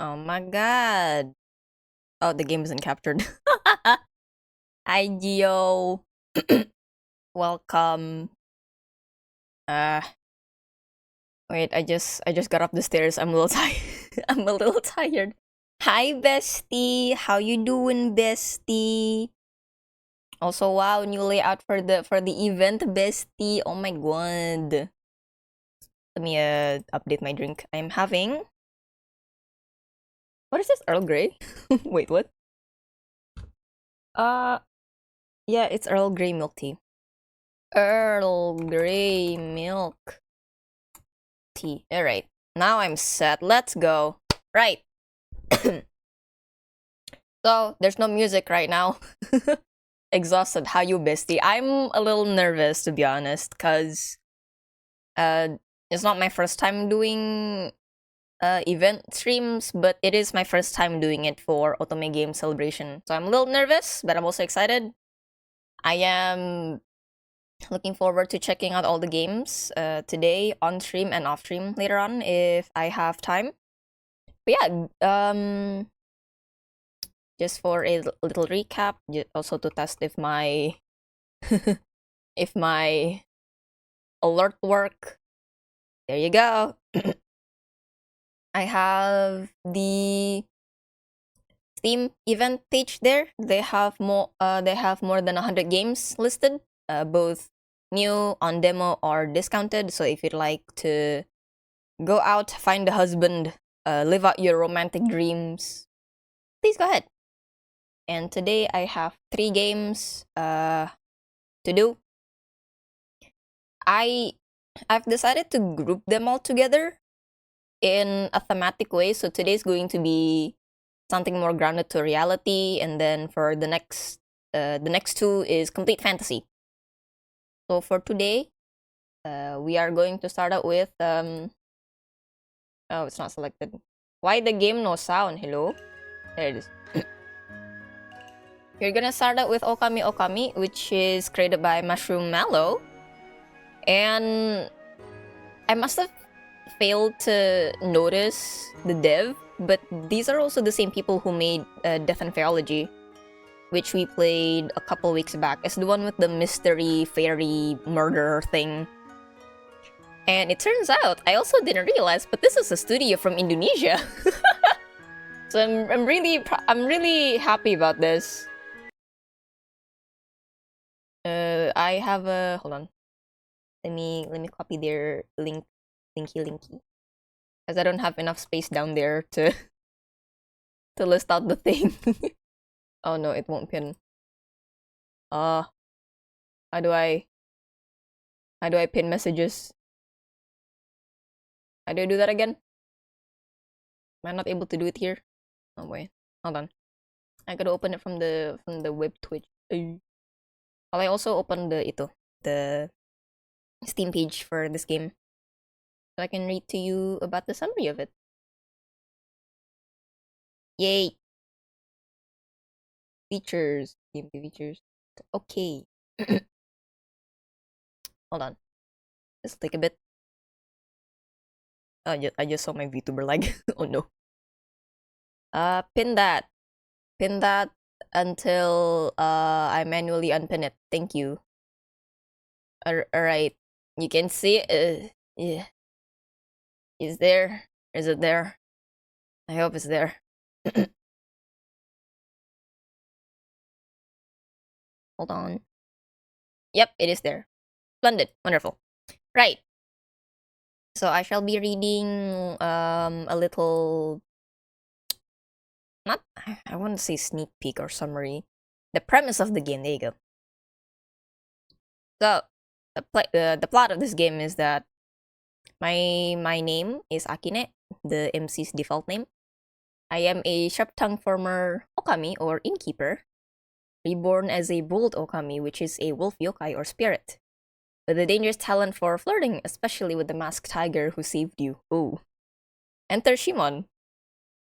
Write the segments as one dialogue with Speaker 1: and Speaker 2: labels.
Speaker 1: Oh my god. Oh, the game isn't captured. Hi, Gio. Welcome. Uh, wait, I just got up the stairs. I'm a little tired. I'm a little tired. Hi, bestie. How you doing, bestie? Also, wow, new layout for the event, bestie. Oh my god. Let me update my drink. I'm having. What is this? Earl Grey? Wait, what? Uh, yeah, it's Earl Grey milk tea. Earl Grey milk tea. Alright. Now I'm set. Let's go. Right. So, there's no music right now. Exhausted. How you, bestie? I'm a little nervous, to be honest, because uh, it's not my first time doing event streams, but it is my first time doing it for Otome Game Celebration. So I'm a little nervous, but I'm also excited. I am looking forward to checking out all the games today on stream and off stream later on if I have time. But yeah, just for a little recap, also to test if my if my alert work. There you go. I have the Steam event page there. They have more than 100 games listed, both new, on demo, or discounted. So if you'd like to go out, find a husband, live out your romantic dreams, please go ahead. And today I have 3 games to do. I've decided to group them all together in a thematic way. So today's going to be something more grounded to reality, and then for the next 2 is complete fantasy. So for today, we are going to start out with oh, it's not selected. Why the game no sound? Hello? There it is. You're gonna start out with Ookami Okami, which is created by Mushroom Mallow. And I must have failed to notice the dev, but these are also the same people who made Death and Theology, which we played a couple weeks back. It's the one with the mystery fairy murder thing. And it turns out, I also didn't realize, but this is a studio from Indonesia. So I'm really happy about this. I have a hold on. Let me copy their linky, because I don't have enough space down there to list out the thing. Oh no, it won't pin. How do I pin messages? How do I do that again? Am I not able to do it here? Oh wait, hold on. I gotta open it from the web Twitch. Well, I also opened the Steam page for this game, so I can read to you about the summary of it. Yay! Features, gameplay features. Okay. Hold on. This will take a bit. Oh, I just saw my VTuber lag. Oh no. Pin that. Pin that until I manually unpin it. Thank you. Alright. You can see it. Yeah. Is there? Is it there? I hope it's there. Hold on. Yep, it is there. Splendid. Wonderful. Right. So I shall be reading a little, not, I wouldn't say sneak peek or summary. The premise of the game. There you go. So the plot of this game is that my name is Akine, the MC's default name. I am a sharp-tongued former Okami or innkeeper, reborn as a bold Okami, which is a wolf yokai or spirit, with a dangerous talent for flirting, especially with the masked tiger who saved you. Ooh. Enter Shimon,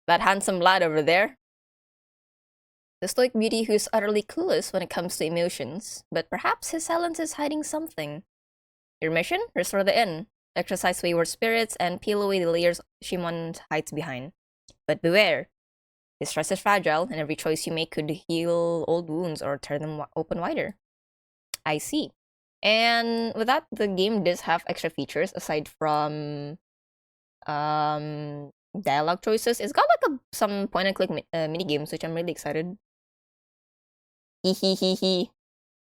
Speaker 1: that handsome lad over there. The stoic beauty who is utterly clueless when it comes to emotions, but perhaps his silence is hiding something. Your mission? Restore the inn, exercise wayward spirits, and peel away the layers Shimon hides behind. But beware, this trust is fragile, and every choice you make could heal old wounds or tear them open wider. I see. And with that, the game does have extra features aside from dialogue choices. It's got like some point and click mini games, which I'm really excited. Hee.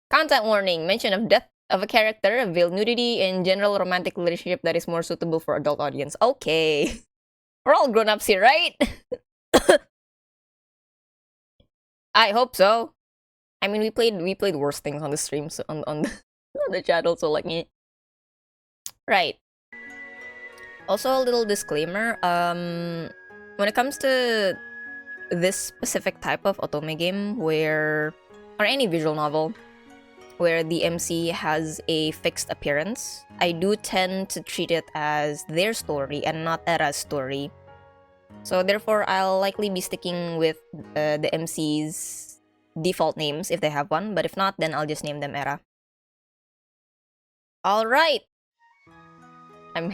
Speaker 1: Content warning: mention of death of a character, veiled nudity, and general romantic relationship that is more suitable for adult audience. Okay, we're all grown-ups here, right? I hope so. I mean, we played worse things on the streams on the, on the channel, so like, right. Also, a little disclaimer. When it comes to this specific type of otome game, or any visual novel, where the MC has a fixed appearance, I do tend to treat it as their story and not Era's story. So therefore, I'll likely be sticking with the MC's default names if they have one, but if not, then I'll just name them Era. Alright! I'm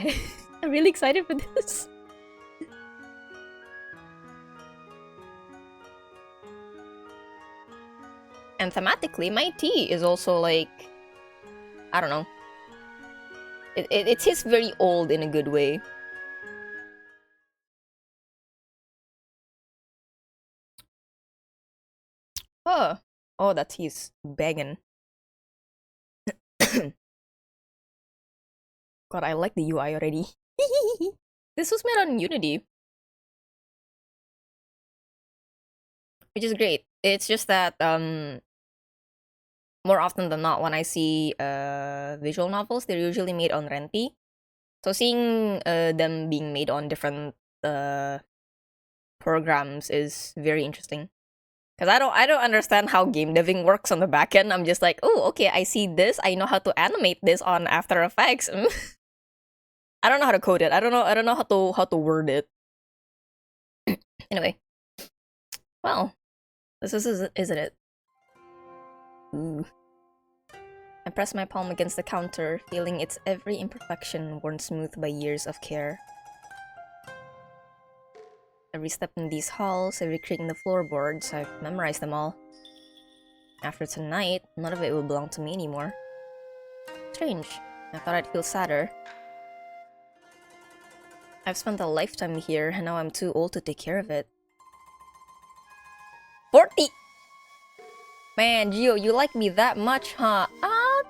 Speaker 1: I'm really excited for this. And thematically, my tea is also like, I don't know. It is very old in a good way. Oh, that tea is banging. God, I like the UI already. This was made on Unity, which is great. It's just that more often than not, when I see visual novels, they're usually made on Renti. So seeing them being made on different programs is very interesting. Because I don't understand how game deving works on the back end. I'm just like, oh, okay, I see this. I know how to animate this on After Effects. I don't know how to code it. I don't know how to word it. Anyway, well, this is isn't it? Ooh. I press my palm against the counter, feeling its every imperfection worn smooth by years of care. Every step in these halls, every creak in the floorboards, I've memorized them all. After tonight, none of it will belong to me anymore. Strange. I thought I'd feel sadder. I've spent a lifetime here, and now I'm too old to take care of it. 40! Man, Gio, you like me that much, huh? Oh,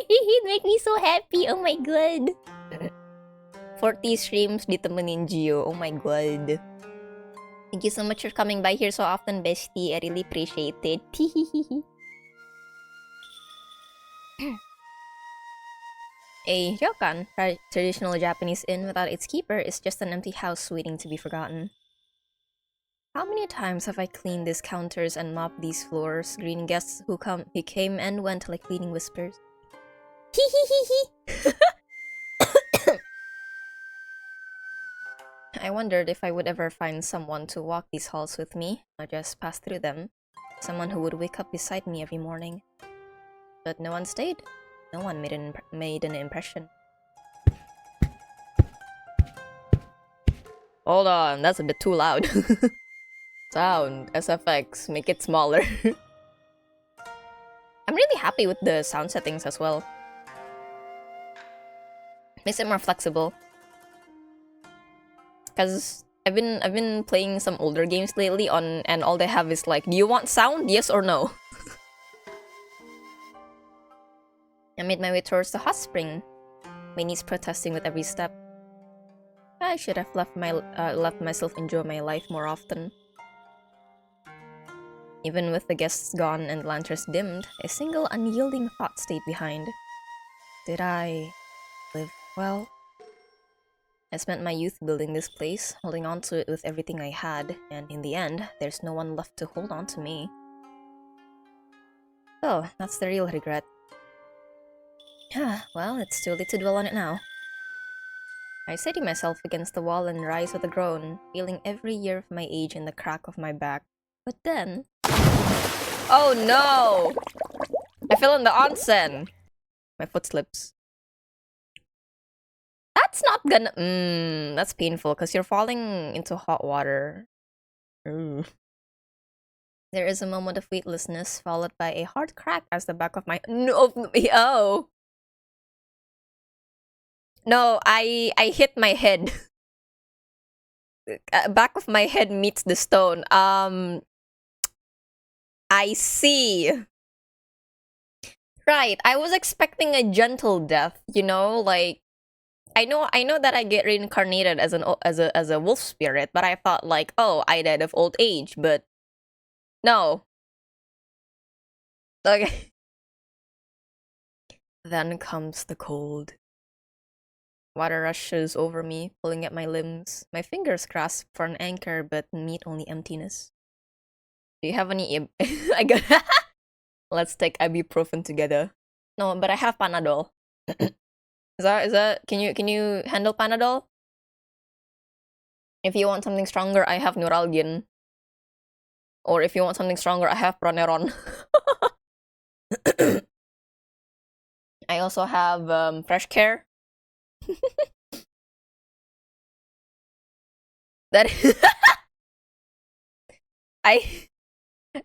Speaker 1: you make me so happy, oh my god. 40 streams ditemenin Gio, oh my god. Thank you so much for coming by here so often, bestie. I really appreciate it. A ryokan, traditional Japanese inn without its keeper, is just an empty house waiting to be forgotten. How many times have I cleaned these counters and mopped these floors, greeting guests who came and went like fleeting whispers? I wondered if I would ever find someone to walk these halls with me, not just pass through them. Someone who would wake up beside me every morning. But no one stayed. No one made an impression. Hold on, that's a bit too loud. Sound, SFX, make it smaller. I'm really happy with the sound settings as well. Makes it more flexible. Cause I've been playing some older games lately and all they have is like, do you want sound? Yes or no? I made my way towards the hot spring, my knees protesting with every step. I should have left myself enjoy my life more often. Even with the guests gone and lanterns dimmed, a single unyielding thought stayed behind. Did I live well? I spent my youth building this place, holding on to it with everything I had, and in the end, there's no one left to hold on to me. So, that's the real regret. Well, it's too late to dwell on it now. I steady myself against the wall and rise with a groan, feeling every year of my age in the crack of my back. But then... Oh no! I fell in the onsen! My foot slips. That That's not gonna... that's painful because you're falling into hot water. Ooh. There is a moment of weightlessness followed by a hard crack as the back of my... No, oh. No, I hit my head. Back of my head meets the stone. I see. Right, I was expecting a gentle death, you know, like I know that I get reincarnated as as a wolf spirit, but I thought like, oh, I died of old age, but no. Okay. Then comes the cold. Water rushes over me, pulling at my limbs. My fingers grasp for an anchor, but meet only emptiness. Do you have any... I got... Let's take ibuprofen together. No, but I have Panadol. Is that... Can you handle Panadol? If you want something stronger, I have Neuralgion. Or if you want something stronger, I have Proneron. I also have Fresh Care. That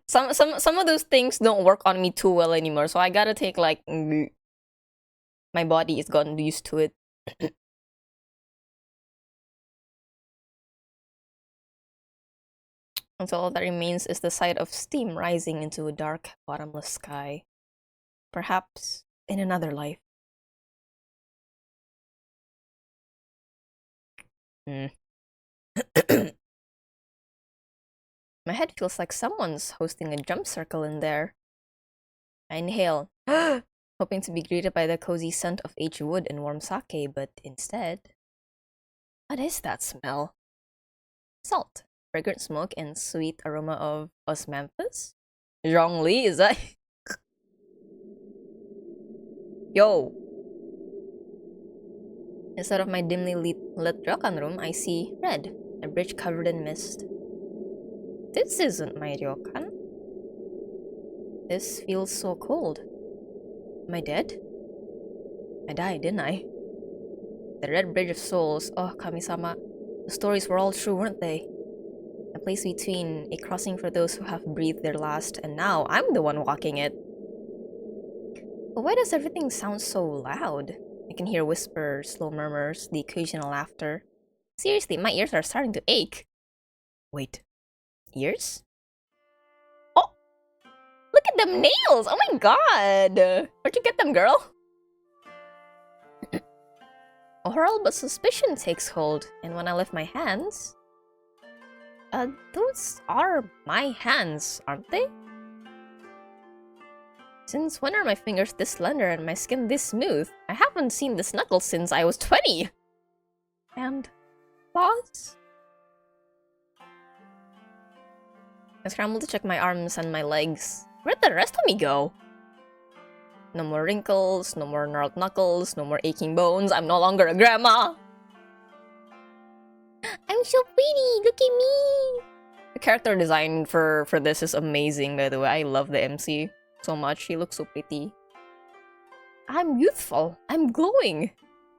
Speaker 1: some of those things don't work on me too well anymore, so I gotta take like my body is gotten used to it. Until all that remains is the sight of steam rising into a dark, bottomless sky. Perhaps in another life. My head feels like someone's hosting a jump circle in there. I inhale, hoping to be greeted by the cozy scent of aged wood and warm sake, but instead... What is that smell? Salt, fragrant smoke, and sweet aroma of osmanthus? Zhongli, is that... Yo! Instead of my dimly lit ryokan room, I see red, a bridge covered in mist. This isn't my ryokan. This feels so cold. Am I dead? I died, didn't I? The Red Bridge of Souls. Oh, Kami-sama. The stories were all true, weren't they? A place between, a crossing for those who have breathed their last, and now I'm the one walking it. But why does everything sound so loud? I can hear whispers, slow murmurs, the occasional laughter. Seriously, my ears are starting to ache. Wait. Ears? Oh! Look at them nails! Oh my god! Where'd you get them, girl? A horrible suspicion takes hold, and when I lift my hands... those are my hands, aren't they? Since when are my fingers this slender and my skin this smooth? I haven't seen this knuckle since I was 20! And... claws? I scramble to check my arms and my legs. Where'd the rest of me go? No more wrinkles, no more gnarled knuckles, no more aching bones. I'm no longer a grandma! I'm so pretty! Look at me! The character design for this is amazing, by the way. I love the MC so much. She looks so pretty. I'm youthful. I'm glowing.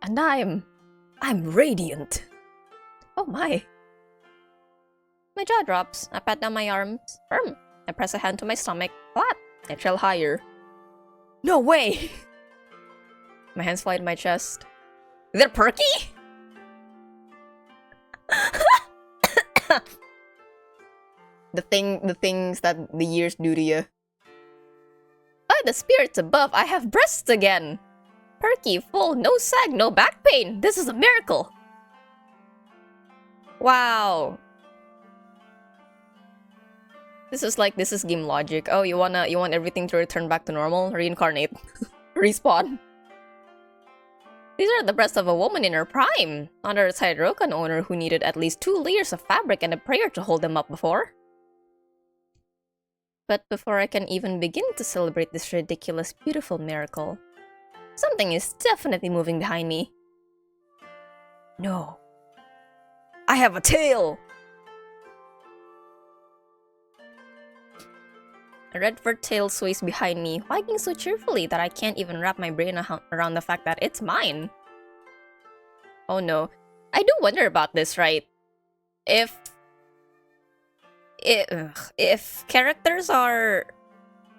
Speaker 1: And I'm radiant. Oh my. My jaw drops. I pat down my arms. Firm. I press a hand to my stomach. Flat. I trail higher. No way! My hands fly to my chest. They're perky? The things that the years do to you. By the spirits above, I have breasts again! Perky, full, no sag, no back pain! This is a miracle! Wow! This is game logic. Oh, you want everything to return back to normal? Reincarnate. Respawn. These are the breasts of a woman in her prime, not a retired Rokan owner who needed at least 2 layers of fabric and a prayer to hold them up before. But before I can even begin to celebrate this ridiculous, beautiful miracle, something is definitely moving behind me. No. I have a tail! A red fur tail sways behind me, wagging so cheerfully that I can't even wrap my brain around the fact that it's mine. Oh no. I do wonder about this, right? If characters are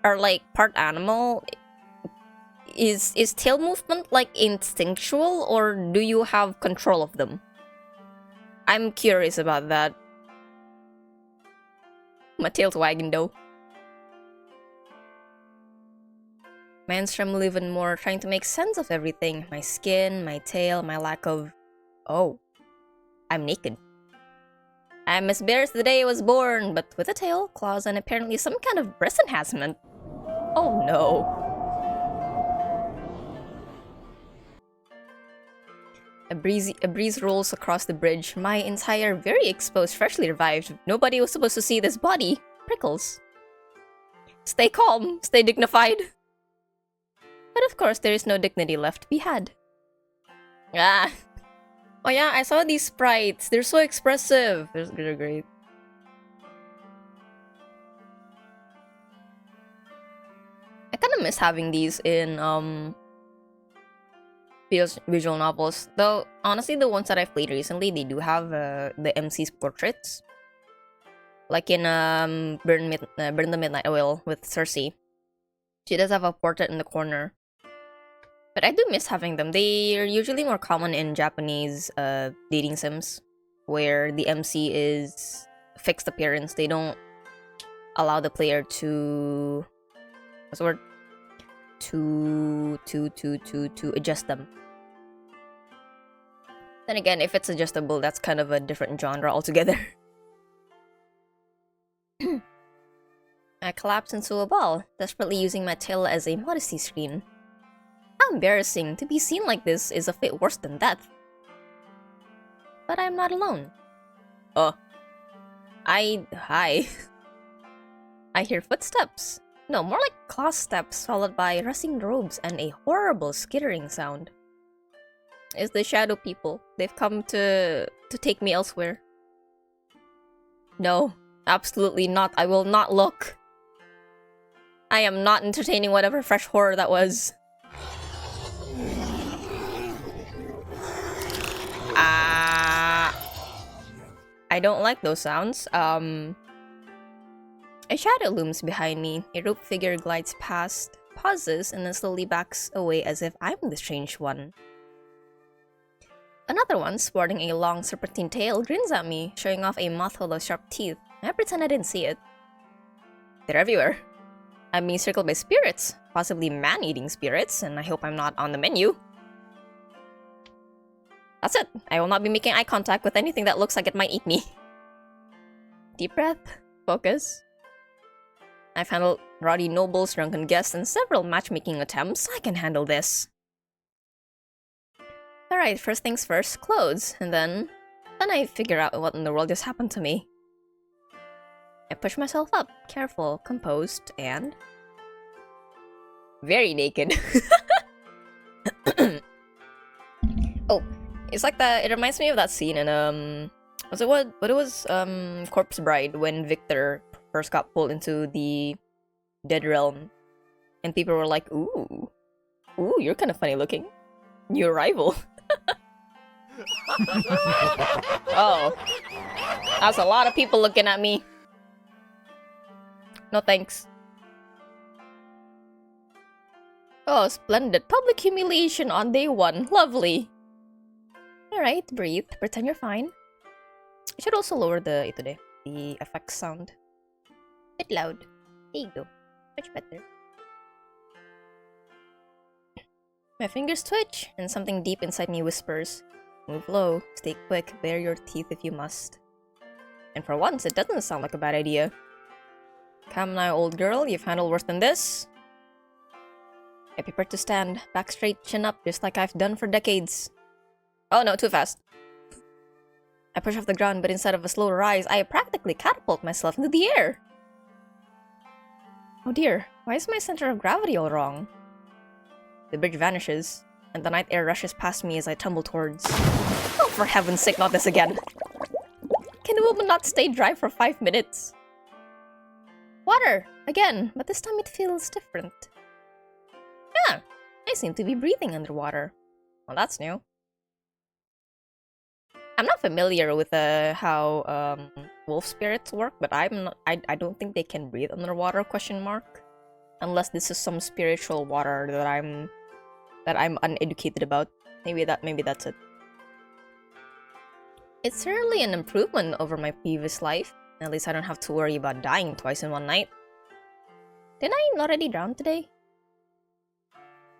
Speaker 1: like part animal, is tail movement like instinctual, or do you have control of them? I'm curious about that. My tail's wagging though. My hands tremble even more, trying to make sense of everything. My skin, my tail, my lack of... Oh. I'm naked. I'm as bare as the day I was born, but with a tail, claws, and apparently some kind of breast enhancement. Oh no. A breeze rolls across the bridge. My entire, very exposed, freshly revived. Nobody was supposed to see this body. Prickles. Stay calm. Stay dignified. But of course, there is no dignity left to be had. Ah. Oh yeah, I saw these sprites. They're so expressive. They're great. I kind of miss having these in visual novels. Though honestly, the ones that I've played recently, they do have the MC's portraits. Like in Burn the Midnight Oil with Cersei. She does have a portrait in the corner. But I do miss having them. They are usually more common in Japanese dating sims, where the MC is fixed appearance. They don't allow the player to... what's the word? To adjust them. Then again, if it's adjustable, that's kind of a different genre altogether. I collapse into a ball, desperately using my tail as a modesty screen. How embarrassing. To be seen like this is a fate worse than death. But I'm not alone. Oh. Hi. I hear footsteps. No, more like claw steps, followed by rustling robes and a horrible skittering sound. It's the shadow people. They've come to take me elsewhere. No, absolutely not. I will not look. I am not entertaining whatever fresh horror that was. I don't like those sounds. A shadow looms behind me. A rope figure glides past, pauses, and then slowly backs away as if I'm the strange one. Another one, sporting a long serpentine tail, grins at me, showing off a mouthful of sharp teeth. I pretend I didn't see it. They're everywhere. I'm being circled by spirits, possibly man-eating spirits, and I hope I'm not on the menu. That's it. I will not be making eye contact with anything that looks like it might eat me. Deep breath. Focus. I've handled rowdy nobles, drunken guests, and several matchmaking attempts. I can handle this. Alright, first things first, clothes, and then I figure out what in the world just happened to me. I push myself up, careful, composed, and... very naked. Oh, it's like that, it reminds me of that scene in, was it what it was, Corpse Bride, when Victor first got pulled into the Dead Realm, and people were like, ooh, you're kind of funny looking. New arrival. Oh, that's a lot of people looking at me. No thanks. Oh, splendid. Public humiliation on day one. Lovely. Alright, breathe. Pretend you're fine. I should also lower the effects sound. Bit loud. There you go. Much better. My fingers twitch, and something deep inside me whispers, move low, stay quick, bare your teeth if you must. And for once, it doesn't sound like a bad idea. Come now, old girl, you've handled worse than this. I prepare to stand, back straight, chin up, just like I've done for decades. Oh no, too fast. I push off the ground, but instead of a slow rise, I practically catapult myself into the air. Oh dear, why is my center of gravity all wrong? The bridge vanishes, and the night air rushes past me as I tumble towards... Oh, for heaven's sake, not this again! Can a woman not stay dry for 5 minutes? Water! Again, but this time it feels different. Yeah, I seem to be breathing underwater. Well, that's new. I'm not familiar with how wolf spirits work, but I don't think they can breathe underwater, question mark. Unless this is some spiritual water that I'm uneducated about. Maybe that's it. It's certainly an improvement over my previous life. At least I don't have to worry about dying twice in one night. Didn't I already drown today?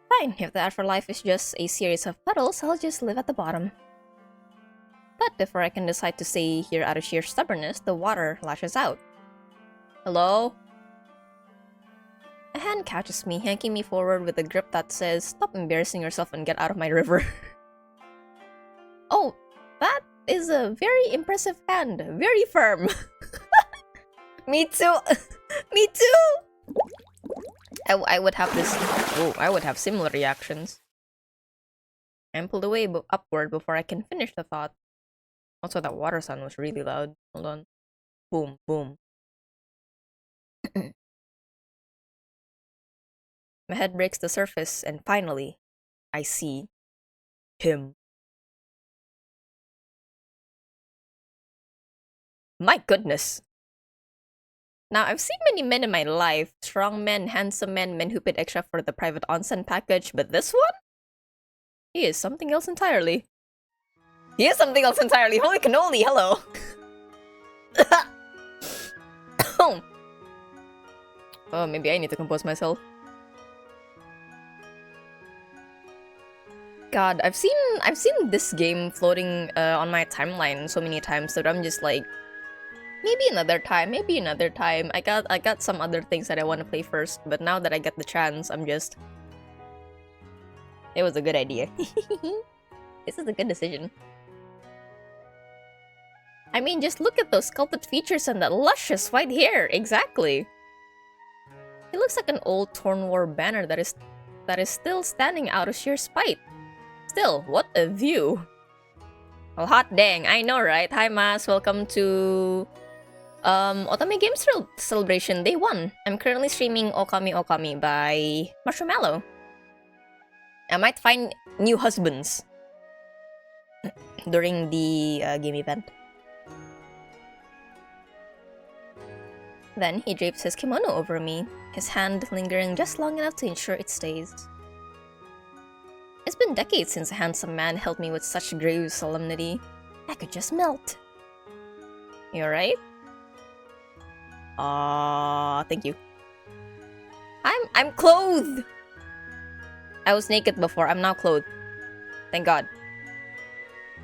Speaker 1: Fine, if the afterlife is just a series of puddles, I'll just live at the bottom. But before I can decide to stay here out of sheer stubbornness, the water lashes out. Hello? A hand catches me, yanking me forward with a grip that says, "Stop embarrassing yourself and get out of my river." Oh, that is a very impressive hand. Very firm. Me too. Me too. I would have this. Oh, I would have similar reactions. I'm pulled away upward before I can finish the thought. Also, that water sound was really loud. Hold on. Boom, boom. My head breaks the surface, and finally, I see him. My goodness. Now, I've seen many men in my life. Strong men, handsome men, men who paid extra for the private onsen package, but this one? He is something else entirely. He is something else entirely. Holy cannoli, hello. Oh, maybe I need to compose myself. God, I've seen this game floating on my timeline so many times that I'm just like, maybe another time, maybe another time. I got some other things that I want to play first, but now that I get the chance, I'm just... It was a good idea. This is a good decision. I mean, just look at those sculpted features and that luscious white hair. Exactly. It looks like an old torn war banner that is still standing out of sheer spite. Still, what a view. Well, hot dang, I know, right? Hi, Mas. Welcome to Otome Games Celebration Day 1. I'm currently streaming Ookami Okami by Marshmallow. I might find new husbands during the game event. Then he drapes his kimono over me, his hand lingering just long enough to ensure it stays. It's been decades since a handsome man held me with such grave solemnity. I could just melt. You alright? Thank you. I'm clothed! I was naked before, I'm now clothed. Thank God.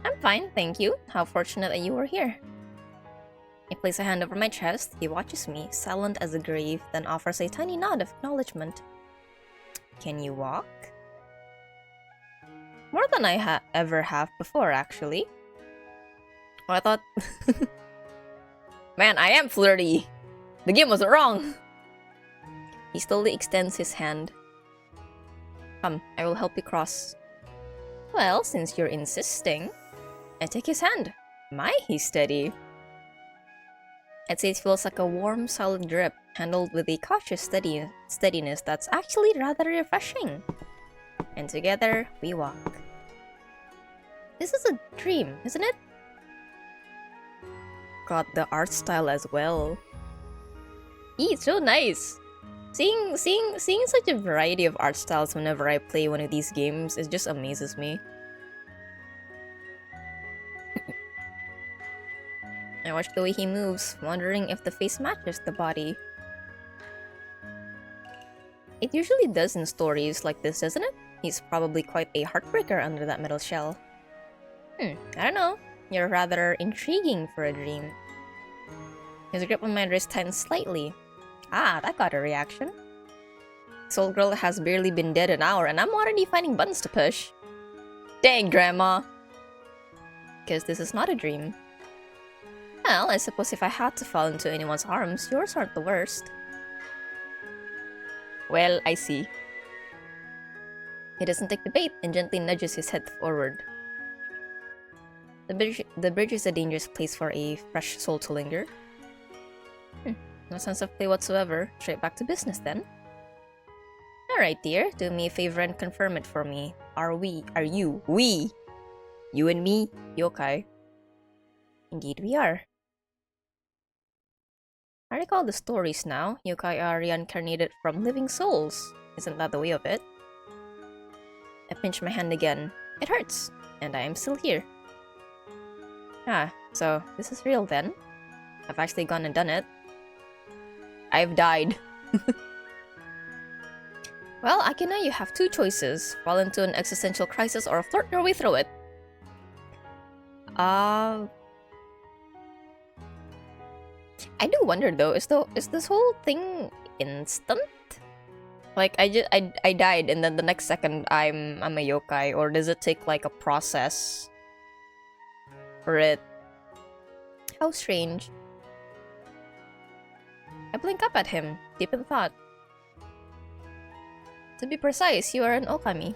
Speaker 1: I'm fine, thank you. How fortunate that you were here. He places a hand over my chest, he watches me, silent as a grave, then offers a tiny nod of acknowledgement. Can you walk? More than I ever have before, actually. Oh, I thought... Man, I am flirty! The game wasn't wrong! He slowly extends his hand. Come, I will help you cross. Well, since you're insisting... I take his hand. My, he's steady. I'd say it feels like a warm, solid grip, handled with a cautious steadiness that's actually rather refreshing. And together, we walk. This is a dream, isn't it? Got the art style as well. It's so nice! Seeing such a variety of art styles whenever I play one of these games, it just amazes me. I watch the way he moves, wondering if the face matches the body. It usually does in stories like this, doesn't it? He's probably quite a heartbreaker under that metal shell. I don't know. You're rather intriguing for a dream. His grip on my wrist tightens slightly. Ah, that got a reaction. This old girl has barely been dead an hour and I'm already finding buttons to push. Dang, Grandma! Guess this is not a dream. Well, I suppose if I had to fall into anyone's arms, yours aren't the worst. Well, I see. He doesn't take the bait and gently nudges his head forward. The bridge is a dangerous place for a fresh soul to linger. No sense of play whatsoever. Straight back to business then. Alright, dear. Do me a favor and confirm it for me. You and me, yokai. Indeed we are. I recall the stories now. Yokai are reincarnated from living souls. Isn't that the way of it? I pinch my hand again. It hurts, and I am still here. Ah, so this is real then? I've actually gone and done it. I've died. Well, Akina, you have two choices. Fall into an existential crisis or flirt your way through it. I do wonder though, is this whole thing instant? Like I died and then the next second I'm a yokai, or does it take like a process for it? How strange. I blink up at him, deep in thought. To be precise, you are an Okami.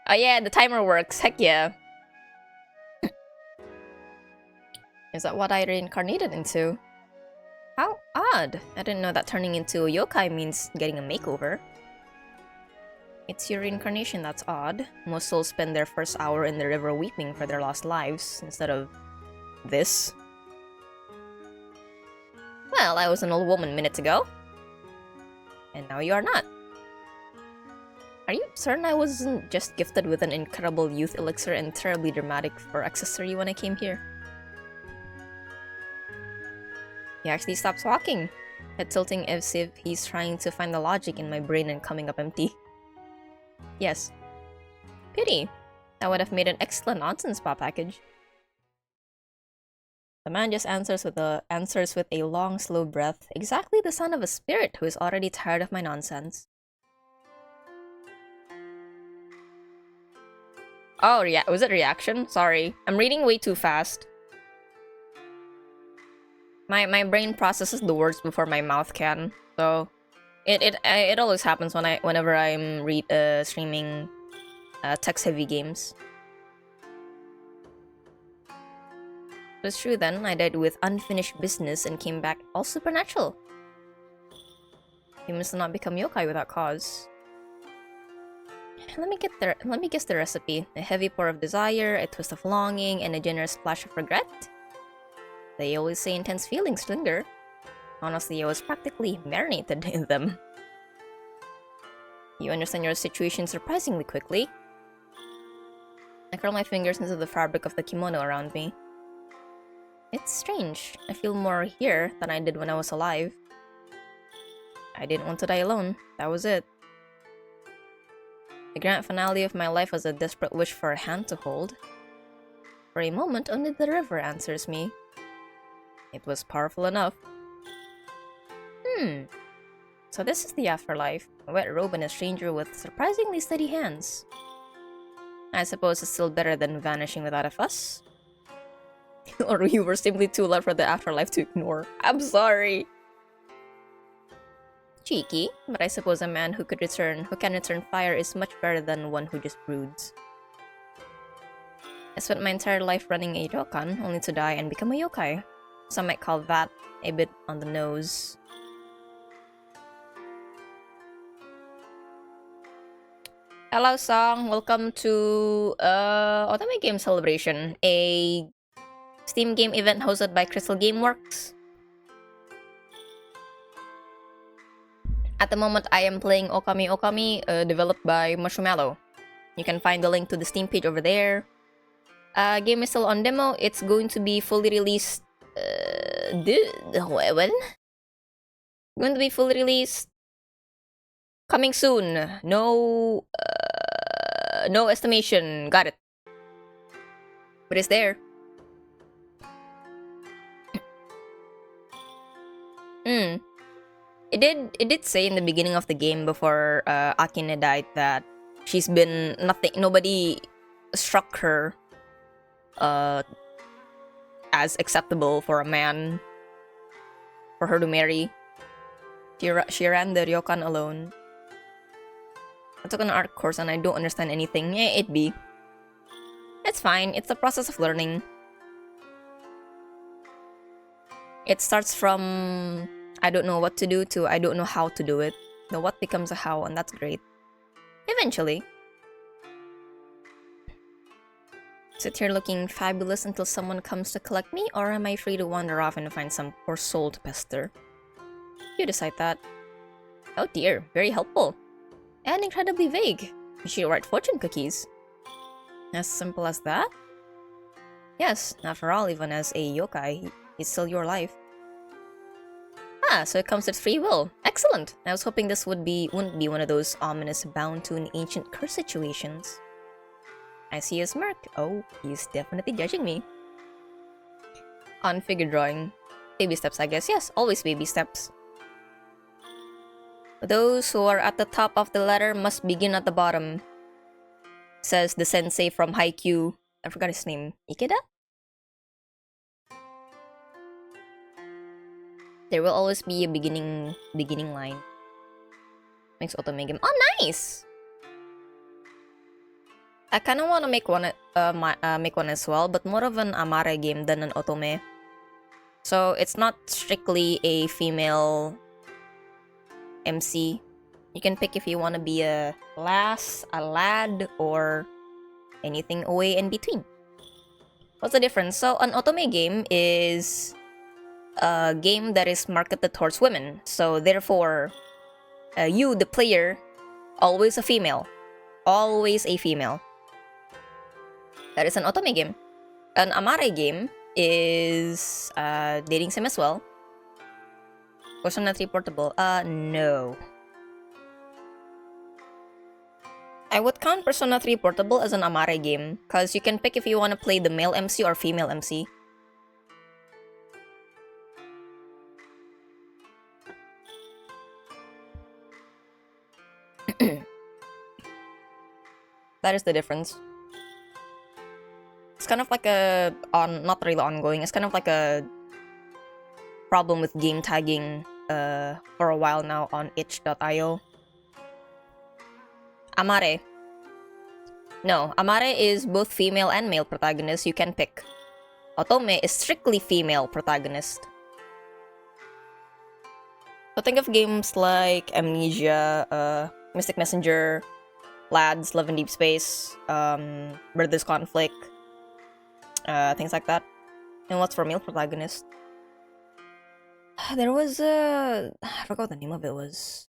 Speaker 1: Oh yeah, the timer works, heck yeah. Is that what I reincarnated into? How odd! I didn't know that turning into a yokai means getting a makeover. It's your reincarnation that's odd. Most souls spend their first hour in the river weeping for their lost lives, instead of this. Well, I was an old woman minutes ago. And now you are not. Are you certain I wasn't just gifted with an incredible youth elixir and terribly dramatic for accessory when I came here? He actually stops walking, head tilting as if he's trying to find the logic in my brain and coming up empty. Yes. Pity. That would have made an excellent nonsense spa package. The man just answers with a long, slow breath, exactly the sound of a spirit who is already tired of my nonsense. Oh, was it reaction? Sorry. I'm reading way too fast. My brain processes the words before my mouth can, so it always happens whenever I'm streaming text-heavy games. It's true then, I died with unfinished business and came back all supernatural. You must not become yokai without cause. Let me guess the recipe. A heavy pour of desire, a twist of longing, and a generous splash of regret? They always say intense feelings linger. Honestly, I was practically marinated in them. You understand your situation surprisingly quickly. I curl my fingers into the fabric of the kimono around me. It's strange. I feel more here than I did when I was alive. I didn't want to die alone. That was it. The grand finale of my life was a desperate wish for a hand to hold. For a moment, only the river answers me. It was powerful enough. So this is the afterlife. A wet robe and a stranger with surprisingly steady hands. I suppose it's still better than vanishing without a fuss. Or you were simply too loud for the afterlife to ignore. I'm sorry. Cheeky, but I suppose a man who can return fire is much better than one who just broods. I spent my entire life running a ryokan, only to die and become a yokai. Some might call that a bit on the nose. Hello Song, welcome to Otome Game Celebration, a Steam game event hosted by Crystal Gameworks. At the moment, I am playing Ookami Okami, developed by Marshmallow. You can find the link to the Steam page over there. Game is still on demo. It's going to be fully released. When? Going to be fully released. Coming soon. No estimation. Got it. But it's there. It did say in the beginning of the game before Akine died that she's been nobody struck her as acceptable for a man for her to marry. She ran the ryokan alone. I took an art course and I don't understand anything. It be. It's fine, it's the process of learning. It starts from I don't know what to do to I don't know how to do it. The what becomes a how, and that's great. Eventually. Sit here looking fabulous until someone comes to collect me, or am I free to wander off and find some poor soul to pester? You decide that. Oh dear, very helpful. And incredibly vague. You should write fortune cookies. As simple as that? Yes, after all, even as a yokai, it's still your life. Ah, so it comes with free will. Excellent! I was hoping this wouldn't be one of those ominous bound to an ancient curse situations. I see a smirk. Oh, he's definitely judging me. On figure drawing. Baby steps, I guess. Yes, always baby steps. Those who are at the top of the ladder must begin at the bottom, says the sensei from Haikyuu. I forgot his name. Ikeda? There will always be a beginning line. Makes Otome game. Oh, nice! I kind of want to make one as well, but more of an Amare game than an Otome. So it's not strictly a female MC. You can pick if you want to be a lass, a lad, or anything away in between. What's the difference? So an Otome game is a game that is marketed towards women. So therefore, you, the player, always a female. Always a female. That is an Otome game. An Amare game is dating sim as well. Persona 3 Portable. No. I would count Persona 3 Portable as an Amare game, because you can pick if you want to play the male MC or female MC. That is the difference. It's kind of like not really ongoing, it's kind of like a problem with game tagging for a while now on itch.io. Amare. No, Amare is both female and male protagonist, you can pick. Otome is strictly female protagonist. So think of games like Amnesia, Mystic Messenger, Lads, Love in Deep Space, Brothers Conflict, things like that. And what's for male protagonist? There was I forgot what the name of it was.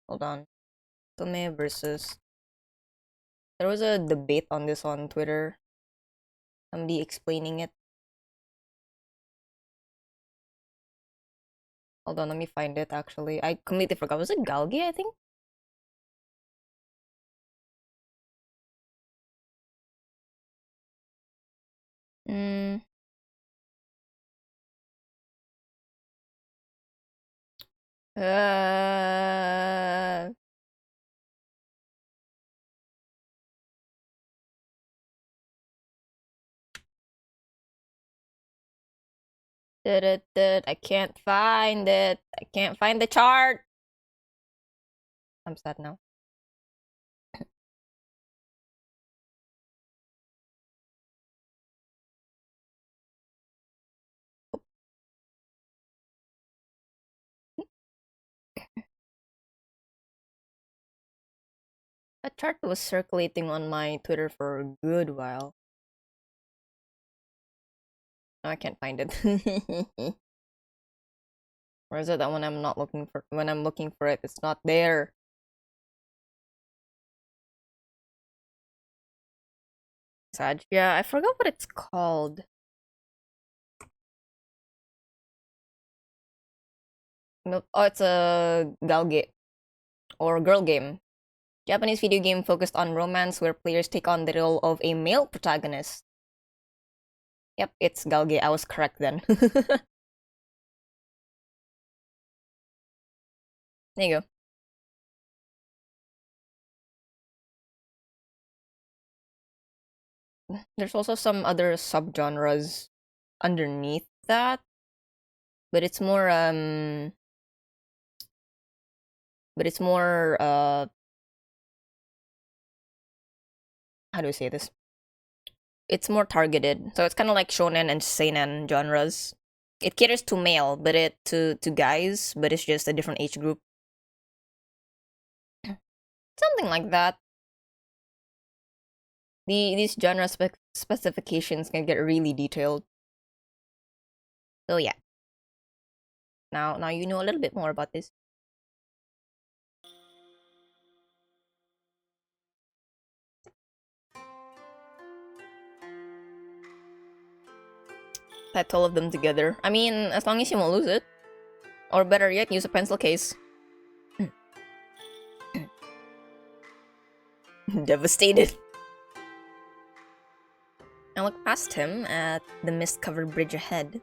Speaker 1: Hold on. Otome versus. There was a debate on this on Twitter. Somebody explaining it. Hold on, let me find it actually. I completely forgot. Was it Galgi, I think? Hmm. Uh... I can't find it. I can't find the chart. I'm sad now. That chart was circulating on my Twitter for a good while. No, I can't find it. Where is it? That when I'm not looking for when I'm looking for it, it's not there. Sad. Yeah, I forgot what it's called. No, oh, it's a gal game or girl game. Japanese video game focused on romance where players take on the role of a male protagonist. Yep, it's Galge. I was correct then. There you go. There's also some other subgenres underneath that, but it's more how do I say this? It's more targeted. So it's kind of like shonen and seinen genres. It caters to male, but to guys, but it's just a different age group. Something like that. These genre specifications can get really detailed. So yeah. Now you know a little bit more about this. Type all of them together. I mean, as long as you won't lose it. Or better yet, use a pencil case. Devastated. I look past him at the mist-covered bridge ahead.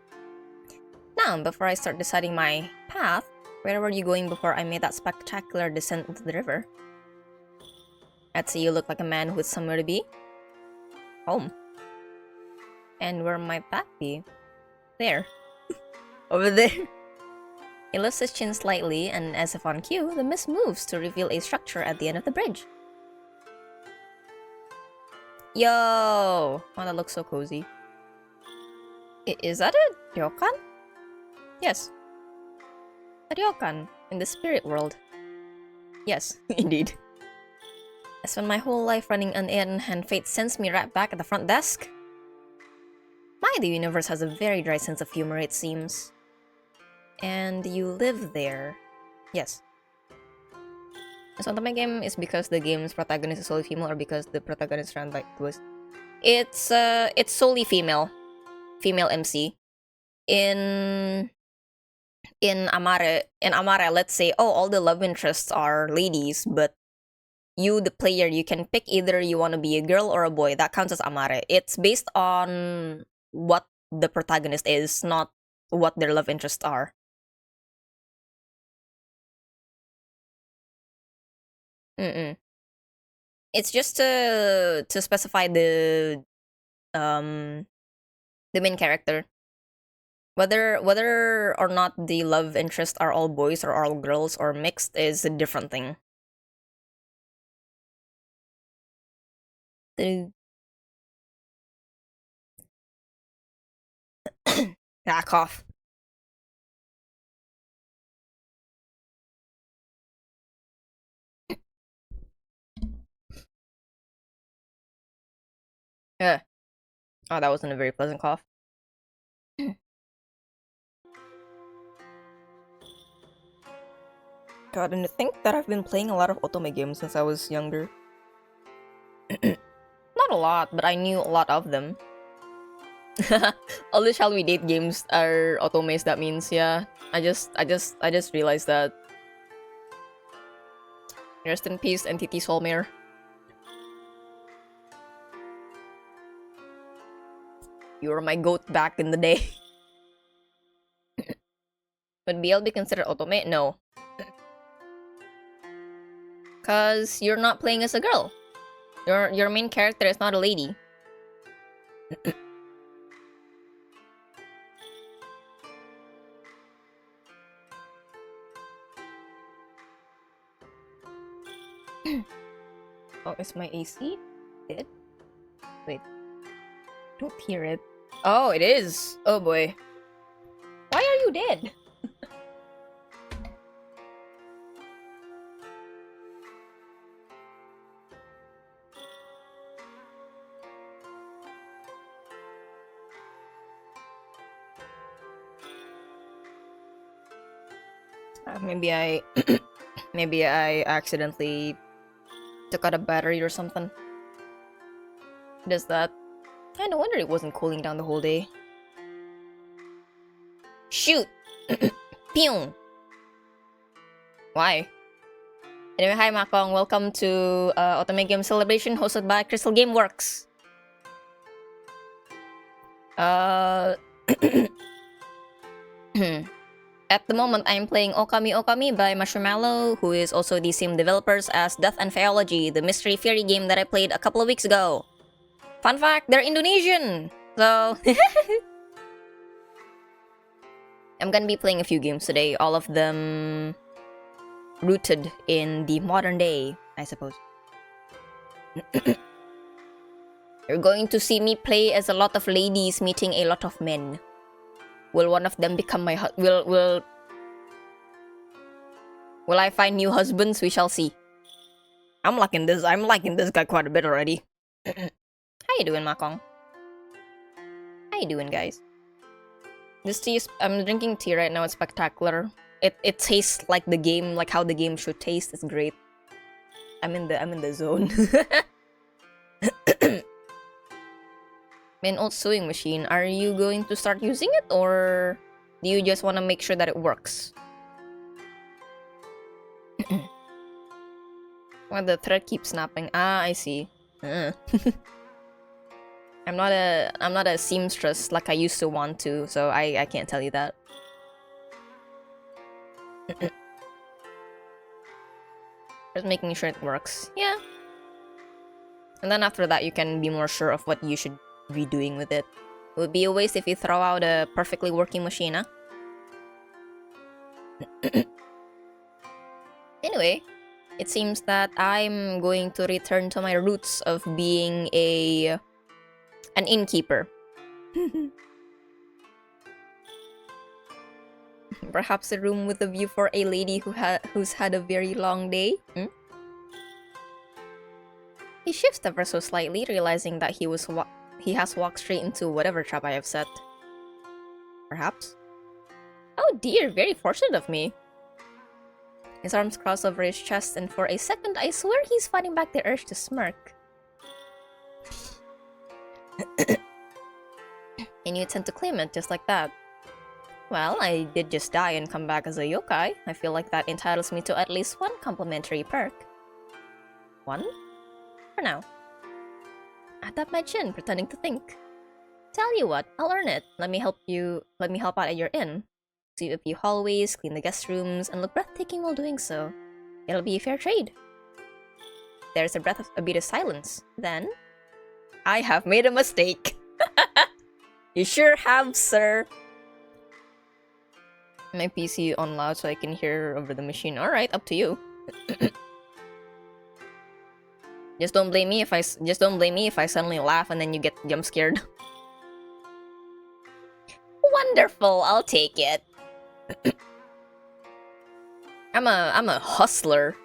Speaker 1: Now, before I start deciding my path, where were you going before I made that spectacular descent into the river? I'd say you look like a man who's somewhere to be. Home. And where might that be? There. Over there. He lifts his chin slightly, and as if on cue, the mist moves to reveal a structure at the end of the bridge. Yo! Oh, that looks so cozy. Is that a ryokan? Yes. A ryokan in the spirit world. Yes, indeed. I spent my whole life running an inn, and fate sends me right back at the front desk. The universe has a very dry sense of humor, it seems. And you live there. Yes. This Otome game is because the game's protagonist is solely female, or because the protagonist ran by twist. It's solely female. Female MC. In Amare, let's say, oh, all the love interests are ladies, but you, the player, you can pick either you want to be a girl or a boy. That counts as Amare. It's based on what the protagonist is, not what their love interests are. It's just to specify the main character. Whether or not the love interests are all boys or all girls or mixed is a different thing. Cough. Yeah. Oh, that wasn't a very pleasant cough. God, and to think that I've been playing a lot of Otome games since I was younger. Not a lot, but I knew a lot of them. All the Shall We Date games are Otomes, that means, yeah. I just realized that. Rest in peace, Entity Solmare. You were my goat back in the day. Would BL be considered Otome? No. Cause you're not playing as a girl. Your main character is not a lady. Oh, is my AC dead? Wait. Don't hear it. Oh, it is. Oh boy. Why are you dead? Maybe I maybe I accidentally took out a battery or something. Does that? I no wonder it wasn't cooling down the whole day. Shoot! Pew! Why? Anyway, hi Makong, welcome to Otome Game Celebration hosted by Crystal Gameworks. At the moment, I'm playing Ookami Okami by Marshmallow, who is also the same developers as Death and Theology, the mystery fairy game that I played a couple of weeks ago. Fun fact, they're Indonesian! So... I'm gonna be playing a few games today, all of them rooted in the modern day, I suppose. You're going to see me play as a lot of ladies meeting a lot of men. Will one of them become my will I find new husbands? We shall see. I'm liking this guy quite a bit already. How you doing, Makong? How you doing, guys? This tea is, I'm drinking tea right now. It's spectacular. It tastes like the game, like how the game should taste. It's great. I'm in the zone. An old sewing machine. Are you going to start using it, or do you just want to make sure that it works? Well, the thread keeps snapping. Ah, I see. I'm not a seamstress like I used to want to, so I can't tell you that. Just making sure it works. Yeah. And then after that, you can be more sure of what you should be doing with it. It would be a waste if you throw out a perfectly working machine, huh? Anyway, it seems that I'm going to return to my roots of being an innkeeper. Perhaps a room with a view for a lady who's had a very long day. Hmm? He shifts ever so slightly, realizing that he has walked straight into whatever trap I have set. Perhaps? Oh dear, very fortunate of me. His arms cross over his chest, and for a second I swear he's fighting back the urge to smirk. And you tend to claim it just like that. Well, I did just die and come back as a yokai. I feel like that entitles me to at least one complimentary perk. One? For now. I tapped my chin, pretending to think. Tell you what, I'll earn it. Let me help out at your inn. Sweep a few hallways, clean the guest rooms, and look breathtaking while doing so. It'll be a fair trade. There's a bit of silence. Then, I have made a mistake. You sure have, sir. My PC on loud so I can hear over the machine. Alright, up to you. Just don't blame me if I suddenly laugh and then you get jump scared. Wonderful, I'll take it. I'm a hustler.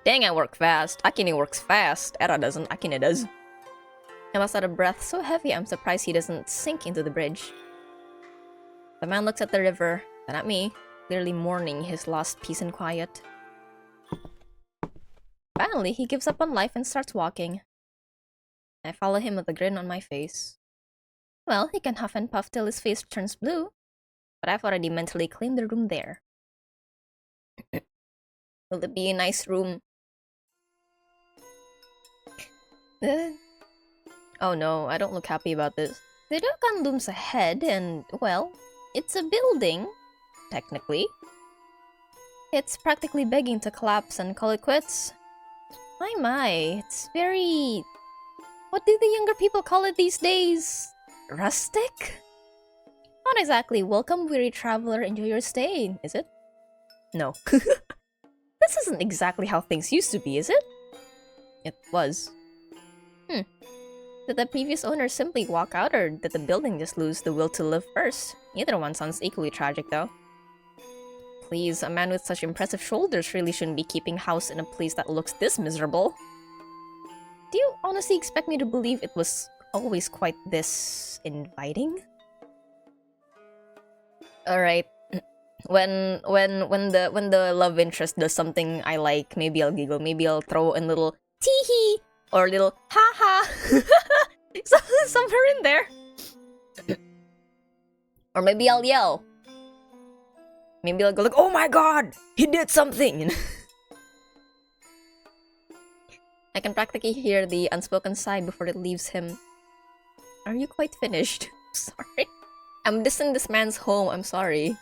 Speaker 1: Dang, I work fast. Akine works fast. Era doesn't. Akine does. I must out of breath, so heavy I'm surprised he doesn't sink into the bridge. The man looks at the river, then at me, clearly mourning his lost peace and quiet. Finally, he gives up on life and starts walking. I follow him with a grin on my face. Well, he can huff and puff till his face turns blue, but I've already mentally claimed the room there. Will it be a nice room? Oh no, I don't look happy about this. The ryokan looms ahead and, well, it's a building, technically. It's practically begging to collapse and call it quits. My, it's very... What do the younger people call it these days? Rustic? Not exactly welcome, weary traveler, enjoy your stay, is it? No. This isn't exactly how things used to be, is it? It was. Did the previous owner simply walk out, or did the building just lose the will to live first? Either one sounds equally tragic, though. Please, a man with such impressive shoulders really shouldn't be keeping house in a place that looks this miserable. Do you honestly expect me to believe it was always quite this inviting? Alright. When the love interest does something I like, maybe I'll giggle, maybe I'll throw in little tee-hee or a little ha-ha. Somewhere in there. Or maybe I'll yell. Maybe I'll go like, oh my god, he did something. I can practically hear the unspoken sigh before it leaves him. Are you quite finished? Sorry. I'm dissing this man's home, I'm sorry.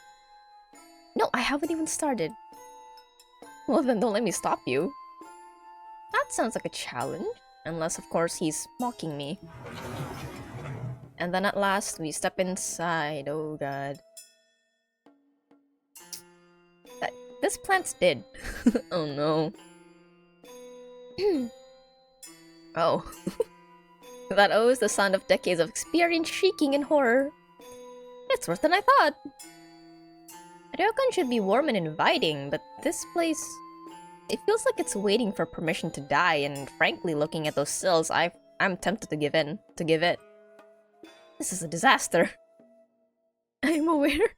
Speaker 1: No, I haven't even started. Well then don't let me stop you. That sounds like a challenge. Unless, of course, he's mocking me. And then at last, we step inside. Oh god. This plant's dead. Oh no. Oh. That owes the sound of decades of experience shrieking in horror. It's worse than I thought. Ryokan should be warm and inviting, but this place... It feels like it's waiting for permission to die, and frankly, looking at those sills, I'm tempted to give in. To give it. This is a disaster. I'm aware.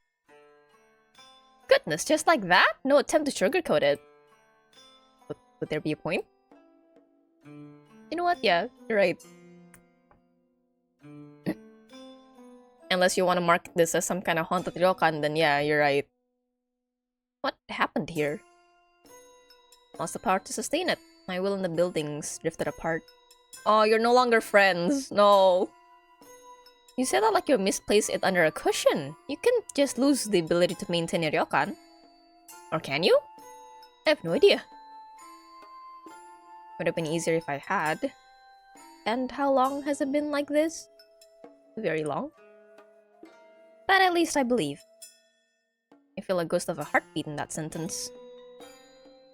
Speaker 1: Goodness, just like that? No attempt to sugarcoat it. Would there be a point? You know what? Yeah, you're right. Unless you want to mark this as some kind of haunted ryokan, then yeah, you're right. What happened here? Lost the power to sustain it. My will and the buildings drifted apart. Oh, you're no longer friends. No. You said that like you misplaced it under a cushion. You can't just lose the ability to maintain a ryokan. Or can you? I have no idea. Would have been easier if I had. And how long has it been like this? Very long. But at least I believe. I feel a ghost of a heartbeat in that sentence.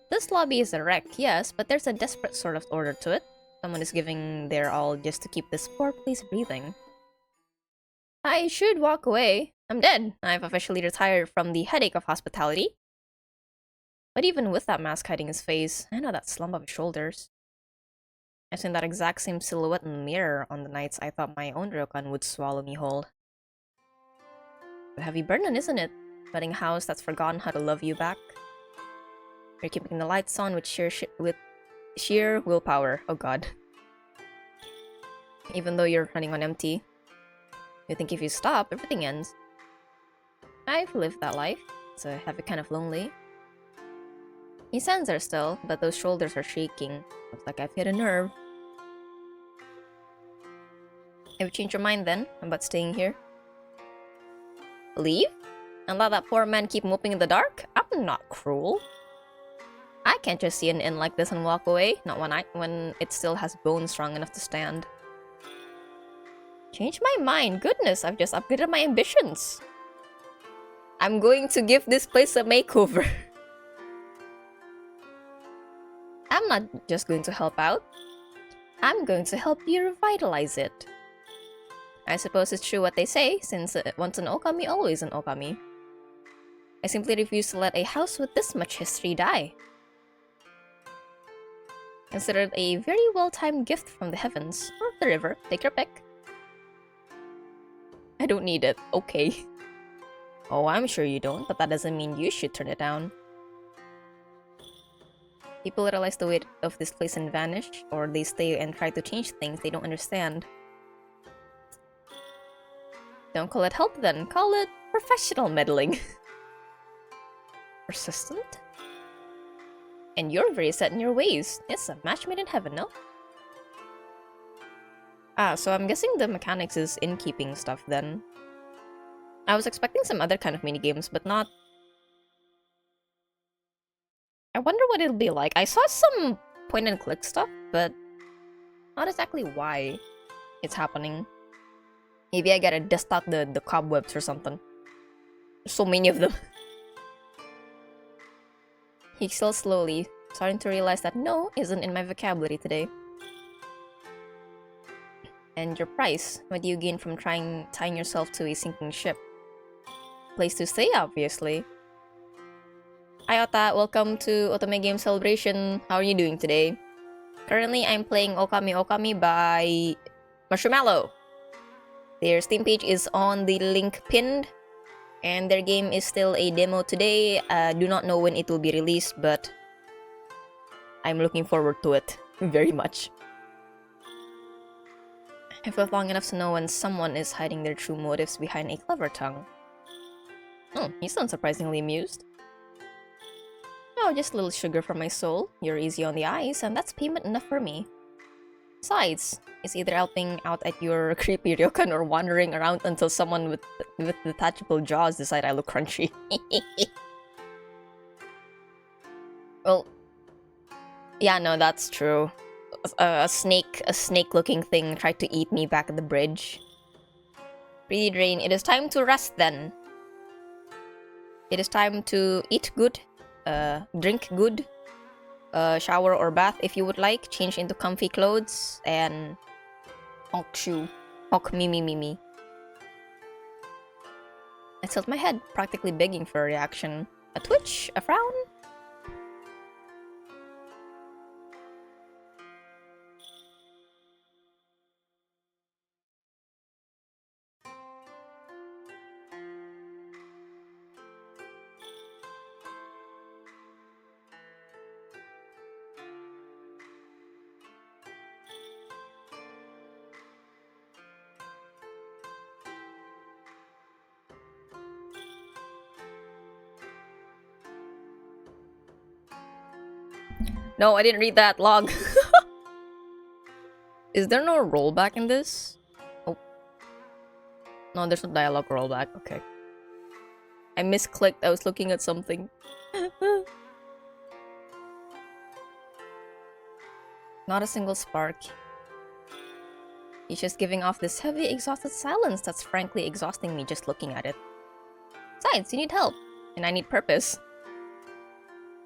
Speaker 1: This lobby is a wreck, yes, but there's a desperate sort of order to it. Someone is giving their all just to keep this poor place breathing. I should walk away. I'm dead. I've officially retired from the headache of hospitality. But even with that mask hiding his face, I know that slump of his shoulders. I've seen that exact same silhouette in the mirror on the nights I thought my own ryokan would swallow me whole. A heavy burden, isn't it? Letting a house that's forgotten how to love you back. You're keeping the lights on with sheer willpower. Oh god. Even though you're running on empty. You think if you stop, everything ends. I've lived that life. It's a heavy kind of lonely. His hands are still, but those shoulders are shaking. Looks like I've hit a nerve. Have you changed your mind then about staying here? Leave? And let that poor man keep moping in the dark? I'm not cruel. I can't just see an inn like this and walk away. Not when it still has bones strong enough to stand. Change my mind. Goodness, I've just upgraded my ambitions. I'm going to give this place a makeover. I'm not just going to help out. I'm going to help you revitalize it. I suppose it's true what they say, since once an Okami, always an Okami. I simply refuse to let a house with this much history die. Considered a very well-timed gift from the heavens, or the river, take your pick. I don't need it, okay. Oh, I'm sure you don't, but that doesn't mean you should turn it down. People realize the weight of this place and vanish, or they stay and try to change things they don't understand. Don't call it help then, call it professional meddling. Persistent? And you're very set in your ways. It's a match made in heaven, no? Ah, so I'm guessing the mechanics is innkeeping stuff then. I was expecting some other kind of minigames, but not... I wonder what it'll be like. I saw some point-and-click stuff, but not exactly why it's happening. Maybe I gotta dust out the cobwebs or something. There's so many of them. He exhales slowly, starting to realize that no isn't in my vocabulary today. And your price? What do you gain from tying yourself to a sinking ship? Place to stay, obviously. Hi Ota, welcome to Otome Game Celebration. How are you doing today? Currently, I'm playing Ookami Okami by Marshmallow. Their Steam page is on the link pinned, and their game is still a demo today. Do not know when it will be released, but I'm looking forward to it very much. I've lived long enough to know when someone is hiding their true motives behind a clever tongue. Oh, you sound surprisingly amused. Oh, just a little sugar for my soul. You're easy on the eyes, and that's payment enough for me. Besides, it's either helping out at your creepy ryokan or wandering around until someone with detachable jaws decide I look crunchy. Well, yeah, no, that's true. A snake-looking thing tried to eat me back at the bridge. Pretty Drain, it is time to rest then. It is time to eat good, drink good, shower or bath if you would like, change into comfy clothes, and honk shoe. Honk me. I tilt my head, practically begging for a reaction. A twitch? A frown? No, I didn't read that log. Is there no rollback in this? Oh. No, there's no dialogue rollback. Okay. I misclicked. I was looking at something. Not a single spark. He's just giving off this heavy, exhausted silence that's frankly exhausting me just looking at it. Besides, you need help, and I need purpose.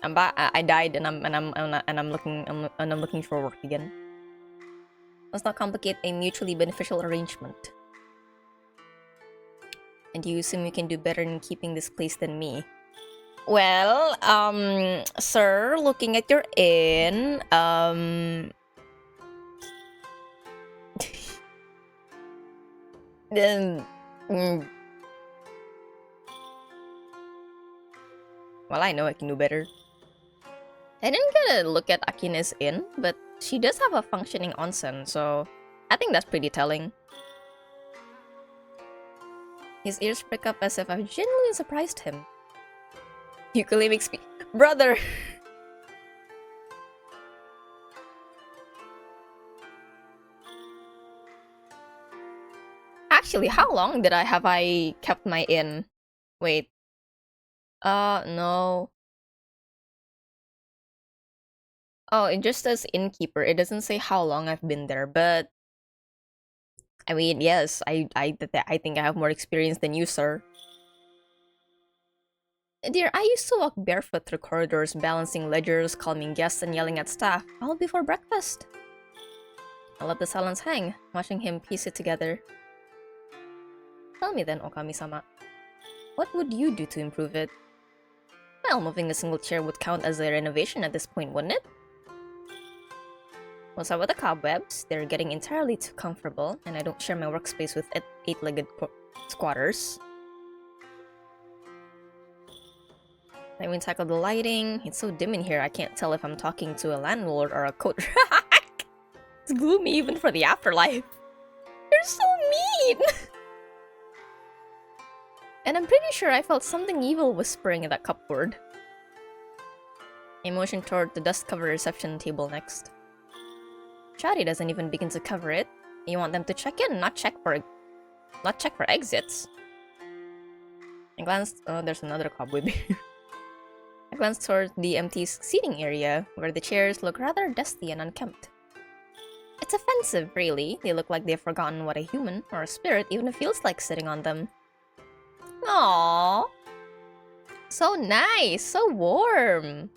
Speaker 1: I died, and I'm looking for work again. Let's not complicate a mutually beneficial arrangement. And you assume you can do better in keeping this place than me? Well, sir, looking at your inn, then, well, I know I can do better. I didn't get a look at Akine's inn, but she does have a functioning onsen, so I think that's pretty telling. His ears prick up as if I've genuinely surprised him. Ukulele makes me... Brother! Actually, how long did I kept my inn? Wait. No. Oh, it just says innkeeper. It doesn't say how long I've been there, but... I mean, yes, I think I have more experience than you, sir. Dear, I used to walk barefoot through corridors, balancing ledgers, calming guests, and yelling at staff, all before breakfast. I let the silence hang, watching him piece it together. Tell me then, Okami-sama. What would you do to improve it? Well, moving a single chair would count as a renovation at this point, wouldn't it? What's up with the cobwebs? They're getting entirely too comfortable, and I don't share my workspace with eight-legged squatters. I even tackle the lighting. It's so dim in here, I can't tell if I'm talking to a landlord or a coat rack. It's gloomy even for the afterlife. You're so mean! And I'm pretty sure I felt something evil whispering in that cupboard. I motioned toward the dust-covered reception table next. Shadi doesn't even begin to cover it. You want them to check in, not check for exits. I glanced... Oh, there's another cobweb here. I glanced toward the empty seating area, where the chairs look rather dusty and unkempt. It's offensive, really. They look like they've forgotten what a human, or a spirit, even feels like sitting on them. Aww. So nice, so warm.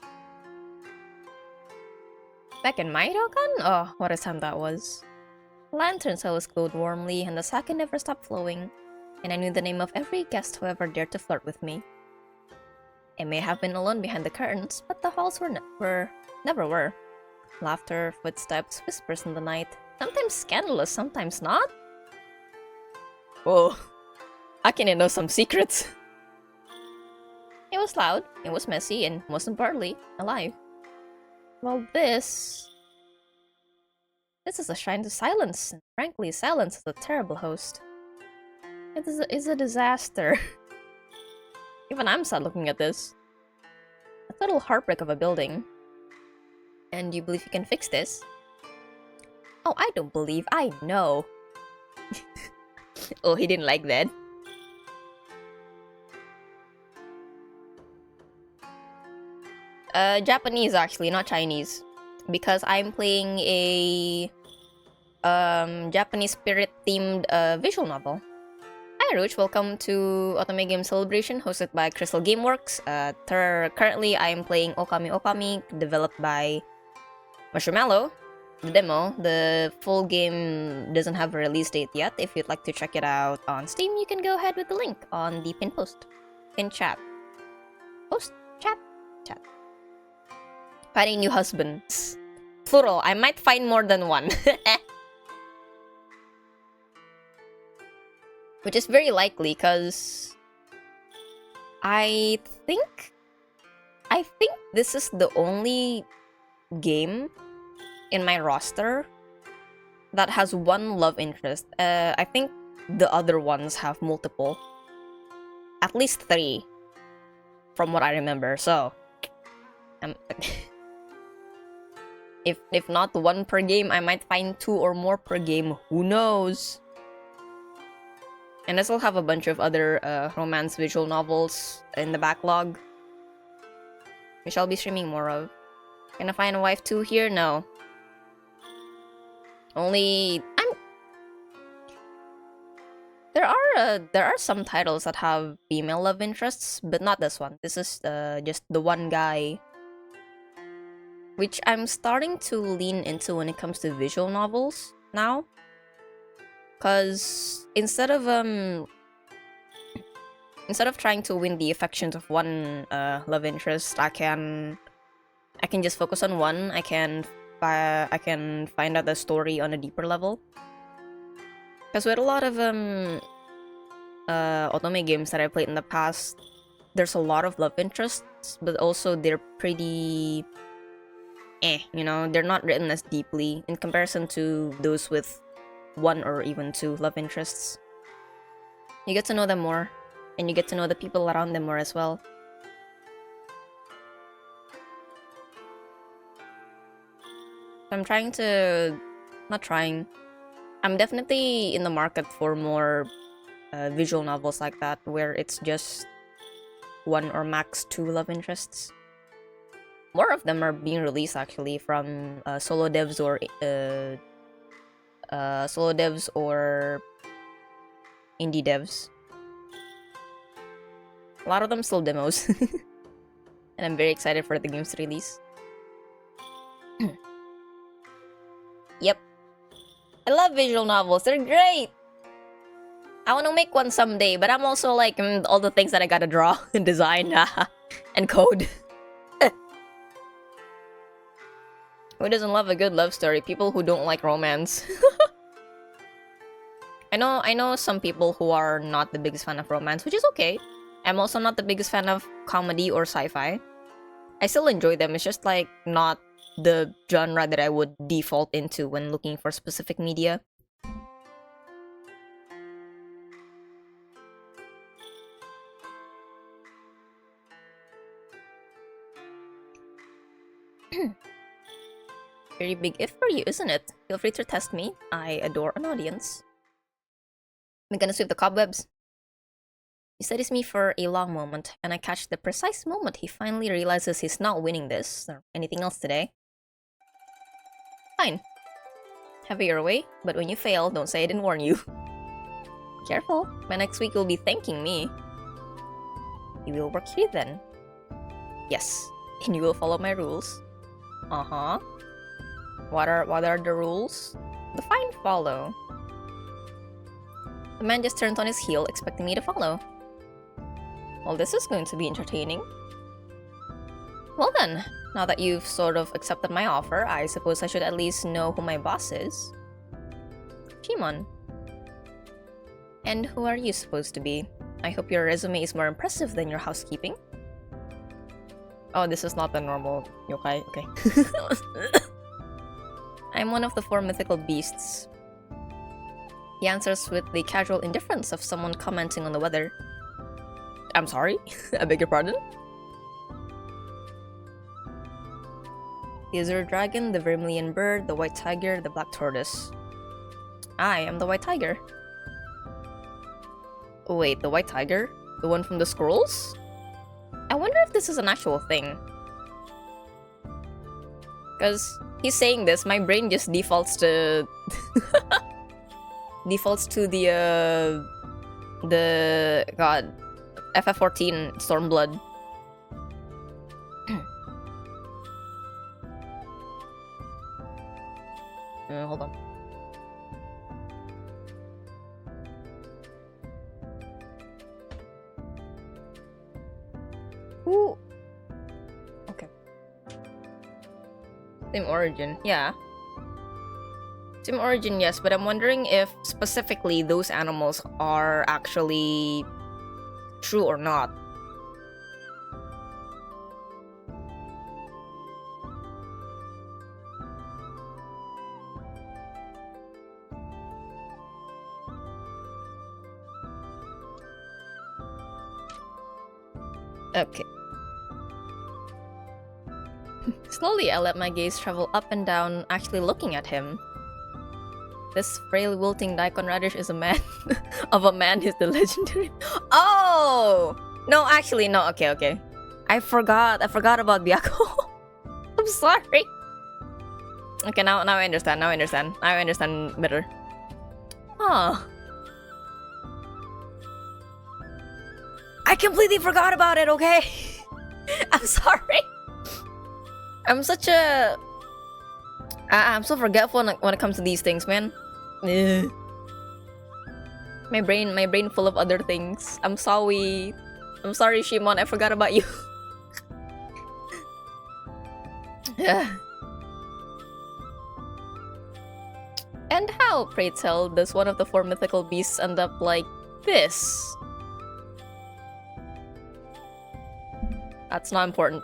Speaker 1: Back in my ryokan? Oh, what a time that was. Lanterns always glowed warmly, and the sake never stopped flowing. And I knew the name of every guest who ever dared to flirt with me. I may have been alone behind the curtains, but the halls never were. Laughter, footsteps, whispers in the night. Sometimes scandalous, sometimes not. Whoa. Akine knows some secrets. It was loud, it was messy, and most importantly, alive. Well, this is a shrine to silence, and frankly, silence is a terrible host. It is a disaster. Even I'm sad looking at this. A total heartbreak of a building. And you believe you can fix this? Oh, I don't believe, I know. Oh, he didn't like that. Japanese actually, not Chinese. Because I'm playing a Japanese spirit themed visual novel. Hi Roach, welcome to Otome Game Celebration hosted by Crystal Gameworks. Currently I'm playing Ookami Okami, developed by Marshmallow. the demo. The full game doesn't have a release date yet. If you'd like to check it out on Steam, you can go ahead with the link on the pin post. Pin chat. Post? Chat? Chat. Finding new husbands. Plural. I might find more than one. Which is very likely, because I think this is the only game in my roster that has one love interest. I think the other ones have multiple. At least 3. From what I remember, so... if not 1 per game, I might find 2 or more per game. Who knows? And I still have a bunch of other romance visual novels in the backlog, which I'll be streaming more of. Can I find a wife too here? No. Only... There are some titles that have female love interests, but not this one. This is just the one guy, which I'm starting to lean into when it comes to visual novels now. Cause instead of trying to win the affections of one love interest, I can just focus on one. I can find out the story on a deeper level. Because with a lot of Otome games that I played in the past, there's a lot of love interests, but also they're pretty you know, they're not written as deeply in comparison to those with 1 or even 2 love interests. You get to know them more, and you get to know the people around them more as well. I'm I'm definitely in the market for more visual novels like that, where it's just 1 or max 2 love interests. More of them are being released actually from solo devs or indie devs. A lot of them still demos, and I'm very excited for the game's release. Yep. I love visual novels, they're great! I want to make one someday, but I'm also like, all the things that I gotta draw and design and code. Who doesn't love a good love story? People who don't like romance. I know some people who are not the biggest fan of romance, which is okay. I'm also not the biggest fan of comedy or sci-fi. I still enjoy them, it's just like not the genre that I would default into when looking for specific media. Very big if for you, isn't it? Feel free to test me. I adore an audience. I'm gonna sweep the cobwebs. He studies me for a long moment, and I catch the precise moment he finally realizes he's not winning this, or anything else today. Fine. Have it your way, but when you fail, don't say I didn't warn you. Careful, by next week you'll be thanking me. You will work here then. Yes, and you will follow my rules. Uh-huh. What are the rules? Define follow. The man just turned on his heel, expecting me to follow. Well, this is going to be entertaining. Well then, now that you've sort of accepted my offer, I suppose I should at least know who my boss is. Shimon. And who are you supposed to be? I hope your resume is more impressive than your housekeeping. Oh, this is not the normal yokai. Okay. I'm one of the 4 mythical beasts. He answers with the casual indifference of someone commenting on the weather. I'm sorry? I beg your pardon? The azure dragon, the vermilion bird, the white tiger, the black tortoise. I am the white tiger. Oh, wait, the white tiger? The one from the scrolls? I wonder if this is an actual thing. Because he's saying this, my brain just defaults to... defaults to the god, FF14 Stormblood. hold on. Ooh. Okay. Same origin, yeah. Same origin, yes, but I'm wondering if specifically those animals are actually true or not. Okay. Slowly, I let my gaze travel up and down, actually looking at him. This frail, wilting daikon radish is a man of a man is the legendary. Oh no, actually no. Okay. I forgot about Byakko. I'm sorry. Okay, now I understand. Now I understand better. Huh. I completely forgot about it. Okay. I'm sorry. I'm such a. I'm so forgetful when it comes to these things, man. Ugh. My brain full of other things. I'm sorry, Shimon. I forgot about you. Yeah. And how, pray tell, does one of the 4 mythical beasts end up like this? That's not important.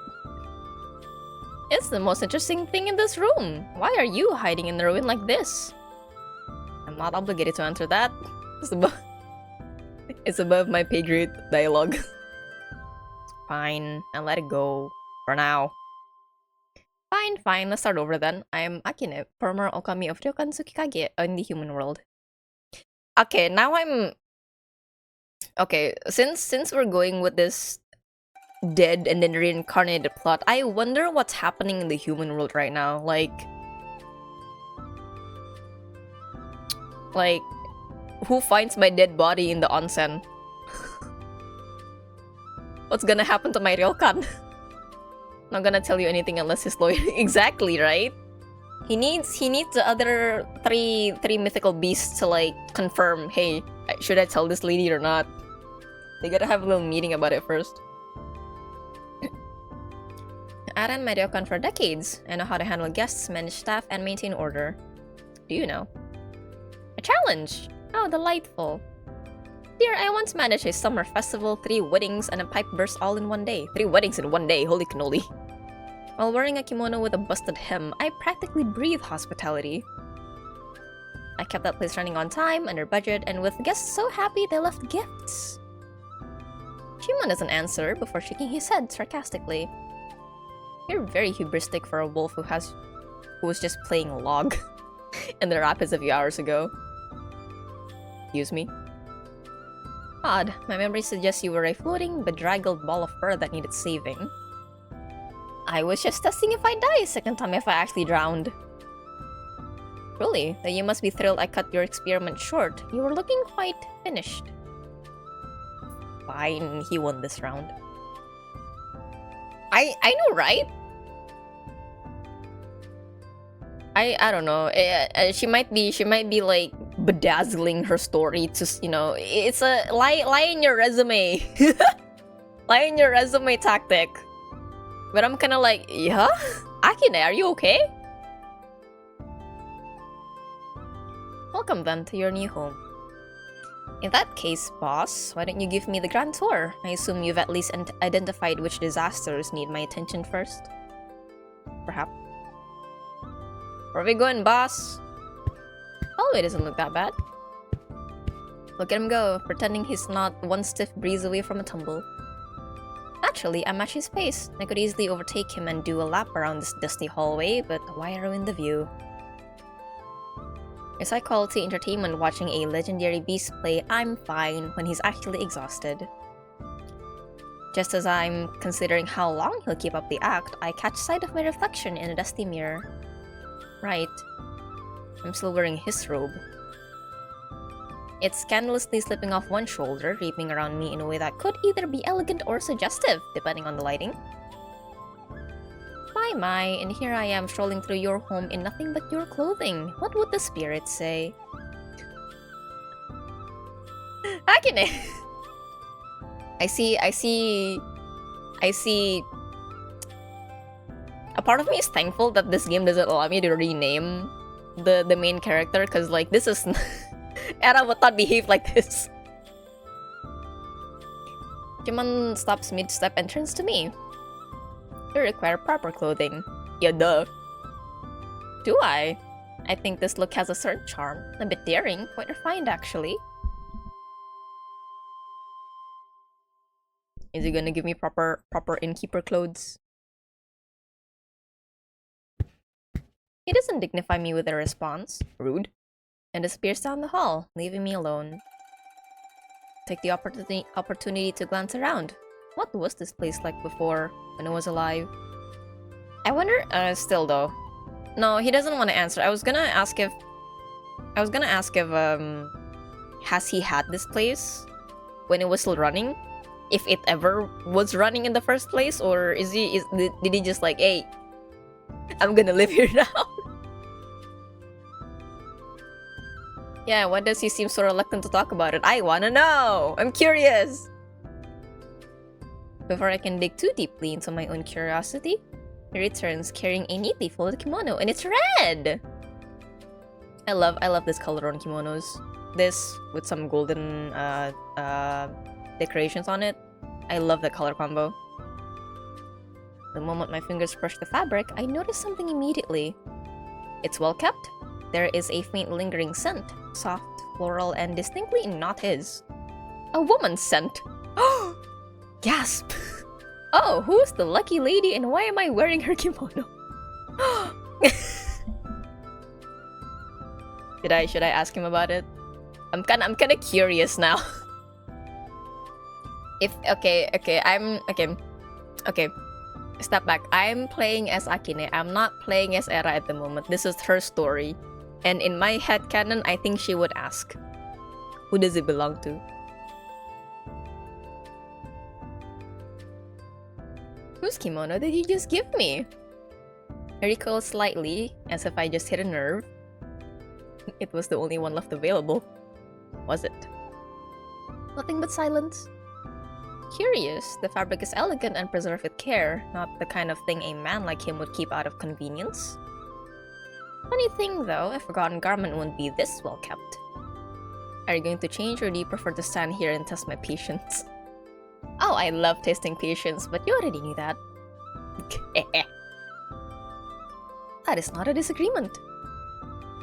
Speaker 1: It's the most interesting thing in this room. Why are you hiding in the ruin like this? I'm not obligated to answer that. It's above my pay grade dialogue. It's fine, I'll let it go. For now. Fine, let's start over then. I am Akine, former Ookami of Ryokan Tsukikage in the human world. Okay, now I'm... Okay, since we're going with this dead and then reincarnated plot, I wonder what's happening in the human world right now. Like, who finds my dead body in the onsen? What's gonna happen to my ryokan? Not gonna tell you anything unless he's loyal. Exactly, right? He needs the other three mythical beasts to like confirm, hey, should I tell this lady or not? They gotta have a little meeting about it first. I ran my ryokan for decades. I know how to handle guests, manage staff, and maintain order. Do you know? A challenge! How delightful. Dear, I once managed a summer festival, 3 weddings, and a pipe burst all in one day. 3 weddings in one day, holy cannoli. While wearing a kimono with a busted hem, I practically breathe hospitality. I kept that place running on time, under budget, and with guests so happy they left gifts. Shimon doesn't answer before shaking his head sarcastically. You're very hubristic for a wolf who was just playing a log in the rapids a few hours ago. Excuse me? Odd. My memory suggests you were a floating, bedraggled ball of fur that needed saving. I was just testing if I'd die a second time if I actually drowned. Really? Then you must be thrilled I cut your experiment short. You were looking quite finished. Fine, he won this round. I know, right? I don't know. She might be like bedazzling her story to, you know, it's a lie in your resume. Lie in your resume tactic. But I'm kind of like, yeah? Akine, are you okay? Welcome then to your new home. In that case, boss, why don't you give me the grand tour? I assume you've at least identified which disasters need my attention first. Perhaps. Where are we going, boss? Oh, it doesn't look that bad. Look at him go, pretending he's not one stiff breeze away from a tumble. Naturally, I match his pace. I could easily overtake him and do a lap around this dusty hallway, but why ruin the view? It's high quality entertainment watching a legendary beast play I'm fine when he's actually exhausted. Just as I'm considering how long he'll keep up the act, I catch sight of my reflection in a dusty mirror. Right. I'm still wearing his robe. It's scandalously slipping off one shoulder, wrapping around me in a way that could either be elegant or suggestive, depending on the lighting. My, and here I am strolling through your home in nothing but your clothing. What would the spirits say? Akine! I see... A part of me is thankful that this game doesn't allow me to rename the main character, because, like, this is... Era would not behave like this. Jimon stops mid-step and turns to me. You require proper clothing. Yeah, duh. Do I? I think this look has a certain charm. A bit daring, quite refined actually. Is he gonna give me proper innkeeper clothes? He doesn't dignify me with a response. Rude. And disappears down the hall, leaving me alone. Take the opportunity to glance around. What was this place like before, when I was alive? I wonder, still though. No, he doesn't want to answer. I was gonna ask if, has he had this place when it was still running? If it ever was running in the first place, or did he just like, hey, I'm gonna live here now? Yeah, why does he seem so reluctant to talk about it? I wanna know! I'm curious! Before I can dig too deeply into my own curiosity, he returns carrying a neatly folded kimono, and it's red! I love this color on kimonos. This, with some golden decorations on it. I love that color combo. The moment my fingers brush the fabric, I notice something immediately. It's well kept. There is a faint lingering scent, soft, floral, and distinctly not his. A woman's scent! Gasp! Oh, who's the lucky lady and why am I wearing her kimono? Should I ask him about it? I'm kinda curious now. Okay. Step back. I'm playing as Akine. I'm not playing as Era at the moment. This is her story. And in my headcanon, I think she would ask, who does it belong to? Whose kimono did you just give me? I recoil slightly, as if I just hit a nerve. It was the only one left available. Was it? Nothing but silence. Curious, the fabric is elegant and preserved with care, not the kind of thing a man like him would keep out of convenience. Funny thing though, a forgotten garment wouldn't be this well kept. Are you going to change, or do you prefer to stand here and test my patience? Oh, I love testing patience, but you already knew that. That is not a disagreement.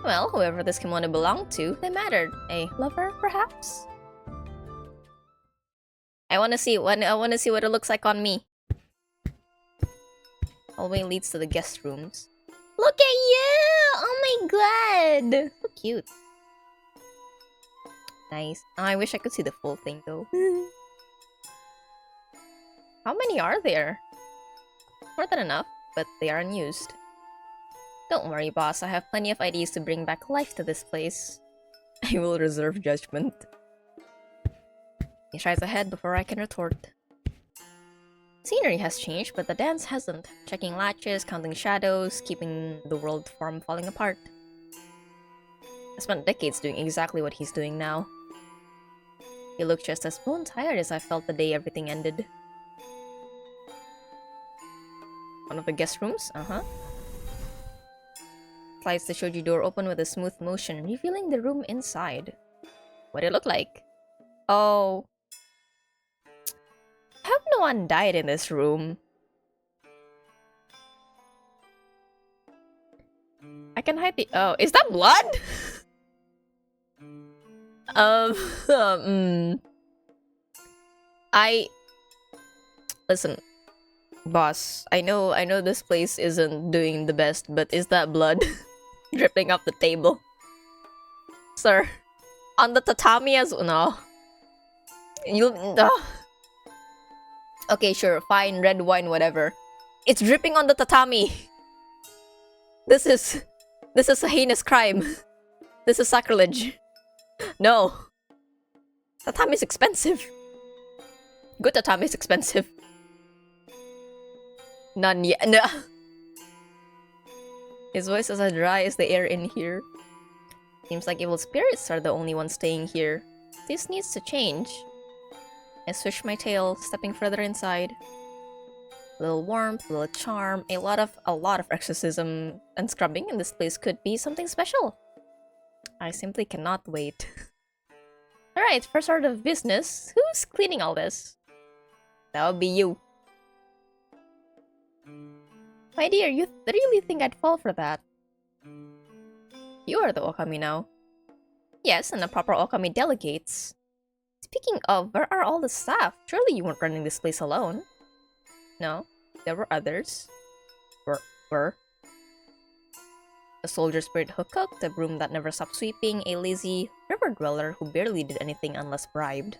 Speaker 1: Well, whoever this kimono belonged to, they mattered. A lover, perhaps? I wanna see what it looks like on me. Hallway leads to the guest rooms. Look at you! Oh my god! So cute. Nice. Oh, I wish I could see the full thing though. How many are there? More than enough, but they are unused. Don't worry, boss. I have plenty of ideas to bring back life to this place. I will reserve judgment. He strides ahead before I can retort. Scenery has changed, but the dance hasn't. Checking latches, counting shadows, keeping the world from falling apart. I spent decades doing exactly what he's doing now. He looked just as bone-tired as I felt the day everything ended. One of the guest rooms? Slides the shoji door open with a smooth motion, revealing the room inside. What'd it look like? Oh. I hope no one died in this room. I can hide the— oh, is that blood? Listen, boss, I know this place isn't doing the best, but is that blood dripping off the table? Sir, on the tatami as— no. Okay, sure, fine, red wine, whatever. It's dripping on the tatami. This is a heinous crime. This is sacrilege. No. Tatami is expensive. Good tatami is expensive. None yet. No. His voice is as dry as the air in here. Seems like evil spirits are the only ones staying here. This needs to change. I swish my tail, stepping further inside. A little warmth, a little charm, a lot of exorcism and scrubbing in this place could be something special. I simply cannot wait. Alright, first order of business. Who's cleaning all this? That would be you. My dear, you really think I'd fall for that? You are the Okami now. Yes, and the proper Okami delegates. Speaking of, where are all the staff? Surely you weren't running this place alone. No, there were others. Were. A soldier spirit who cooked, a broom that never stopped sweeping, a lazy river dweller who barely did anything unless bribed.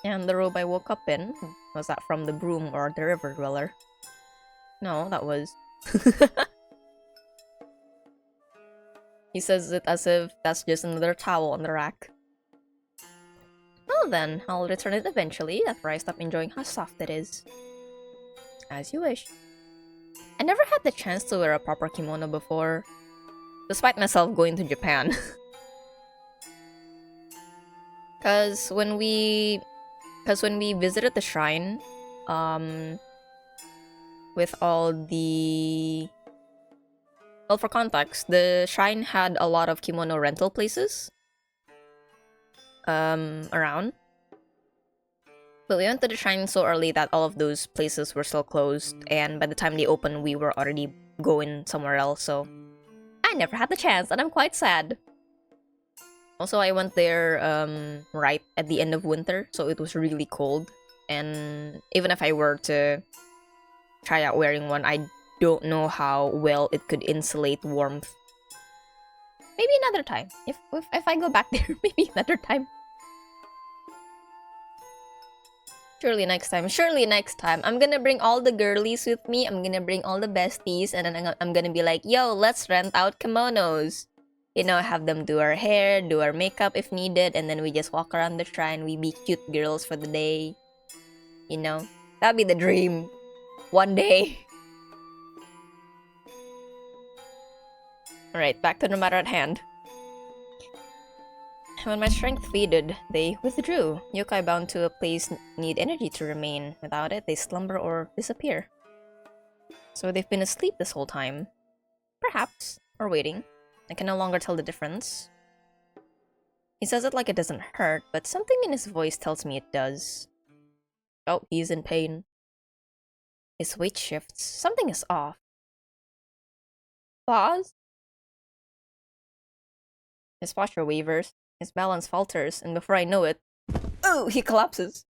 Speaker 1: And the robe I woke up in, was that from the broom or the river dweller? No, that was... He says it as if that's just another towel on the rack. Well then, I'll return it eventually after I stop enjoying how soft it is. As you wish. I never had the chance to wear a proper kimono before, despite myself going to Japan. Cause when we visited the shrine, with all the... Well, for context, the shrine had a lot of kimono rental places around. But we went to the shrine so early that all of those places were still closed, and by the time they opened, we were already going somewhere else, so... I never had the chance, and I'm quite sad. Also, I went there right at the end of winter, so it was really cold. And even if I were to try out wearing one, I don't know how well it could insulate warmth. Maybe another time. If I go back there, maybe another time. Surely next time. I'm gonna bring all the girlies with me. I'm gonna bring all the besties, and then I'm gonna be like, yo, let's rent out kimonos. You know, have them do our hair, do our makeup if needed, and then we just walk around the shrine. We be cute girls for the day. You know, that'd be the dream. One day. Alright, back to the matter at hand. When my strength faded, they withdrew. Yokai bound to a place need energy to remain. Without it, they slumber or disappear. So they've been asleep this whole time. Perhaps. Or waiting. I can no longer tell the difference. He says it like it doesn't hurt, but something in his voice tells me it does. Oh, he's in pain. His weight shifts. Something is off. Pause. His posture wavers. His balance falters, and before I know it, oh, he collapses.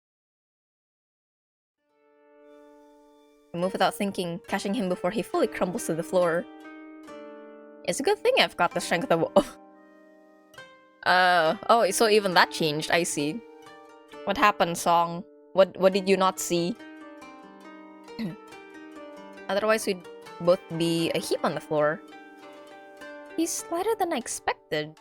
Speaker 1: I move without thinking, catching him before he fully crumbles to the floor. It's a good thing I've got the strength of... oh, so even that changed, I see. What happened, Song? What did you not see? Otherwise, we'd both be a heap on the floor. He's lighter than I expected.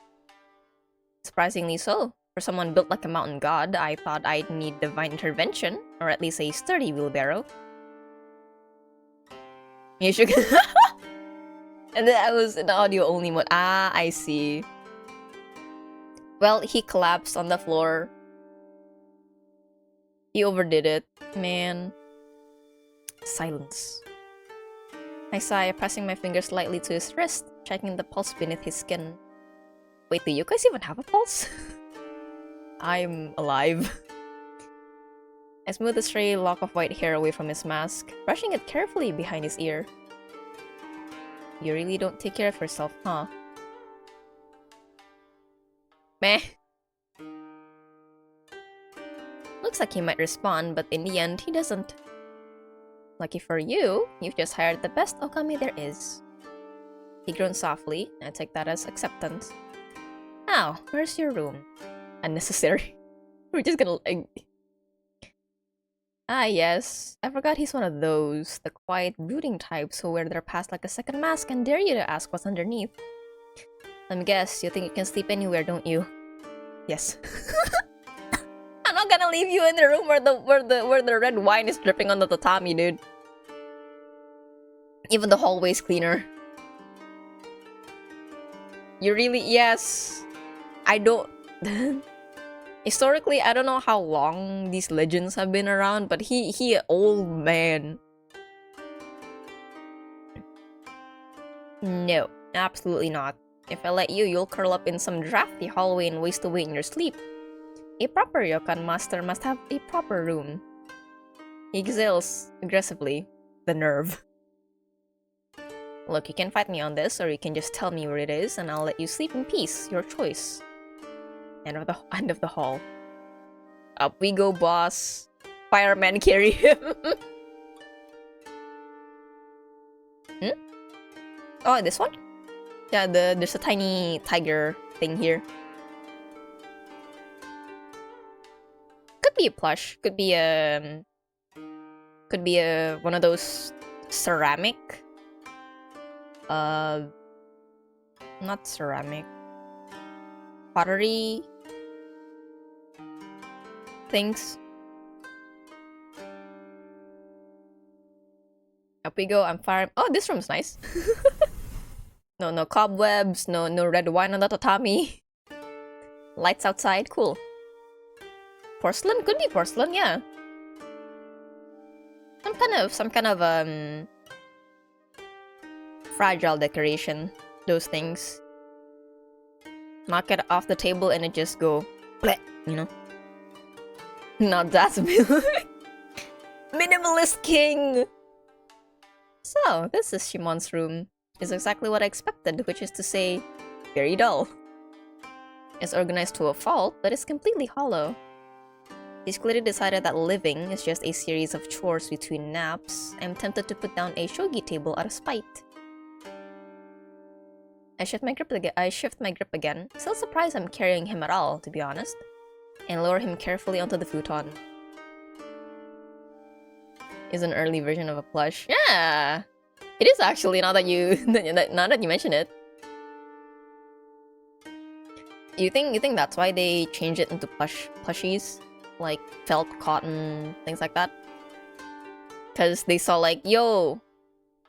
Speaker 1: Surprisingly so. For someone built like a mountain god, I thought I'd need divine intervention, or at least a sturdy wheelbarrow. You should... And then I was in audio only mode. Ah, I see. Well, he collapsed on the floor. He overdid it. Man. Silence. I sigh, pressing my fingers lightly to his wrist, checking the pulse beneath his skin. Wait, do you guys even have a pulse? I'm alive. I smooth a stray lock of white hair away from his mask, brushing it carefully behind his ear. You really don't take care of yourself, huh? Meh. Looks like he might respond, but in the end, he doesn't. Lucky for you, you've just hired the best Okami there is. He groans softly, and I take that as acceptance. Now, where's your room? Unnecessary. We're just gonna like... Ah yes, I forgot he's one of those, the quiet, brooding types who wear their past like a second mask and dare you to ask what's underneath. Let me guess, you think you can sleep anywhere, don't you? Yes. I'm not gonna leave you in the room where the red wine is dripping on the tatami, dude. Even the hallway's cleaner. You really, yes. I don't. Historically, I don't know how long these legends have been around, but he old man. No, absolutely not. If I let you, you'll curl up in some drafty hallway and waste away in your sleep. A proper ryokan master must have a proper room. He exhales aggressively. The nerve. Look, you can fight me on this, or you can just tell me where it is, and I'll let you sleep in peace. Your choice. End of the hall. Up we go, boss. Fireman, carry him. Hmm? Oh, this one? Yeah, there's a tiny tiger thing here. Could be a plush. Could be a one of those ceramic. Not ceramic. Pottery things. Up we go. I'm firing. Oh, this room's nice. No cobwebs. No red wine on the tatami. Lights outside. Cool. Porcelain? Could be porcelain. Yeah. Some kind of fragile decoration. Those things. Knock it off the table and it just go bleh, you know. Now that's minimalist king. So this is Shimon's room. It's exactly what I expected, which is to say, very dull. It's organized to a fault, but it's completely hollow. He's clearly decided that living is just a series of chores between naps. I'm tempted to put down a shogi table out of spite. I shift my grip again. Still surprised I'm carrying him at all, to be honest. And lower him carefully onto the futon. Is an early version of a plush. Yeah! It is actually, now that you mention it. You think that's why they changed it into plushies? Like felt, cotton, things like that? Because they saw like, yo,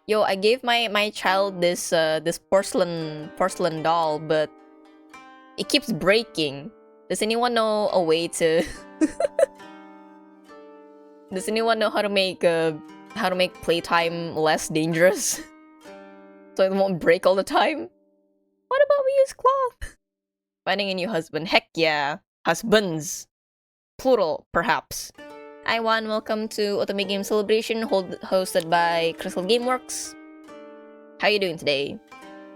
Speaker 1: I gave my child this this porcelain doll, but it keeps breaking. Does anyone know a way to? Does anyone know how to make playtime less dangerous, so it won't break all the time? What about we use cloth? Finding a new husband? Heck yeah, husbands, plural perhaps. Hi Juan, welcome to Otome Game Celebration, hosted by Crystal Gameworks. How you doing today?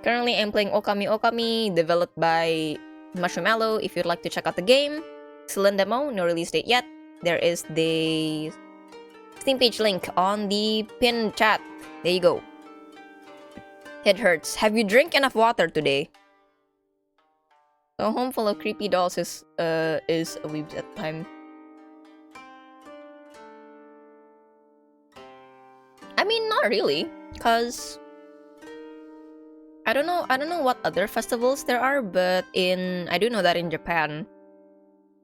Speaker 1: Currently, I'm playing Ookami Okami, developed by Marshmallow. If you'd like to check out the game, still in demo, no release date yet. There is the Steam page link on the pinned chat. There you go. Head hurts. Have you drank enough water today? A home full of creepy dolls is a weeb's at time. I mean, not really, cause I don't know what other festivals there are, but I do know that in Japan,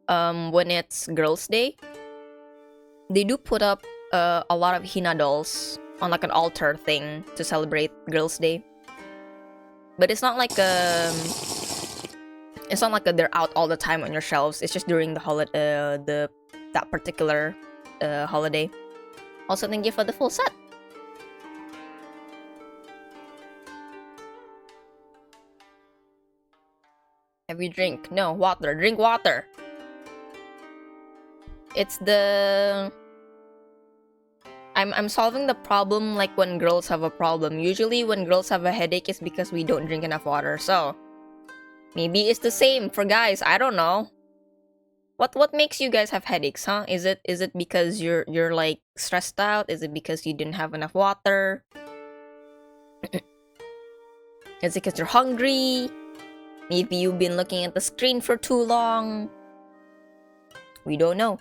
Speaker 1: when it's Girls' Day, they do put up a lot of Hina dolls on like an altar thing to celebrate Girls' Day. But it's not like they're out all the time on your shelves. It's just during the holiday, that particular holiday. Also, thank you for the full set. Have you drink? No, water. Drink water. It's the... I'm solving the problem like when girls have a problem. Usually when girls have a headache, it's because we don't drink enough water. So maybe it's the same for guys. I don't know. What makes you guys have headaches, huh? Is it because you're like stressed out? Is it because you didn't have enough water? Is it because you're hungry? Maybe you've been looking at the screen for too long. We don't know.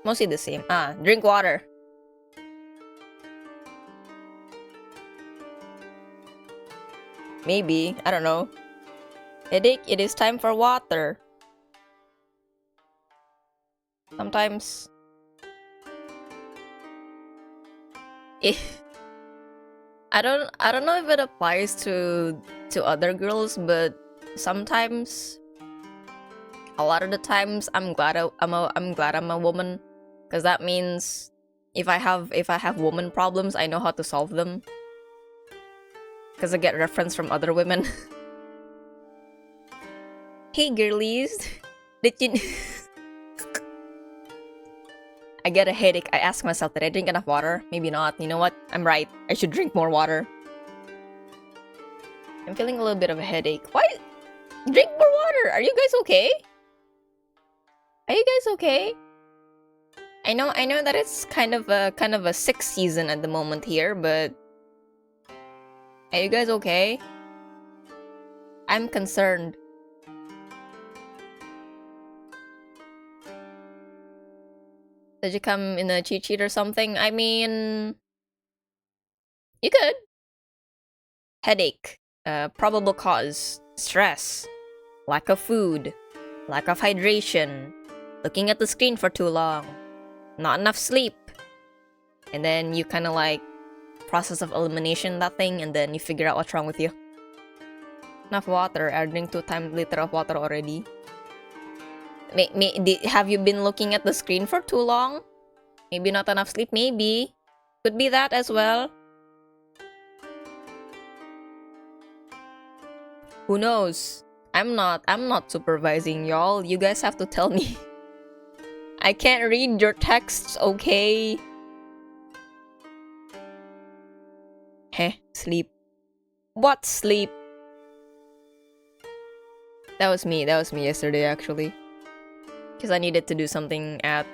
Speaker 1: Mostly the same. Drink water. Maybe. I don't know. Headache, it is time for water. Sometimes... I don't know if it applies to other girls, but sometimes, a lot of the times, I'm glad I'm a woman, because that means if I have woman problems, I know how to solve them. Because I get reference from other women. Hey girlies, did you? I get a headache. I ask myself, did I drink enough water? Maybe not. You know what? I'm right. I should drink more water. I'm feeling a little bit of a headache. Why? Drink more water. Are you guys okay? Are you guys okay? I know that it's kind of a sick season at the moment here, but are you guys okay? I'm concerned. Did you come in a cheat sheet or something? I mean, you could. Headache. Probable cause. Stress. Lack of food. Lack of hydration. Looking at the screen for too long. Not enough sleep. And then you kind of like process of elimination that thing, and then you figure out what's wrong with you. Enough water. I drink 2 times liter of water already. Have you been looking at the screen for too long? Maybe not enough sleep, maybe. Could be that as well. Who knows? I'm not supervising y'all. You guys have to tell me. I can't read your texts, okay? Heh, sleep. What sleep? That was me yesterday actually. Because I needed to do something at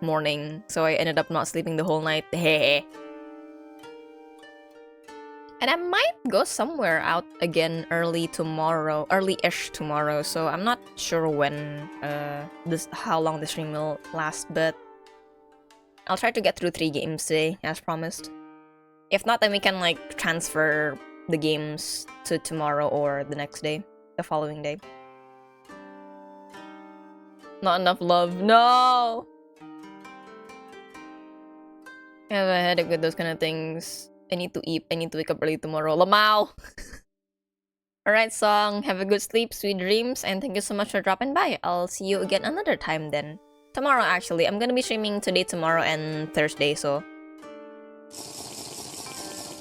Speaker 1: morning, so I ended up not sleeping the whole night. Heh. And I might go somewhere out again early-ish tomorrow, so I'm not sure when, how long the stream will last, but I'll try to get through 3 games today, as promised. If not, then we can, like, transfer the games to tomorrow or the next day, the following day. Not enough love, no! I have a headache with those kind of things. I need to eat. I need to wake up early tomorrow. Lamau! Alright, Song. Have a good sleep, sweet dreams, and thank you so much for dropping by. I'll see you again another time then. Tomorrow, actually. I'm gonna be streaming today, tomorrow, and Thursday, so...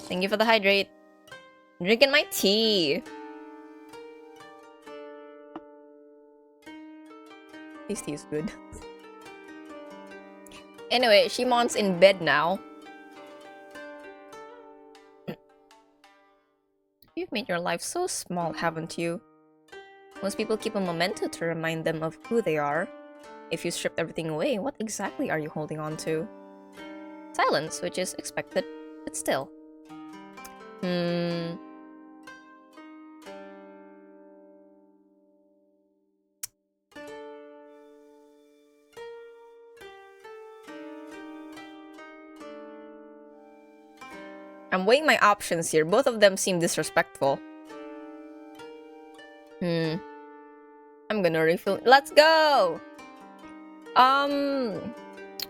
Speaker 1: Thank you for the hydrate. Drinking my tea. This tea is good. Anyway, Shimon's in bed now. You've made your life so small, haven't you? Most people keep a memento to remind them of who they are. If you stripped everything away, what exactly are you holding on to? Silence, which is expected, but still. I'm weighing my options here. Both of them seem disrespectful. I'm gonna refill. Let's go!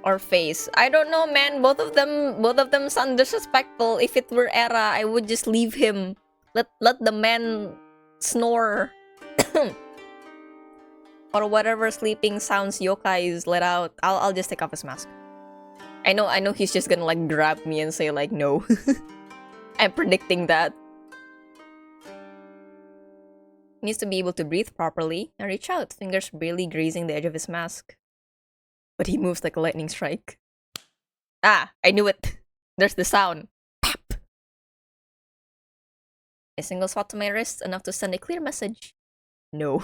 Speaker 1: Or face. I don't know, man. Both of them sound disrespectful. If it were Era, I would just leave him. Let the man snore. Or whatever sleeping sounds yokai is let out. I'll just take off his mask. I know he's just gonna like grab me and say like no. I'm predicting that. He needs to be able to breathe properly and reach out, fingers barely grazing the edge of his mask. But he moves like a lightning strike. Ah, I knew it. There's the sound. Pap! A single swat to my wrist, enough to send a clear message. No.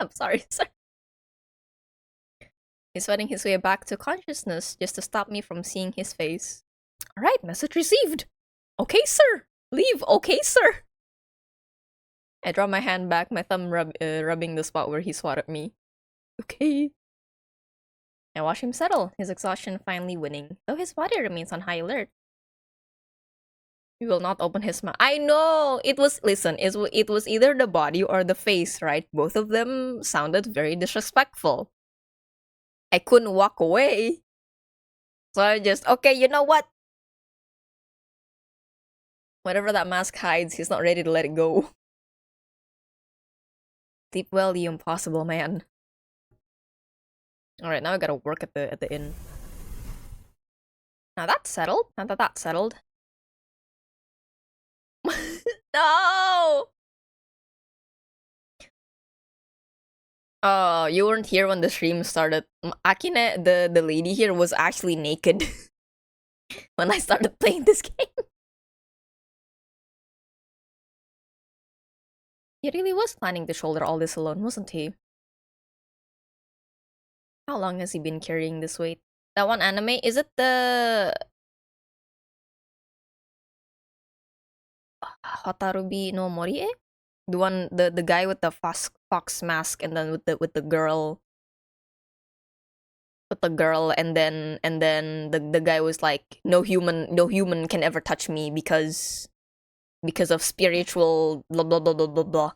Speaker 1: I'm sorry, sir. He's fighting his way back to consciousness just to stop me from seeing his face. Alright, message received. Okay, sir. Leave. Okay, sir. I draw my hand back, my thumb rubbing the spot where he swatted me. Okay. I watch him settle, his exhaustion finally winning, though his body remains on high alert. He will not open his mouth. I know! It was either the body or the face, right? Both of them sounded very disrespectful. I couldn't walk away. So I just, okay, you know what? Whatever that mask hides, he's not ready to let it go. Sleep well, you impossible man. Alright, now I gotta work at the inn. Now that's settled. Now that that's settled. No! Oh, you weren't here when the stream started. Akine, the lady here, was actually naked when I started playing this game. He really was planning to shoulder all this alone, wasn't he? How long has he been carrying this weight? That one anime, is it the Hotarubi no Morie? The one, the guy with the fox mask, and then with the girl, and then the guy was like, no human can ever touch me because of spiritual blah blah blah blah blah blah.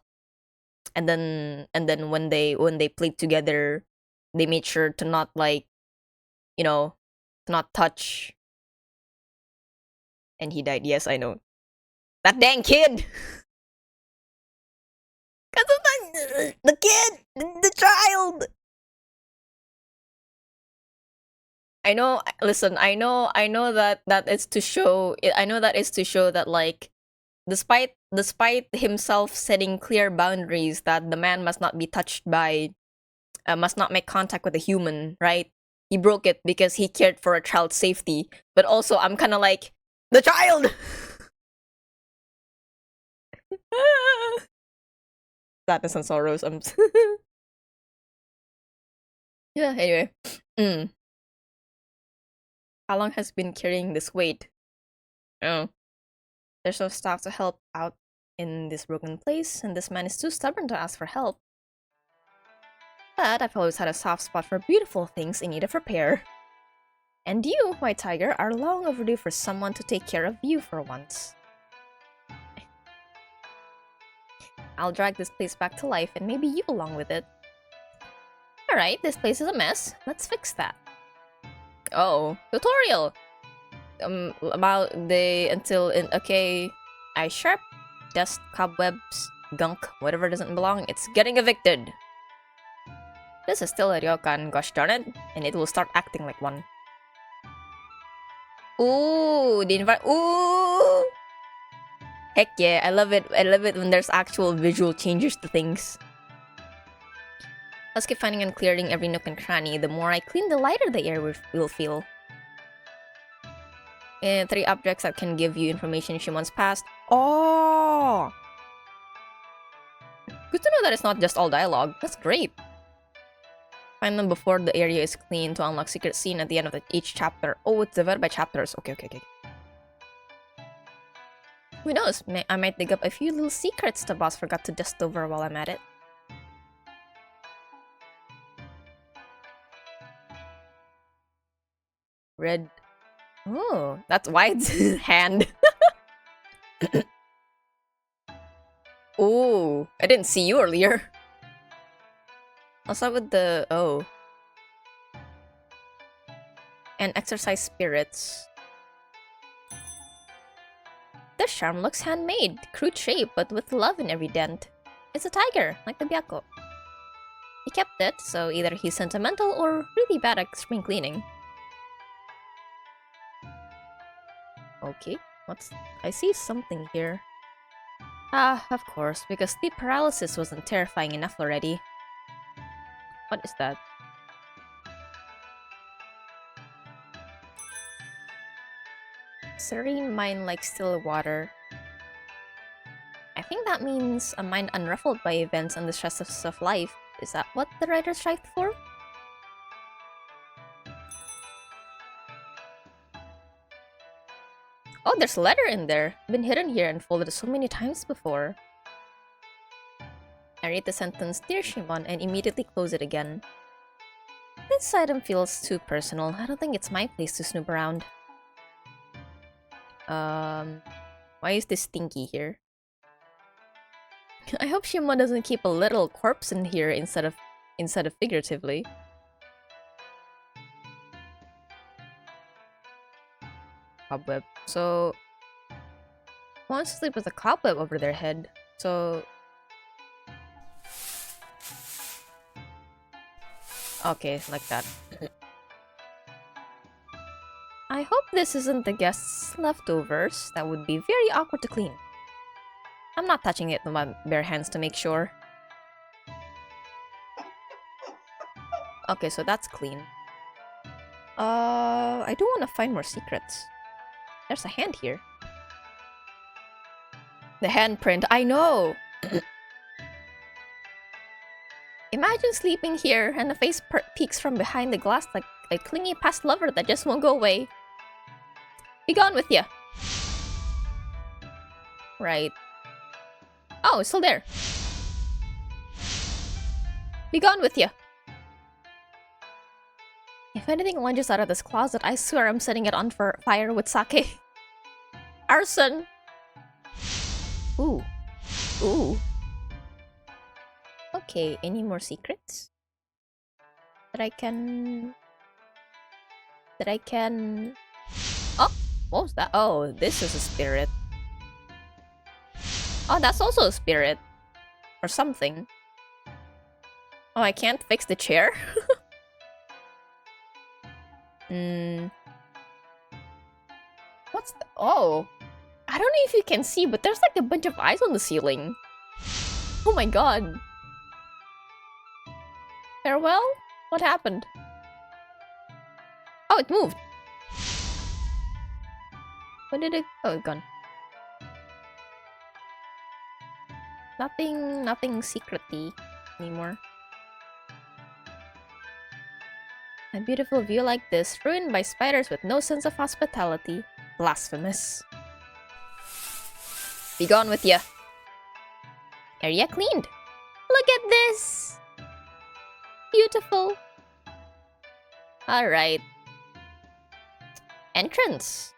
Speaker 1: And then when they played together, they made sure to not, like, you know, to not touch. And he died. Yes, I know. That dang kid! Cause of the kid! The child! I know, listen, I know that is to show, I know that is to show that, like, despite himself setting clear boundaries that the man must not be touched by, must not make contact with a human, right? He broke it because he cared for a child's safety. But also, I'm kind of like, the child! Sadness and sorrows. Yeah, anyway. How long has been carrying this weight? Oh. There's no staff to help out in this broken place, and this man is too stubborn to ask for help. But I've always had a soft spot for beautiful things in need of repair. And you, White Tiger, are long overdue for someone to take care of you for once. I'll drag this place back to life, and maybe you along with it. Alright, this place is a mess. Let's fix that. Oh, tutorial! About the okay, ice sharp, dust, cobwebs, gunk, whatever doesn't belong, it's getting evicted. This is still a ryokan, gosh darn it, and it will start acting like one. Ooh, ooh! Heck yeah, I love it when there's actual visual changes to things. Let's keep finding and clearing every nook and cranny. The more I clean, the lighter the air will feel. 3 objects that can give you information she once passed. Oh! Good to know that it's not just all dialogue. That's great. Find them before the area is clean to unlock secret scene at the end of each chapter. Oh, it's divided by chapters. Okay. Who knows? I might dig up a few little secrets the boss forgot to dust over while I'm at it. Red. Oh, that's White's hand. Oh, I didn't see you earlier. I'll start with the... oh. And exercise spirits. This charm looks handmade, crude shape, but with love in every dent. It's a tiger, like the Byakko. He kept it, so either he's sentimental or really bad at spring cleaning. Okay, I see something here. Ah, of course, because sleep paralysis wasn't terrifying enough already. What is that? Serene mind like still water. I think that means a mind unruffled by events and the stresses of life. Is that what the writer strived for? Oh, there's a letter in there. Been hidden here and folded so many times before. I read the sentence, Dear Shimon, and immediately close it again. This item feels too personal. I don't think it's my place to snoop around. Why is this stinky here? I hope Shimon doesn't keep a little corpse in here instead of figuratively. cobweb. So who wants to sleep with a cobweb over their head? So okay, like that. I hope this isn't the guest's leftovers. That would be very awkward to clean. I'm not touching it with my bare hands to make sure. Okay, so that's clean. I do want to find more secrets. There's a hand here. The handprint, I know! Imagine sleeping here and the face peeks from behind the glass like a clingy past lover that just won't go away. Be gone with ya! Right. Oh, it's still there. Be gone with ya! If anything lunges out of this closet, I swear I'm setting it on fire with sake. Arson! Ooh. Ooh. Okay, any more secrets? That I can... Oh! What was that? Oh, this is a spirit. Oh, that's also a spirit. Or something. Oh, I can't fix the chair? What's the... Oh! I don't know if you can see, but there's like a bunch of eyes on the ceiling. Oh my god. Farewell? What happened? Oh, it moved. When did it... Oh, it's gone. Nothing secret-y anymore. A beautiful view like this, ruined by spiders with no sense of hospitality. Blasphemous. Be gone with ya. Area cleaned. Look at this! Beautiful. Alright. Entrance.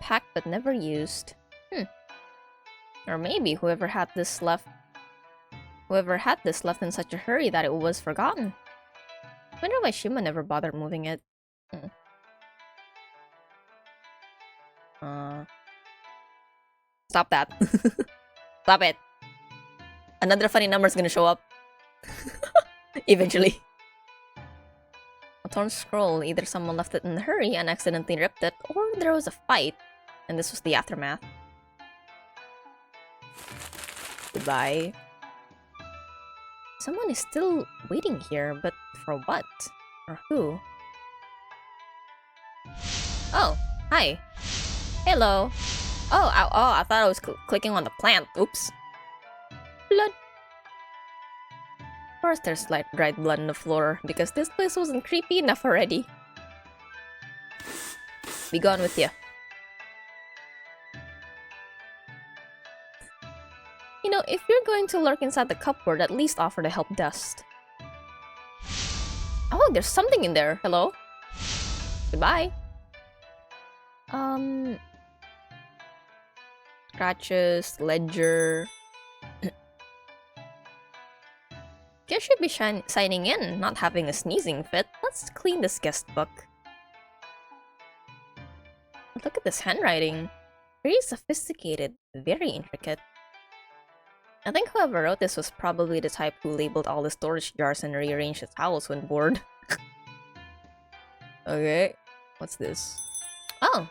Speaker 1: Packed but never used. Or maybe whoever had this left in such a hurry that it was forgotten. Wonder why Shima never bothered moving it. Stop that. Stop it. Another funny number's gonna show up. Eventually. A torn scroll. Either someone left it in a hurry and accidentally ripped it, or there was a fight, and this was the aftermath. Goodbye. Someone is still waiting here, but for what? Or who? Oh, hi. Hello. Oh, I thought I was clicking on the plant. Oops. Blood. Of course there's like dried blood on the floor, because this place wasn't creepy enough already. Be gone with ya. You know, if you're going to lurk inside the cupboard, at least offer to help dust. Oh, there's something in there. Hello? Goodbye. Scratches, ledger. Guess should be signing in, not having a sneezing fit. Let's clean this guest book. Look at this handwriting. Very sophisticated, very intricate. I think whoever wrote this was probably the type who labeled all the storage jars and rearranged the towels when bored. Okay, what's this? Oh!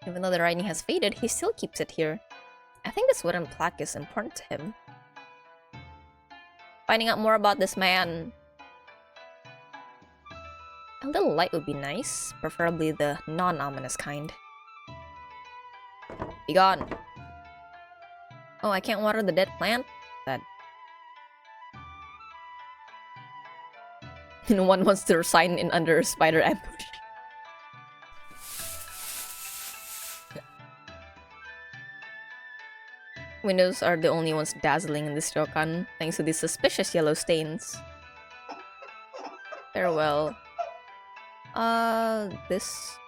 Speaker 1: Even though the writing has faded, he still keeps it here. I think this wooden plaque is important to him. Finding out more about this man. A little light would be nice, preferably the non-ominous kind. Be gone! Oh, I can't water the dead plant? Bad. No one wants to sign in under a spider ambush. Windows are the only ones dazzling in this ryokan, thanks to these suspicious yellow stains. Farewell. This...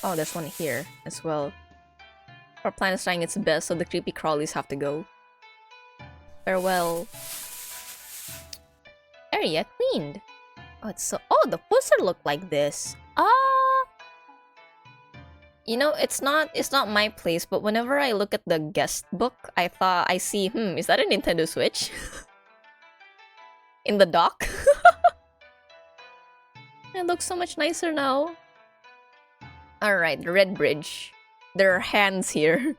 Speaker 1: Oh, there's one here as well. Our plan is trying its best, so the creepy crawlies have to go. Farewell. area cleaned. Oh, it's so. Oh, the poster looked like this. You know, it's not my place, but whenever I look at the guest book, I see, is that a Nintendo Switch? In the dock? It looks so much nicer now. Alright, the Red Bridge. There are hands here.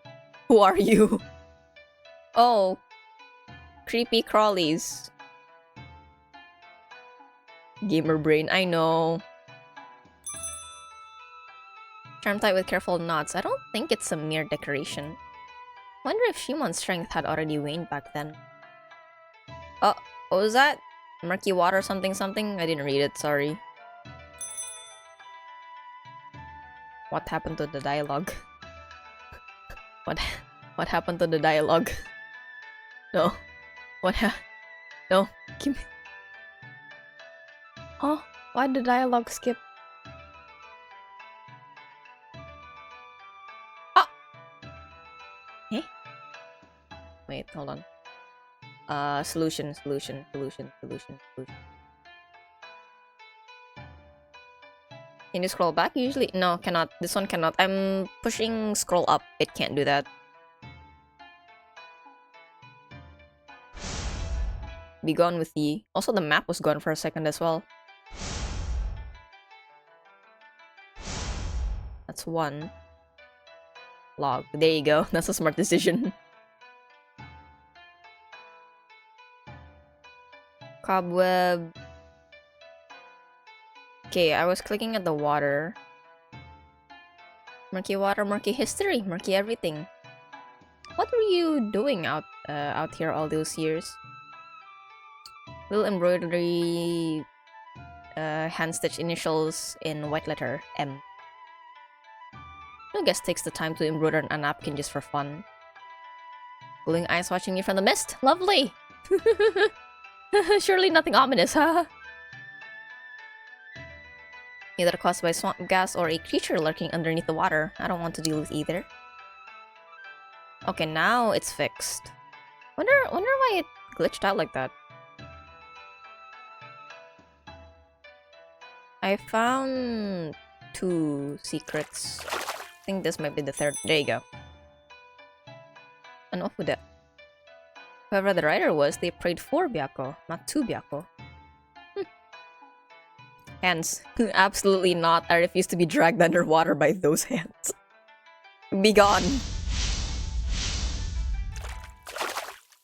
Speaker 1: Who are you? Oh. Creepy crawlies. Gamer brain, I know. Charm tight with careful knots. I don't think it's a mere decoration. Wonder if Shimon's strength had already waned back then. Oh, what was that? Murky water something something? I didn't read it, sorry. What happened to the dialogue? What happened to the dialogue? No. No. Give me... Oh, why'd the dialogue skip? Ah! Eh? Wait, hold on. Solution. Can you scroll back? Usually, no, cannot. This one cannot. I'm pushing scroll up. It can't do that. Be gone with ye. Also, the map was gone for a second as well. That's one. Log. There you go. That's a smart decision. Cobweb. Okay, I was clicking at the water. Murky water, murky history, murky everything. What were you doing out here all those years? Little embroidery, hand-stitched initials in white letter M. No guest takes the time to embroider on a napkin just for fun. Glowing eyes watching you from the mist. Lovely. Surely nothing ominous, huh? Either caused by swamp gas or a creature lurking underneath the water. I don't want to deal with either. Okay, now it's fixed. Wonder why it glitched out like that. I found 2 secrets. I think this might be the 3rd. There you go. And off with that. Whoever the writer was, they prayed for Byako, not to Byako. Hands. Absolutely not. I refuse to be dragged underwater by those hands. Be gone.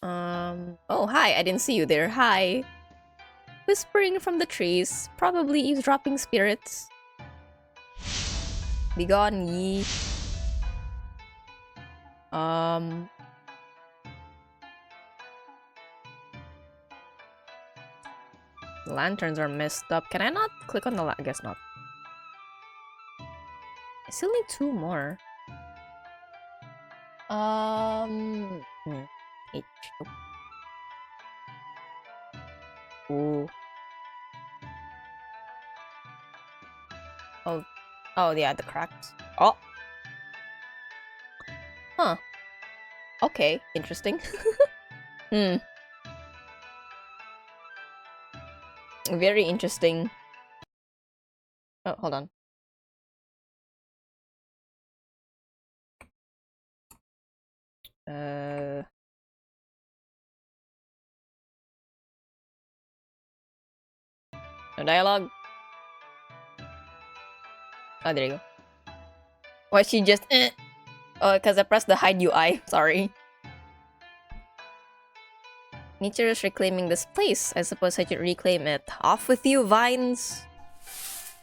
Speaker 1: Oh, hi. I didn't see you there. Hi. Whispering from the trees. Probably eavesdropping spirits. Be gone, ye. Lanterns are messed up. Can I not click on the I guess not. I still need 2 more. H. Ooh. Oh yeah, the cracks. Oh. Huh. Okay, interesting. Very interesting. Oh, hold on. No dialogue. Oh, there you go. Why she just Oh, because I pressed the hide UI. Sorry. Nature is reclaiming this place. I suppose I should reclaim it. Off with you, vines!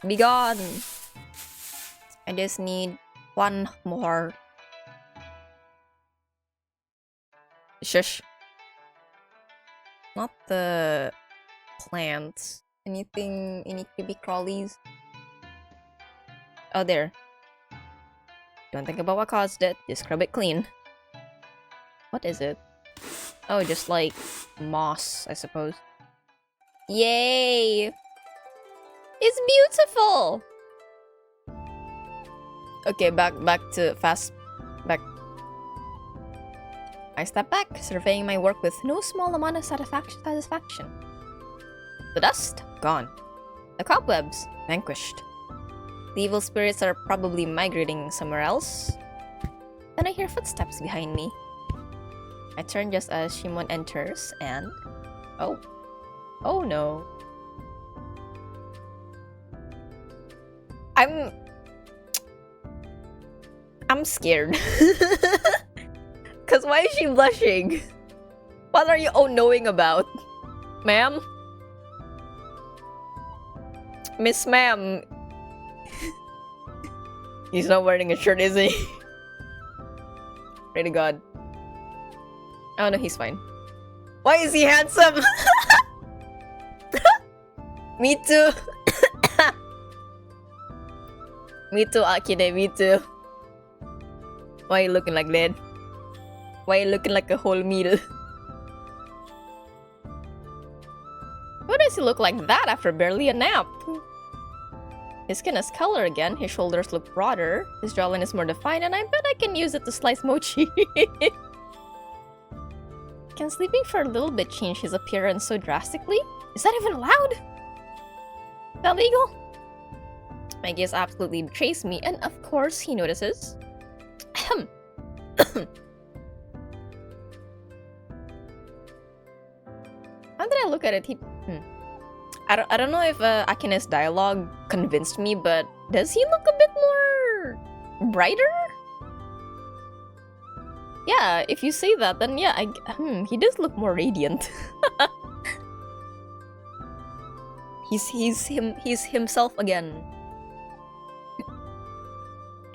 Speaker 1: Be gone! I just need 1 more. Shush. Not the plants. Anything, any creepy crawlies? Oh, there. Don't think about what caused it. Just scrub it clean. What is it? Oh, just like moss, I suppose. Yay! It's beautiful! Okay, back to fast. Back. I step back, surveying my work with no small amount of satisfaction. The dust, gone. The cobwebs, vanquished. The evil spirits are probably migrating somewhere else. Then I hear footsteps behind me. I turn just as Shimon enters and... Oh. Oh no. I'm scared. Cause why is she blushing? What are you all-knowing about? Ma'am? Miss Ma'am. He's not wearing a shirt, is he? Pray to God. Oh no, he's fine. Why is he handsome? Me too. Me too, Akine, me too. Why are you looking like that? Why are you looking like a whole meal? Why does he look like that after barely a nap? His skin has color again, his shoulders look broader, his jawline is more defined, and I bet I can use it to slice mochi. Can sleeping for a little bit change his appearance so drastically? Is that even allowed? Is that legal? My gaze absolutely betrays me, and of course he notices. Ahem. How did I look at it? I don't know if Akine's dialogue convinced me, but does he look a bit more brighter? Yeah, if you say that, then yeah, he does look more radiant. He's himself again.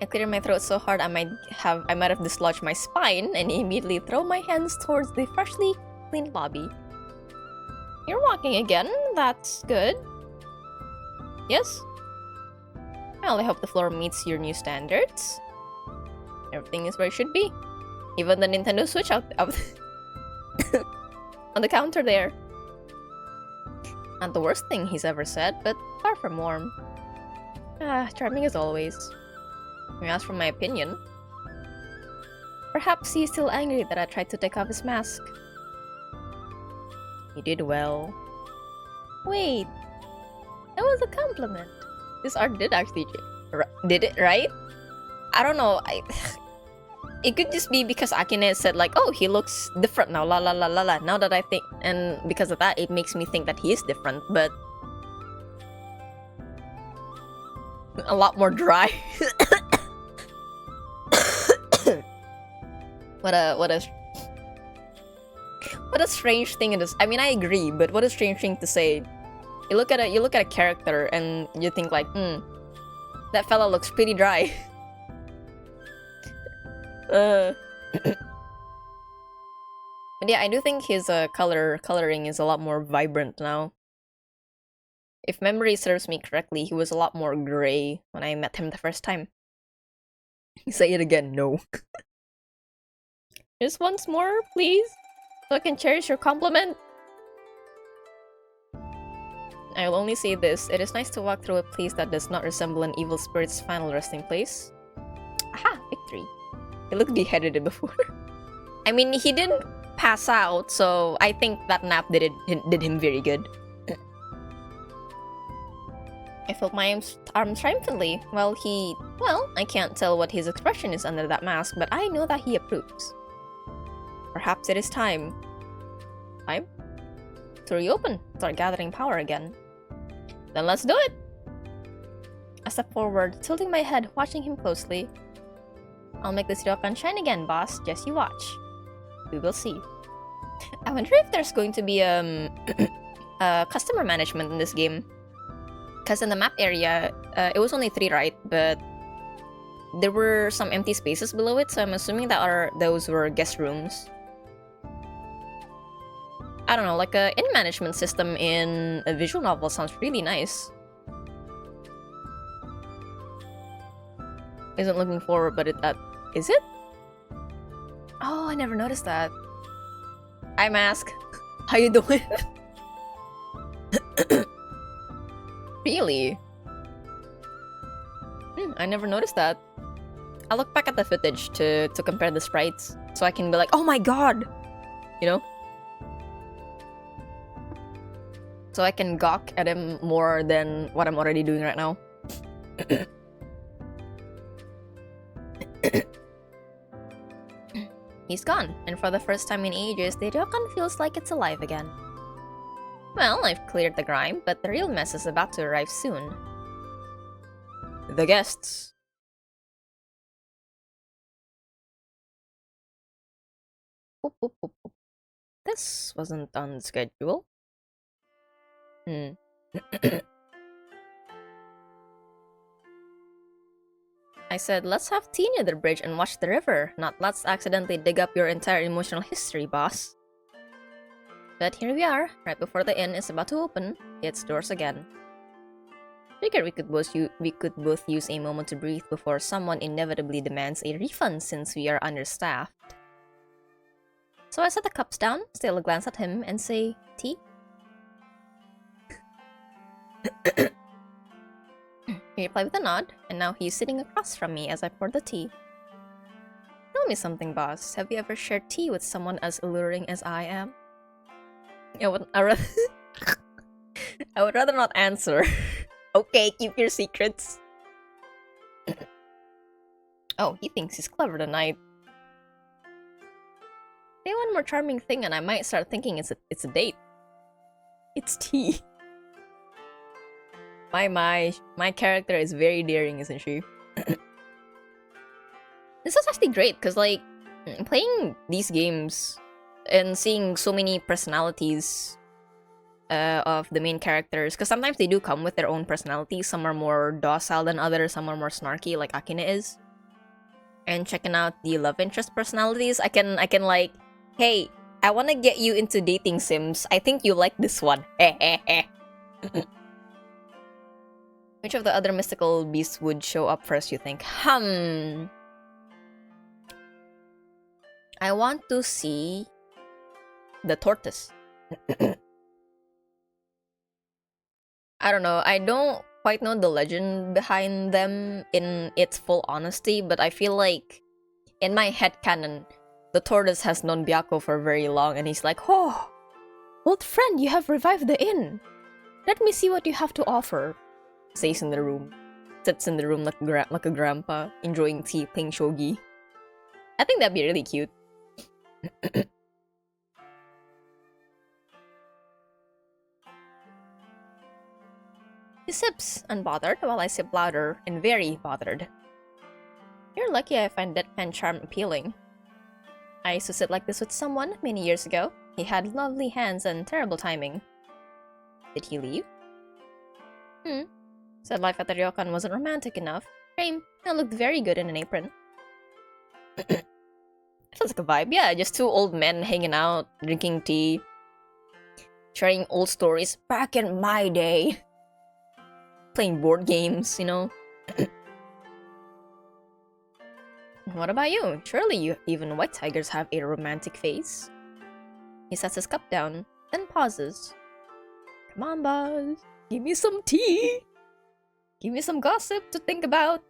Speaker 1: I cleared my throat so hard I might have dislodged my spine and immediately throw my hands towards the freshly cleaned lobby. You're walking again, that's good. Yes? Well, I hope the floor meets your new standards. Everything is where it should be. Even the Nintendo Switch out on the counter there. Not the worst thing he's ever said, but far from warm. Charming as always. You asked for my opinion. Perhaps he's still angry that I tried to take off his mask. You did well. Wait, that was a compliment. This art did actually did it, right? I don't know. It could just be because Akine said like, oh, he looks different now, la la la la la. Now that I think, and because of that, it makes me think that he is different, but a lot more dry. What a strange thing it is. I mean, I agree, but what a strange thing to say. You look at a character and you think like, that fella looks pretty dry. But yeah, I do think his coloring is a lot more vibrant now. If memory serves me correctly, he was a lot more gray when I met him the first time. Say it again, no. Just once more, please, so I can cherish your compliment. I will only say this, it is nice to walk through a place that does not resemble an evil spirit's final resting place. Aha! Victory. He looked dehydrated before. I mean, he didn't pass out, so I think that nap did him very good. I felt my arms triumphantly, while I can't tell what his expression is under that mask, but I know that he approves. Perhaps it is time. Time? To reopen, start gathering power again. Then let's do it! I step forward, tilting my head, watching him closely. I'll make this Ryokan shine again, boss. Just you watch. We will see. I wonder if there's going to be customer management in this game. Because in the map area, it was only 3, right? But there were some empty spaces below it, so I'm assuming that those were guest rooms. I don't know, like a in-management system in a visual novel sounds really nice. Isn't looking forward, but is it? Oh, I never noticed that. Hi, Mask. How you doing? Really? I never noticed that. I'll look back at the footage to compare the sprites, so I can be like, oh my god! You know? So I can gawk at him more than what I'm already doing right now. He's gone, and for the first time in ages, the ryokan feels like it's alive again. Well, I've cleared the grime, but the real mess is about to arrive soon. The guests. Boop, boop, boop, boop. This wasn't on schedule. I said, let's have tea near the bridge and watch the river, not let's accidentally dig up your entire emotional history, boss. But here we are, right before the inn is about to open its doors again. Figured we could both use a moment to breathe before someone inevitably demands a refund since we are understaffed. So I set the cups down, steal a glance at him, and say, tea? He replied with a nod, and now he's sitting across from me as I pour the tea. Tell me something, boss. Have you ever shared tea with someone as alluring as I am? I would rather not answer. Okay, keep your secrets. Oh, he thinks he's clever tonight. Say one more charming thing and I might start thinking it's a date. It's tea. My character is very daring, isn't she? This is actually great, because like, playing these games and seeing so many personalities of the main characters, because sometimes they do come with their own personalities. Some are more docile than others, some are more snarky, like Akine is. And checking out the love interest personalities, I can like, hey, I want to get you into dating sims. I think you like this one. Which of the other mystical beasts would show up first, you think? I want to see the tortoise. I don't know. I don't quite know the legend behind them in its full honesty, but I feel like in my headcanon, the tortoise has known Byako for very long, and he's like, oh, old friend, you have revived the inn. Let me see what you have to offer. Stays in the room. Sits in the room like a grandpa, enjoying tea, playing shogi. I think that'd be really cute. He sips, unbothered, while I sip louder and very bothered. You're lucky I find deadpan charm appealing. I used to sit like this with someone many years ago. He had lovely hands and terrible timing. Did he leave? Said life at the ryokan wasn't romantic enough. Shame, I looked very good in an apron. Feels like a vibe, yeah, just two old men hanging out, drinking tea, sharing old stories back in my day. Playing board games, you know. What about you? Surely even white tigers have a romantic face. He sets his cup down, then pauses. Come on, boss. Give me some tea. Give me some gossip to think about.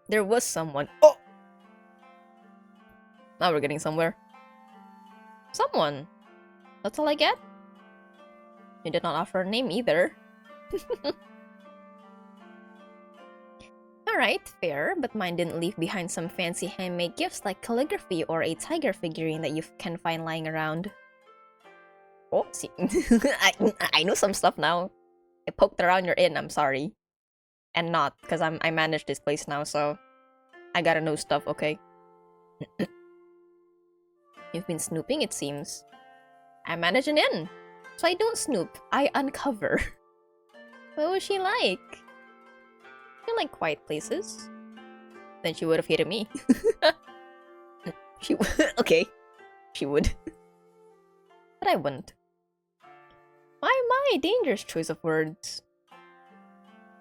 Speaker 1: There was someone. Oh! Now we're getting somewhere. Someone. That's all I get? You did not offer a name either. Alright, fair, but mine didn't leave behind some fancy handmade gifts like calligraphy or a tiger figurine that you can find lying around. Oh, see, I know some stuff now. I poked around your inn, I'm sorry. And not, because I manage this place now, so I gotta know stuff, okay? You've been snooping, it seems. I manage an inn, so I don't snoop, I uncover. What was she like? You like quiet places? Then she would have hated me. Okay, she would. But I wouldn't. My dangerous choice of words.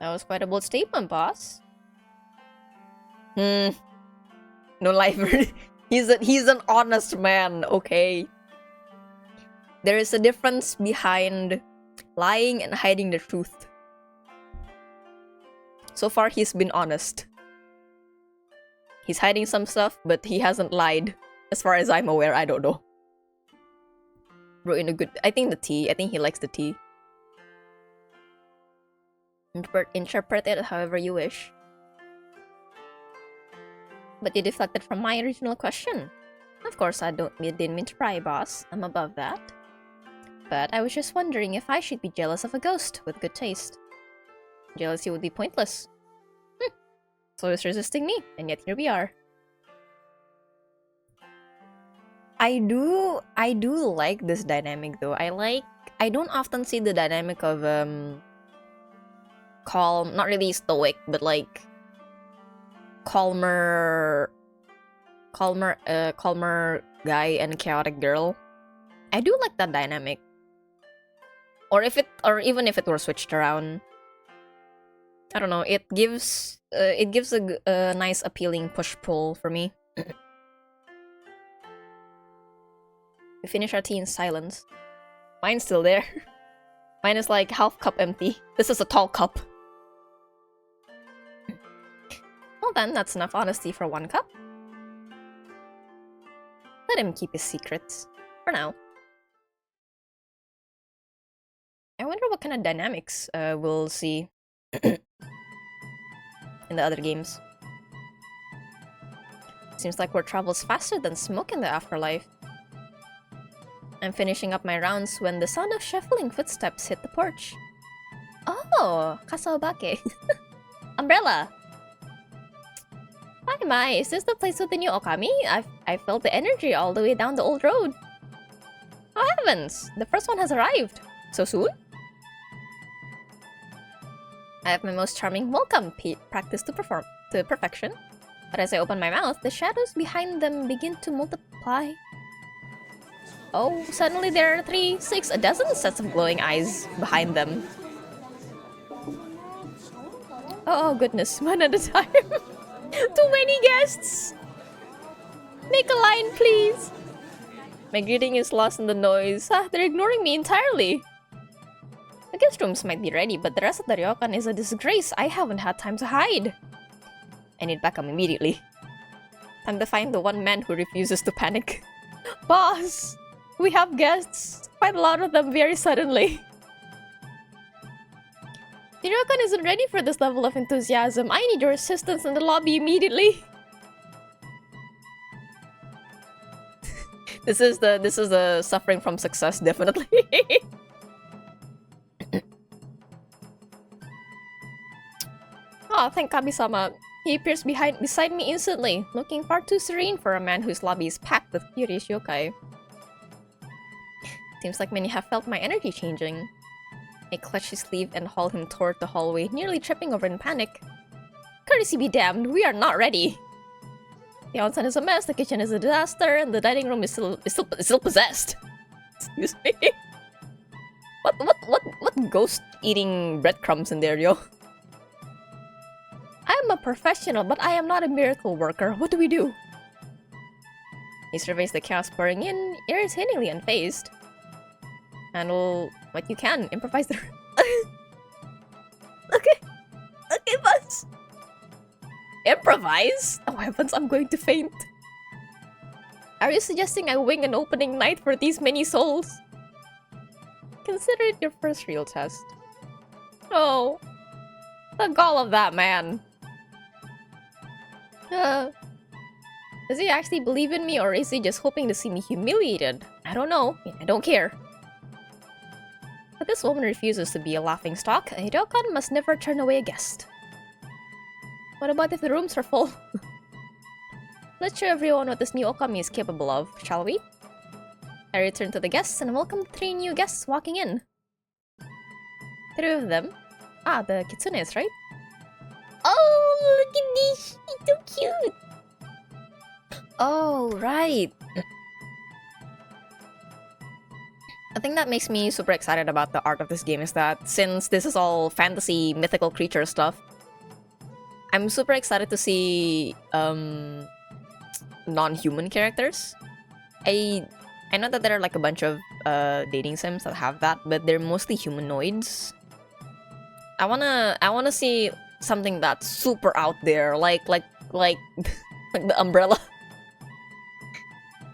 Speaker 1: That was quite a bold statement, boss. No lifer. He's an honest man, okay? There is a difference behind lying and hiding the truth. So far, he's been honest. He's hiding some stuff, but he hasn't lied. As far as I'm aware, I don't know. Bro, in a good... I think the tea. I think he likes the tea. Interpret it however you wish. But you deflected from my original question. Of course, I didn't mean to pry, boss. I'm above that. But I was just wondering if I should be jealous of a ghost with good taste. Jealousy would be pointless. So it's resisting me, and yet here we are. I do like this dynamic though. I don't often see the dynamic of calm, not really stoic, but like calmer guy and chaotic girl. I do like that dynamic. Or even if it were switched around. I don't know, it gives a nice appealing push-pull for me. We finish our tea in silence. Mine's still there. Mine is like half cup empty. This is a tall cup. Well then, that's enough honesty for one cup. Let him keep his secrets. For now. I wonder what kind of dynamics we'll see in the other games. Seems like word travels faster than smoke in the afterlife. I'm finishing up my rounds when the sound of shuffling footsteps hit the porch. Oh, Kasaobake. Umbrella! My, is this the place with the new Okami? I felt the energy all the way down the old road. Oh heavens! The first one has arrived. So soon? I have my most charming welcome practice to perfection. But as I open my mouth, the shadows behind them begin to multiply. Oh, suddenly there are 3, 6, a dozen sets of glowing eyes behind them. Oh goodness, one at a time. Too many guests! Make a line, please! My greeting is lost in the noise. They're ignoring me entirely. The guest rooms might be ready, but the rest of the ryokan is a disgrace. I haven't had time to hide. I need backup immediately. Time to find the one man who refuses to panic. Boss! We have guests. Quite a lot of them very suddenly. The ryokan isn't ready for this level of enthusiasm. I need your assistance in the lobby immediately. This is the suffering from success, definitely. Oh, thank Kami-sama. He appears beside me instantly, looking far too serene for a man whose lobby is packed with curious yokai. Seems like many have felt my energy changing. I clutch his sleeve and haul him toward the hallway, nearly tripping over in panic. Courtesy be damned, we are not ready! The onsen is a mess, the kitchen is a disaster, and the dining room is still possessed. Excuse me. What ghost eating breadcrumbs in there, yo? I am a professional, but I am not a miracle worker. What do we do? He surveys the chaos pouring in, irritatingly unfazed. Handle what you can. Improvise the... Okay, boss. Improvise? Oh heavens, I'm going to faint. Are you suggesting I wing an opening night for these many souls? Consider it your first real test. Oh. The gall of that man. Does he actually believe in me, or is he just hoping to see me humiliated? I don't know. I don't care. But this woman refuses to be a laughingstock. A ryokan must never turn away a guest. What about if the rooms are full? Let's show everyone what this new Okami is capable of, shall we? I return to the guests and welcome 3 new guests walking in. 3 of them. Ah, the kitsunes, right? Oh, look at this! It's so cute! Oh, right. I think that makes me super excited about the art of this game is that since this is all fantasy, mythical creature stuff, I'm super excited to see non-human characters. I know that there are like a bunch of dating sims that have that, but they're mostly humanoids. I wanna see something that's super out there, like like the umbrella.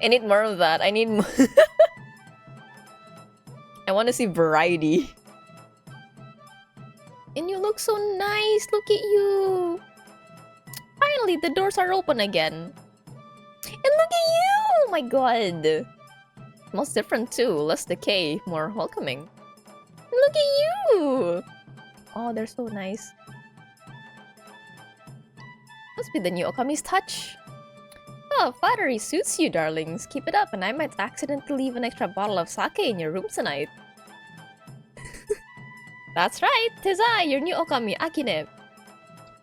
Speaker 1: I need more of that. I need more. I want to see variety. And you look look so nice. Look at you. Finally, the doors are open again. And look at you! Oh my god. Smells different too. Less decay, more welcoming. Look at you! Oh, they're so nice. Must be the new Okami's touch. Oh, flattery suits you, darlings. Keep it up, and I might accidentally leave an extra bottle of sake in your room tonight. That's right, 'tis I, your new Okami, Akine.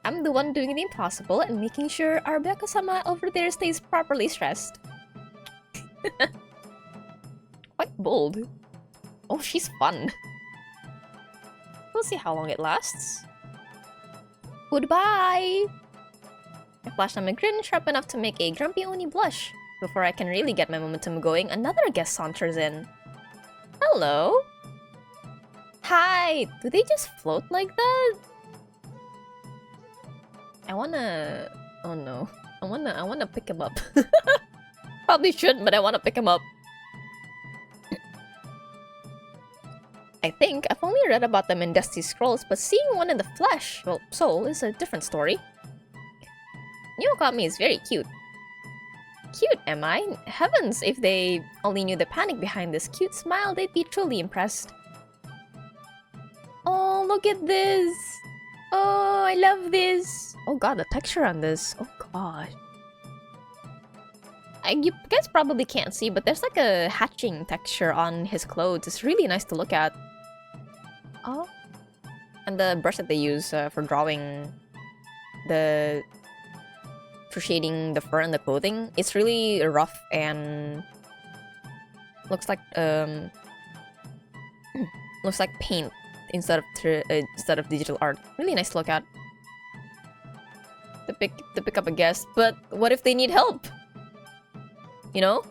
Speaker 1: I'm the one doing the impossible and making sure our Beko-sama over there stays properly stressed. Quite bold. Oh, she's fun. We'll see how long it lasts. Goodbye! I flashed on my grin sharp enough to make a grumpy Oni blush. Before I can really get my momentum going, another guest saunters in. Hello? Hi! Do they just float like that? I wanna... Oh no. I wanna pick him up. Probably shouldn't, but I wanna pick him up. I think I've only read about them in Dusty Scrolls, but seeing one in the flesh, well, soul, is a different story. New Okami is very cute. Cute, am I? Heavens, if they only knew the panic behind this cute smile, they'd be truly impressed. Oh, look at this! Oh, I love this! Oh god, the texture on this. Oh god. You guys probably can't see, but there's like a hatching texture on his clothes. It's really nice to look at. Oh. And the brush that they use for drawing the... for shading the fur and the clothing, it's really rough and... looks like, looks like paint instead of digital art. Really nice to look at. To pick up a guest, but what if they need help? You know?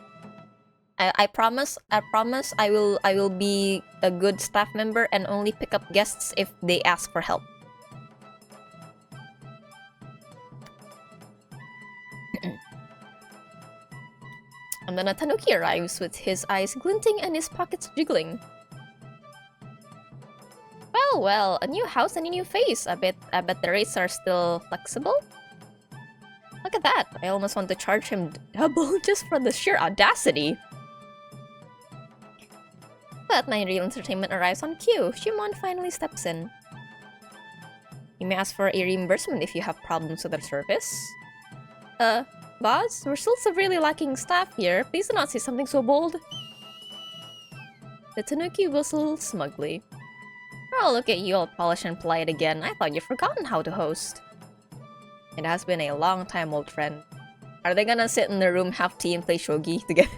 Speaker 1: I promise I will be a good staff member and only pick up guests if they ask for help. And then a tanuki arrives with his eyes glinting and his pockets jiggling. Well, well, a new house and a new face. I bet the rates are still flexible. Look at that! I almost want to charge him double just for the sheer audacity. But my real entertainment arrives on cue. Shimon finally steps in. You may ask for a reimbursement if you have problems with the service. Boss, we're still severely lacking staff here. Please do not say something so bold. The tanuki whistles smugly. Oh, look at you all polished and polite again. I thought you'd forgotten how to host. It has been a long time, old friend. Are they gonna sit in their room, have tea, and play shogi together?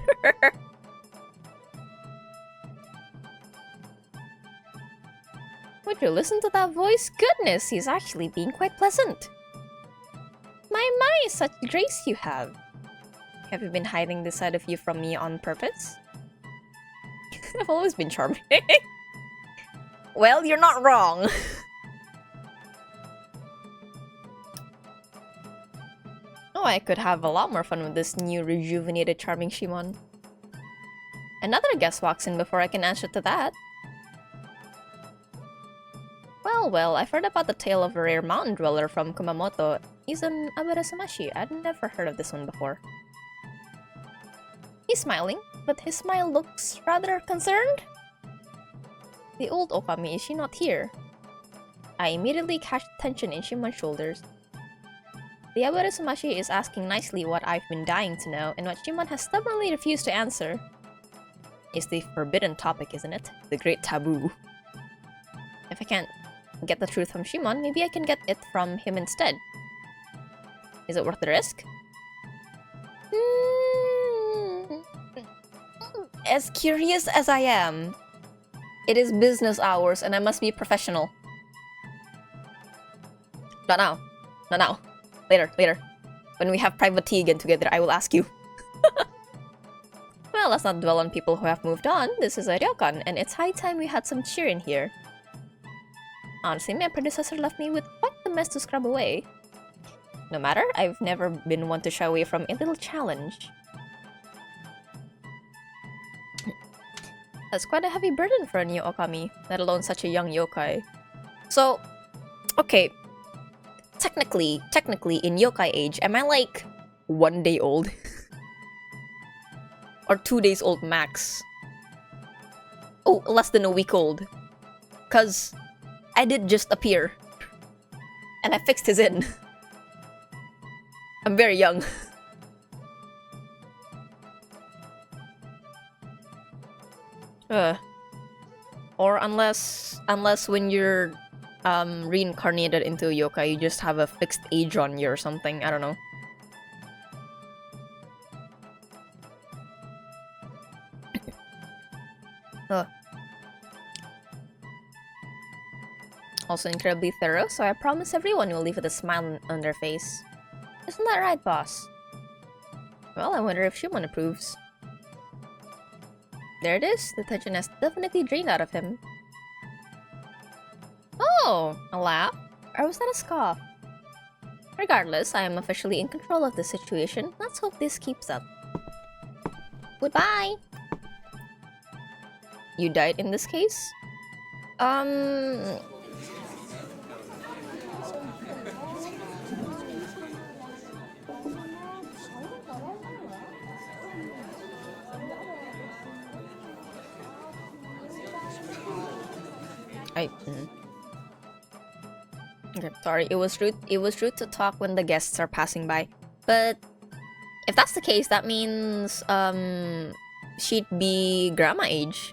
Speaker 1: Would you listen to that voice? Goodness, he's actually being quite pleasant. My, such grace you have. Have you been hiding this side of you from me on purpose? I've always been charming. Well, you're not wrong. Oh, I could have a lot more fun with this new rejuvenated charming Shimon. Another guest walks in before I can answer to that. Well, I've heard about the tale of a rare mountain dweller from Kumamoto. He's an Abarasamashi. I'd never heard of this one before. He's smiling, but his smile looks rather concerned. The old Okami, is she not here? I immediately catch tension in Shimon's shoulders. The Abarasamashi is asking nicely what I've been dying to know, and what Shimon has stubbornly refused to answer. It's the forbidden topic, isn't it? The great taboo. If I can't get the truth from Shimon, maybe I can get it from him instead. Is it worth the risk? As curious as I am, it is business hours and I must be professional. Not now. Not now. Later. When we have private tea again together, I will ask you. Well, let's not dwell on people who have moved on. This is a ryokan, and it's high time we had some cheer in here. Honestly, my predecessor left me with quite the mess to scrub away. No matter, I've never been one to shy away from a little challenge. That's quite a heavy burden for a new Okami, let alone such a young yokai. So, Okay. Technically, in yokai age, am I like 1 day old? Or 2 days old max? Oh, less than a week old. Cause I did just appear. And I fixed his in. I'm very young. Or unless when you're reincarnated into a yokai, you just have a fixed age on you or something. I don't know. Also incredibly thorough, so I promise everyone will leave with a smile on their face. Isn't that right, boss? Well, I wonder if Shumon approves. There it is. The tension has definitely drained out of him. Oh, a laugh? Or was that a scoff? Regardless, I am officially in control of the situation. Let's hope this keeps up. Goodbye! You died in this case? Okay, sorry, it was rude. It was rude to talk when the guests are passing by. But if that's the case, that means she'd be grandma age.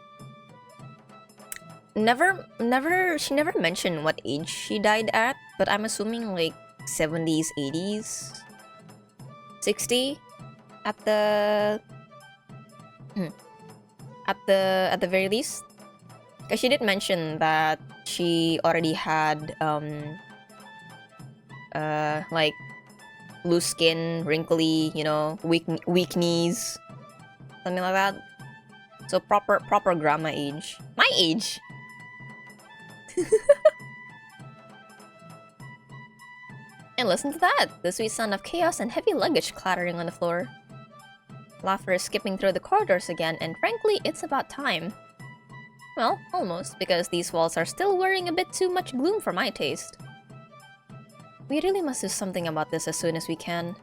Speaker 1: She never mentioned what age she died at, but I'm assuming like 70s, 80s, 60 at the at the very least. Because she did mention that she already had like loose skin, wrinkly, you know, weak knees, something like that. So proper grandma age. My age. And listen to that! The sweet sound of chaos and heavy luggage clattering on the floor. Laughter is skipping through the corridors again, and frankly, it's about time. Well, almost, because these walls are still wearing a bit too much gloom for my taste. We really must do something about this as soon as we can.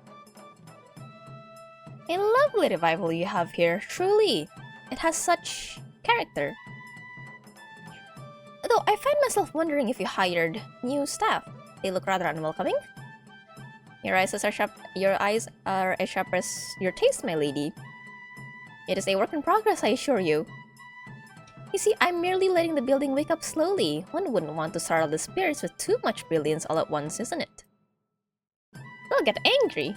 Speaker 1: A lovely revival you have here, truly. It has such character. Though I find myself wondering if you hired new staff. They look rather unwelcoming. Your eyes are as sharp as your taste, my lady. It is a work in progress, I assure you. You see, I'm merely letting the building wake up slowly. One wouldn't want to startle the spirits with too much brilliance all at once, isn't it? They'll get angry.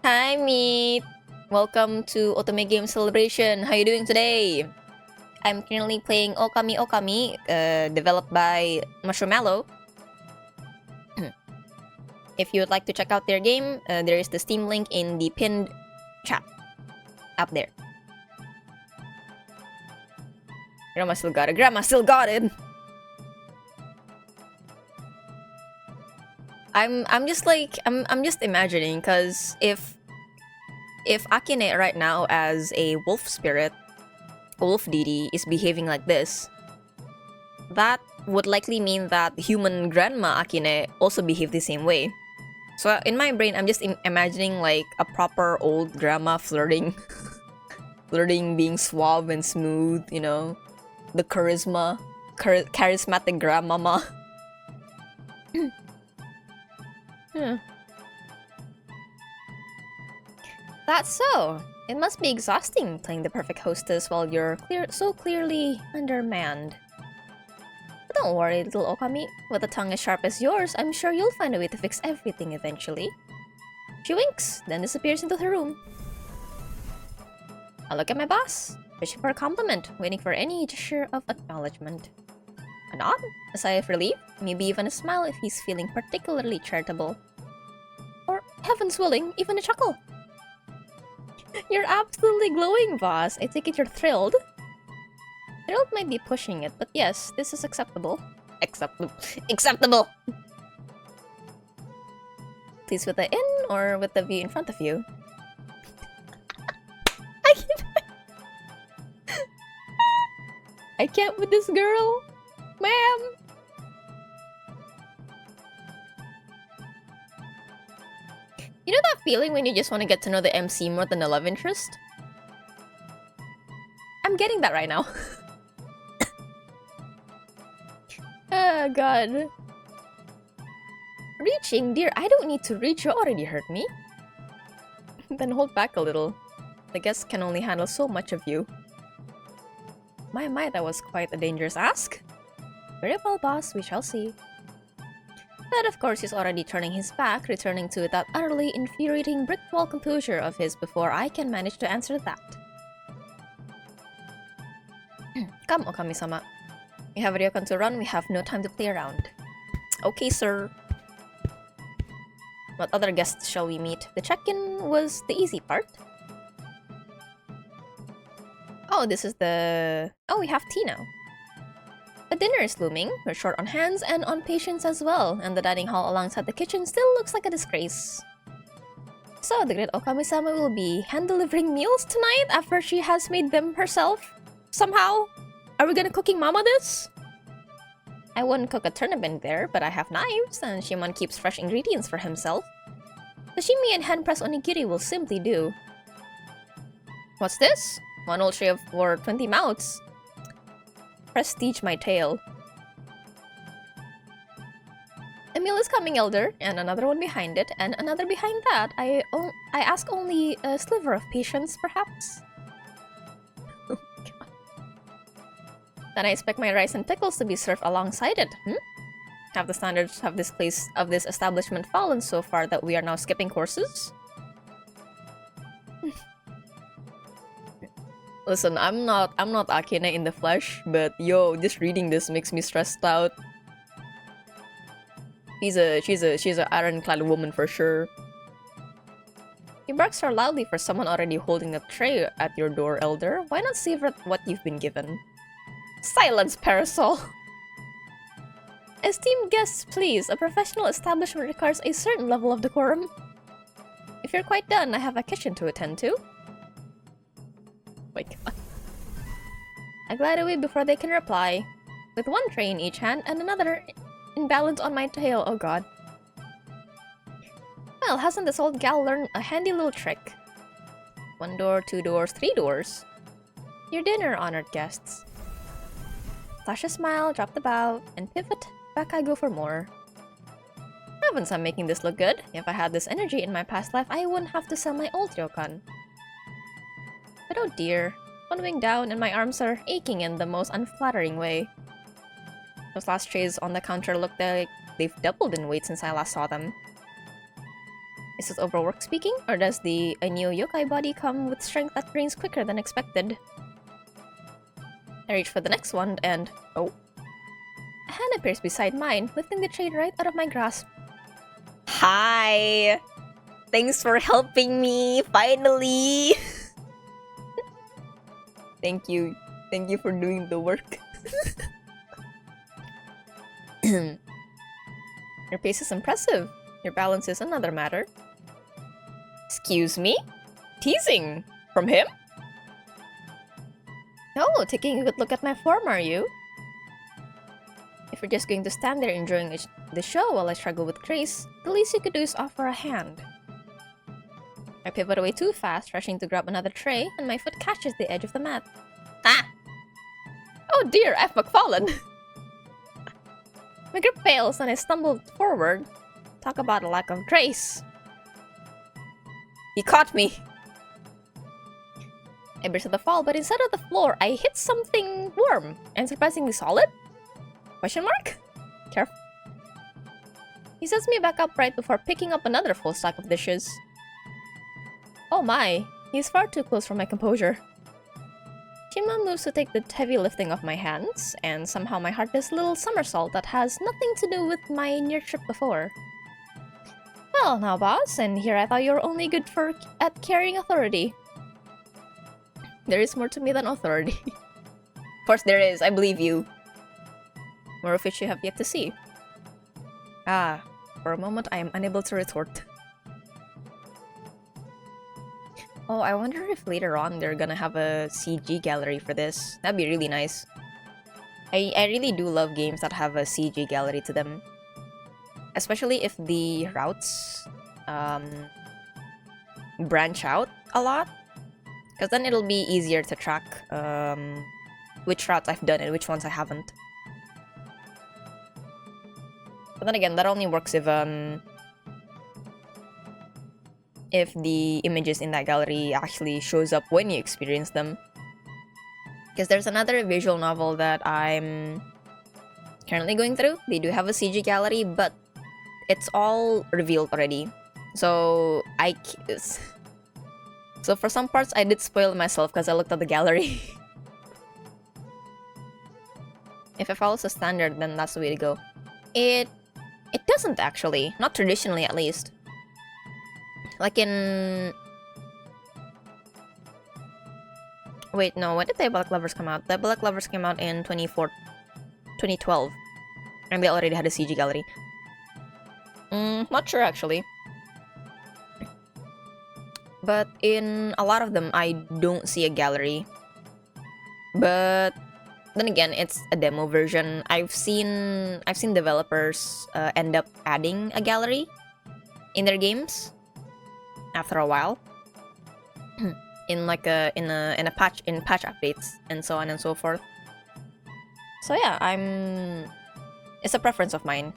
Speaker 1: Hi, Meet! Welcome to Otome Game Celebration. How you doing today? I'm currently playing Ookami Okami, developed by Marshmallow. If you would like to check out their game, there is the Steam link in the pinned chat. Up there. Grandma still got it. Grandma still got it. I'm just like I'm just imagining, cause if Akine right now as a wolf spirit, wolf deity is behaving like this, that would likely mean that human grandma Akine also behave the same way. So in my brain, I'm just imagining like a proper old grandma flirting. Flirting, being suave and smooth, you know. The charismatic grandmama. Yeah. That's so. It must be exhausting playing the perfect hostess while you're so clearly undermanned. But don't worry, little Okami. With a tongue as sharp as yours, I'm sure you'll find a way to fix everything eventually. She winks, then disappears into her room. I look at my boss, fishing for a compliment, waiting for any gesture of acknowledgement. A nod, a sigh of relief, maybe even a smile if he's feeling particularly charitable. Or, heavens willing, even a chuckle. You're absolutely glowing, boss. I take it you're thrilled. Thrilled might be pushing it, but yes, this is acceptable. Acceptable! Pleased with the inn or with the view in front of you? I can't with this girl! Ma'am! You know that feeling when you just want to get to know the MC more than the love interest? I'm getting that right now. Oh god. Reaching? Dear, I don't need to reach. You already hurt me. Then hold back a little. The guests can only handle so much of you. My, that was quite a dangerous ask. Very well, boss, we shall see. But of course he's already turning his back, returning to that utterly infuriating brick wall composure of his before I can manage to answer that. Come, Okami-sama. We have a ryokan to run, we have no time to play around. Okay, sir. What other guests shall we meet? The check-in was the easy part. Oh, this is the... Oh, we have tea now. A dinner is looming. We're short on hands and on patience as well, and the dining hall alongside the kitchen still looks like a disgrace. So, the great Okami-sama will be hand-delivering meals tonight after she has made them herself? Somehow? Are we gonna cooking mama this? I wouldn't cook a tournament there, but I have knives, and Shimon keeps fresh ingredients for himself. Sashimi and hand-pressed onigiri will simply do. What's this? One old tray for 20 mouths. Prestige my tail. A meal is coming, Elder, and another one behind it, and another behind that. I ask only a sliver of patience, perhaps? Oh my god. Then I expect my rice and pickles to be served alongside it, Have the standards of this establishment fallen so far that we are now skipping courses? Listen, I'm not Akine in the flesh, but yo, just reading this makes me stressed out. She's a ironclad woman for sure. You bark so loudly for someone already holding a tray at your door, Elder. Why not savor what you've been given? Silence, Parasol! Esteemed guests, please. A professional establishment requires a certain level of decorum. If you're quite done, I have a kitchen to attend to. My god. I glide away before they can reply, with one tray in each hand and another in balance on my tail. Oh god. Well, hasn't this old gal learned a handy little trick? 1 door, 2 doors, 3 doors. Your dinner, honored guests. Flash a smile, drop the bow, and pivot. Back I go for more. Heavens, I'm making this look good. If I had this energy in my past life, I wouldn't have to sell my old ryokan. But oh dear, one wing down and my arms are aching in the most unflattering way. Those last trays on the counter look like they've doubled in weight since I last saw them. Is this overwork speaking, or does the new yokai body come with strength that drains quicker than expected? I reach for the next one and... oh. A hand appears beside mine, lifting the tray right out of my grasp. Hi! Thanks for helping me, finally! Thank you. Thank you for doing the work. Your pace is impressive. Your balance is another matter. Excuse me? Teasing? From him? Oh, taking a good look at my form, are you? If you're just going to stand there enjoying the show while I struggle with grace, the least you could do is offer a hand. I pivot away too fast, rushing to grab another tray, and my foot catches the edge of the mat. Ah! Oh dear, I've McFallen! My grip fails and I stumble forward. Talk about a lack of grace. He caught me! I burst at the fall, but instead of the floor, I hit something warm and surprisingly solid? Question mark? Careful. He sets me back upright before picking up another full stack of dishes. Oh my, he's far too close for my composure. Shimon moves to take the heavy lifting off my hands, and somehow my heart does a little somersault that has nothing to do with my near trip before. Well, now boss, and here I thought you were only good at carrying authority. There is more to me than authority. Of course there is, I believe you. More of which you have yet to see. Ah, for a moment I am unable to retort. Oh, I wonder if later on they're gonna have a CG gallery for this. That'd be really nice. I really do love games that have a CG gallery to them. Especially if the routes branch out a lot. Because then it'll be easier to track which routes I've done and which ones I haven't. But then again, that only works if the images in that gallery actually shows up when you experience them. Because there's another visual novel that I'm currently going through. They do have a CG gallery, but it's all revealed already. So so for some parts, I did spoil myself because I looked at the gallery. If it follows the standard, then that's the way to go. It doesn't actually. Not traditionally, at least. Like in... Wait, no, when did Diabolic Lovers come out? Diabolic Lovers came out in 2012. And they already had a CG gallery. Not sure, actually. But in a lot of them, I don't see a gallery. But then again, it's a demo version. I've seen developers end up adding a gallery in their games after a while. In patch updates and so on and so forth. So yeah, it's a preference of mine.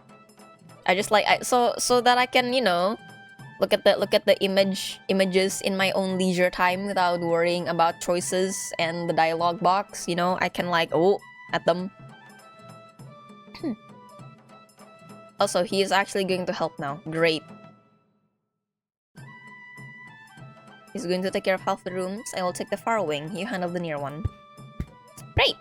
Speaker 1: I just like so that I can, you know, look at the images in my own leisure time without worrying about choices and the dialogue box, you know. I can like at them. Also, he is actually going to help now. Great. He's going to take care of half the rooms. I will take the far wing. You handle the near one. Great!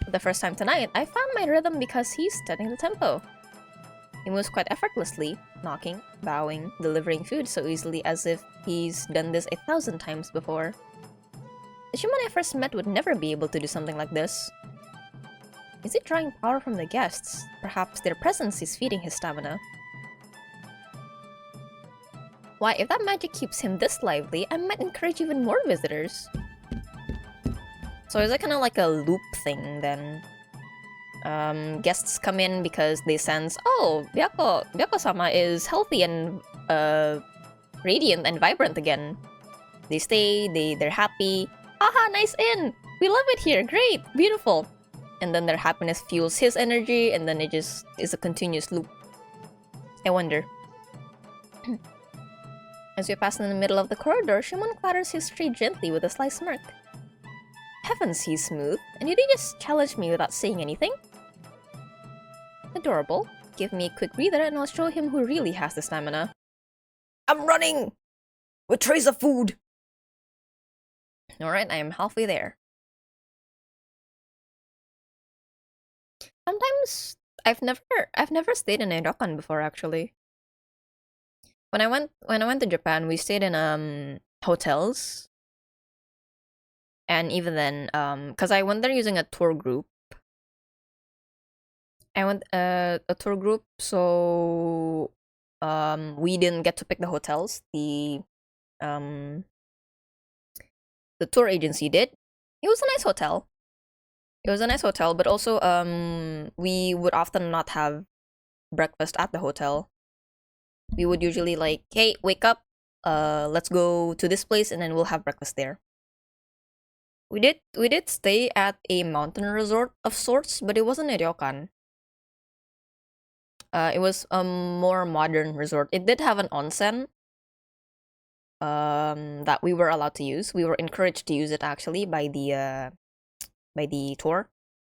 Speaker 1: For the first time tonight, I found my rhythm because he's setting the tempo. He moves quite effortlessly, knocking, bowing, delivering food so easily as if he's done this 1,000 times before. The human I first met would never be able to do something like this. Is he drawing power from the guests? Perhaps their presence is feeding his stamina. Why, if that magic keeps him this lively, I might encourage even more visitors. So is it kind of like a loop thing then? Guests come in because they sense, oh, Byako-sama is healthy and radiant and vibrant again. They stay, they're happy. Aha, nice inn! We love it here, great, beautiful. And then their happiness fuels his energy, and then it just is a continuous loop. I wonder. As we pass in the middle of the corridor, Shimon clatters his tray gently with a sly smirk. Heavens, he's smooth. And did he just challenge me without saying anything? Adorable. Give me a quick breather and I'll show him who really has the stamina. I'm running! With trays of food! Alright, I am halfway there. Sometimes I've never stayed in a ryokan before, actually. When I went to Japan, we stayed in hotels. And even then, because I went there using a tour group. I went a tour group, so we didn't get to pick the hotels. The tour agency did. It was a nice hotel. But also we would often not have breakfast at the hotel. We would usually like, hey, wake up, let's go to this place and then we'll have breakfast there. We did stay at a mountain resort of sorts, but it wasn't a ryokan. It was a more modern resort. It did have an onsen that we were allowed to use. We were encouraged to use it actually by the tour.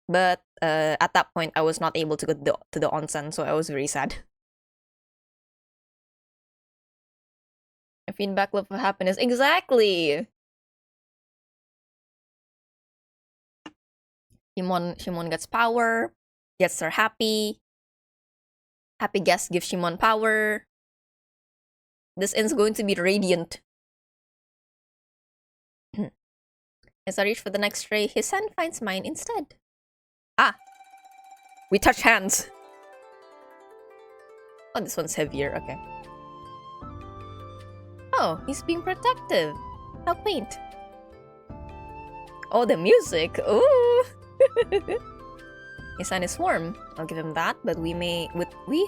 Speaker 1: But at that point I was not able to go to the onsen, so I was very sad. A feedback loop of happiness. Exactly! Shimon gets power, gets her happy. Happy guest gives Shimon power. This inn's going to be radiant. As I reach for the next tray, his hand finds mine instead. Ah! We touch hands! Oh, this one's heavier, okay. Oh, he's being protective. How quaint. Oh, the music! Ooh! His sign is warm. I'll give him that, but we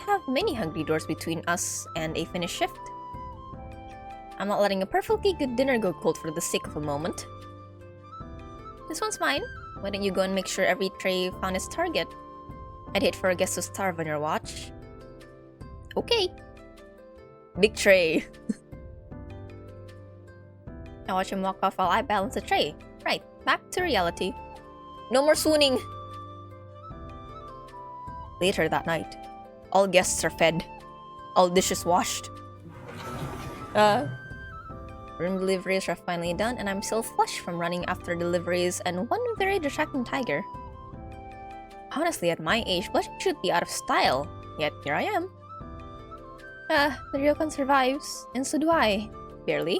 Speaker 1: have many hungry doors between us and a finished shift. I'm not letting a perfectly good dinner go cold for the sake of a moment. This one's mine. Why don't you go and make sure every tray found its target? I'd hate for a guest to starve on your watch. Okay. Big tray. I watch him walk off while I balance the tray. Right, back to reality. No more swooning! Later that night, all guests are fed. All dishes washed. Room deliveries are finally done, and I'm still flush from running after deliveries and one very distracting tiger. Honestly, at my age, blushing should be out of style. Yet, here I am. The ryokan survives, and so do I. Barely.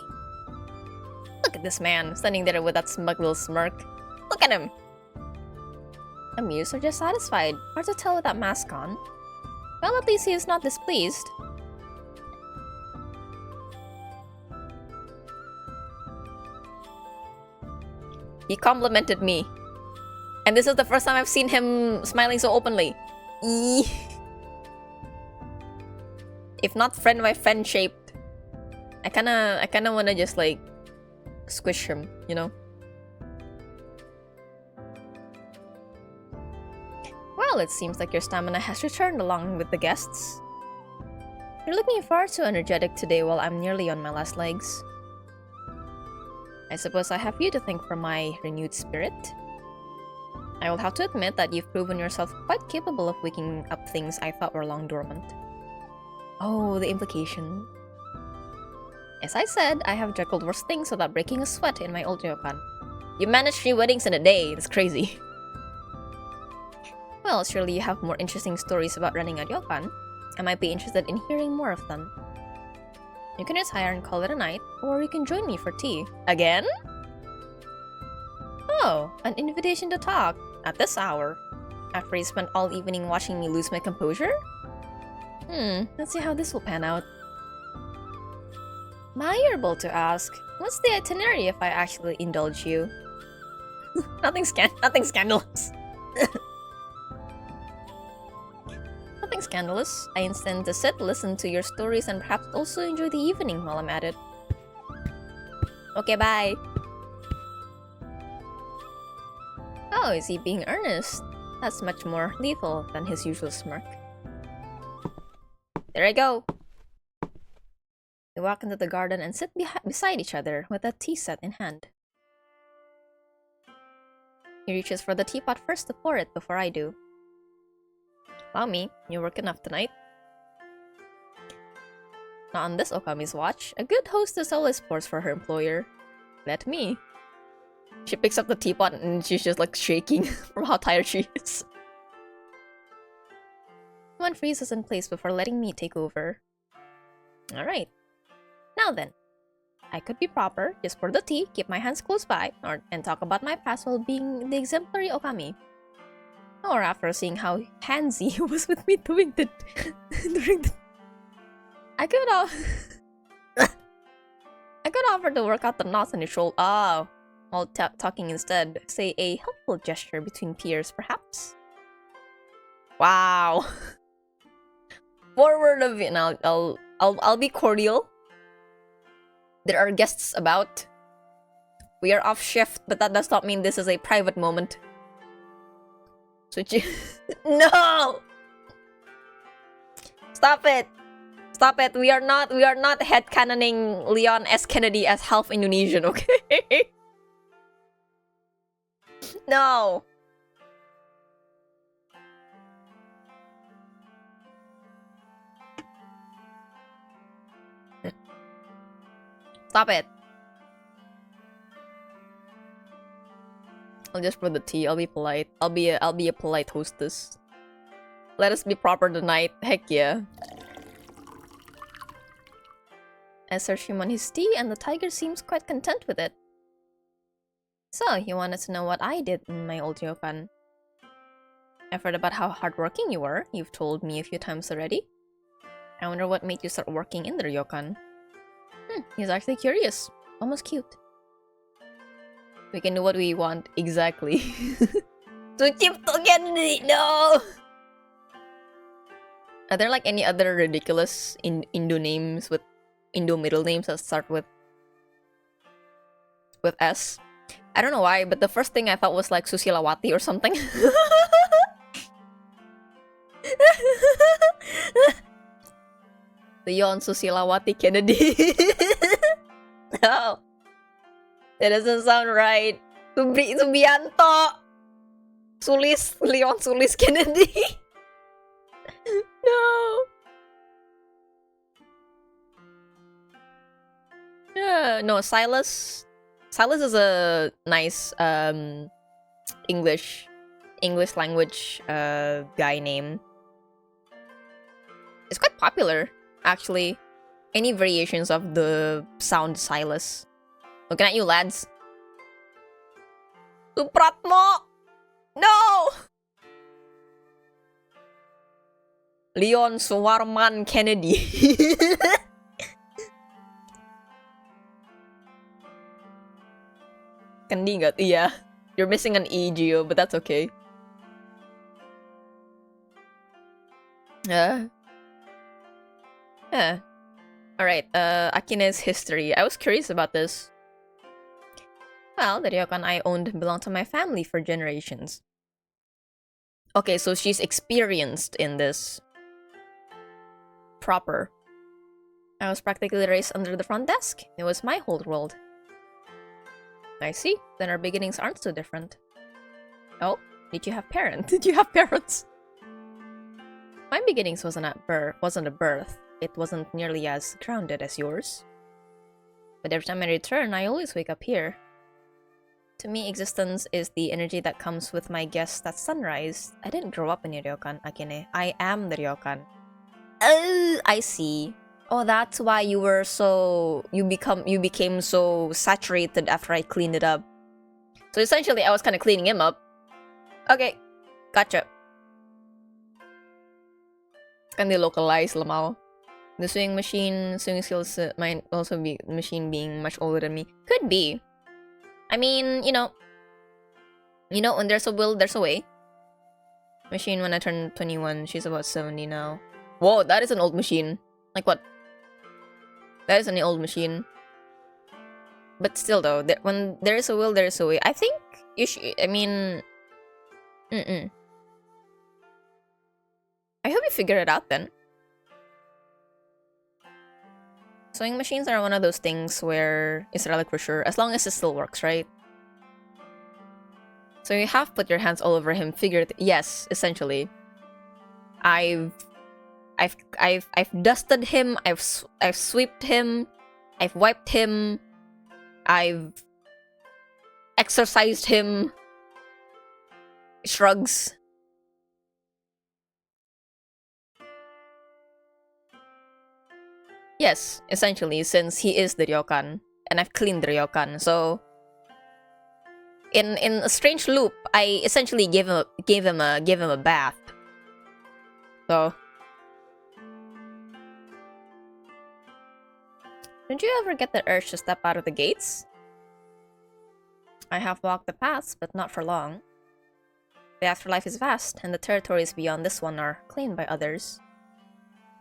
Speaker 1: Look at this man, standing there with that smug little smirk. Look at him! Amused or just satisfied? Hard to tell with that mask on. Well, at least he is not displeased. He complimented me. And this is the first time I've seen him smiling so openly. Eee. If not friend by friend shaped. I kinda wanna just like squish him, you know? Well, it seems like your stamina has returned along with the guests. You're looking far too energetic today while I'm nearly on my last legs. I suppose I have you to thank for my renewed spirit. I will have to admit that you've proven yourself quite capable of waking up things I thought were long dormant. Oh, the implication. As I said, I have juggled worse things without breaking a sweat in my old ryokan. You managed 3 weddings in a day, that's crazy. Well, surely you have more interesting stories about running a ryokan. I might be interested in hearing more of them. You can retire and call it a night, or you can join me for tea. Again? Oh, an invitation to talk. At this hour. After you spent all evening watching me lose my composure? Let's see how this will pan out. Malleable to ask. What's the itinerary if I actually indulge you? Nothing scandalous. Nothing scandalous. I intend to sit, listen to your stories, and perhaps also enjoy the evening while I'm at it. Okay, bye. Oh, is he being earnest? That's much more lethal than his usual smirk. There I go. We walk into the garden and sit beside each other with a tea set in hand. He reaches for the teapot first to pour it before I do. Allow me, you work enough tonight. Not on this Okami's watch. A good hostess always pours for her employer. Let me. She picks up the teapot and she's just like shaking from how tired she is. One freezes in place before letting me take over. Alright. Now then. I could be proper, just pour the tea, keep my hands close by, and talk about my past while being the exemplary Okami. Or after seeing how handsy he was with me during the... I could offer to work out the knots on his shoulder. Oh. While talking instead. Say a helpful gesture between peers, perhaps? Wow. Forward of it. Now I'll be cordial. There are guests about. We are off shift, but that does not mean this is a private moment. Switch. No! Stop it! Stop it! We are not headcanoning Leon S. Kennedy as half Indonesian, okay? No! Stop it. I'll just pour the tea. I'll be polite. I'll be a polite hostess. Let us be proper tonight. Heck yeah. I search him on his tea, and the tiger seems quite content with it. So, you wanted to know what I did in my old ryokan. I've heard about how hardworking you were. You've told me a few times already. I wonder what made you start working in the ryokan. He's actually curious. Almost cute. We can do what we want exactly. Sucipto Kennedy, no! Are there like any other ridiculous Indo names with Indo middle names that start with S? I don't know why, but the first thing I thought was like Susilawati or something. Leon Susilawati Kennedy. No. That doesn't sound right. Subianto. Leon Sulis Kennedy. No. Yeah, no, Silas. Silas is a nice English language guy name. It's quite popular, actually. Any variations of the sound Silas. Looking at you, lads. Supratmo! No! Leon Suwarman Kennedy. Kandigat, yeah. You're missing an E, Gio, but that's okay. Yeah. Alright, Akine's history. I was curious about this. Well, the ryokan I owned belonged to my family for generations. Okay, so she's experienced in this. Proper. I was practically raised under the front desk. It was my whole world. I see. Then our beginnings aren't so different. Oh, did you have parents? Did you have parents? My beginnings wasn't a birth. It wasn't nearly as grounded as yours. But every time I return, I always wake up here. To me, existence is the energy that comes with my guests at sunrise. I didn't grow up in a ryokan, Akine. I am the ryokan. Oh, I see. Oh, that's why you were so... You became so saturated after I cleaned it up. So essentially, I was kind of cleaning him up. Okay. Gotcha. Can they localize, lamao? The swing skills might also be the machine being much older than me. Could be. I mean, you know, when there's a will, there's a way. Machine, when I turned 21, she's about 70 now. Whoa, that is an old machine. Like what? That is an old machine. But still though, when there is a will, there is a way. I think you should, I mean... I hope you figure it out then. Sewing machines are one of those things where it's relic for sure, as long as it still works, right? So you have put your hands all over him, figured yes, essentially. I've dusted him, I've swept him, I've wiped him, I've exercised him. Shrugs. Yes, essentially, since he is the ryokan, and I've cleaned the ryokan, so in a strange loop, I essentially gave him a bath. So, don't you ever get the urge to step out of the gates? I have walked the paths, but not for long. The afterlife is vast, and the territories beyond this one are claimed by others.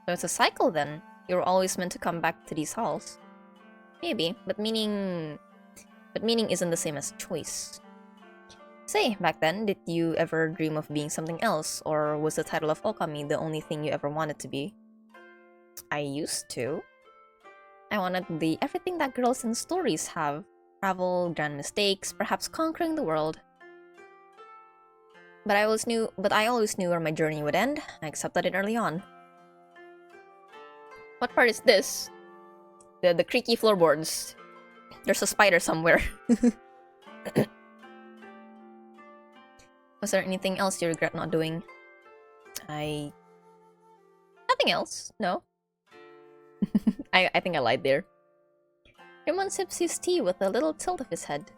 Speaker 1: So it's a cycle then. You're always meant to come back to these halls. Maybe, but meaning isn't the same as choice. Say, back then, did you ever dream of being something else, or was the title of Okami the only thing you ever wanted to be? I used to. I wanted to be everything that girls in stories have. Travel, grand mistakes, perhaps conquering the world. But I always knew where my journey would end. I accepted it early on. What part is this? The creaky floorboards. There's a spider somewhere. Was there anything else you regret not doing? Nothing else. No. I think I lied there. Raymond sips his tea with a little tilt of his head.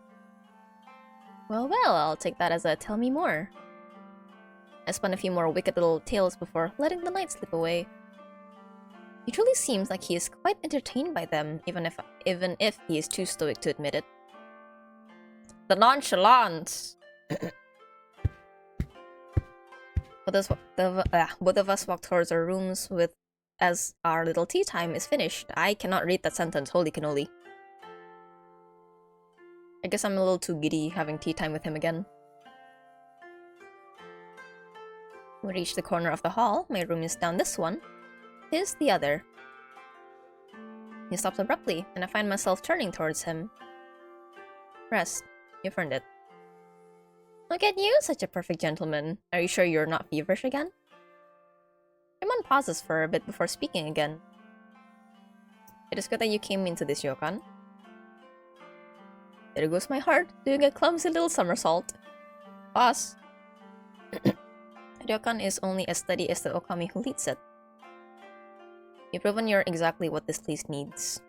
Speaker 1: Well, I'll take that as a tell me more. I spun a few more wicked little tales before letting the night slip away. He truly seems like he is quite entertained by them, even if he is too stoic to admit it. The nonchalance! Both of us walk towards our rooms as our little tea time is finished. I cannot read that sentence, holy cannoli. I guess I'm a little too giddy having tea time with him again. We reach the corner of the hall. My room is down this one. His the other. He stops abruptly, and I find myself turning towards him. Rest. You've earned it. Look at you, such a perfect gentleman. Are you sure you're not feverish again? Raymond pauses for a bit before speaking again. It is good that you came into this ryokan. There goes my heart, doing a clumsy little somersault. Boss. Ryokan is only as steady as the Okami who leads it. You've proven you're exactly what this place needs.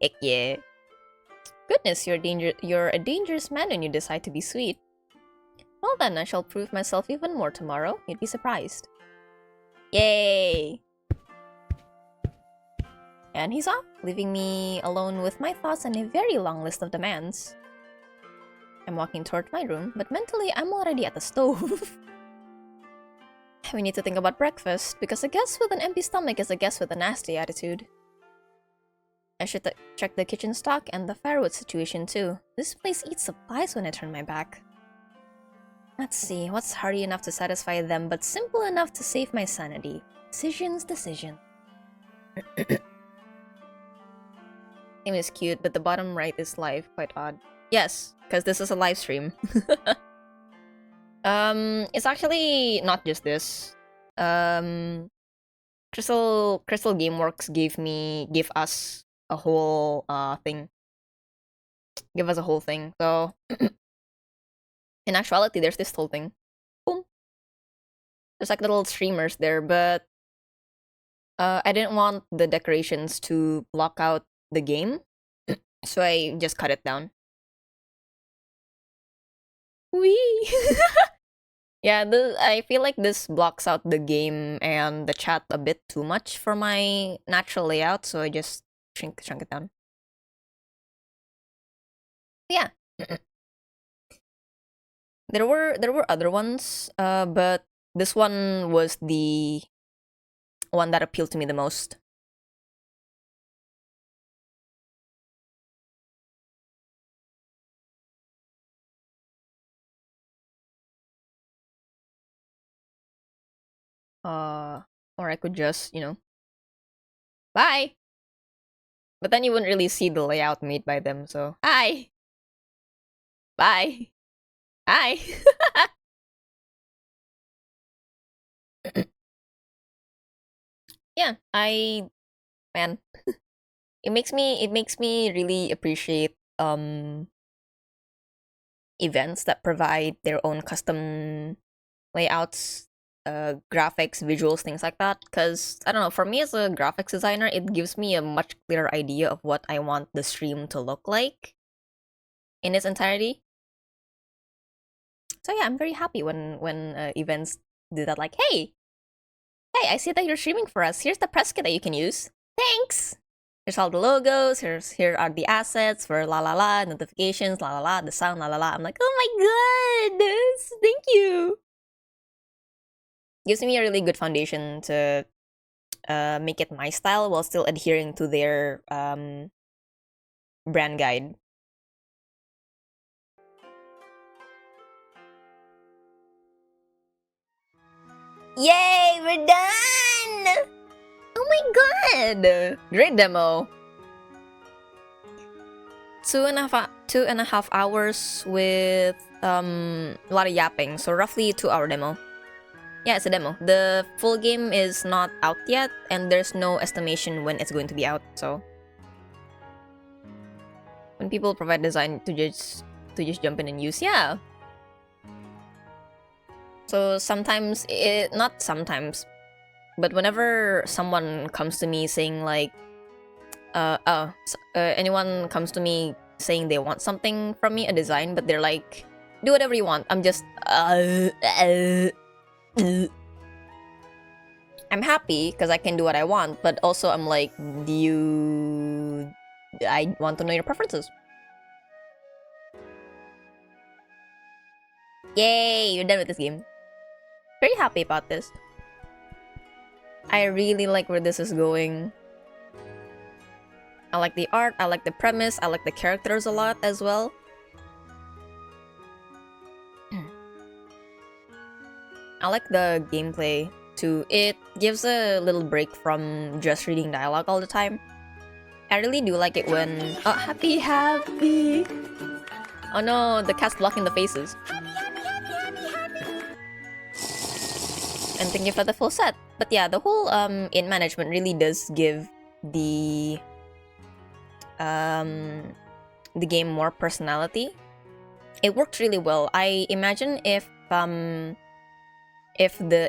Speaker 1: Heck yeah. Goodness, you're a dangerous man when you decide to be sweet. Well then, I shall prove myself even more tomorrow. You'd be surprised. Yay! And he's off, leaving me alone with my thoughts and a very long list of demands. I'm walking toward my room, but mentally I'm already at the stove. We need to think about breakfast, because a guest with an empty stomach is a guest with a nasty attitude. I should check the kitchen stock and the firewood situation too. This place eats supplies when I turn my back. Let's see, what's hearty enough to satisfy them, but simple enough to save my sanity? Decision. Name is cute, but the bottom right is live. Quite odd. Yes, because this is a live stream. It's actually not just this. Crystal Gameworks give us a whole thing. Give us a whole thing. So in actuality, there's this whole thing. Boom. There's like little streamers there, but I didn't want the decorations to block out the game, so I just cut it down. Wee. Yeah, I feel like this blocks out the game and the chat a bit too much for my natural layout, so I just shrink it down. Yeah. There were other ones, but this one was the one that appealed to me the most. Or I could just, bye! But then you wouldn't really see the layout made by them, so hi! Bye! Hi! Yeah, man, it makes me really appreciate events that provide their own custom layouts, graphics, visuals, things like that. Because I don't know, for me as a graphics designer, it gives me a much clearer idea of what I want the stream to look like in its entirety. So yeah, I'm very happy when events do that. Like, hey, I see that you're streaming for us. Here's the press kit that you can use. Thanks. Here's all the logos. Here are the assets for la la la, notifications, la la la, the sound, la la la. I'm like, oh my god, thank you. Gives me a really good foundation to make it my style while still adhering to their brand guide. Yay, we're done! Oh my god! Great demo. 2.5 hours with a lot of yapping, so roughly 2-hour demo. Yeah, it's a demo. The full game is not out yet, and there's no estimation when it's going to be out, so when people provide design to just jump in and use, yeah. So sometimes, not sometimes, but whenever someone comes to me saying like, anyone comes to me saying they want something from me, a design, but they're like, do whatever you want. I'm just, I'm happy because I can do what I want, but also I'm like, I want to know your preferences. Yay, you're done with this game. Very happy about this. I really like where this is going. I like the art, I like the premise, I like the characters a lot as well. I like the gameplay too. It gives a little break from just reading dialogue all the time. I really do like it when... Oh, happy! Oh no, the cat's blocking the faces. And thank you for the full set. But yeah, the whole in management really does give the game more personality. It works really well. I imagine if the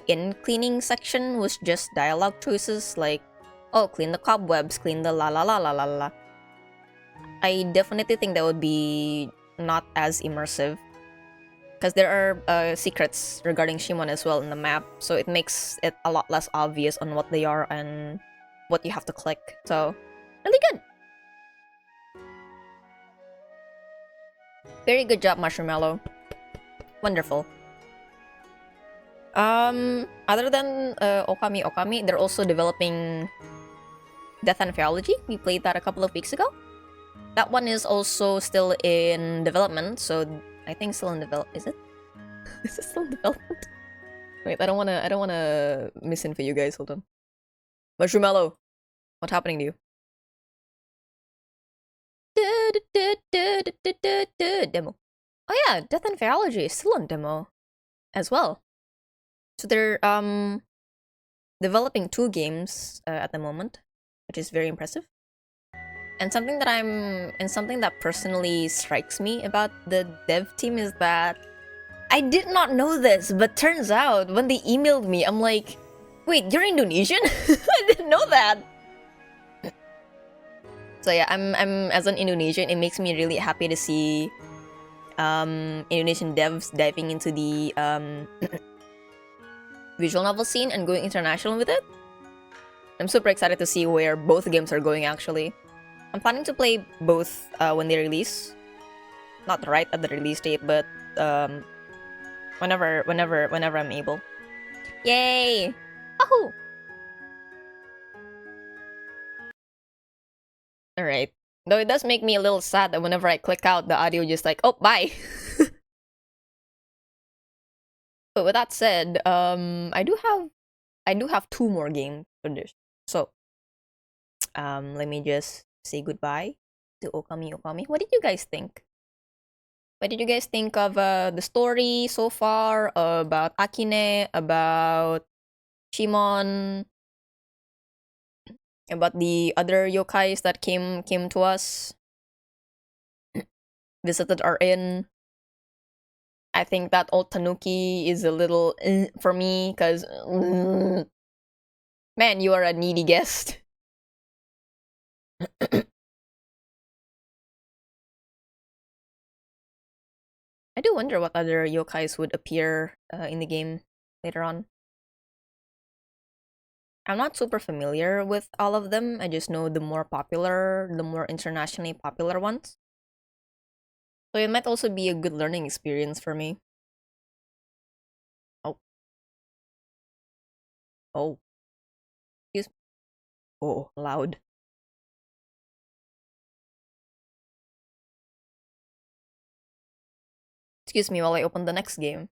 Speaker 1: in cleaning section was just dialogue choices like, oh, clean the cobwebs, clean the la la la la la la, I definitely think that would be not as immersive. Because there are secrets regarding Shimon as well in the map, so it makes it a lot less obvious on what they are and what you have to click. So, really good! Very good job, Marshmallow. Wonderful. Other than Ookami Okami, they're also developing Death and Theology. We played that a couple of weeks ago. That one is also still in development, so I think still in development. Is it? Is it still in development? Wait, I don't wanna misinfo you guys. Hold on. Marshmallow, what's happening to you? Demo. Oh yeah, Death and Theology is still on demo as well. So they're developing 2 games at the moment, which is very impressive. And something that personally strikes me about the dev team is that I did not know this, but turns out when they emailed me, I'm like, wait, you're Indonesian? I didn't know that. So yeah, I'm as an Indonesian, it makes me really happy to see Indonesian devs diving into the visual novel scene and going international with it. I'm super excited to see where both games are going actually. I'm planning to play both when they release. Not right at the release date, but whenever I'm able. Yay! Ahoo! Alright. Though it does make me a little sad that whenever I click out, the audio just like, oh, bye! But with that said, I do have 2 more games for this. So, let me just say goodbye to Ookami Okami. What did you guys think? What did you guys think of the story so far? About Akine, about Shimon, about the other yokais that came to us, visited our inn. I think that old tanuki is a little for me, because man, you are a needy guest. I do wonder what other yokais would appear in the game later on. I'm not super familiar with all of them. I just know the more internationally popular ones. So it might also be a good learning experience for me. Oh. Oh. Excuse me. Oh, loud. Excuse me while I open the next game.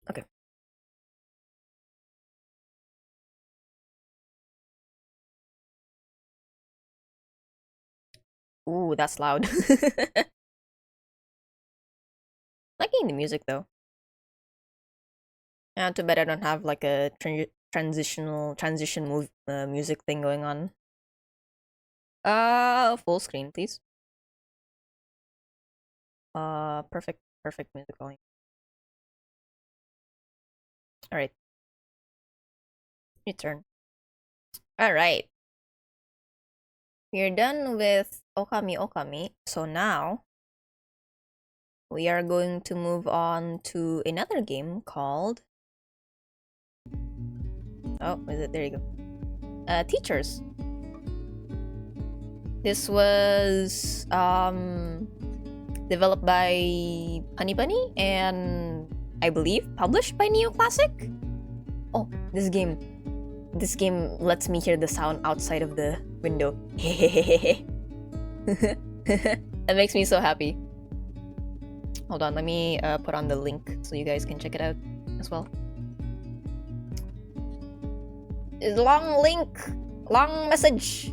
Speaker 1: Okay. Ooh, that's loud. Liking the music though. Yeah, too bad I don't have like a transition music thing going on. Full screen, please. Perfect music going. All right. Your turn. All right. We're done with Ookami Okami. So now we are going to move on to another game called... Oh, is it? There you go. Teachers. This was developed by Honey Bunny, and I believe published by Neoclassic. Oh, this game lets me hear the sound outside of the window. That makes me so happy. Hold on, let me put on the link so you guys can check it out as well. It's long link, long message,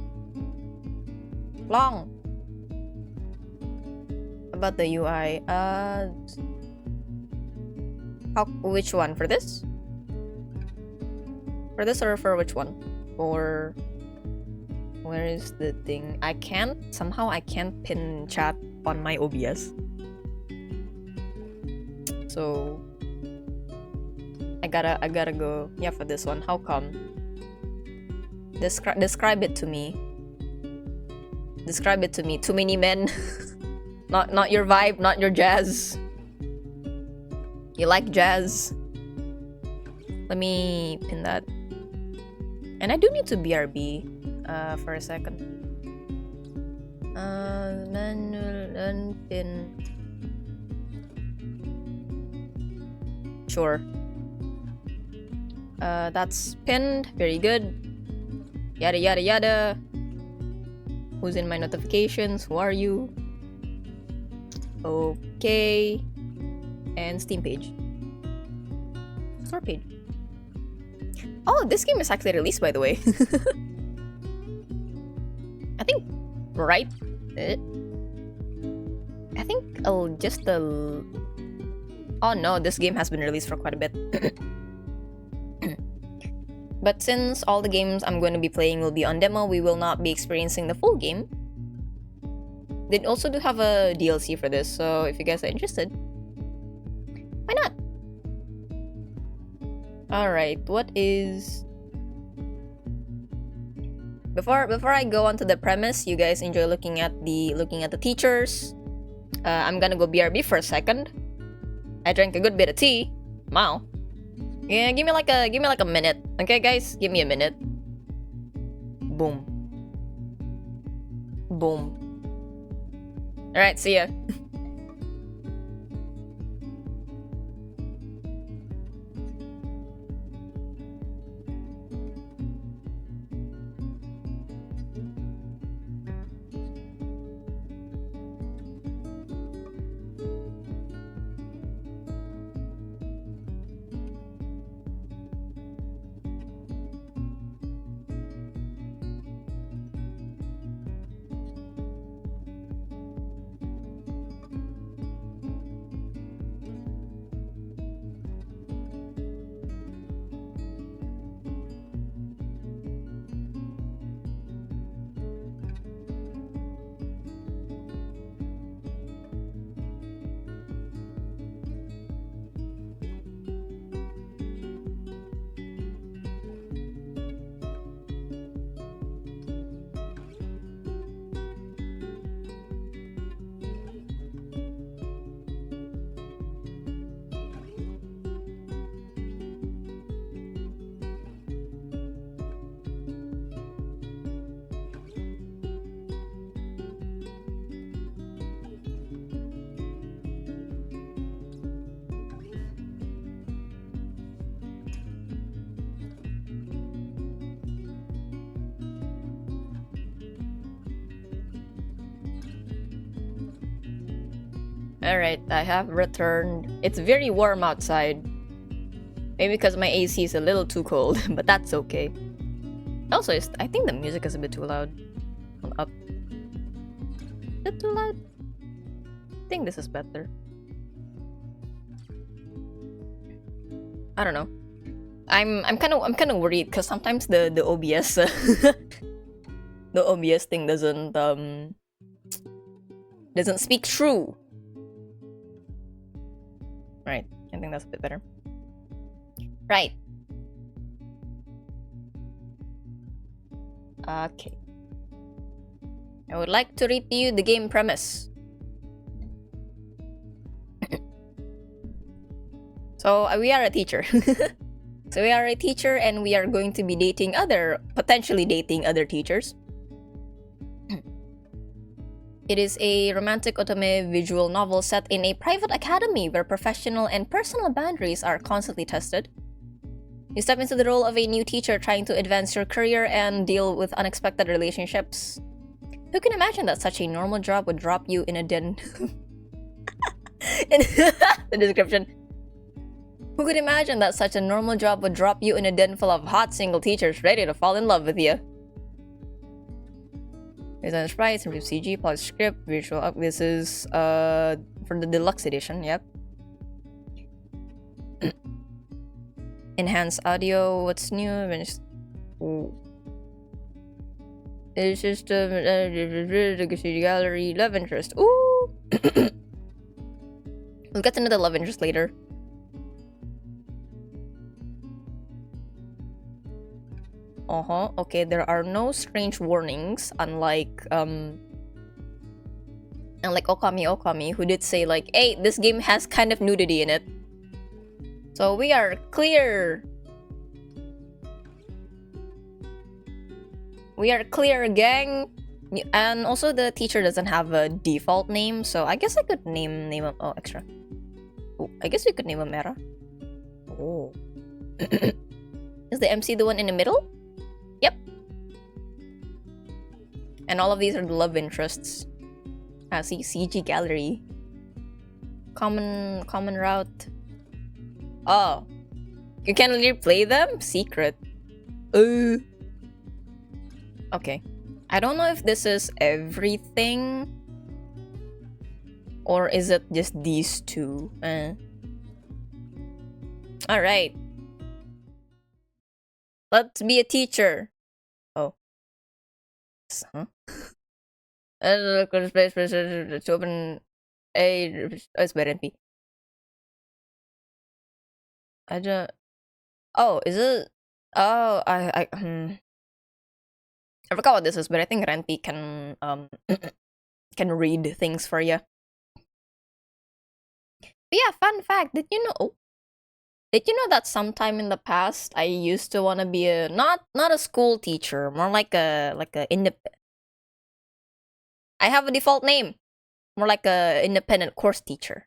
Speaker 1: long. About the UI, which one? For this? For this or for which one? Or where is the thing? Somehow I can't pin chat on my OBS. So I gotta go. Yeah, for this one. How come? Describe it to me. Describe it to me. Too many men. Not your vibe, not your jazz. You like jazz? Let me pin that. And I do need to BRB for a second. Manual unpin. Sure. That's pinned. Very good. Yada yada yada. Who's in my notifications? Who are you? Okay. And Steam page. Store page. Oh, this game is actually released, by the way. I think, right? I think just the... Oh no, this game has been released for quite a bit. But since all the games I'm going to be playing will be on demo, we will not be experiencing the full game. They also do have a DLC for this, so if you guys are interested, why not? Alright, what is... Before I go on to the premise, you guys enjoy looking at the teachers. I'm gonna go BRB for a second. I drank a good bit of tea. Wow. Yeah, give me like a minute. Okay, guys, give me a minute. Boom. Boom. Alright, see ya. Alright, I have returned. It's very warm outside. Maybe because my AC is a little too cold, but that's okay. Also, I think the music is a bit too loud. Up. Is it too loud? I think this is better. I don't know. I'm kind of worried because sometimes the OBS the OBS thing doesn't speak true. Right, I think that's a bit better. Right. Okay. I would like to read to you the game premise. So we are a teacher. So we are a teacher and we are going to be potentially dating other teachers. It is a romantic Otome visual novel set in a private academy where professional and personal boundaries are constantly tested. You step into the role of a new teacher trying to advance your career and deal with unexpected relationships. Who can imagine that such a normal job would drop you in a den? In the description. Who could imagine that such a normal job would drop you in a den full of hot single teachers ready to fall in love with you? Based on sprites, improved CG, polished script, visual up. This is for the deluxe edition, yep. Enhanced audio, what's new? It's just gallery, love interest. Ooh! We'll get to know the love interest later. Okay, there are no strange warnings, unlike Ookami Okami, who did say like, hey, this game has kind of nudity in it. So we are clear. We are clear, gang. And also the teacher doesn't have a default name, so I guess I could name him. Oh, extra. Oh, I guess we could name him Mera. Oh. Is the MC the one in the middle? Yep. And all of these are the love interests. See, CG gallery. Common route. Oh. You can only play them? Secret. Okay. I don't know if this is everything. Or is it just these two? Alright. Let's be a teacher. Oh. Huh? To open a... it's better NP. I just... Oh, is it... Oh, I forgot what this is, but I think Renpi can can read things for you. But yeah, fun fact, did you know that sometime in the past I used to want to be a not a school teacher, more like a I have a default name. More like a independent course teacher.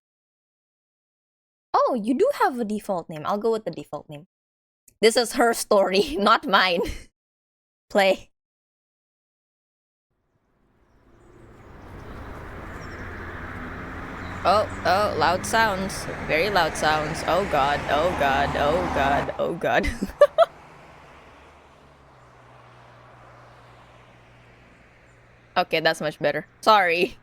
Speaker 1: Oh, you do have a default name. I'll go with the default name. This is her story, not mine. Play. Oh, loud sounds. Very loud sounds. Oh god, oh god, oh god, oh god. Okay, that's much better. Sorry.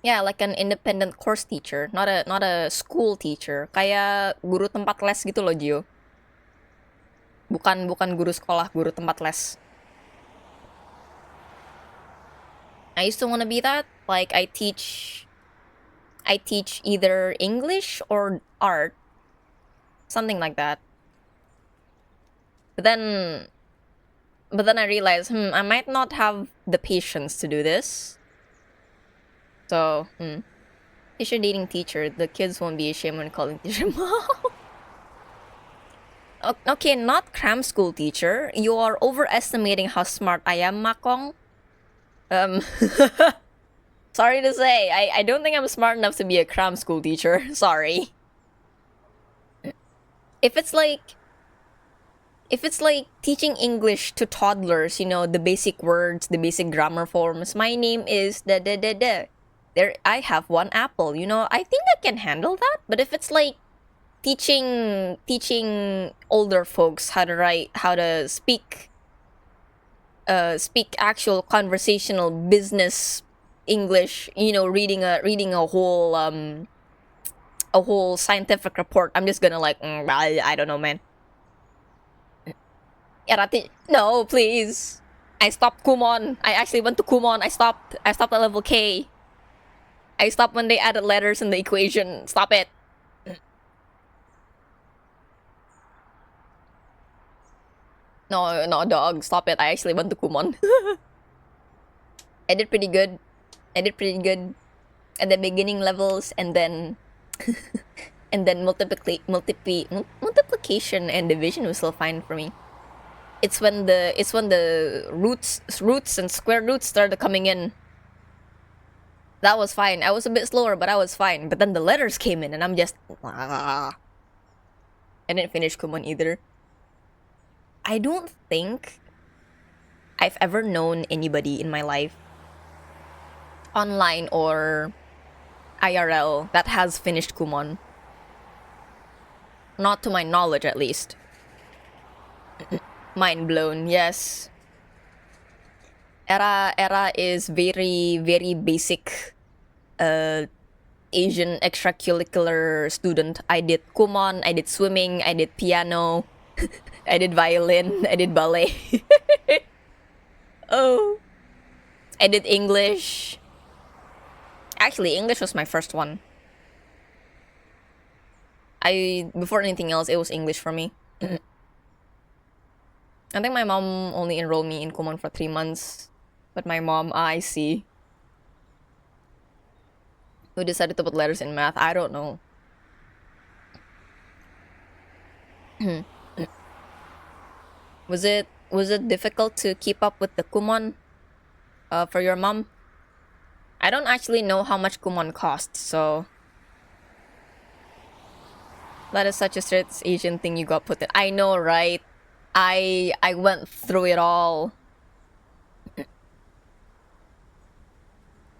Speaker 1: Yeah, like an independent course teacher, not a school teacher. Kayak guru tempat les gitu loh, Gio. Bukan guru sekolah, guru tempat les. I used to want to be that. Like I teach either English or art. Something like that. But then I realized, I might not have the patience to do this. So, teacher dating teacher. The kids won't be ashamed when calling teacher mom. Okay, not cram school teacher. You are overestimating how smart I am, Makong. Sorry to say, I don't think I'm smart enough to be a cram school teacher. Sorry. If it's like teaching English to toddlers, you know, the basic words, the basic grammar forms. My name is da. There, I have one apple. You know, I think I can handle that. But if it's like teaching older folks how to speak actual conversational business English, you know, reading a whole scientific report, I'm just gonna like, I don't know, man. No, please. I stopped Kumon. I actually went to Kumon. I stopped at level K. I stopped when they added letters in the equation. Stop it. No, dog. Stop it. I actually went to Kumon. I did pretty good. At the beginning levels, and then and then multiplication and division was still fine for me. it's when the roots and square roots started coming in. That was fine. I was a bit slower, but I was fine. But then the letters came in, and I'm just I didn't finish Kumon either. I don't think I've ever known anybody in my life, online or IRL, that has finished Kumon. Not to my knowledge, at least. Mind blown, yes. Era is very, very basic Asian extracurricular student. I did Kumon, I did swimming, I did piano, I did violin, I did ballet. Oh. I did English. Actually, English was my first one. Before anything else, it was English for me. I think my mom only enrolled me in Kumon for 3 months. But my mom, I see. Who decided to put letters in math? I don't know. Was it difficult to keep up with the Kumon for your mom? I don't actually know how much Kumon costs, so that is such a straight Asian thing you got put in. I know, right? I went through it all.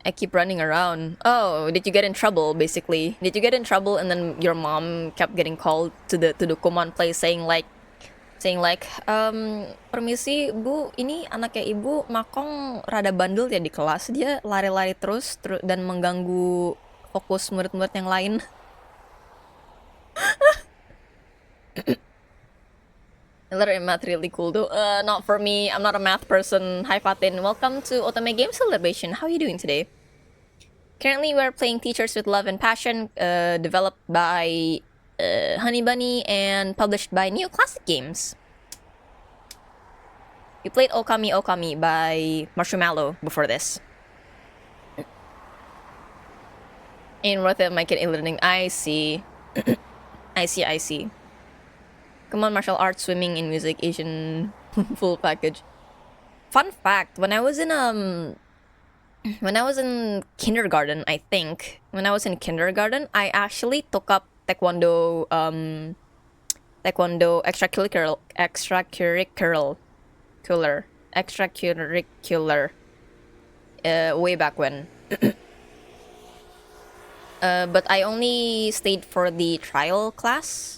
Speaker 1: I keep running around. Oh, did you get in trouble, basically? Did you get in trouble and then your mom kept getting called to the Kumon place saying like, permisi bu, ini anaknya ibu Makong rada bandel ya di kelas, dia lari-lari terus dan mengganggu fokus murid-murid yang lain. Letter in math really cool though. Not for me. I'm not a math person. Hi Fatin. Welcome to Otome Game Celebration. How are you doing today? Currently, we're playing Teachers with Love and Passion, developed by Honey Bunny and published by Neoclassic Games. We played Ookami Okami by Marshmallow before this. In worth it, my kid learning. I see. I see. Come on, martial arts, swimming, and music, Asian full package. Fun fact: when I was in kindergarten, I think I actually took up taekwondo extracurricular way back when. But I only stayed for the trial class.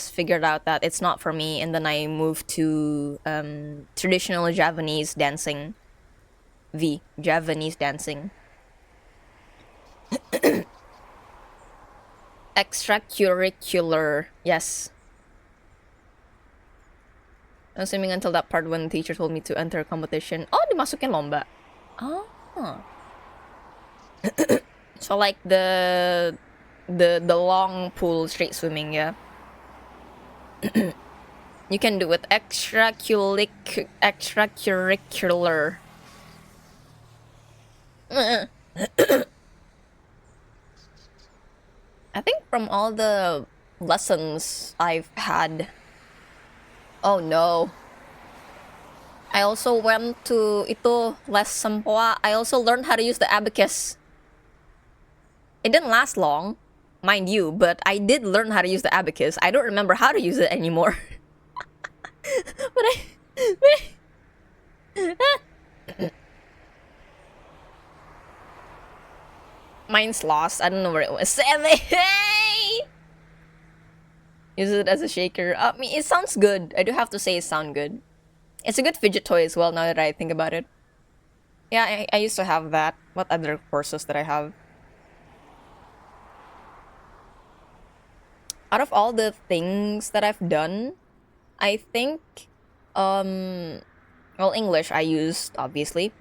Speaker 1: Figured out that it's not for me, and then I moved to traditional Javanese dancing. Javanese dancing. Extracurricular, yes. I was swimming until that part when the teacher told me to enter a competition. Oh, dimasukin lomba. Oh. So like the long pool straight swimming, yeah. You can do it. Extracurricular. I think from all the lessons I've had. Oh no. I also went to Les Sempoa. I also learned how to use the abacus. It didn't last long, mind you, but I did learn how to use the abacus. I don't remember how to use it anymore. Mine's lost. I don't know where it was. Hey! Use it as a shaker. I mean, it sounds good. I do have to say it sounds good. It's a good fidget toy as well, now that I think about it. Yeah, I used to have that. What other courses did I have? Out of all the things that I've done, I think, well, English I used, obviously.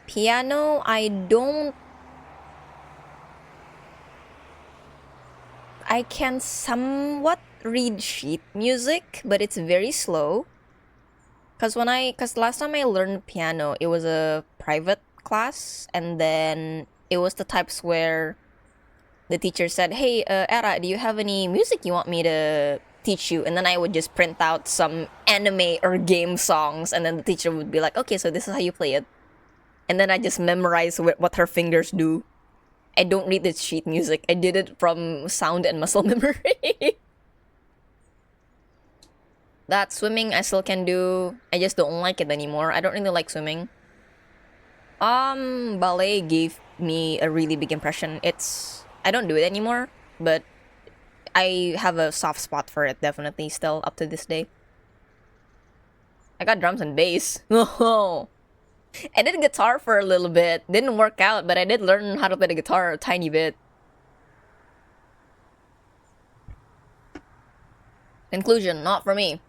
Speaker 1: Piano, I can somewhat read sheet music, but it's very slow. Cause last time I learned piano, it was a private class, and then it was the types where the teacher said, "Hey, Era, do you have any music you want me to teach you, and then I would just print out some anime or game songs, and then the teacher would be like, okay, so this is how you play it. And then I just memorize what her fingers do. I don't read the sheet music. I did it from sound and muscle memory. That swimming I still can do. I just don't like it anymore. I don't really like swimming. Ballet gave me a really big impression. I don't do it anymore, but I have a soft spot for it, definitely, still, up to this day. I got drums and bass. Oh, I did guitar for a little bit. Didn't work out, but I did learn how to play the guitar a tiny bit. Conclusion, not for me.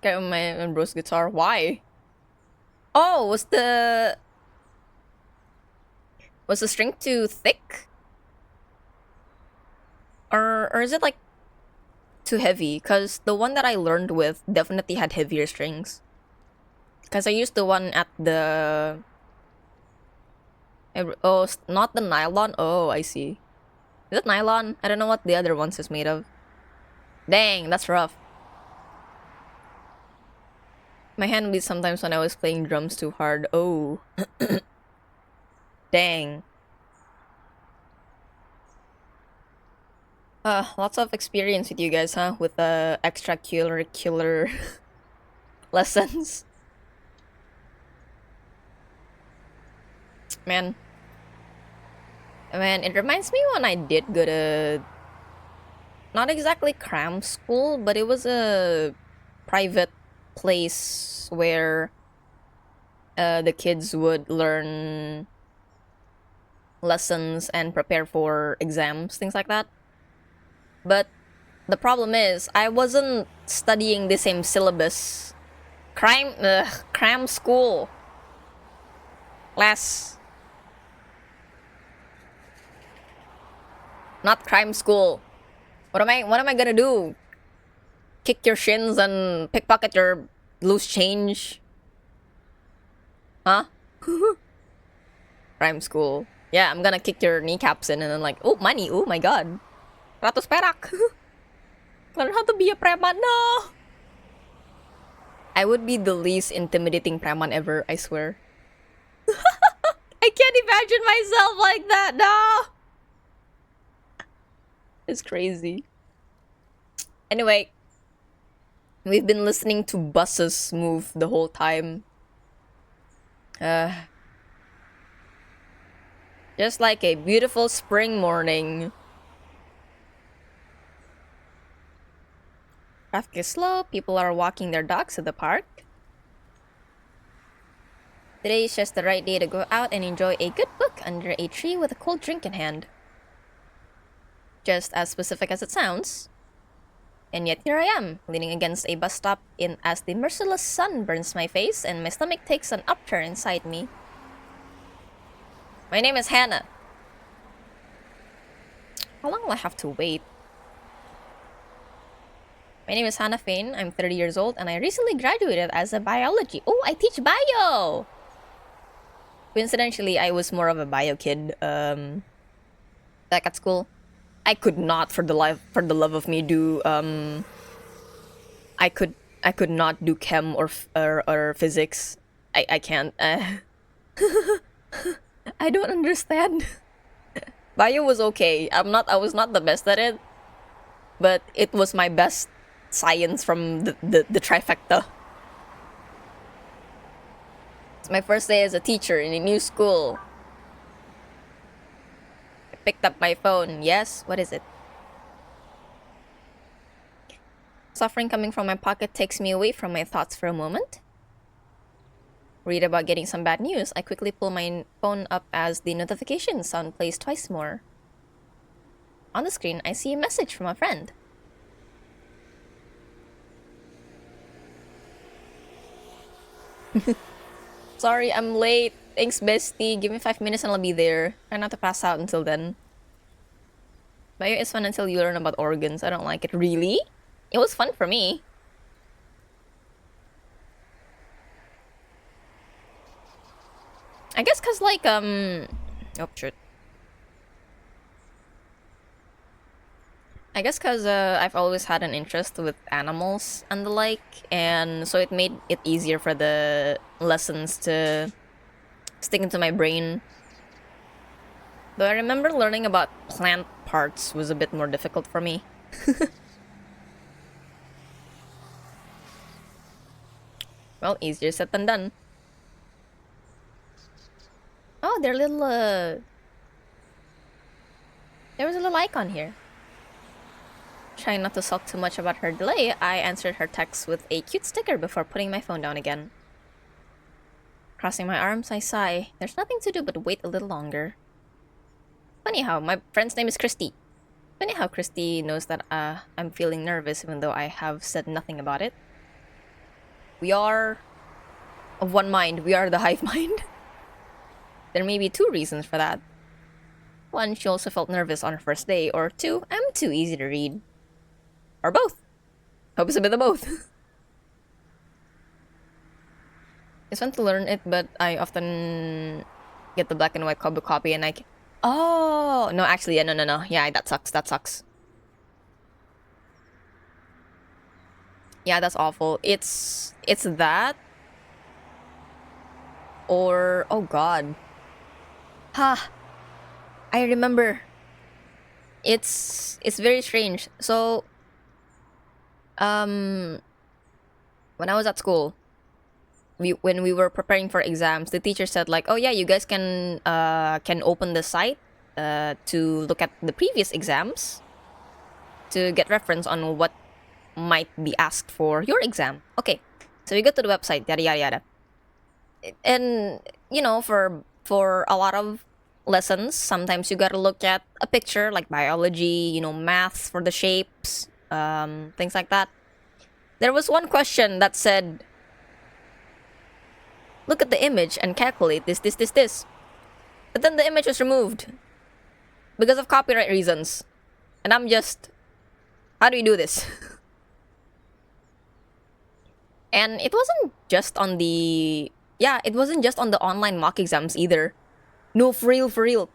Speaker 1: Get my bro's guitar. Why? Oh, was the string too thick? Or is it like too heavy? Cause the one that I learned with definitely had heavier strings. Cause I used the one at the not the nylon. Oh, I see. Is it nylon? I don't know what the other ones is made of. Dang, that's rough. My hand bleeds sometimes when I was playing drums too hard. Oh. Dang. Lots of experience with you guys, huh? With extracurricular lessons. Man, it reminds me when I did go to, not exactly cram school, but it was a private place where the kids would learn lessons and prepare for exams, things like that. But the problem is, I wasn't studying the same syllabus. Cram school. Class. Not crime school. What am I gonna do? Kick your shins and pickpocket your loose change? Huh? Crime school. Yeah, I'm gonna kick your kneecaps in and then like, oh, money, oh my god. 100 perak. Learn how to be a preman, no! I would be the least intimidating preman ever, I swear. I can't imagine myself like that, no! It's crazy. Anyway, we've been listening to buses move the whole time. Just like a beautiful spring morning. Traffic is slow, people are walking their dogs at the park. Today is just the right day to go out and enjoy a good book under a tree with a cold drink in hand. Just as specific as it sounds. And yet here I am, leaning against a bus stop as the merciless sun burns my face and my stomach takes an upturn inside me. My name is Hannah. How long will I have to wait? My name is Hannah Fain. I'm 30 years old and I recently graduated as a biology. Oh, I teach bio! Coincidentally, I was more of a bio kid back at school. I could not for the love of me do I could not do chem or physics. I can't. I don't understand. Bio was okay. I was not the best at it, but it was my best science from the trifecta. It's my first day as a teacher in a new school. I picked up my phone. Yes, what is it? Suffering coming from my pocket takes me away from my thoughts for a moment. Read about getting some bad news. I quickly pull my phone up as the notification sound plays twice more. On the screen, I see a message from a friend. Sorry, I'm late. Thanks, bestie. Give me 5 minutes and I'll be there. Try not to pass out until then. Bio is fun until you learn about organs. I don't like it. Really? It was fun for me. I guess cause like, oh, shit. I guess because I've always had an interest with animals and the like, and so it made it easier for the lessons to stick into my brain. Though I remember learning about plant parts was a bit more difficult for me. Well, easier said than done. Oh, their little there was a little icon here. Trying not to sulk too much about her delay, I answered her text with a cute sticker before putting my phone down again. Crossing my arms, I sigh. There's nothing to do but wait a little longer. Funny how my friend's name is Christy. Funny how Christy knows that I'm feeling nervous even though I have said nothing about it. We are of one mind. We are the hive mind. There may be two reasons for that. One, she also felt nervous on her first day, or two, I'm too easy to read. Or both. Hope it's a bit of both. It's fun to learn it, but I often get the black and white copy and oh, no, actually, yeah, no. Yeah, that sucks. Yeah, that's awful. It's that, or, oh god. Ha! I remember. It's very strange. So, when I was at school, when we were preparing for exams, the teacher said like, "Oh yeah, you guys can open the site to look at the previous exams to get reference on what might be asked for your exam." Okay, so we go to the website, yada yada yada, and you know, for a lot of lessons, sometimes you gotta look at a picture like biology, you know, maths for the shapes, things like that. There was one question that said, look at the image and calculate this. But then the image was removed because of copyright reasons. And I'm just, how do you do this? And it wasn't just on the, it wasn't just on the online mock exams either. No, for real.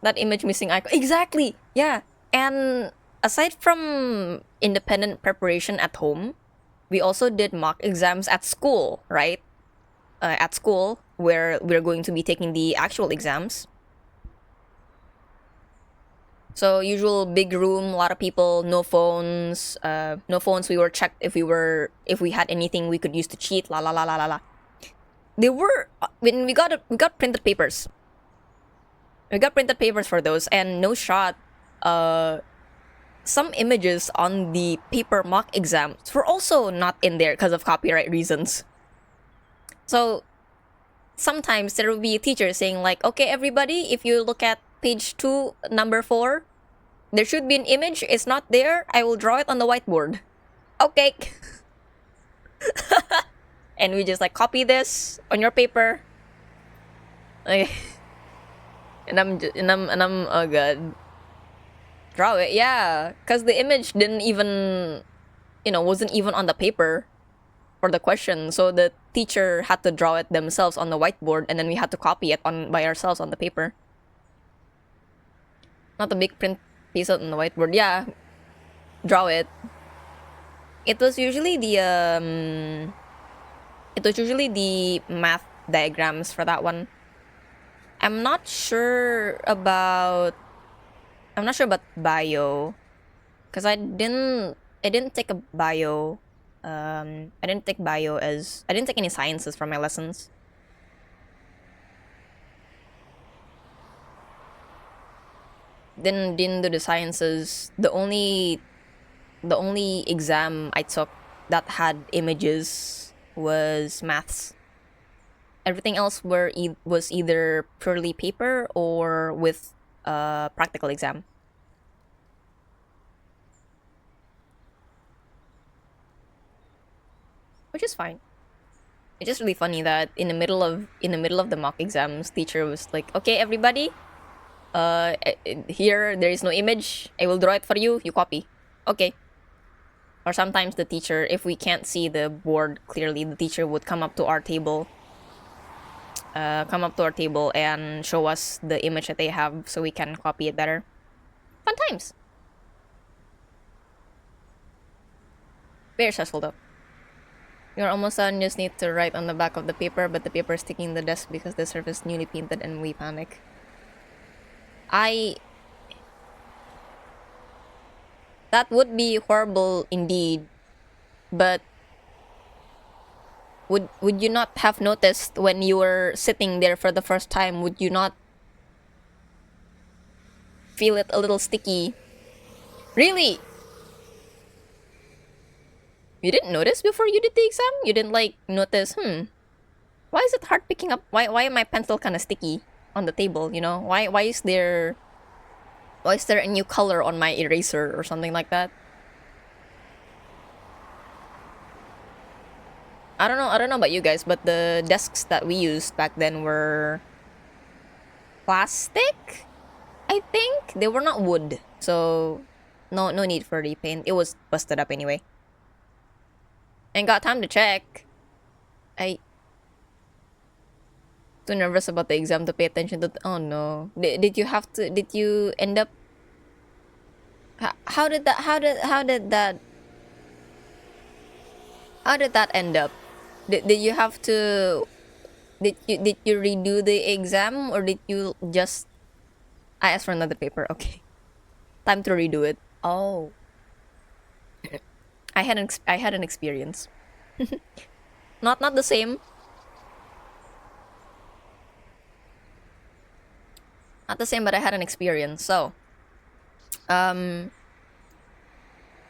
Speaker 1: That image missing icon. Exactly, yeah. And aside from independent preparation at home, we also did mock exams at school, right? At school, where we're going to be taking the actual exams. So usual big room, a lot of people, no phones. We were checked if we had anything we could use to cheat. La la la la la la. They were when we got printed papers. We got printed papers for those, and no shot. Some images on the paper mock exams were also not in there because of copyright reasons. So sometimes there will be a teacher saying like, "Okay, everybody, if you look at page 2, number 4, there should be an image. It's not there. I will draw it on the whiteboard." Okay. And we just like copy this on your paper. Okay. And I'm oh god. Draw it, yeah. Cause the image didn't even, wasn't even on the paper for the question. So the teacher had to draw it themselves on the whiteboard, and then we had to copy it by ourselves on the paper. Not a big print piece on the whiteboard. Yeah. Draw it. It was usually the math diagrams for that one. I'm not sure about bio, because I didn't take a bio. I didn't take any sciences for my lessons. Didn't do the sciences. The only exam I took that had images was maths. Everything else was either purely paper or with a practical exam. Which is fine. It's just really funny that in the middle of the mock exams, teacher was like, "Okay, everybody, here there is no image. I will draw it for you. You copy." Okay. Or sometimes the teacher, if we can't see the board clearly, the teacher would come up to our table and show us the image that they have so we can copy it better. Fun times. Very stressful though. You're almost done, just need to write on the back of the paper, but the paper is sticking in the desk because the surface is newly painted and we panic. That would be horrible indeed, but would you not have noticed when you were sitting there for the first time? Would you not feel it a little sticky? Really? You didn't notice before you did the exam? You didn't notice, why is it hard picking up? Why am my pencil kind of sticky on the table, you know? Why is there a new color on my eraser or something like that? I don't know about you guys, but the desks that we used back then were plastic, I think. They were not wood, so no need for repaint. It was busted up anyway. Ain't got time to check. I too nervous about the exam to pay attention to. Oh no! Did you end up? How did that end up? Did you have to? Did you redo the exam, or did you just? I asked for another paper. Okay, time to redo it. Oh, I had an experience. Not the same. Not the same, but I had an experience. So,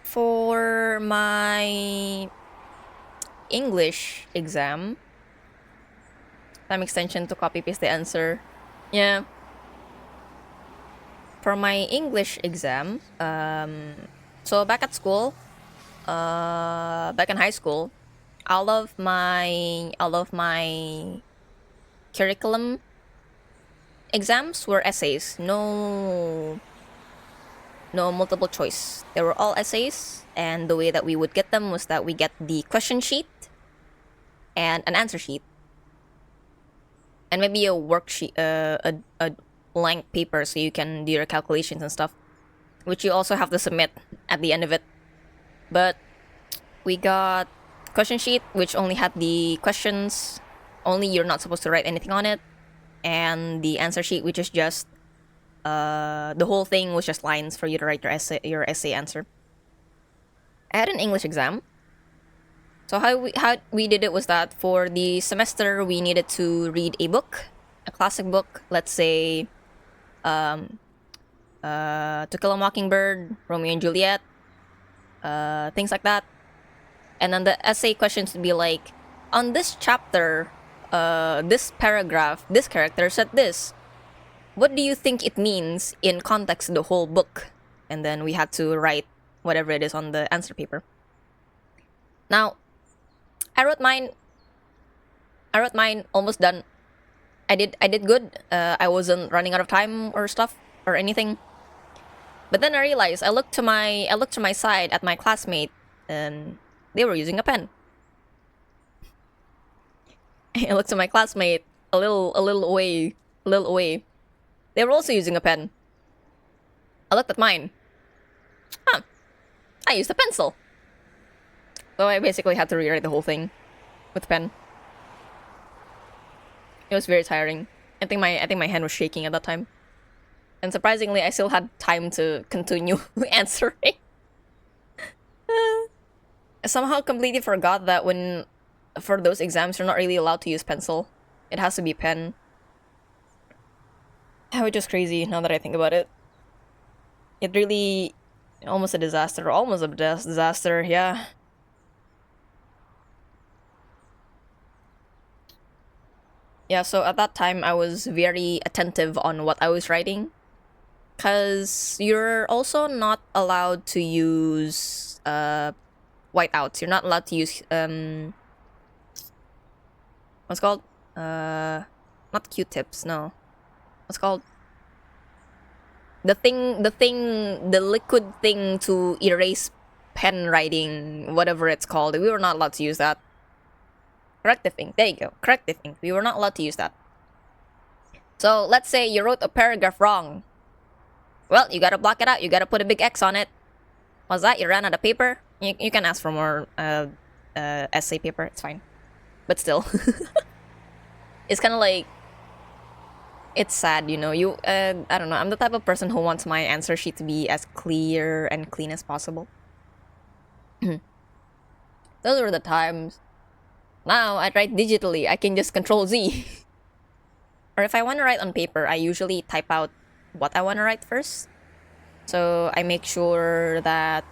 Speaker 1: for my English exam, time extension to copy paste the answer. Yeah. For my English exam, so back at school, back in high school, all of my curriculum exams were essays. No multiple choice. They were all essays, and the way that we would get them was that we get the question sheet and an answer sheet, and maybe a worksheet, a blank paper so you can do your calculations and stuff, which you also have to submit at the end of it. But we got question sheet, which only had the questions, only you're not supposed to write anything on it, and the answer sheet, which is just the whole thing was just lines for you to write your essay answer. I had an English exam. So how we did it was that for the semester we needed to read a book, a classic book, let's say To Kill a Mockingbird, Romeo and Juliet, things like that. And then the essay questions would be like, on this chapter, this paragraph, this character said this. What do you think it means in context of the whole book? And then we had to write whatever it is on the answer paper. Now, I wrote mine almost done. I did good. I wasn't running out of time or stuff or anything. But then I realized I looked to my side at my classmate, and they were using a pen. I looked to my classmate a little away. They were also using a pen. I looked at mine. I used a pencil. So I basically had to rewrite the whole thing with pen. It was very tiring. I think my hand was shaking at that time. And surprisingly, I still had time to continue answering. I somehow completely forgot that for those exams, you're not really allowed to use pencil. It has to be pen. Which is crazy now that I think about it. It really almost a disaster. Almost a disaster, yeah. Yeah, so at that time I was very attentive on what I was writing. Because you're also not allowed to use whiteouts. You're not allowed to use what's called? Not Q-tips, no. What's called? The liquid thing to erase pen writing, whatever it's called. We were not allowed to use that. Corrective ink. There you go. Corrective ink. We were not allowed to use that. So let's say you wrote a paragraph wrong. Well, you gotta block it out. You gotta put a big X on it. What's that? You ran out of paper? You can ask for more essay paper. It's fine, but still, it's kind of like it's sad, you know. I don't know. I'm the type of person who wants my answer sheet to be as clear and clean as possible. Those were the times. Now I write digitally. I can just Control Z. Or if I want to write on paper, I usually type out what I want to write first. So I make sure that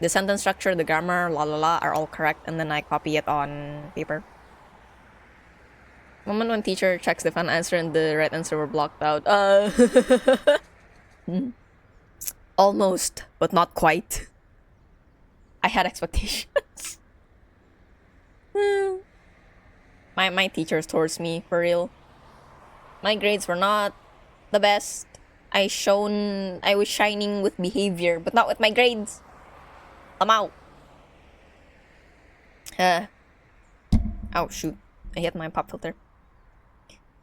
Speaker 1: the sentence structure, the grammar, la la la, are all correct, and then I copy it on paper. Moment when teacher checks the fun answer and the right answer were blocked out. Almost, but not quite. I had expectations. my teachers towards me, for real. My grades were not the best. I was shining with behavior, but not with my grades. I'm out. Oh shoot, I hit my pop filter.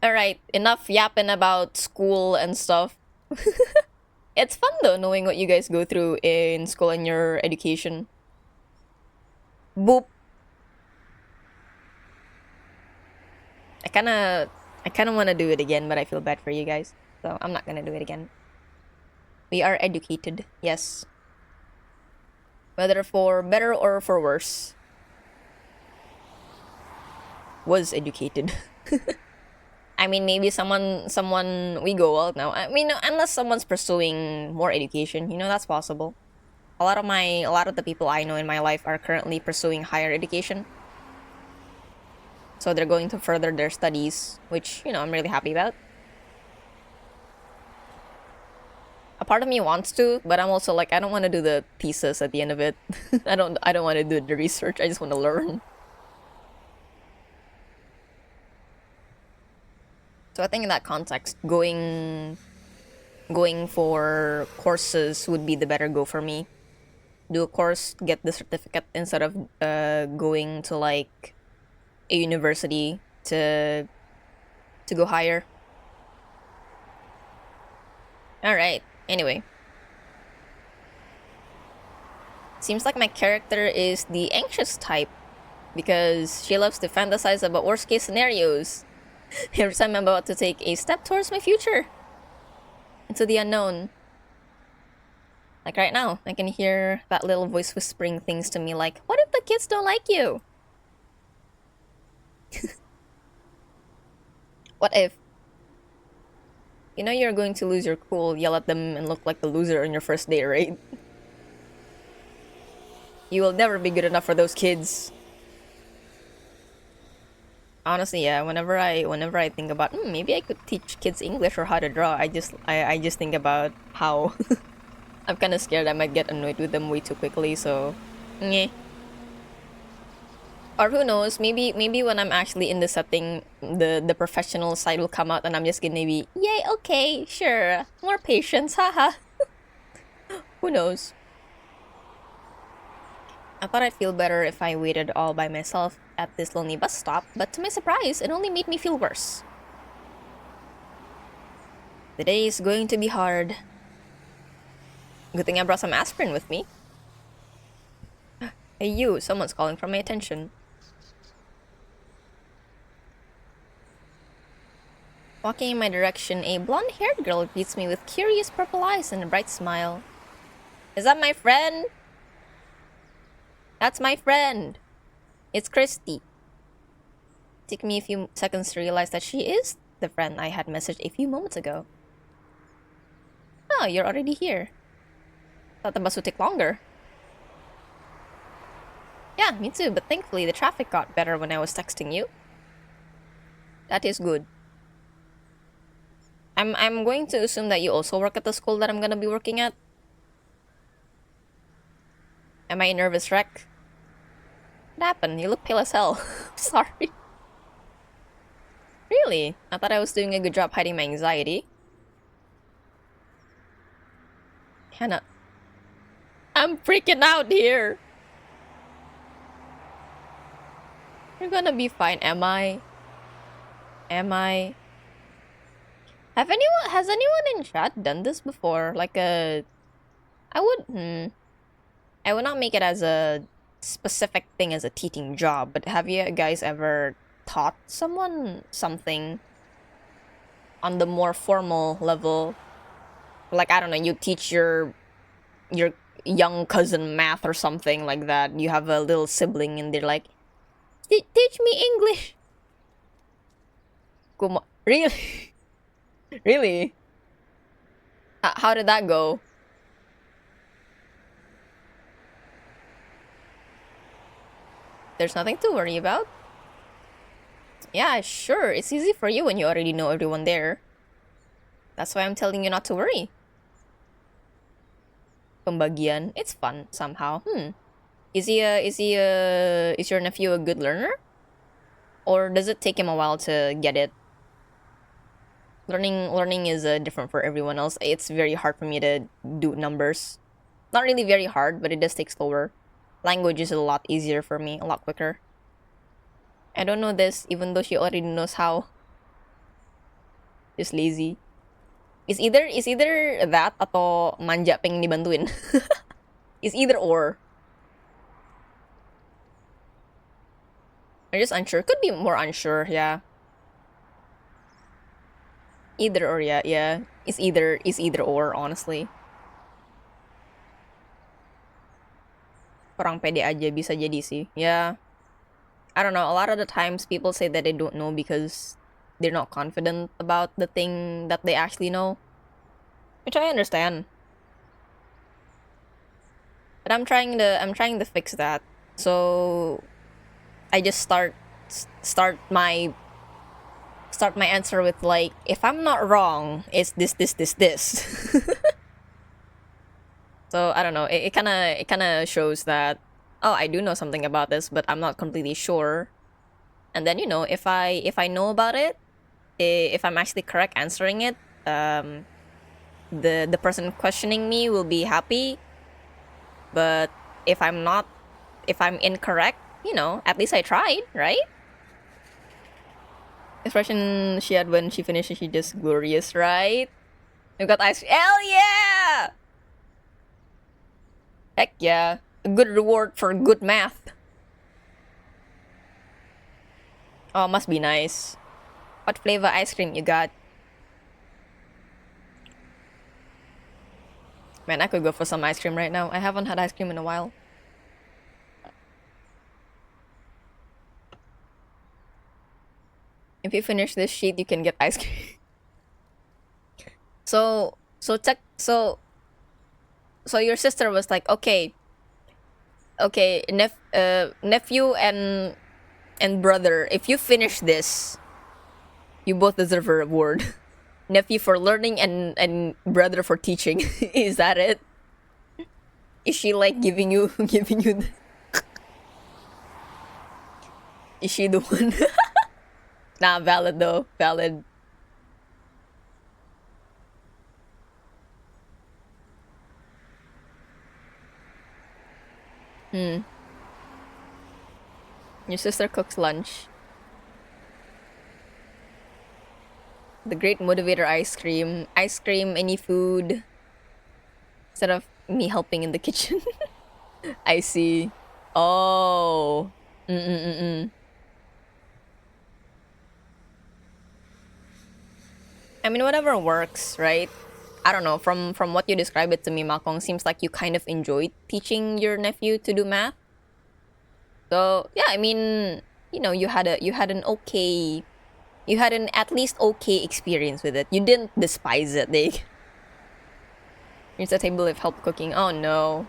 Speaker 1: Alright, enough yapping about school and stuff. It's fun though, knowing what you guys go through in school and your education. Boop. I kinda wanna do it again, but I feel bad for you guys. So I'm not gonna do it again. We are educated, yes. Whether for better or for worse. Was educated. I mean, maybe someone we go out now. I mean, unless someone's pursuing more education, you know, that's possible. A lot of the people I know in my life are currently pursuing higher education. So they're going to further their studies, which, you know, I'm really happy about. A part of me wants to, but I'm also like, I don't want to do the thesis at the end of it. I don't want to do the research. I just want to learn. So I think in that context, going for courses would be the better go for me. Do a course, get the certificate instead of going to like a university to go higher. All right. Anyway, seems like my character is the anxious type because she loves to fantasize about worst case scenarios. Every time I'm about to take a step towards my future, into the unknown. Like right now, I can hear that little voice whispering things to me like, what if the kids don't like you? What if? You know you're going to lose your cool, yell at them, and look like the loser on your first date, right? You will never be good enough for those kids. Honestly, yeah. Whenever I think about maybe I could teach kids English or how to draw, I just think about how I'm kind of scared I might get annoyed with them way too quickly. So, yeah. Or who knows? Maybe when I'm actually in the setting, the professional side will come out, and I'm just gonna be, yay, okay, sure, more patience, haha. Who knows? I thought I'd feel better if I waited all by myself at this lonely bus stop, but to my surprise, it only made me feel worse. The day is going to be hard. Good thing I brought some aspirin with me. Hey you, someone's calling for my attention. Walking in my direction, a blonde-haired girl greets me with curious purple eyes and a bright smile. Is that my friend? That's my friend. It's Christy. It took me a few seconds to realize that she is the friend I had messaged a few moments ago. Oh, you're already here. Thought the bus would take longer. Yeah, me too, but thankfully the traffic got better when I was texting you. That is good. I'm going to assume that you also work at the school that I'm gonna be working at. Am I a nervous wreck? What happened? You look pale as hell. Sorry. Really? I thought I was doing a good job hiding my anxiety. Hannah. I'm freaking out here. You're gonna be fine, am I? Am I? Has anyone in chat done this before? Like I would, I would not make it as a specific thing as a teaching job, but have you guys ever taught someone something on the more formal level? Like, I don't know, you teach your young cousin math or something like that. You have a little sibling and they're like, teach me English. Really? Really? How did that go? There's nothing to worry about. Yeah, sure. It's easy for you when you already know everyone there. That's why I'm telling you not to worry. Pembagian. It's fun somehow. Is your nephew a good learner? Or does it take him a while to get it? Learning is different for everyone else. It's very hard for me to do numbers. Not really very hard, but it does take slower. Language is a lot easier for me, a lot quicker. I don't know this, even though she already knows how. Just lazy. Is either that atau manja pengen dibantuin. It's either or. I'm just unsure. Could be more unsure, yeah. Either or, yeah. It's either or, honestly. Kurang pede aja bisa jadi sih. Yeah. I don't know. A lot of the times people say that they don't know because they're not confident about the thing that they actually know. Which I understand. But I'm trying to fix that. So I just start my answer with like, if I'm not wrong, it's this. So I don't know. It kind of shows that, oh, I do know something about this, but I'm not completely sure. And then, if I know about it, if I'm actually correct answering it, the person questioning me will be happy. But if I'm incorrect, at least I tried, right? Expression she had when she finished, she just glorious, right? We got ice cream. Hell yeah! Heck yeah. A good reward for good math. Oh, must be nice. What flavor ice cream you got? Man, I could go for some ice cream right now. I haven't had ice cream in a while. If you finish this sheet, you can get ice cream. So your sister was like, okay, nephew and brother, if you finish this, you both deserve a reward. Nephew for learning and brother for teaching. Is that it? Is she like giving you is she the one? Nah, valid though. Valid. Your sister cooks lunch. The great motivator ice cream. Ice cream, any food. Instead of me helping in the kitchen. I see. Oh. I mean, whatever works, right? I don't know. From what you described it to me, Makong, seems like you kind of enjoyed teaching your nephew to do math. So yeah, I mean, you had an at least okay experience with it. You didn't despise it. Here's a table of help cooking. Oh no.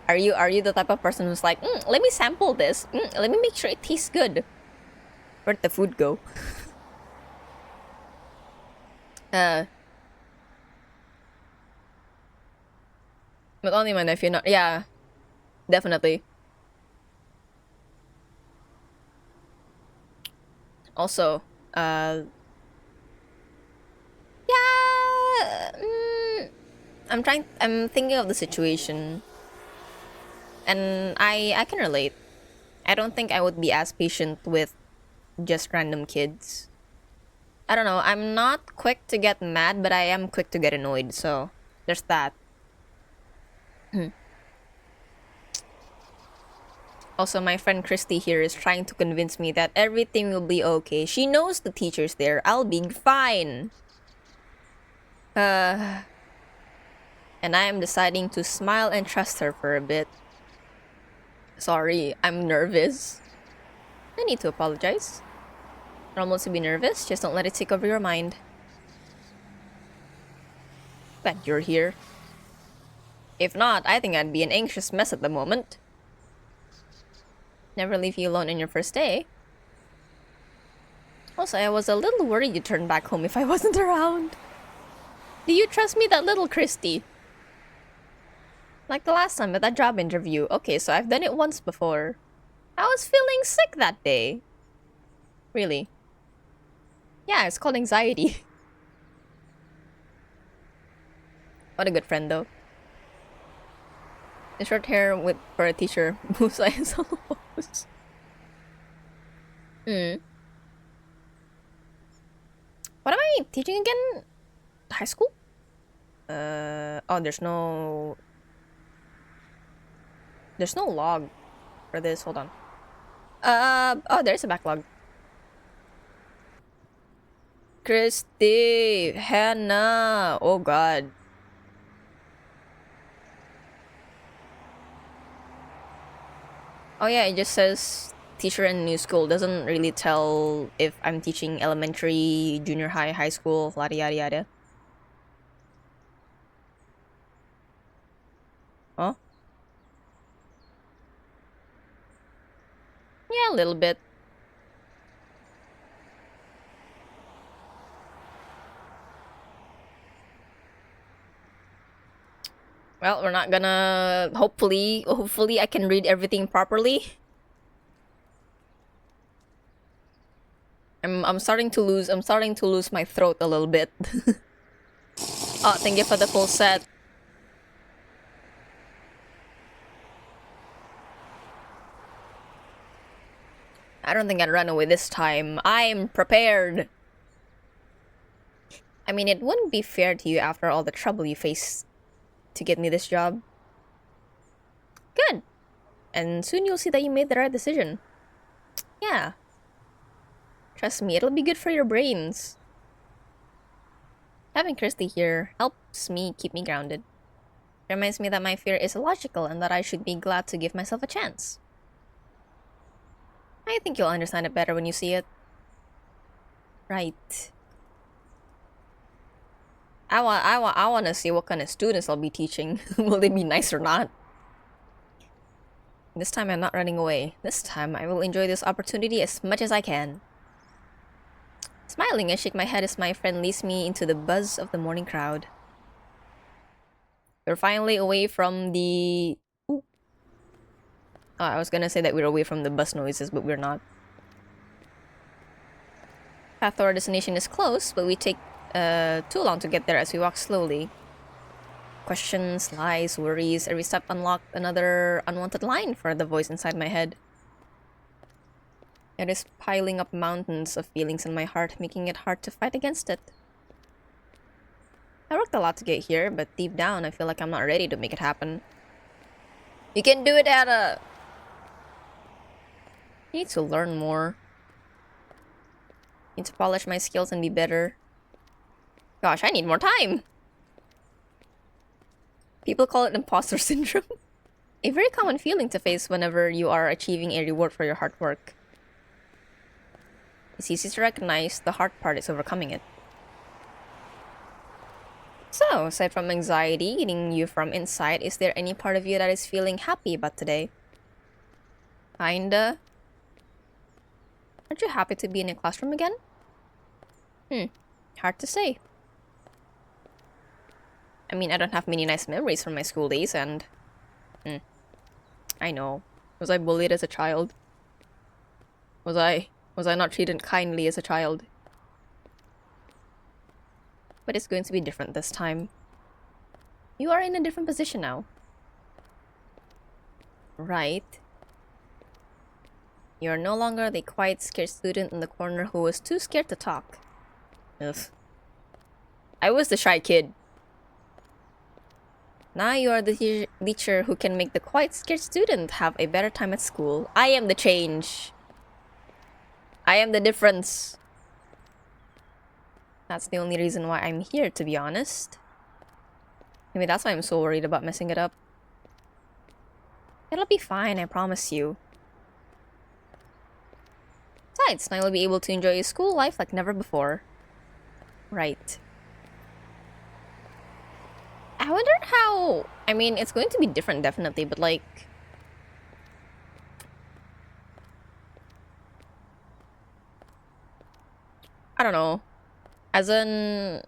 Speaker 1: Are you the type of person who's like, let me sample this. Let me make sure it tastes good. Where'd the food go? But only my nephew, not, yeah, definitely. Also, yeah, I'm thinking of the situation, and I can relate. I don't think I would be as patient with just random kids. I don't know. I'm not quick to get mad, but I am quick to get annoyed. So there's that. Also, my friend Christy here is trying to convince me that everything will be okay. She knows the teacher's there. I'll be fine. And I am deciding to smile and trust her for a bit. Sorry, I'm nervous. No need to apologize. Normal to be nervous, just don't let it take over your mind. Glad you're here. If not, I think I'd be an anxious mess at the moment. Never leave you alone on your first day. Also, I was a little worried you'd turn back home if I wasn't around. Do you trust me that little, Christy? Like the last time at that job interview. Okay, so I've done it once before. I was feeling sick that day. Really? Yeah, it's called anxiety. What a good friend, though. The short hair for a teacher. Moves eyes almost. What am I teaching again? High school? Oh, there's no log for this. Hold on. Oh, there's a backlog. Christy, Hannah. Oh God. Oh yeah, it just says teacher in new school. Doesn't really tell if I'm teaching elementary, junior high, high school, yada yada yada. Huh? Yeah, a little bit. Well, we're not gonna... Hopefully I can read everything properly. I'm starting to lose my throat a little bit. Oh, thank you for the full set. I don't think I'd run away this time. I'm prepared. I mean, it wouldn't be fair to you after all the trouble you faced to get me this job. Good. And soon you'll see that you made the right decision. Yeah. Trust me, it'll be good for your brains. Having Christy here helps me keep me grounded. Reminds me that my fear is illogical and that I should be glad to give myself a chance. I think you'll understand it better when you see it. Right. I want to see what kind of students I'll be teaching. Will they be nice or not? This time I'm not running away. This time I will enjoy this opportunity as much as I can. Smiling, I shake my head as my friend leads me into the buzz of the morning crowd. We're finally away from the... Ooh. Oh, I was gonna say that we're away from the bus noises, but we're not. Path to our destination is close, but we take too long to get there as we walk slowly. Questions, lies, worries, every step unlocked another unwanted line for the voice inside my head. It is piling up mountains of feelings in my heart, making it hard to fight against it. I worked a lot to get here, but deep down I feel like I'm not ready to make it happen. You can do it, Ada! I need to learn more. Need to polish my skills and be better. Gosh, I need more time! People call it imposter syndrome. A very common feeling to face whenever you are achieving a reward for your hard work. It's easy to recognize, the hard part is overcoming it. So, aside from anxiety eating you from inside, is there any part of you that is feeling happy about today? Kinda. Aren't you happy to be in a classroom again? Hard to say. I mean, I don't have many nice memories from my school days, and... I know. Was I bullied as a child? Was I not treated kindly as a child? But it's going to be different this time. You are in a different position now. Right. You are no longer the quiet, scared student in the corner who was too scared to talk. Ugh. I was the shy kid. Now you are the teacher who can make the quiet, scared student have a better time at school. I am the change. I am the difference. That's the only reason why I'm here, to be honest. Maybe that's why I'm so worried about messing it up. It'll be fine, I promise you. Besides, now you'll be able to enjoy your school life like never before. Right. I wonder how... I mean, it's going to be different, definitely, but like... I don't know. As an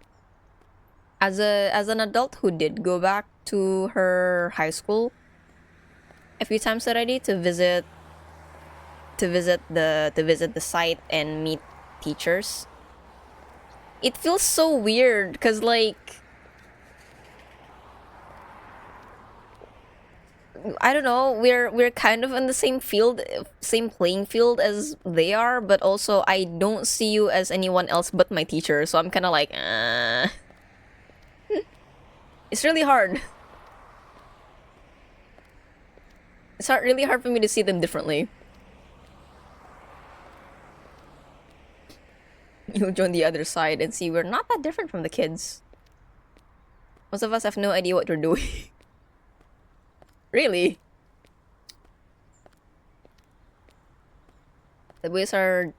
Speaker 1: adult who did go back to her high school a few times already to visit the site and meet teachers, it feels so weird because like I don't know, we're kind of in the same playing field as they are, but also I don't see you as anyone else but my teacher, so I'm kind of like it's really hard. It's really hard for me to see them differently. You'll join the other side and see we're not that different from the kids. Most of us have no idea what we're doing. Really? The boys are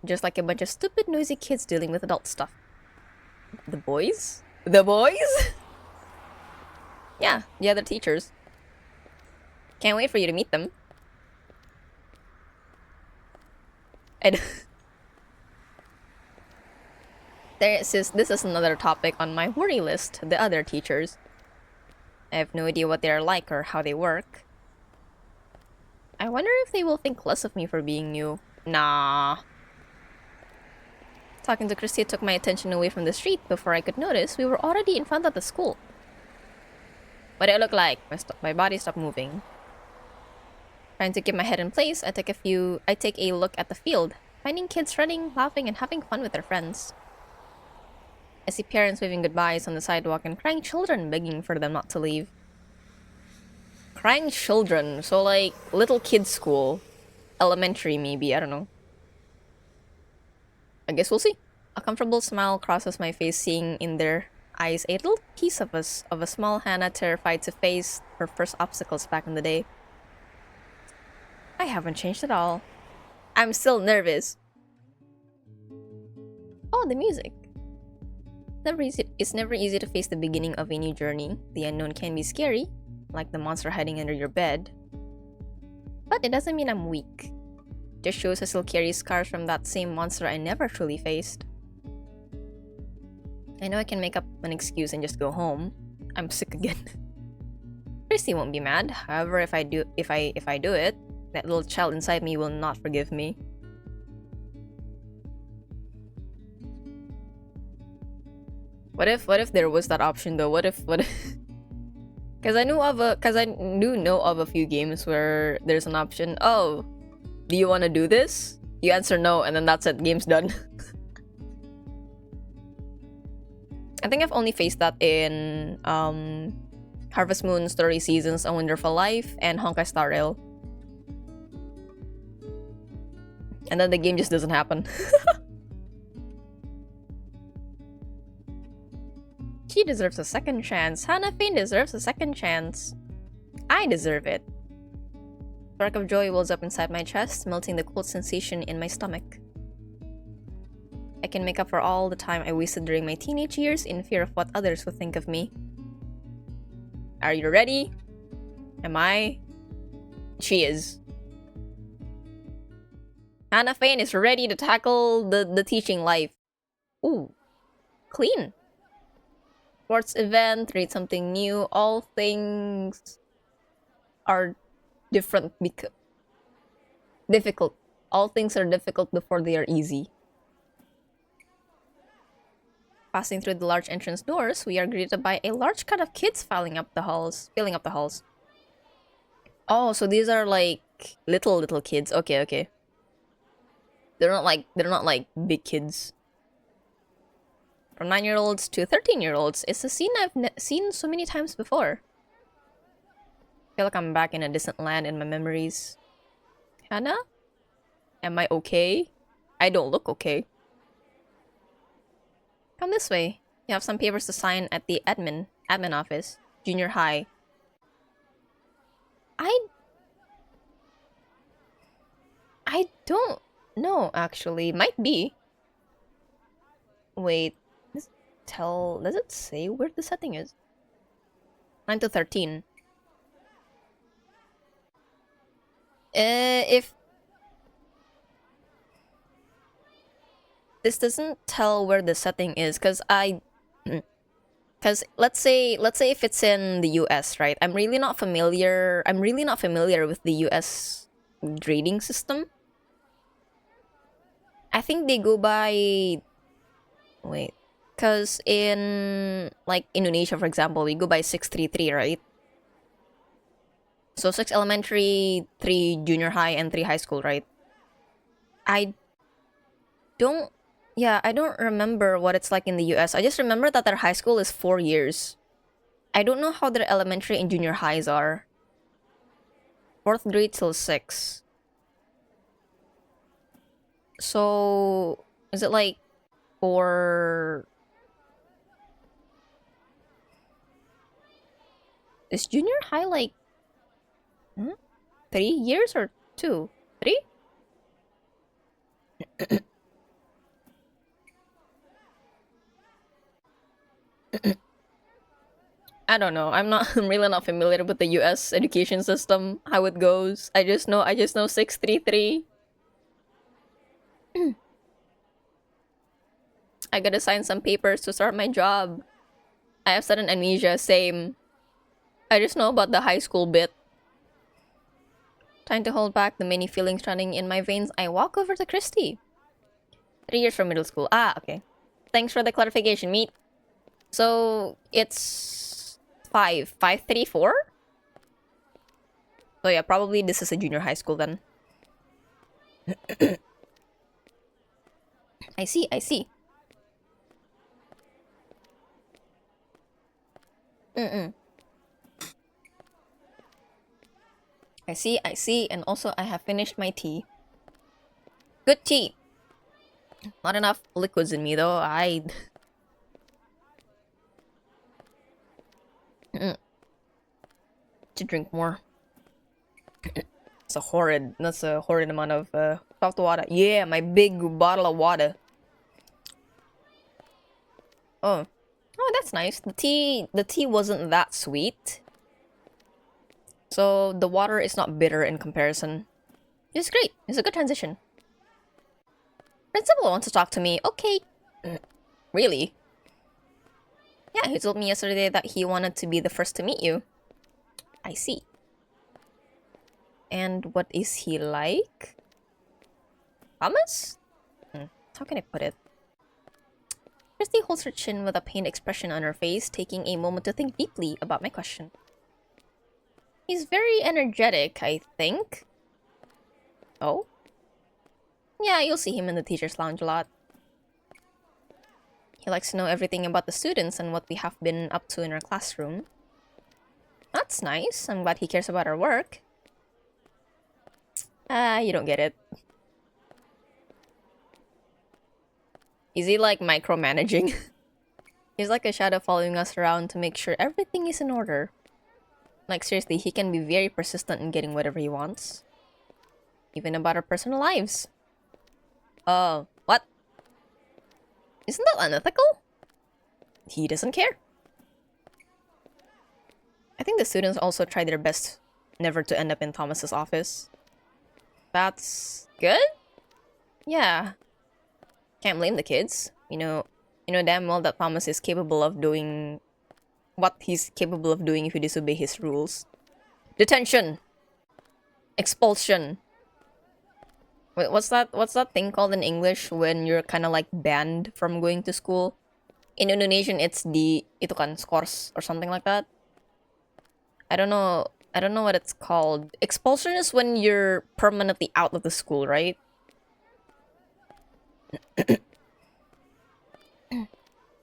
Speaker 1: just like a bunch of stupid, noisy kids dealing with adult stuff. The boys? The boys? Yeah, the other teachers. Can't wait for you to meet them. And this is another topic on my worry list, the other teachers. I have no idea what they are like or how they work. I wonder if they will think less of me for being new. Nah. Talking to Christy took my attention away from the street. Before I could notice, we were already in front of the school. What did it look like? My body stopped moving. Trying to keep my head in place, I take a look at the field, finding kids running, laughing, and having fun with their friends. I see parents waving goodbyes on the sidewalk and crying children begging for them not to leave. Crying children, so like little kids school. Elementary maybe, I don't know. I guess we'll see. A comfortable smile crosses my face, seeing in their eyes a little piece of a small Hannah terrified to face her first obstacles back in the day. I haven't changed at all. I'm still nervous. Oh, the music. It's never easy to face the beginning of a new journey. The unknown can be scary, like the monster hiding under your bed. But it doesn't mean I'm weak. Just shows I still carry scars from that same monster I never truly faced. I know I can make up an excuse and just go home. I'm sick again. Christy won't be mad. However, if I do it, that little child inside me will not forgive me. What if there was that option though? What if Because I do know of a few games where there's an option. Oh, do you want to do this? You answer no, and then that's it. Game's done. I think I've only faced that in Harvest Moon, Story Seasons, A Wonderful Life, and Honkai Star Rail. And then the game just doesn't happen. She deserves a second chance. Hannah Fane deserves a second chance. I deserve it. A spark of joy wells up inside my chest, melting the cold sensation in my stomach. I can make up for all the time I wasted during my teenage years in fear of what others would think of me. Are you ready? Am I? She is. Hannah Fane is ready to tackle the teaching life. Ooh. Clean. Sports event, read something new. All things are different because difficult. All things are difficult before they are easy. Passing through the large entrance doors, we are greeted by a large crowd of kids filling up the halls. Oh, so these are like little kids. Okay. They're not like big kids. From 9-year-olds to 13-year-olds, it's a scene I've seen so many times before. Feel like I'm back in a distant land in my memories. Hannah? Am I okay? I don't look okay. Come this way. You have some papers to sign at the admin office. Junior high. I don't know, actually. Might be. Wait. Does it say where the setting is? 9 to 13. If this doesn't tell where the setting is, because let's say if it's in the US, right? I'm really not familiar with the US grading system. I think they go by, wait, because in like Indonesia, for example, we go by 633, right? So 6 elementary, 3 junior high, and 3 high school, right? I don't remember what it's like in the US. I just remember that their high school is 4 years. I don't know how their elementary and junior highs are. 4th grade till 6. So, is it like for... Is junior high like 3 years or 2? 3? I don't know. I'm really not familiar with the US education system, how it goes. I just know 633. I gotta sign some papers to start my job. I have sudden amnesia, same. I just know about the high school bit. Trying to hold back the many feelings running in my veins, I walk over to Christy. 3 years from middle school. Ah, okay. Thanks for the clarification, meet. So, it's 534? So yeah, probably this is a junior high school then. I see. I see, and also I have finished my tea. Good tea! Not enough liquids in me though, to drink more. That's a horrid amount of soft water. Yeah, my big bottle of water. Oh, that's nice. The tea wasn't that sweet, so the water is not bitter in comparison. It's great. It's a good transition. Principal wants to talk to me. Okay. Really? Yeah, he told me yesterday that he wanted to be the first to meet you. I see. And what is he like? Thomas? How can I put it? Christy holds her chin with a pained expression on her face, taking a moment to think deeply about my question. He's very energetic, I think. Oh? Yeah, you'll see him in the teacher's lounge a lot. He likes to know everything about the students and what we have been up to in our classroom. That's nice. I'm glad he cares about our work. You don't get it. Is he like micromanaging? He's like a shadow following us around to make sure everything is in order. Like seriously, he can be very persistent in getting whatever he wants. Even about our personal lives. Oh, what? Isn't that unethical? He doesn't care. I think the students also try their best never to end up in Thomas's office. That's good? Yeah. Can't blame the kids. You know damn well that Thomas is capable of doing what he's capable of doing if you disobey his rules. Detention! Expulsion! Wait, what's that thing called in English when you're kind of like banned from going to school? In Indonesian, it's itu kan skors or something like that. I don't know what it's called. Expulsion is when you're permanently out of the school, right?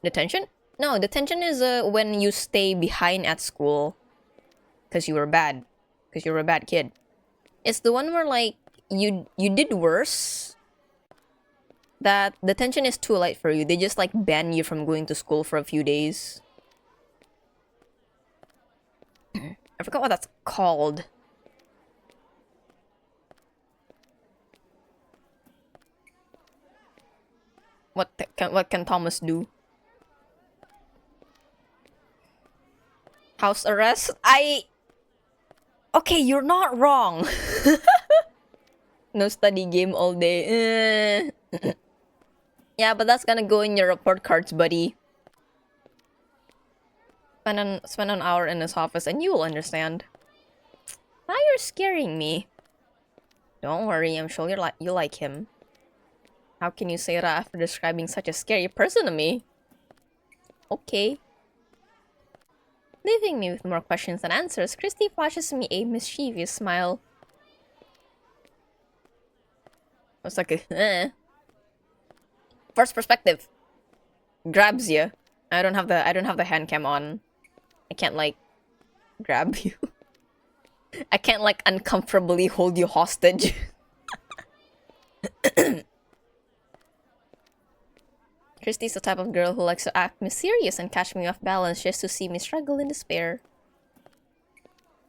Speaker 1: Detention? No, detention is when you stay behind at school because you were bad. because you're a bad kid. It's the one where like you did worse. That detention is too light for you. They just like ban you from going to school for a few days. I forgot what that's called. What can Thomas do? House arrest? Okay, you're not wrong. No study game all day. Yeah, but that's gonna go in your report cards, buddy. Spend an hour in his office and you will understand. Now you're scaring me. Don't worry, I'm sure you like him. How can you say that after describing such a scary person to me? Okay. Leaving me with more questions than answers, Christy flashes me a mischievous smile. It's like a first perspective. Grabs you. I don't have the hand cam on. I can't like grab you. I can't like uncomfortably hold you hostage. Christy's the type of girl who likes to act mysterious and catch me off balance just to see me struggle in despair.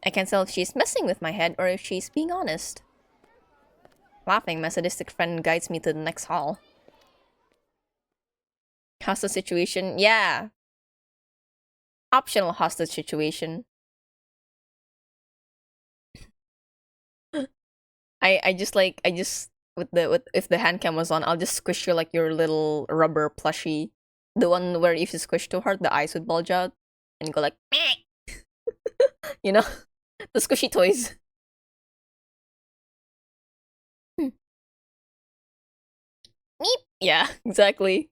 Speaker 1: I can't tell if she's messing with my head or if she's being honest. Laughing, my sadistic friend guides me to the next hall. Hostage situation? Yeah. Optional hostage situation. I just if the hand cam was on, I'll just squish you like your little rubber plushie. The one where if you squish too hard, the eyes would bulge out and you go like meh. You know? The squishy toys. Meep. Yeah, exactly.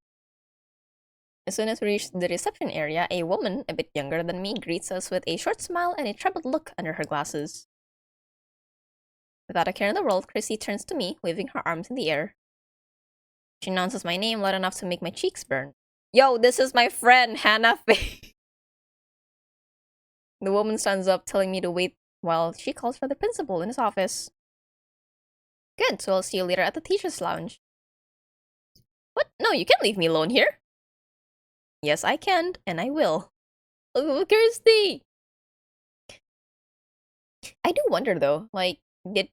Speaker 1: As soon as we reach the reception area, a woman, a bit younger than me, greets us with a short smile and a troubled look under her glasses. Without a care in the world, Chrissy turns to me, waving her arms in the air. She announces my name loud enough to make my cheeks burn. Yo, this is my friend, Hannah Faye. The woman stands up, telling me to wait while she calls for the principal in his office. Good, so I'll see you later at the teacher's lounge. What? No, you can't leave me alone here. Yes, I can, and I will. Oh, Kirsty! I do wonder though, like, did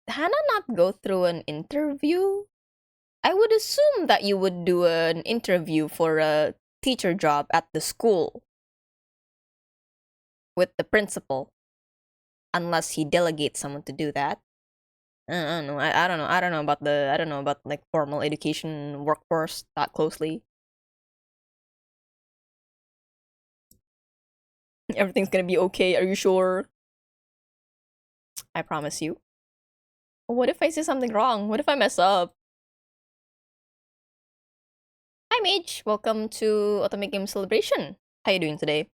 Speaker 1: Hannah not go through an interview? I would assume that you would do an interview for a teacher job at the school with the principal, unless he delegates someone to do that. I don't know. I don't know. I don't know about like formal education workforce that closely. Everything's gonna be okay. Are you sure? I promise you. What if I say something wrong? What if I mess up? Hi, Mage. Welcome to Otome Game Celebration. How you doing today?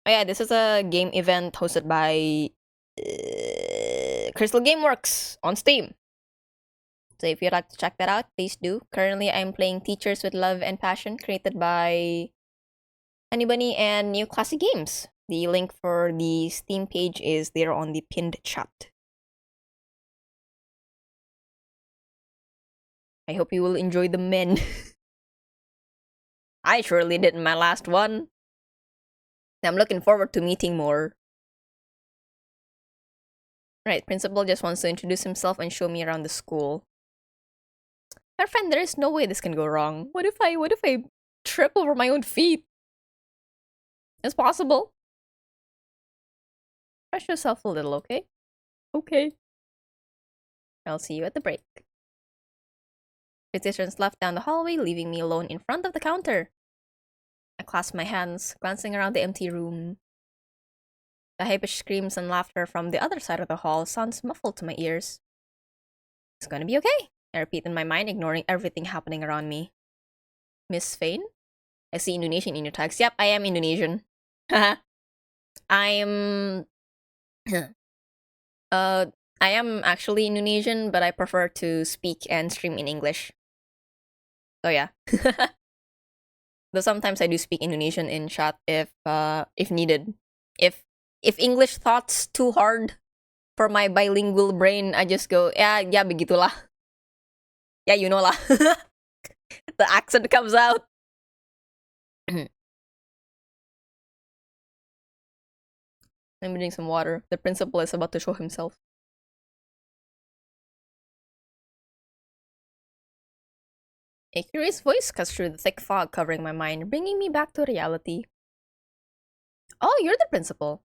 Speaker 1: Oh yeah, this is a game event hosted by Crystal Gameworks on Steam. So if you'd like to check that out, please do. Currently, I'm playing Teachers with Love and Passion, created by Anybody and New Classic Games. The link for the Steam page is there on the pinned chat. I hope you will enjoy the men. I surely did in my last one. I'm looking forward to meeting more. Right, principal just wants to introduce himself and show me around the school. My friend, there is no way this can go wrong. What if I trip over my own feet? It's possible. Brush yourself a little, okay? Okay. I'll see you at the break. Physicians left down the hallway, leaving me alone in front of the counter. I clasp my hands, glancing around the empty room. The high-pitched screams and laughter from the other side of the hall sounds muffled to my ears. It's gonna be okay, I repeat in my mind, ignoring everything happening around me. Miss Fain? I see Indonesian in your tags. Yep, I am Indonesian. I'm... I am actually Indonesian, but I prefer to speak and stream in English. So yeah. Though sometimes I do speak Indonesian in chat if needed. If if English thought's too hard for my bilingual brain, I just go, ya begitulah. Yeah, you know lah. The accent comes out. I'm drink some water. The principal is about to show himself. A curious voice cuts through the thick fog covering my mind, bringing me back to reality. Oh, you're the principal.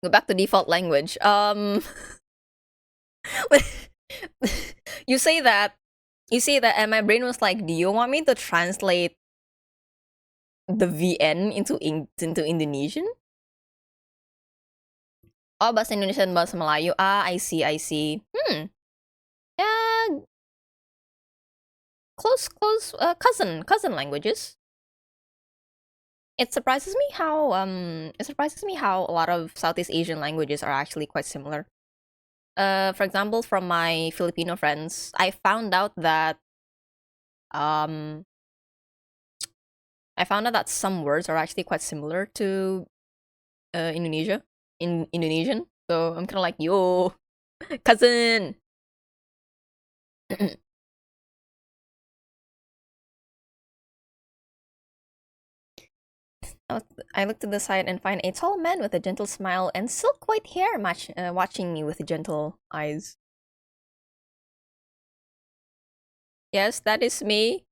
Speaker 1: Go back to default language. You say that, and my brain was like, do you want me to translate the VN into Indonesian? Oh, bahasa Indonesia dan bahasa Melayu. Ah, I see. Yeah. Close, cousin languages. It surprises me how a lot of Southeast Asian languages are actually quite similar. For example, from my Filipino friends, I found out that some words are actually quite similar to Indonesian. So I'm kind of like, yo, cousin. I look to the side and find a tall man with a gentle smile and silk white hair watching me with gentle eyes. Yes, that is me.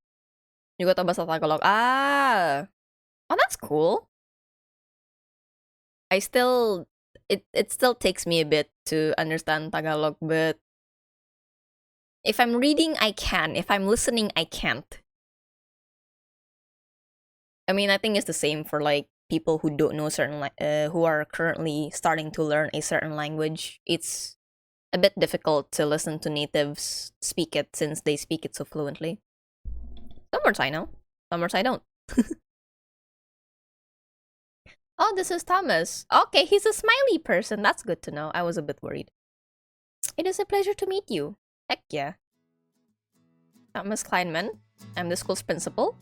Speaker 1: Juga tahu bahasa Tagalog. Ah. Oh, that's cool. It still takes me a bit to understand Tagalog, but if I'm reading, I can. If I'm listening, I can't. I mean, I think it's the same for like people who don't know who are currently starting to learn a certain language. It's a bit difficult to listen to natives speak it since they speak it so fluently. Some words I know, some words I don't. Oh, this is Thomas. Okay, he's a smiley person. That's good to know. I was a bit worried. It is a pleasure to meet you. Heck yeah. Thomas Kleinman. I'm the school's principal.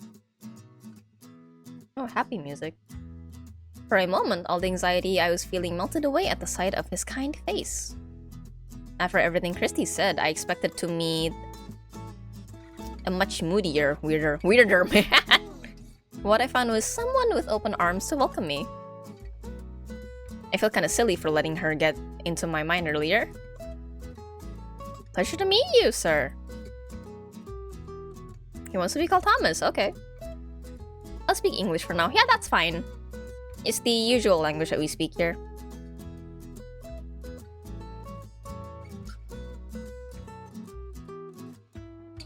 Speaker 1: Oh, happy music. For a moment, all the anxiety I was feeling melted away at the sight of his kind face. After everything Christy said, I expected to meet a much moodier, weirder man. What I found was someone with open arms to welcome me. I felt kind of silly for letting her get into my mind earlier. Pleasure to meet you, sir. He wants to be called Thomas, okay. I'll speak English for now. Yeah, that's fine. It's the usual language that we speak here.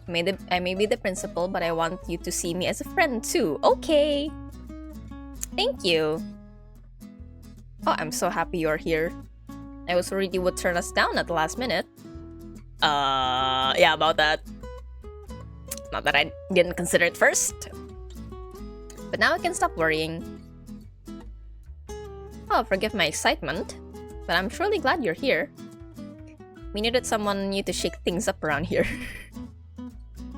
Speaker 1: I may be the principal, but I want you to see me as a friend too. Okay. Thank you. Oh, I'm so happy you're here. I was worried you would turn us down at the last minute. Yeah, about that. Not that I didn't consider it first. But now I can stop worrying. Oh, forgive my excitement, but I'm truly glad you're here. We needed someone new to shake things up around here.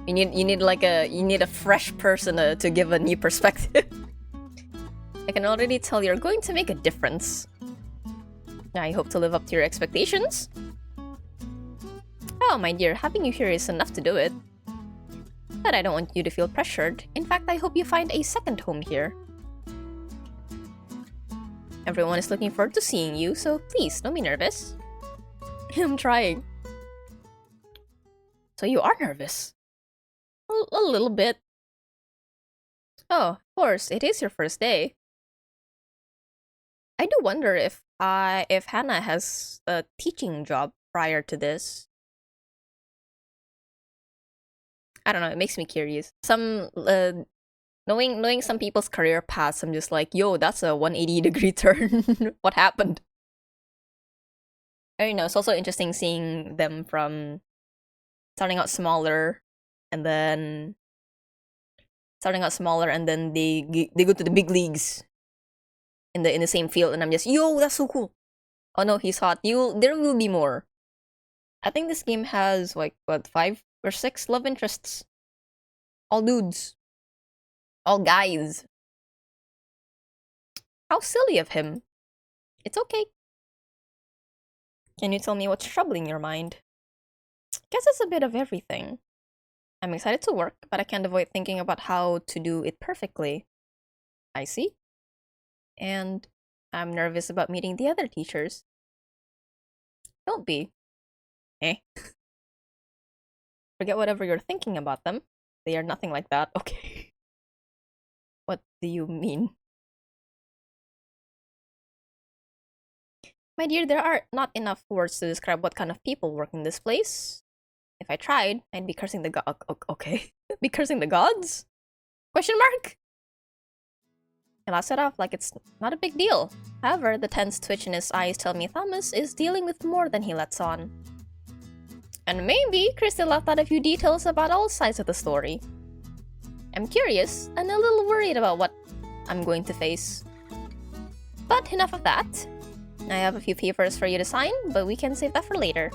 Speaker 1: You need a fresh person to give a new perspective. I can already tell you're going to make a difference. I hope to live up to your expectations. Oh, my dear, having you here is enough to do it. But I don't want you to feel pressured. In fact, I hope you find a second home here. Everyone is looking forward to seeing you, so please, don't be nervous. I'm trying. So you are nervous? A little bit. Oh, of course, it is your first day. I do wonder if Hannah has a teaching job prior to this. I don't know, it makes me curious. Knowing some people's career paths, I'm just like, yo, that's a 180-degree turn. What happened? I don't know, it's also interesting seeing them from starting out smaller and then they go to the big leagues in the same field, and I'm just, yo, that's so cool. Oh no, he's hot. There will be more. I think this game has like what, 5 or 6 love interests. All dudes. All guys. How silly of him. It's okay. Can you tell me what's troubling your mind? Guess it's a bit of everything. I'm excited to work, but I can't avoid thinking about how to do it perfectly. I see. And I'm nervous about meeting the other teachers. Don't be. Eh? Forget whatever you're thinking about them. They are nothing like that, okay? What do you mean? My dear, there are not enough words to describe what kind of people work in this place. If I tried, I'd be cursing the okay. Be cursing the gods? Question mark? He laughs it off like it's not a big deal. However, the tense twitch in his eyes tell me Thomas is dealing with more than he lets on. And maybe Christy left out a few details about all sides of the story. I'm curious and a little worried about what I'm going to face. But enough of that. I have a few papers for you to sign, but we can save that for later.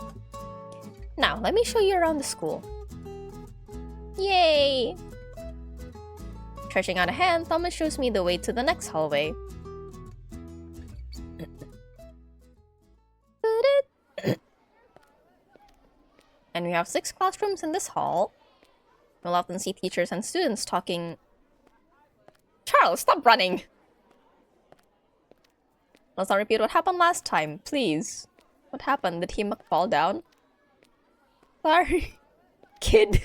Speaker 1: Now, let me show you around the school. Yay! Stretching out a hand, Thomas shows me the way to the next hallway. And we have 6 classrooms in this hall. We'll often see teachers and students talking. Charles, stop running! Let's not repeat what happened last time, please. What happened? Did he fall down? Sorry. Kid.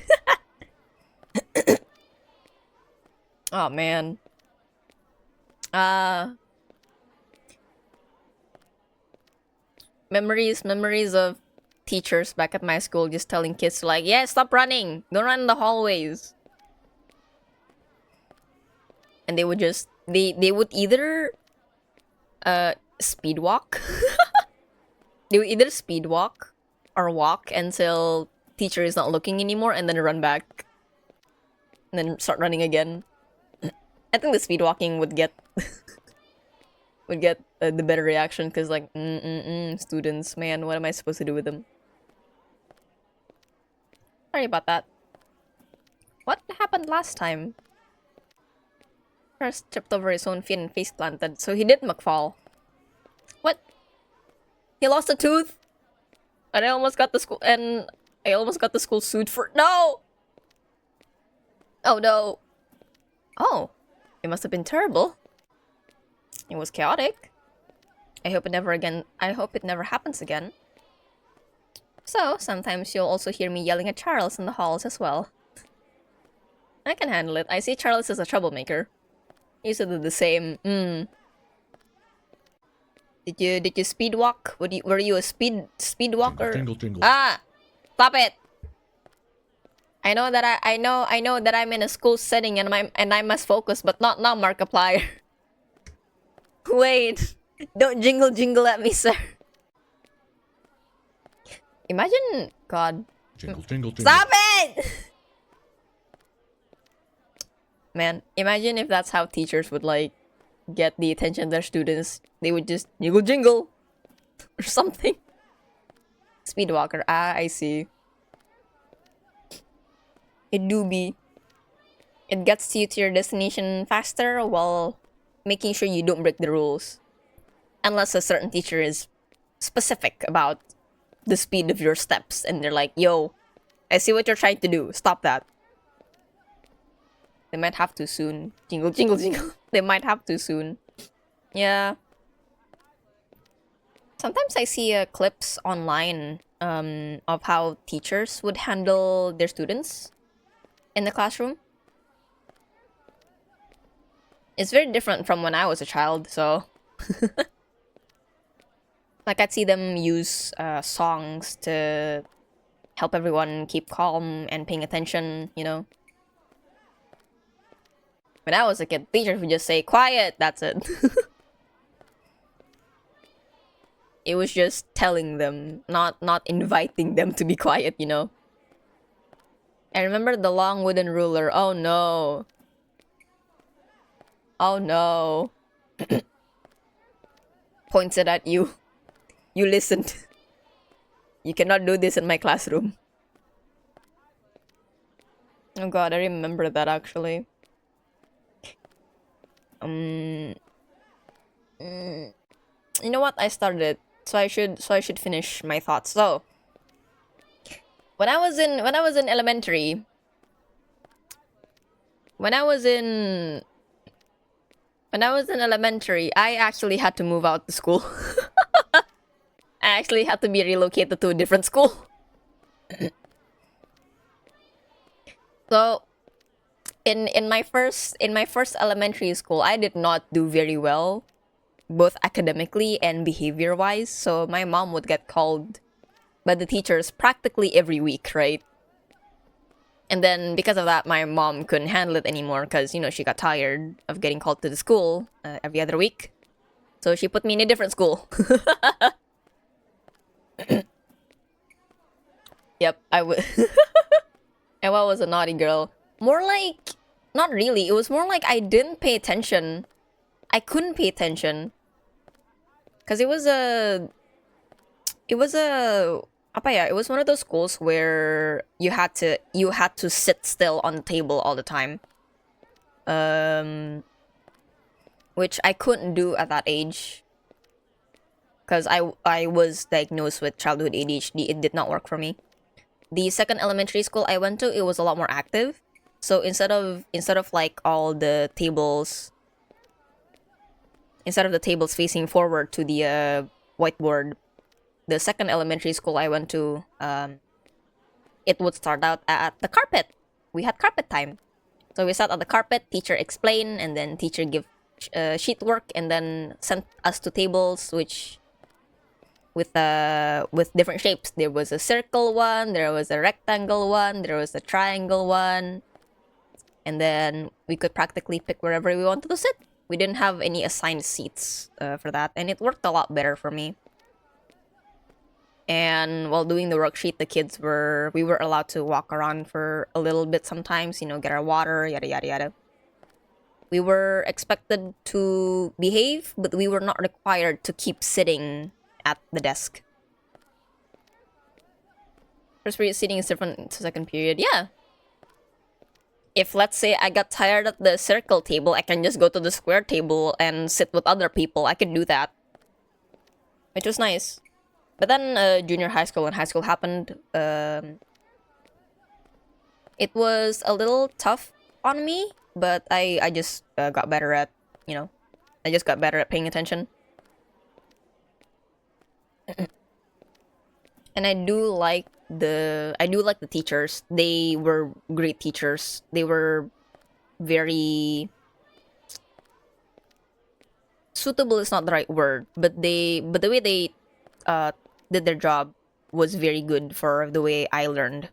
Speaker 1: Oh, man. Memories of teachers back at my school just telling kids to like, yeah, stop running. Don't run in the hallways. And they would just, they would either speed walk. They would either speed walk or walk until teacher is not looking anymore and then run back. And then start running again. I think the speed walking would get the better reaction because like students, man, what am I supposed to do with them? Sorry about that. What happened last time? First tripped over his own feet and face planted, so he did McFall. What? He lost a tooth? And I almost got the school sued for no! Oh no. Oh. It must have been terrible. It was chaotic. I hope it never happens again. So, sometimes you'll also hear me yelling at Charles in the halls as well. I can handle it. I see Charles as a troublemaker. He used to do the same. Did you speed walk? Were you a speed walker?
Speaker 2: Jingle, jingle.
Speaker 1: Ah! Stop it! I know that I know that I'm in a school setting and I must focus, but not now, Markiplier. Wait, don't jingle at me, sir. Imagine, God.
Speaker 2: Jingle, jingle, jingle.
Speaker 1: Stop it! Man, imagine if that's how teachers would like get the attention of their students. They would just jingle or something. Speedwalker. Ah, I see. It do be. It gets you to your destination faster while making sure you don't break the rules. Unless a certain teacher is specific about the speed of your steps and they're like, yo, I see what you're trying to do. Stop that. They might have to soon. Jingle, jingle, jingle. They might have to soon. Yeah. Sometimes I see clips online of how teachers would handle their students in the classroom. It's very different from when I was a child, so... Like, I'd see them use songs to help everyone keep calm and paying attention, you know? When I was a kid, teachers would just say, quiet, that's it. It was just telling them, not inviting them to be quiet, you know? I remember the long wooden ruler. Oh no. Oh no. Points it at you. You listened. You cannot do this in my classroom. Oh god, I remember that actually. You know what? I started it, so I should finish my thoughts. So, when I was in elementary, when I was in elementary, I actually had to move out to school. I actually had to be relocated to a different school. So, in my first elementary school, I did not do very well, both academically and behavior wise. So my mom would get called by the teachers practically every week, right? And then because of that, my mom couldn't handle it anymore because, you know, she got tired of getting called to the school every other week. So she put me in a different school. Yep, I would. And I was a naughty girl. More like, not really. It was more like I didn't pay attention. I couldn't pay attention. Because it was one of those schools where you had to sit still on the table all the time. Which I couldn't do at that age. Because I was diagnosed with childhood ADHD. It did not work for me. The second elementary school I went to, it was a lot more active. So instead of like all the tables, instead of the tables facing forward to the whiteboard, the second elementary school I went to, it would start out at the carpet. We had carpet time. So we sat on the carpet, teacher explain, and then teacher give sheet work, and then sent us to tables which with different shapes. There was a circle one, there was a rectangle one, there was a triangle one, and then we could practically pick wherever we wanted to sit. We didn't have any assigned seats for that, and it worked a lot better for me. And while doing the worksheet, we were allowed to walk around for a little bit sometimes, you know, get our water, yada yada yada. We were expected to behave, but we were not required to keep sitting at the desk. First period seating is different to second period. Yeah. If, let's say, I got tired at the circle table, I can just go to the square table and sit with other people. I could do that. Which was nice. But then junior high school and high school happened. It was a little tough on me, but I just got better at, you know, I just got better at paying attention. And I do like the teachers. They were great teachers. They were very suitable is not the right word, but the way they did their job was very good for the way I learned.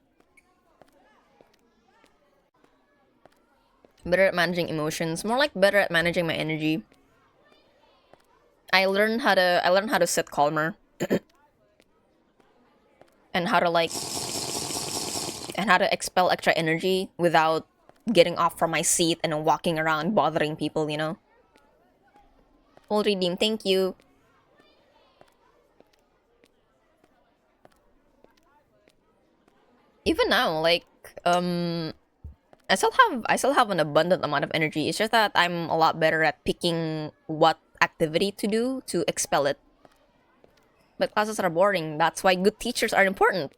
Speaker 1: Better at managing emotions, more like better at managing my energy. I learned how to sit calmer. and how to expel extra energy without getting off from my seat and walking around bothering people, you know. Full redeem, thank you. Even now, like, I still have an abundant amount of energy. It's just that I'm a lot better at picking what activity to do to expel it. But classes are boring. That's why good teachers are important.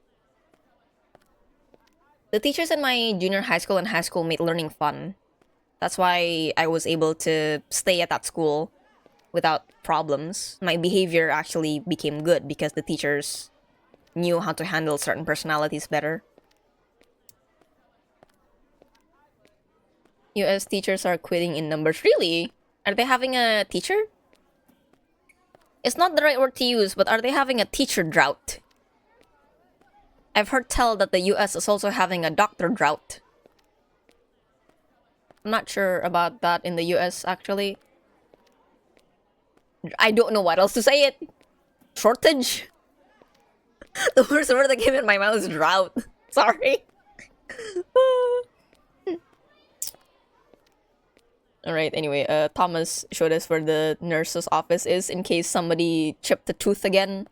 Speaker 1: The teachers in my junior high school and high school made learning fun. That's why I was able to stay at that school without problems. My behavior actually became good because the teachers knew how to handle certain personalities better. US teachers are quitting in numbers. Really? Are they having a teacher? It's not the right word to use, but are they having a teacher drought? I've heard tell that the US is also having a doctor drought. I'm not sure about that in the US, actually. I don't know what else to say it. Shortage? The first word that came in my mouth is drought. Sorry. Alright, anyway, Thomas showed us where the nurse's office is in case somebody chipped a tooth again.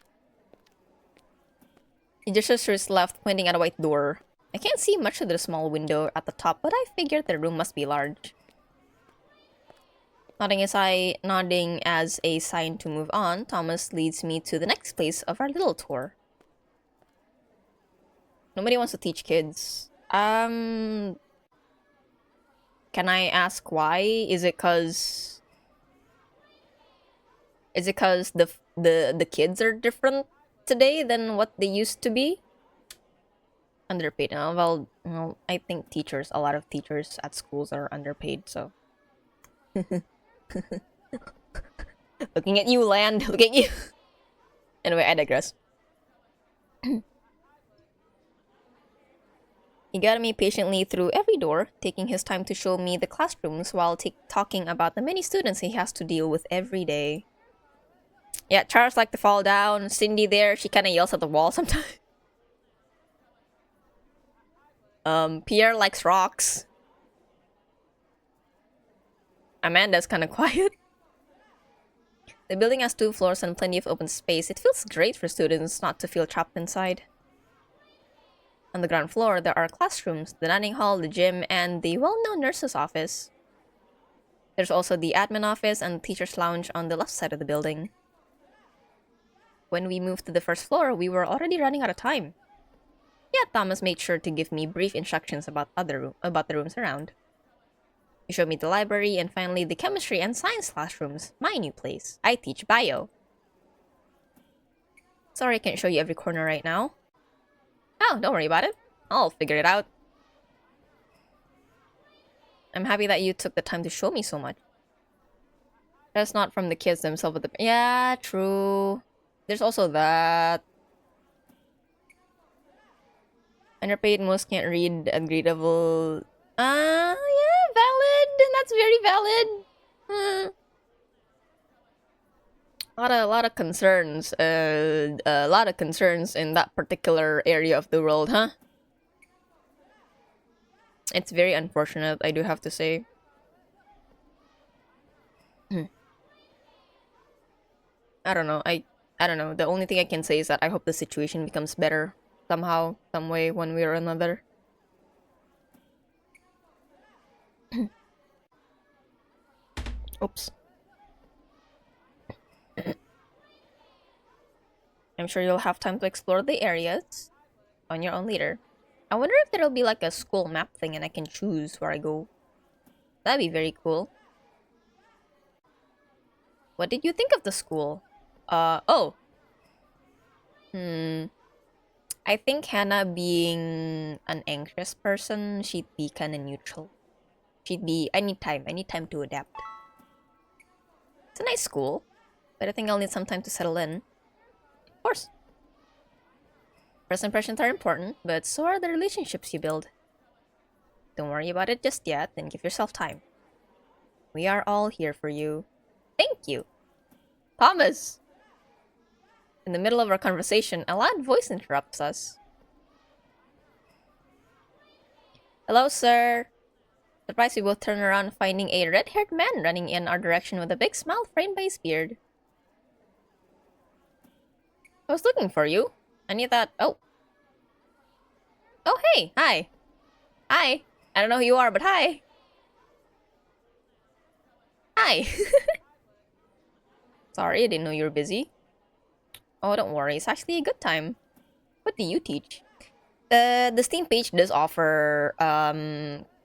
Speaker 1: He gestures to his left, pointing at a white door. I can't see much of the small window at the top, but I figured the room must be large. Nodding as a sign to move on, Thomas leads me to the next place of our little tour. Nobody wants to teach kids. Can I ask why? Is it cause the kids are different today than what they used to be? Underpaid. Well, I think a lot of teachers at schools are underpaid, so. Looking at you, Land. Look at you. Anyway, I digress. He guided me patiently through every door, taking his time to show me the classrooms while talking about the many students he has to deal with every day. Yeah, Charles liked to fall down. Cindy there, she kind of yells at the wall sometimes. Pierre likes rocks. Amanda's kind of quiet. The building has 2 floors and plenty of open space. It feels great for students not to feel trapped inside. On the ground floor, there are classrooms, the dining hall, the gym, and the well-known nurse's office. There's also the admin office and the teacher's lounge on the left side of the building. When we moved to the first floor, we were already running out of time. Yet Thomas made sure to give me brief instructions about the rooms around. He showed me the library and finally the chemistry and science classrooms, my new place. I teach bio. Sorry I can't show you every corner right now. Oh, don't worry about it. I'll figure it out. I'm happy that you took the time to show me so much. That's not from the kids themselves, but yeah, true. There's also that. Underpaid, most can't read, agreeable. Yeah, valid. That's very valid. A lot of concerns. A lot of concerns in that particular area of the world, huh? It's very unfortunate, I do have to say. I don't know. I don't know. The only thing I can say is that I hope the situation becomes better somehow, some way, one way or another. Oops. I'm sure you'll have time to explore the areas on your own later. I wonder if there'll be like a school map thing and I can choose where I go. That'd be very cool. What did you think of the school? Oh. I think Hannah, being an anxious person, she'd be kind of neutral. I need time to adapt. It's a nice school, but I think I'll need some time to settle in. Of course. First impressions are important, but so are the relationships you build. Don't worry about it just yet, and give yourself time. We are all here for you. Thank you. Thomas! In the middle of our conversation, a loud voice interrupts us. Hello, sir. Surprised, we both turn around, finding a red-haired man running in our direction with a big smile framed by his beard. I was looking for you. And you thought, oh. Oh, hey, hi. Hi. I don't know who you are, but hi. Hi. Sorry, I didn't know you were busy. Oh, don't worry. It's actually a good time. What do you teach? The Steam page does offer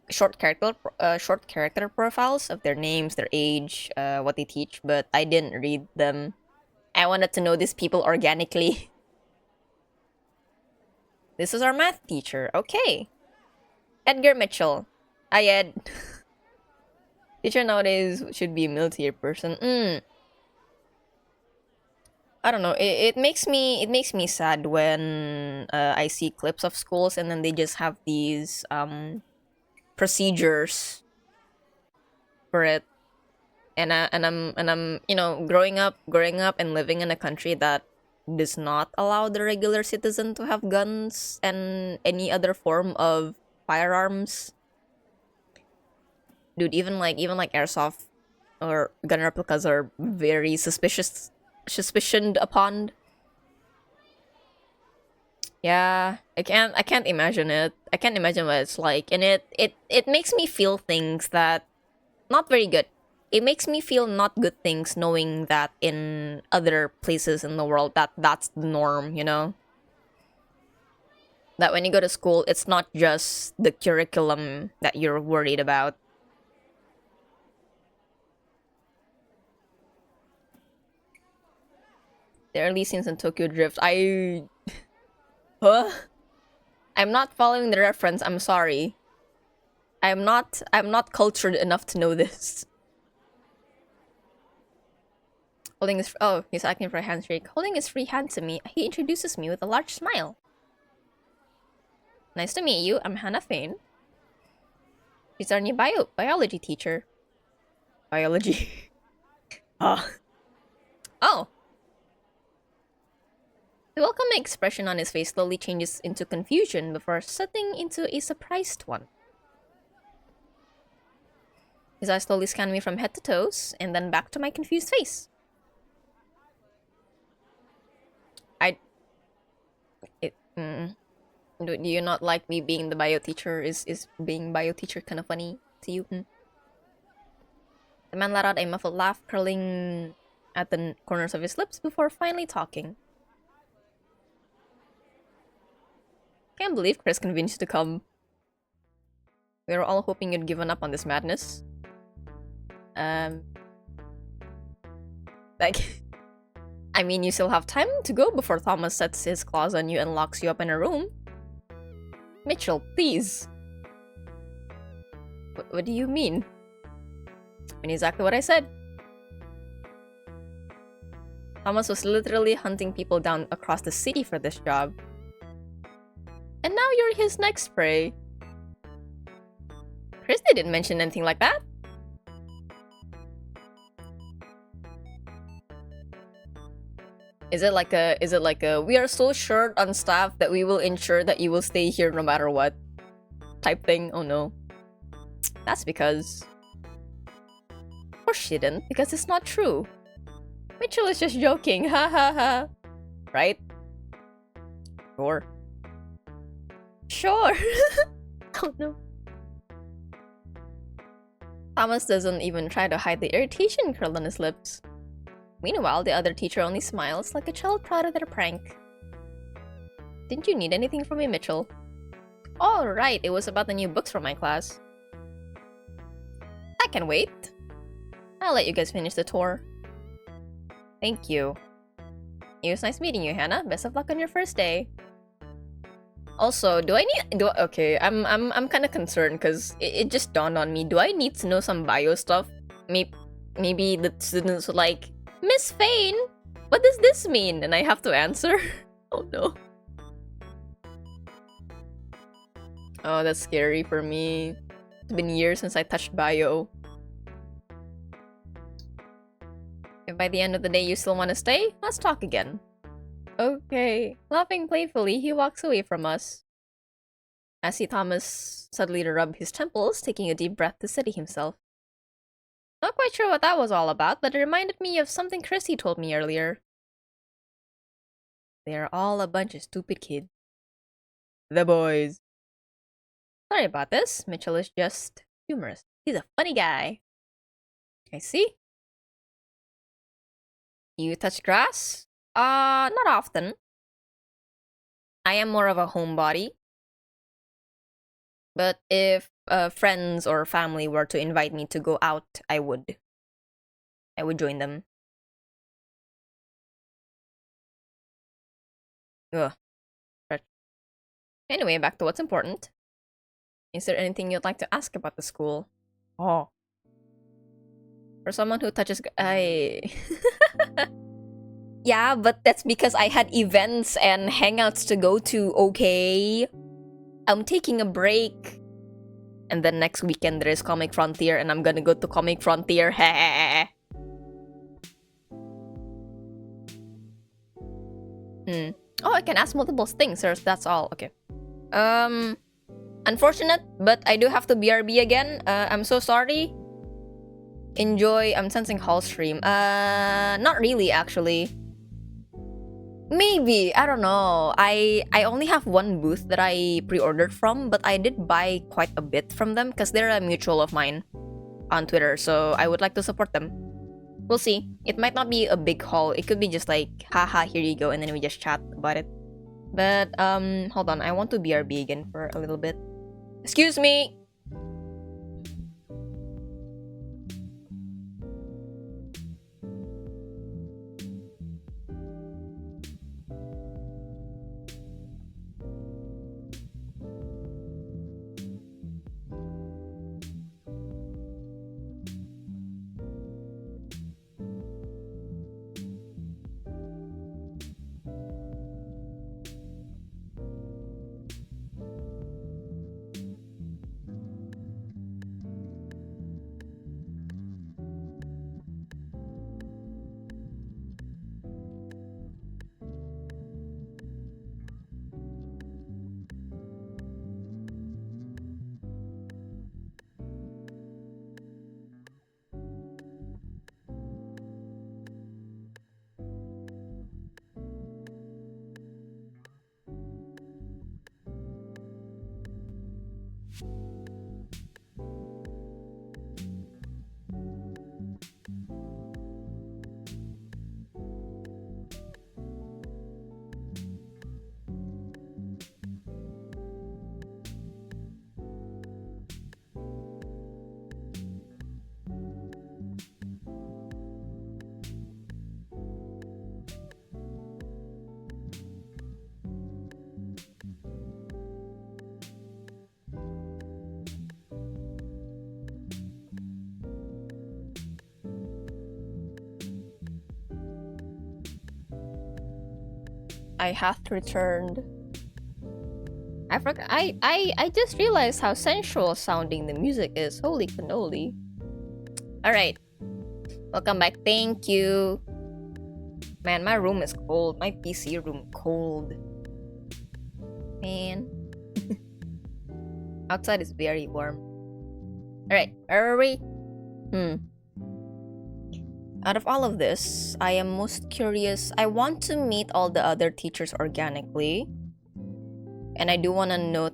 Speaker 1: short character profiles of their names, their age, what they teach, but I didn't read them. I wanted to know these people organically. This is our math teacher. Okay. Edgar Mitchell. Hi, Ed. Teacher nowadays should be a military person. I don't know. It makes me sad when I see clips of schools and then they just have these procedures for it. And I'm growing up and living in a country that does not allow the regular citizen to have guns and any other form of firearms. Dude, even like airsoft or gun replicas are very suspicioned upon. Yeah, I can't imagine it. I can't imagine what it's like, and it makes me feel things that not very good. it makes me feel not good things knowing that in other places in the world that's the norm, you know? That when you go to school, it's not just the curriculum that you're worried about. The early scenes in Tokyo Drift, Huh? I'm not following the reference, I'm sorry. I'm not cultured enough to know this. Holding his... Oh, he's asking for a handshake. Holding his free hand to me, he introduces me with a large smile. Nice to meet you, I'm Hannah Fain. She's our new biology teacher. Biology. Oh. The welcoming expression on his face slowly changes into confusion before settling into a surprised one. His eyes slowly scan me from head to toes, and then back to my confused face. Do you not like me being the bio teacher? Is being bio teacher kind of funny to you? The man let out a muffled laugh, curling at the corners of his lips before finally talking. Can't believe Chris convinced you to come. We were all hoping you'd given up on this madness. Like, I mean, you still have time to go before Thomas sets his claws on you and locks you up in a room. Mitchell, please. What do you mean? I mean exactly what I said. Thomas was literally hunting people down across the city for this job. And now you're his next prey. Christy didn't mention anything like that. Is it like a we are so short on staff that we will ensure that you will stay here no matter what type thing? Oh no. That's because... Of course she didn't, because it's not true. Mitchell is just joking, ha ha ha. Right? Sure. Sure! Oh no. Thomas doesn't even try to hide the irritation curled on his lips. Meanwhile, the other teacher only smiles like a child proud of their prank. Didn't you need anything from me, Mitchell? Oh, right, it was about the new books from my class. I can wait. I'll let you guys finish the tour. Thank you. It was nice meeting you, Hannah. Best of luck on your first day. Also, okay, I'm kind of concerned because it just dawned on me. Do I need to know some bio stuff? Maybe the students were like, Miss Fain, what does this mean? And I have to answer. Oh no. Oh, that's scary for me. It's been years since I touched bio. If by the end of the day you still want to stay, let's talk again. Okay. Laughing playfully, he walks away from us. I see Thomas suddenly rub his temples, taking a deep breath to steady himself. Not quite sure what that was all about, but it reminded me of something Chrissy told me earlier. They're all a bunch of stupid kids. The boys. Sorry about this. Mitchell is just humorous. He's a funny guy. I see. You touch grass? Not often. I am more of a homebody. But if friends or family were to invite me to go out, I would join them. Ugh. Anyway, back to what's important. Is there anything you'd like to ask about the school? Oh. For someone who touches... Yeah, but that's because I had events and hangouts to go to, okay? I'm taking a break. And then next weekend there is Comic Frontier and I'm gonna go to Comic Frontier. Heh. Oh, I can ask multiple things, sir. That's all. Okay. Unfortunate, but I do have to BRB again. I'm so sorry. Enjoy. I'm sensing Hall stream. Not really, actually. Maybe. I don't know. I only have one booth that I pre-ordered from, but I did buy quite a bit from them because they're a mutual of mine. on Twitter, so I would like to support them. We'll see. It might not be a big haul. It could be just like, haha, here you go, and then we just chat about it. But, hold on. I want to BRB again for a little bit. Excuse me! I have returned. I forgot. I just realized how sensual sounding the music is. Holy cannoli! All right, welcome back. Thank you. Man, my room is cold. My PC room cold. Man, outside is very warm. All right, where are we? Out of all of this, I am most curious. I want to meet all the other teachers organically. And I do want to know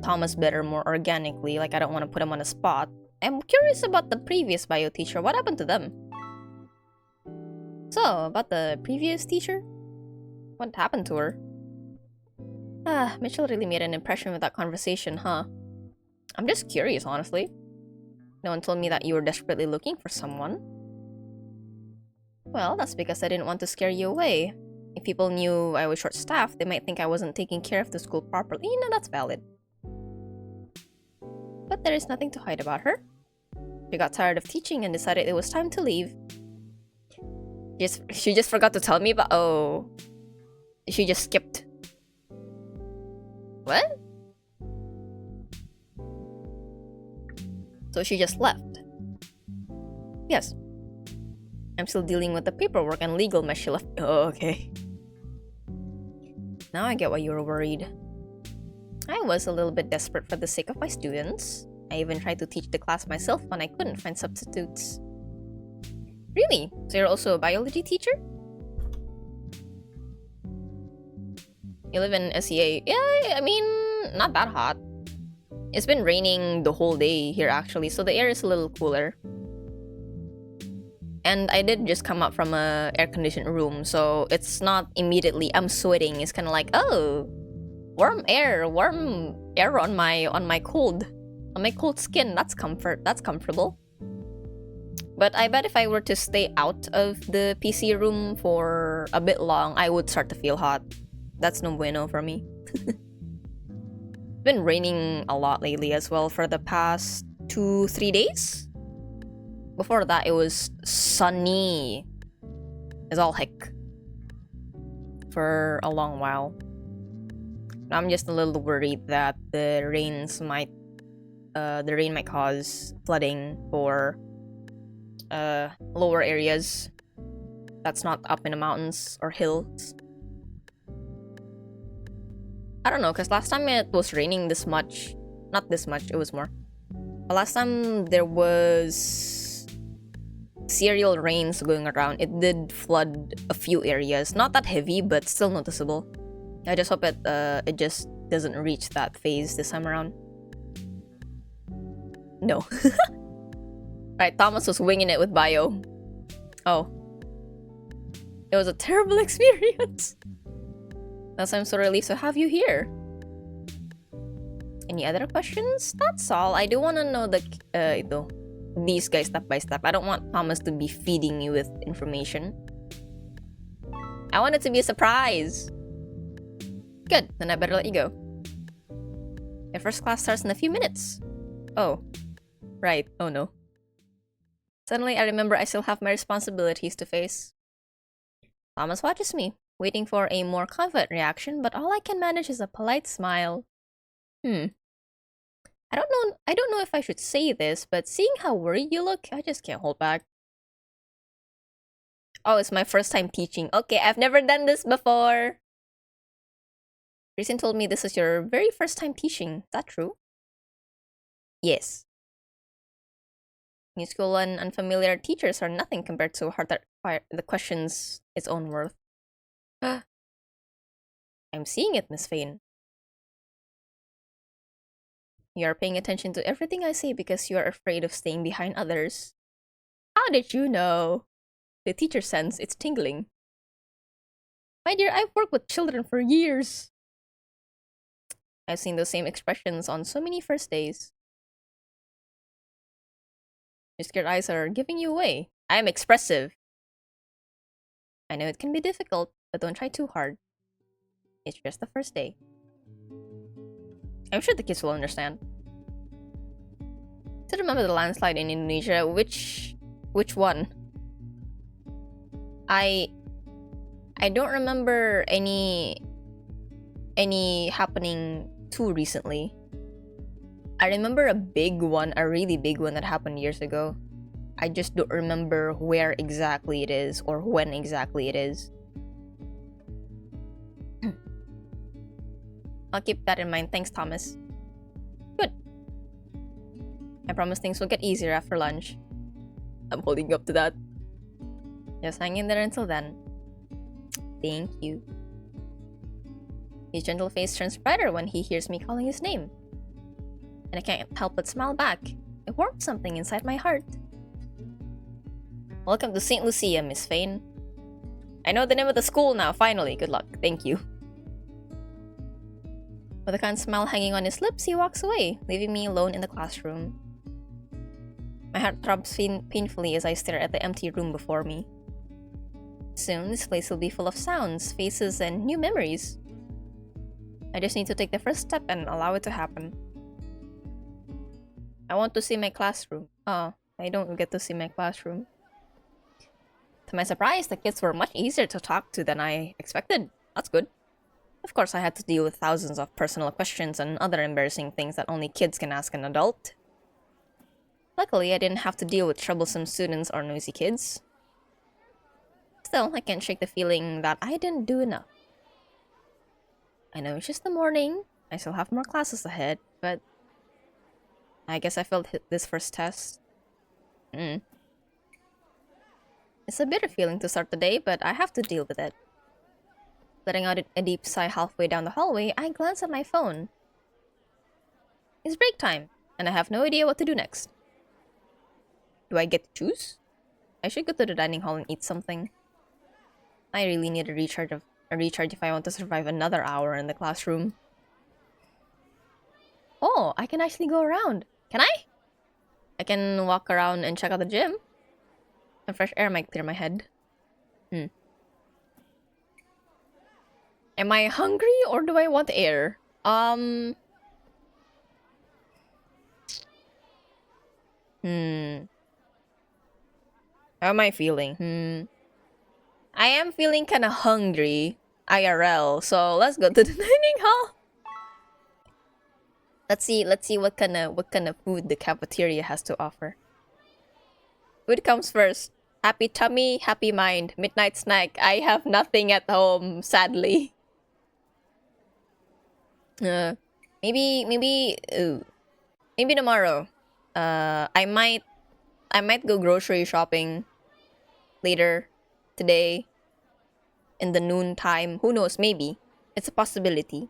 Speaker 1: Thomas better more organically. Like, I don't want to put him on the spot. I'm curious about the previous bio teacher. What happened to them? So, about the previous teacher? What happened to her? Mitchell really made an impression with that conversation, huh? I'm just curious, honestly. No one told me that you were desperately looking for someone. Well, that's because I didn't want to scare you away. If people knew I was short-staffed, they might think I wasn't taking care of the school properly. You know, that's valid. But there is nothing to hide about her. She got tired of teaching and decided it was time to leave. She just forgot to tell me about... Oh. She just skipped. What? So she just left. Yes. I'm still dealing with the paperwork and legal mess she left. Oh, okay. Now I get why you were worried. I was a little bit desperate for the sake of my students. I even tried to teach the class myself when I couldn't find substitutes. Really? So you're also a biology teacher? You live in SEA. Yeah, I mean, not that hot. It's been raining the whole day here actually, so the air is a little cooler. And I did just come up from a air-conditioned room, so it's not immediately I'm sweating. It's kind of like, oh, warm air on my cold skin. That's comfortable. But I bet if I were to stay out of the PC room for a bit long, I would start to feel hot. That's no bueno for me. It's been raining a lot lately as well for the past 2-3 days. Before that, it was sunny as all heck for a long while. I'm just a little worried that the rain might cause flooding for lower areas that's not up in the mountains or hills. I don't know, because last time it was raining this much. Not this much, it was more. But last time there was serial rains going around. It did flood a few areas. Not that heavy, but still noticeable. I just hope it just doesn't reach that phase this time around. No. Right, Thomas was winging it with bio. Oh. It was a terrible experience. Thus, I'm so relieved to have you here. Any other questions? That's all. I do want to know these guys step by step. I don't want Thomas to be feeding me with information. I want it to be a surprise. Good, then I better let you go. My first class starts in a few minutes. Oh. Right, oh no. Suddenly I remember I still have my responsibilities to face. Thomas watches me, waiting for a more confident reaction, but all I can manage is a polite smile. I don't know if I should say this, but seeing how worried you look, I just can't hold back. Oh, it's my first time teaching. Okay, I've never done this before. Kristen told me this is your very first time teaching. Is that true? Yes. New school and unfamiliar teachers are nothing compared to how the questions its own worth. I'm seeing it, Miss Fane. You are paying attention to everything I say because you are afraid of staying behind others. How did you know? The teacher sense it's tingling. My dear, I've worked with children for years. I've seen those same expressions on so many first days. Your scared eyes are giving you away. I am expressive. I know it can be difficult, but don't try too hard. It's just the first day. I'm sure the kids will understand. Still remember the landslide in Indonesia? Which one? I don't remember any happening too recently. I remember a big one, a really big one that happened years ago. I just don't remember where exactly it is or when exactly it is. I'll keep that in mind. Thanks, Thomas. Good. I promise things will get easier after lunch. I'm holding up to that. Just hang in there until then. Thank you. His gentle face turns brighter when he hears me calling his name. And I can't help but smile back. It warmed something inside my heart. Welcome to St. Lucia, Miss Fane. I know the name of the school now, finally. Good luck. Thank you. With a kind smile hanging on his lips, he walks away, leaving me alone in the classroom. My heart throbs painfully as I stare at the empty room before me. Soon, this place will be full of sounds, faces, and new memories. I just need to take the first step and allow it to happen. I want to see my classroom. Oh, I don't get to see my classroom. To my surprise, the kids were much easier to talk to than I expected. That's good. Of course, I had to deal with thousands of personal questions and other embarrassing things that only kids can ask an adult. Luckily, I didn't have to deal with troublesome students or noisy kids. Still, I can't shake the feeling that I didn't do enough. I know it's just the morning, I still have more classes ahead, but I guess I failed this first test. It's a bitter feeling to start the day, but I have to deal with it. Letting out a deep sigh halfway down the hallway, I glance at my phone. It's break time, and I have no idea what to do next. Do I get to choose? I should go to the dining hall and eat something. I really need a recharge if I want to survive another hour in the classroom. Oh, I can actually go around. Can I? I can walk around and check out the gym. Some fresh air might clear my head. Am I hungry or do I want air? How am I feeling? I am feeling kind of hungry, IRL. So let's go to the dining hall. Let's see what kind of food the cafeteria has to offer. Food comes first. Happy tummy, happy mind. Midnight snack. I have nothing at home, sadly. Maybe tomorrow. I might go grocery shopping later today in the noon time. Who knows? Maybe it's a possibility.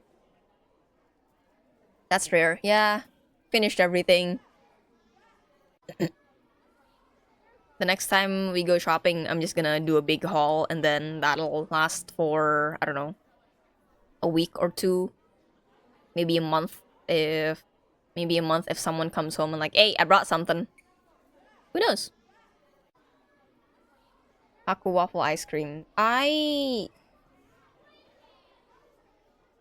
Speaker 1: That's rare. Yeah, finished everything. The next time we go shopping, I'm just gonna do a big haul, and then that'll last for, I don't know, a week or two, maybe a month if someone comes home and like, hey, I brought something. Who knows? Haku waffle ice cream. I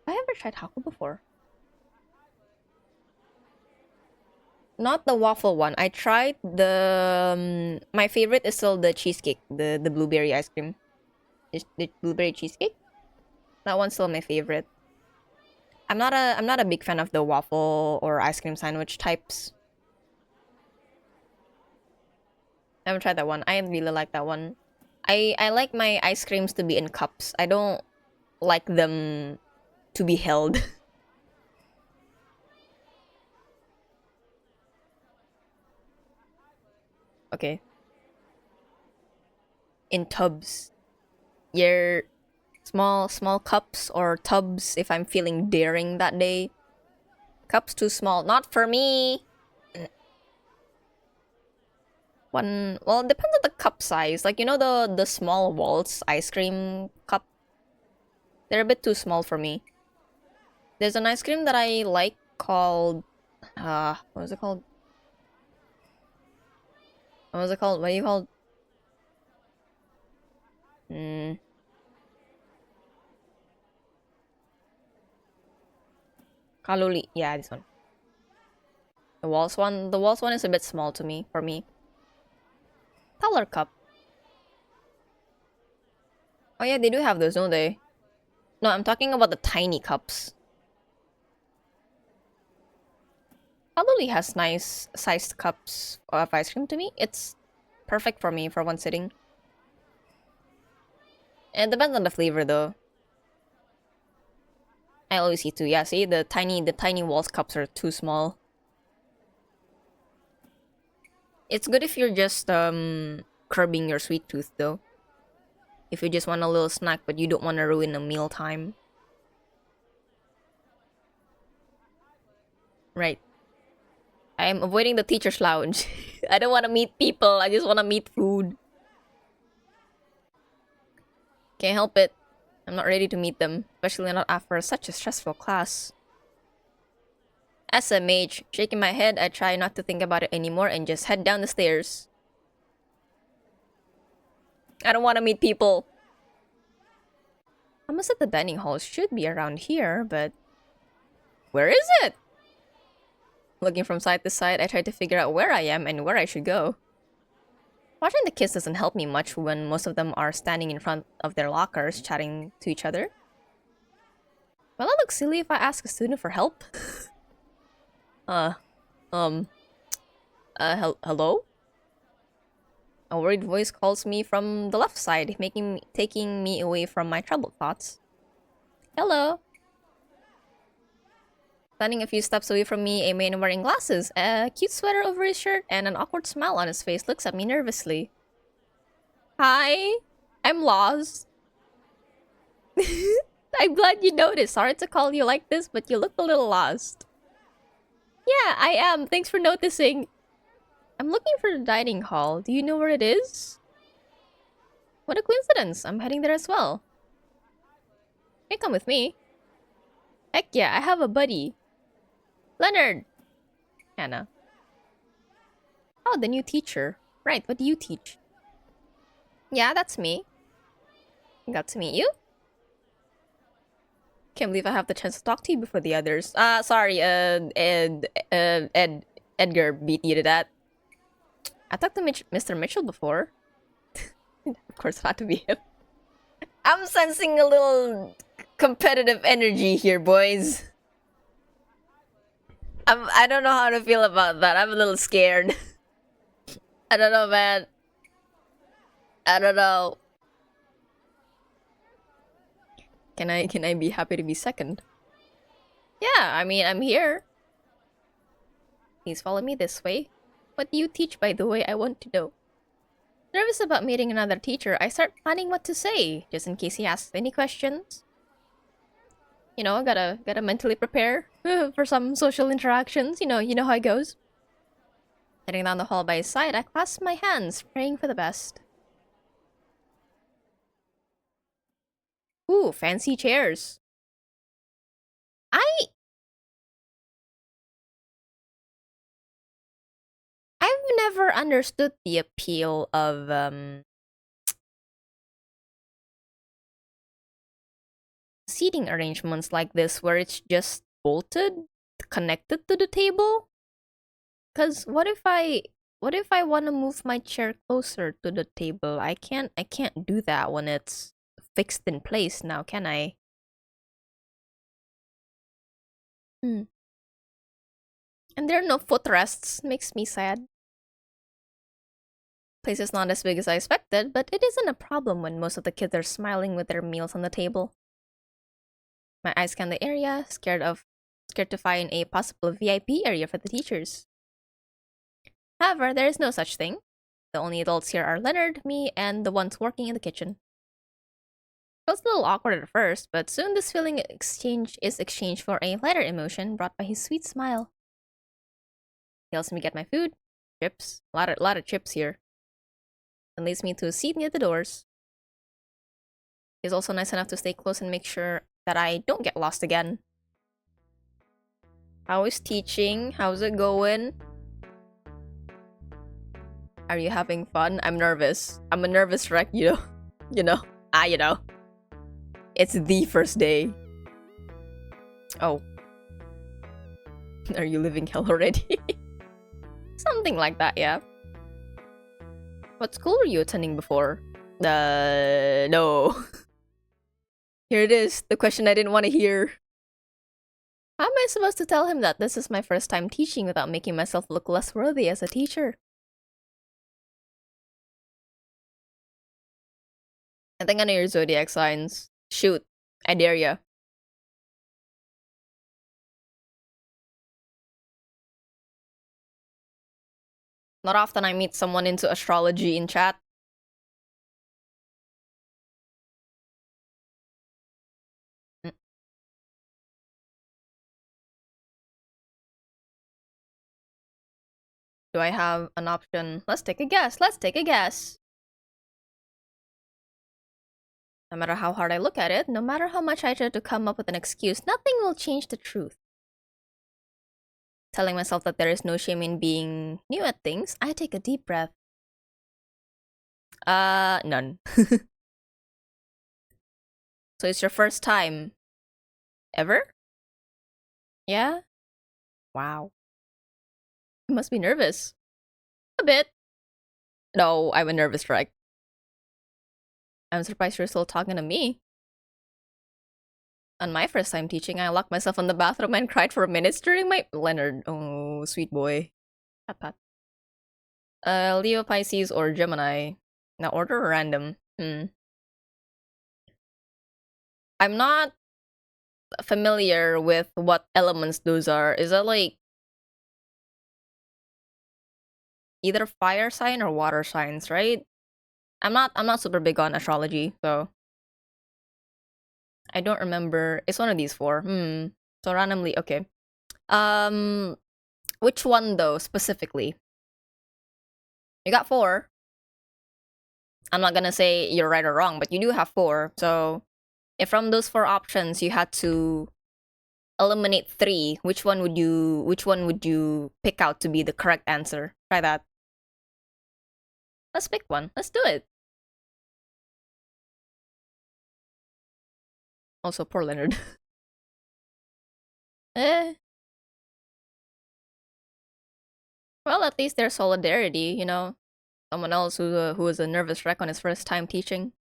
Speaker 1: ever tried Haku before? Not the waffle one. I tried the my favorite is still the cheesecake, the blueberry ice cream. The blueberry cheesecake. That one's still my favorite. I'm not a big fan of the waffle or ice cream sandwich types. I haven't tried that one. I really like that one. I like my ice creams to be in cups. I don't like them to be held. Okay. In tubs. Your small cups or tubs if I'm feeling daring that day. Cups too small. Not for me. One, well, it depends on the cup size. Like, you know the small Waltz ice cream cup? They're a bit too small for me. There's an ice cream that I like called what was it called? What was it called? What do you call? Kaluli. Yeah, this one. The Waltz one is a bit small to me, for me. Taller cup. Oh yeah, they do have those, don't they? No, I'm talking about the tiny cups. Kaluli has nice sized cups of ice cream to me. It's perfect for me for one sitting. It depends on the flavor though. I always see too. Yeah, see the tiny Waltz cups are too small. It's good if you're just curbing your sweet tooth though. If you just want a little snack but you don't want to ruin a meal time. Right. I am avoiding the teacher's lounge. I don't want to meet people. I just want to meet food. Can't help it. I'm not ready to meet them, especially not after such a stressful class. SMH. Shaking my head, I try not to think about it anymore and just head down the stairs. I don't want to meet people. I must say the dining hall should be around here, but... where is it? Looking from side to side, I try to figure out where I am and where I should go. Watching the kids doesn't help me much when most of them are standing in front of their lockers chatting to each other. Will I look silly if I ask a student for help? Hello? A worried voice calls me from the left side, taking me away from my troubled thoughts. Hello? Standing a few steps away from me, a man wearing glasses, a cute sweater over his shirt, and an awkward smile on his face looks at me nervously. Hi, I'm lost. I'm glad you noticed. Sorry to call you like this, but you look a little lost. Yeah, I am. Thanks for noticing. I'm looking for the dining hall. Do you know where it is? What a coincidence. I'm heading there as well. You can come with me. Heck yeah, I have a buddy. Leonard! Hannah. Oh, the new teacher. Right, what do you teach? Yeah, that's me. Got to meet you. Can't believe I have the chance to talk to you before the others. Sorry, Edgar beat you to that. I talked to Mr. Mitchell before. Of course, it had to be him. I'm sensing a little competitive energy here, boys. I don't know how to feel about that. I'm a little scared. I don't know, man. I don't know. Can I be happy to be second? Yeah, I mean, I'm here. Please follow me this way. What do you teach, by the way? I want to know. Nervous about meeting another teacher, I start planning what to say, just in case he asks any questions. You know, gotta mentally prepare for some social interactions. You know how it goes. Heading down the hall by his side, I clasped my hands, praying for the best. Ooh, fancy chairs. I've never understood the appeal of seating arrangements like this where it's just bolted, connected to the table. Cause what if I want to move my chair closer to the table? I can't do that when it's fixed in place now, can I? And there are no footrests. Makes me sad. Place is not as big as I expected, but it isn't a problem when most of the kids are smiling with their meals on the table. My eyes scan the area, scared to find a possible VIP area for the teachers. However, there is no such thing. The only adults here are Leonard, me, and the ones working in the kitchen. It was a little awkward at first, but soon this feeling is exchanged for a lighter emotion brought by his sweet smile. He helps me get my food, chips, a lot of chips here, and leads me to a seat near the doors. He's also nice enough to stay close and make sure that I don't get lost again. How is teaching? How's it going? Are you having fun? I'm nervous. I'm a nervous wreck, you know. You know. It's the first day. Oh. Are you living hell already? Something like that, yeah. What school were you attending before? No. Here it is, the question I didn't want to hear. How am I supposed to tell him that this is my first time teaching without making myself look less worthy as a teacher? I think I know your zodiac signs. Shoot, I dare ya. Not often I meet someone into astrology in chat. Do I have an option? Let's take a guess. No matter how hard I look at it, no matter how much I try to come up with an excuse, nothing will change the truth. Telling myself that there is no shame in being new at things, I take a deep breath. None. So it's your first time ever? Yeah? Wow. You must be nervous. A bit. No, I'm a nervous wreck. I'm surprised you're still talking to me. On my first time teaching, I locked myself in the bathroom and cried for minutes during my... Leonard, oh, sweet boy. Pat. Leo, Pisces, or Gemini. Now order or random? I'm not familiar with what elements those are. Is that like either fire sign or water signs, right? I'm not super big on astrology, so I don't remember. It's one of these four. So randomly, okay. Which one though specifically? You got 4. I'm not gonna say you're right or wrong, but you do have 4. So if from those 4 options you had to eliminate 3, which one would you pick out to be the correct answer? Try that. Let's pick one. Let's do it. Also, poor Leonard. Well, at least there's solidarity, you know? Someone else who was a nervous wreck on his first time teaching.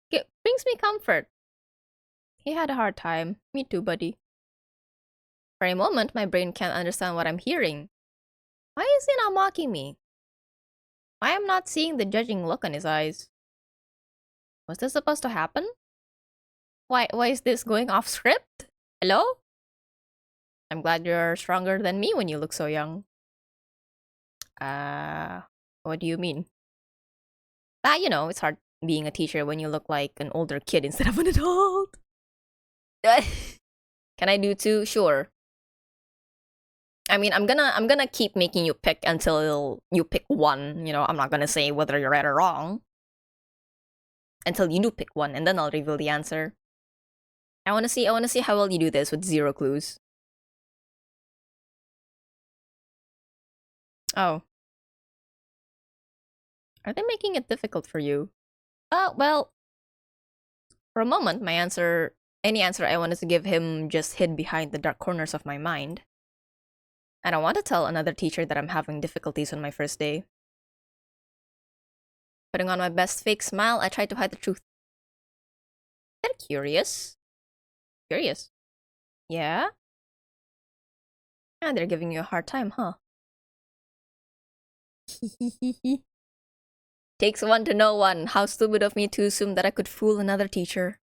Speaker 1: It brings me comfort. He had a hard time. Me too, buddy. For a moment, my brain can't understand what I'm hearing. Why is he not mocking me? Why am I not seeing the judging look on his eyes? Was this supposed to happen? Why is this going off script? Hello? I'm glad you're stronger than me when you look so young. What do you mean? You know, it's hard being a teacher when you look like an older kid instead of an adult. Can I do 2? Sure. I mean, I'm gonna keep making you pick until you pick one. You know, I'm not gonna say whether you're right or wrong until you do pick one, and then I'll reveal the answer. I wanna see how well you do this with 0 clues. Oh. Are they making it difficult for you? Well, for a moment, any answer I wanted to give him just hid behind the dark corners of my mind. I don't want to tell another teacher that I'm having difficulties on my first day. Putting on my best fake smile, I tried to hide the truth. They're curious. Curious? Yeah? Yeah, they're giving you a hard time, huh? Takes one to know one. How stupid of me to assume that I could fool another teacher.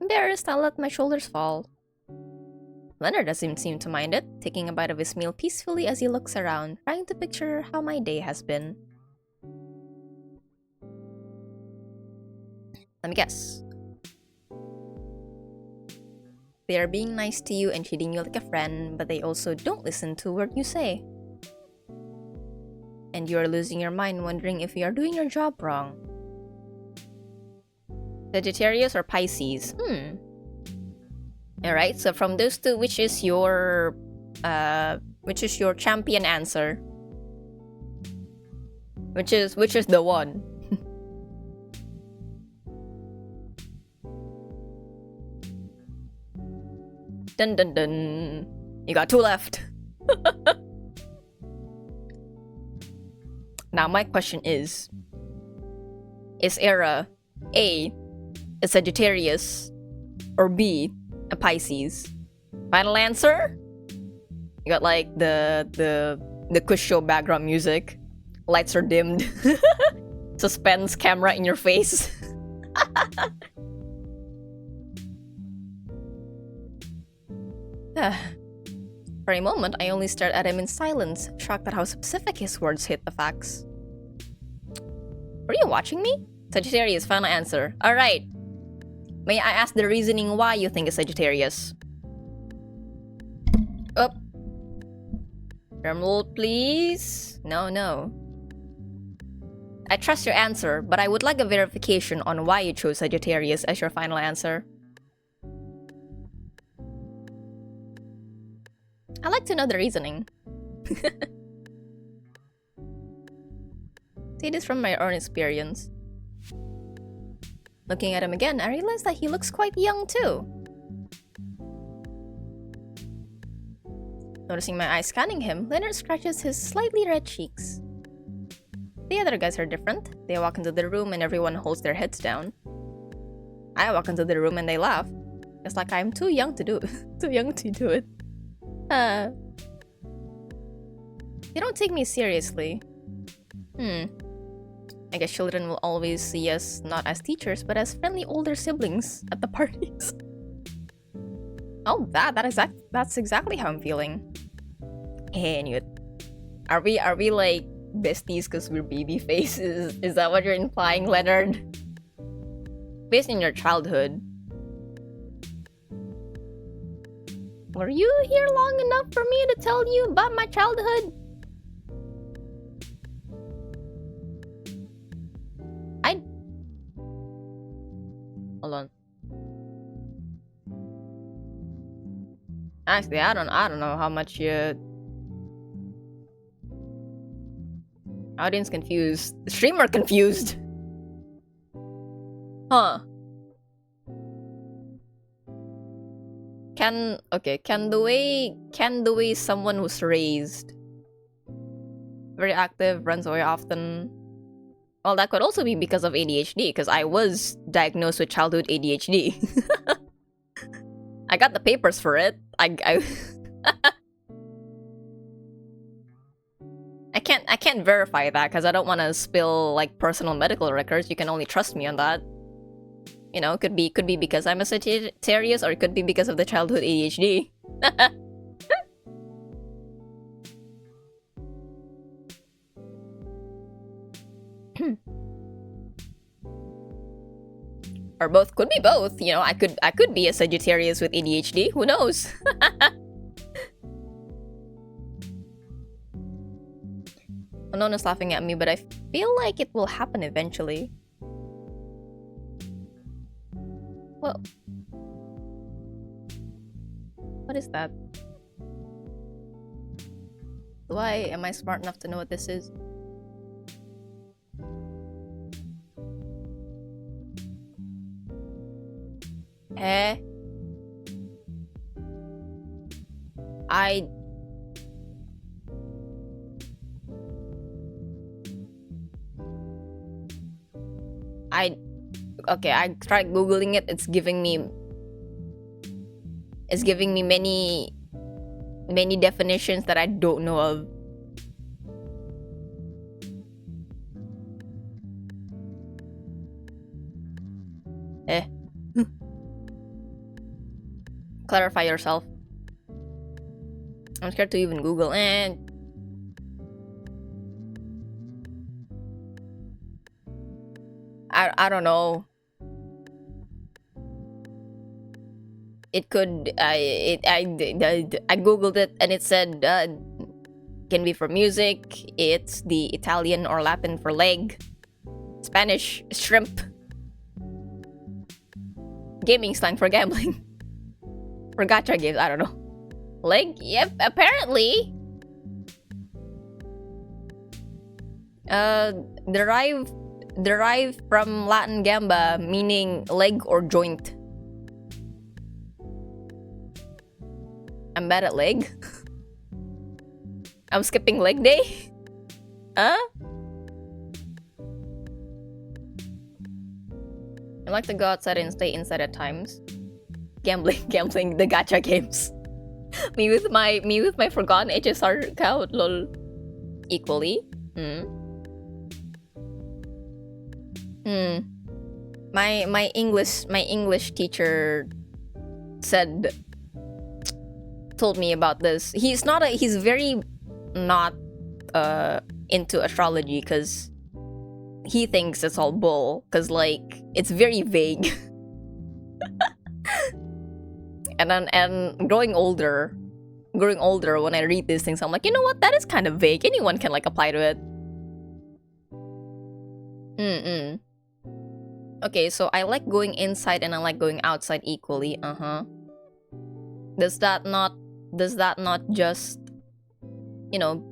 Speaker 1: Embarrassed, I let my shoulders fall. Leonard doesn't seem to mind it, taking a bite of his meal peacefully as he looks around, trying to picture how my day has been. Let me guess. They are being nice to you and treating you like a friend, but they also don't listen to what you say. And you are losing your mind wondering if you are doing your job wrong. Sagittarius or Pisces? Alright, so from those two, which is your champion answer? Which is the one? Dun dun dun. You got 2 left. Now my question is Era A a Sagittarius or B a Pisces? Final answer? You got like the quiz show background music. Lights are dimmed. Suspense camera in your face. For a moment, I only stared at him in silence, shocked at how specific his words hit the facts. Were you watching me? Sagittarius, final answer. Alright. May I ask the reasoning why you think it's Sagittarius? Up. Drumroll, please. No. I trust your answer, but I would like a verification on why you chose Sagittarius as your final answer. I like to know the reasoning. See this from my own experience. Looking at him again, I realized that he looks quite young too. Noticing my eyes scanning him, Leonard scratches his slightly red cheeks. The other guys are different. They walk into the room and everyone holds their heads down. I walk into the room and they laugh. It's like I'm too young to do it. Too young to do it. They don't take me seriously. I guess children will always see us not as teachers, but as friendly older siblings at the parties. Oh, that's exactly how I'm feeling. Hey, I knew it. Are we like besties because we're baby faces? Is that what you're implying, Leonard? Based on your childhood. Were you here long enough for me to tell you about my childhood? Hold on. Actually, I don't know how much you... Audience confused. Streamer confused. Huh. Can the way someone was raised very active, runs away often. Well, that could also be because of ADHD, because I was diagnosed with childhood ADHD. I got the papers for it. I can't verify that because I don't want to spill like personal medical records. You can only trust me on that. You know, could be because I'm a Sagittarius, or it could be because of the childhood ADHD. Or both. Could be both. You know, I could be a Sagittarius with ADHD. Who knows? Unknown is laughing at me, but I feel like it will happen eventually. Well, what is that? Am I smart enough to know what this is? Eh? Okay, I tried googling it. It's giving me many definitions that I don't know of. Clarify yourself. I'm scared to even Google. I don't know. It could. I googled it and it said can be for music. It's the Italian or Latin for leg. Spanish shrimp. Gaming slang for gambling. For gacha games, I don't know. Leg? Yep, apparently. Derived from Latin gamba, meaning leg or joint. I'm bad at leg. I'm skipping leg day. Huh? I like to go outside and stay inside at times. Gambling the gacha games. me with my forgotten HSR account, lol. Equally. My English teacher told me about this. He's very not into astrology because he thinks it's all bull because like it's very vague. and growing older when I read these things I'm like, you know what, that is kind of vague. Anyone can like apply to it. Okay, so I like going inside and I like going outside equally. Does that not just, you know,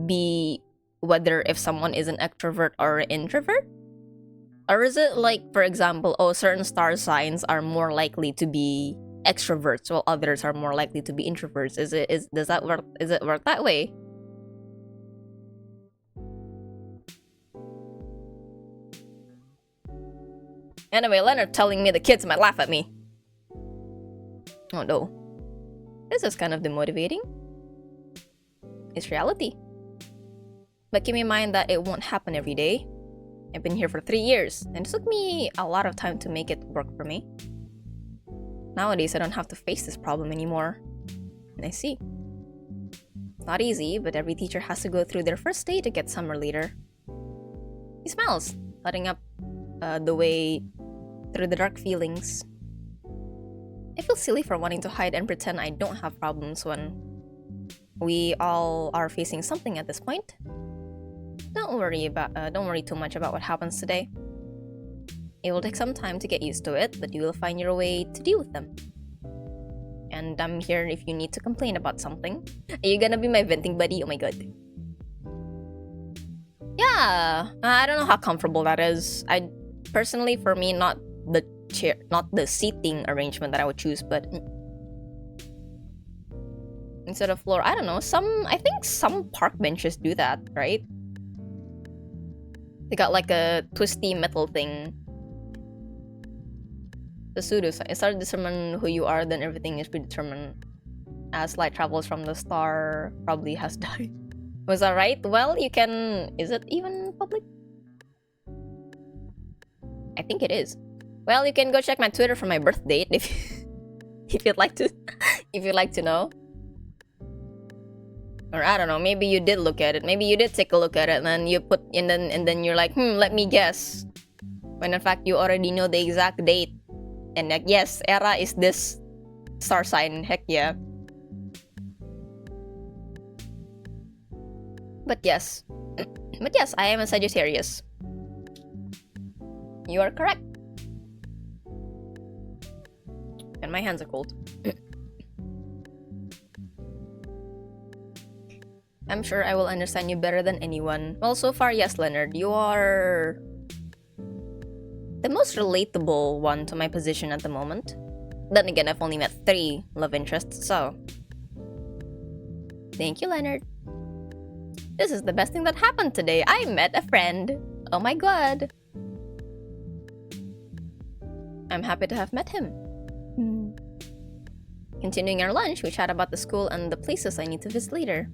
Speaker 1: be whether if someone is an extrovert or an introvert? Or is it like, for example, certain star signs are more likely to be extroverts while others are more likely to be introverts? Does it work that way? Anyway, Leonard telling me the kids might laugh at me. Oh no. This is kind of demotivating. It's reality. But keep in mind that it won't happen every day. I've been here for 3 years, and it took me a lot of time to make it work for me. Nowadays, I don't have to face this problem anymore. And I see. Not easy, but every teacher has to go through their first day to get summer leader. He smiles, letting up the way through the dark feelings. I feel silly for wanting to hide and pretend I don't have problems when we all are facing something at this point. Don't worry too much about what happens today. It will take some time to get used to it, but you will find your way to deal with them. And I'm here if you need to complain about something. Are you gonna be my venting buddy? Oh my god. Yeah, I don't know how comfortable that is. I personally, for me, not the seating arrangement that I would choose, but instead of floor, I don't know. I think some park benches do that, right? They got like a twisty metal thing. The pseudoscience. It starts to determine who you are, then everything is predetermined. As light travels from the star, probably has died. Was that right? Well, you can... Is it even public? I think it is. Well, you can go check my Twitter for my birth date if you'd like to know. Or I don't know, maybe you did look at it. Maybe you did take a look at it and then you put and then you're like, let me guess. When in fact you already know the exact date. And like, yes, Era is this star sign. Heck yeah. But yes. But yes, I am a Sagittarius. You are correct. And my hands are cold. I'm sure I will understand you better than anyone. Well, so far, yes, Leonard. You are the most relatable one to my position at the moment. Then again, I've only met 3 love interests, so... Thank you, Leonard. This is the best thing that happened today. I met a friend. Oh my god. I'm happy to have met him. Continuing our lunch, we chat about the school and the places I need to visit later.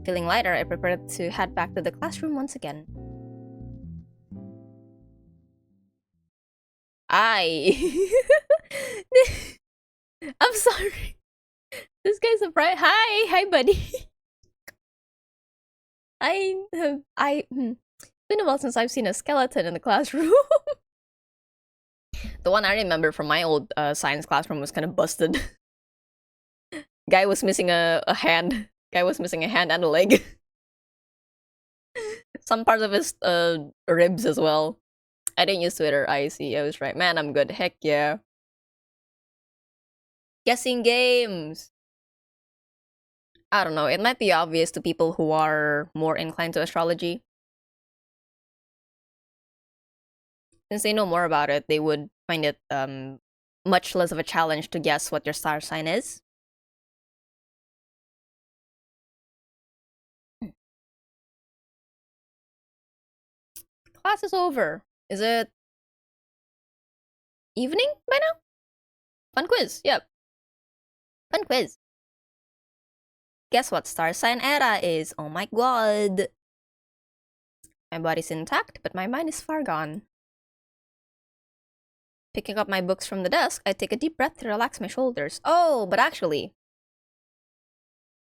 Speaker 1: Feeling lighter, I prepare to head back to the classroom once again. I'm sorry. This guy's a bright. Hi, buddy. Been a while since I've seen a skeleton in the classroom. The one I remember from my old science classroom was kind of busted. Guy was missing a hand. Guy was missing a hand and a leg. Some parts of his ribs as well. I didn't use Twitter. I see. I was right. Man, I'm good. Heck yeah. Guessing games. I don't know. It might be obvious to people who are more inclined to astrology. Since they know more about it, they would find it much less of a challenge to guess what your star sign is. Class is over. Is it evening by now? Fun quiz. Yep. Fun quiz. Guess what star sign Era is? Oh my god. My body's intact, but my mind is far gone. Picking up my books from the desk, I take a deep breath to relax my shoulders. Oh, but actually,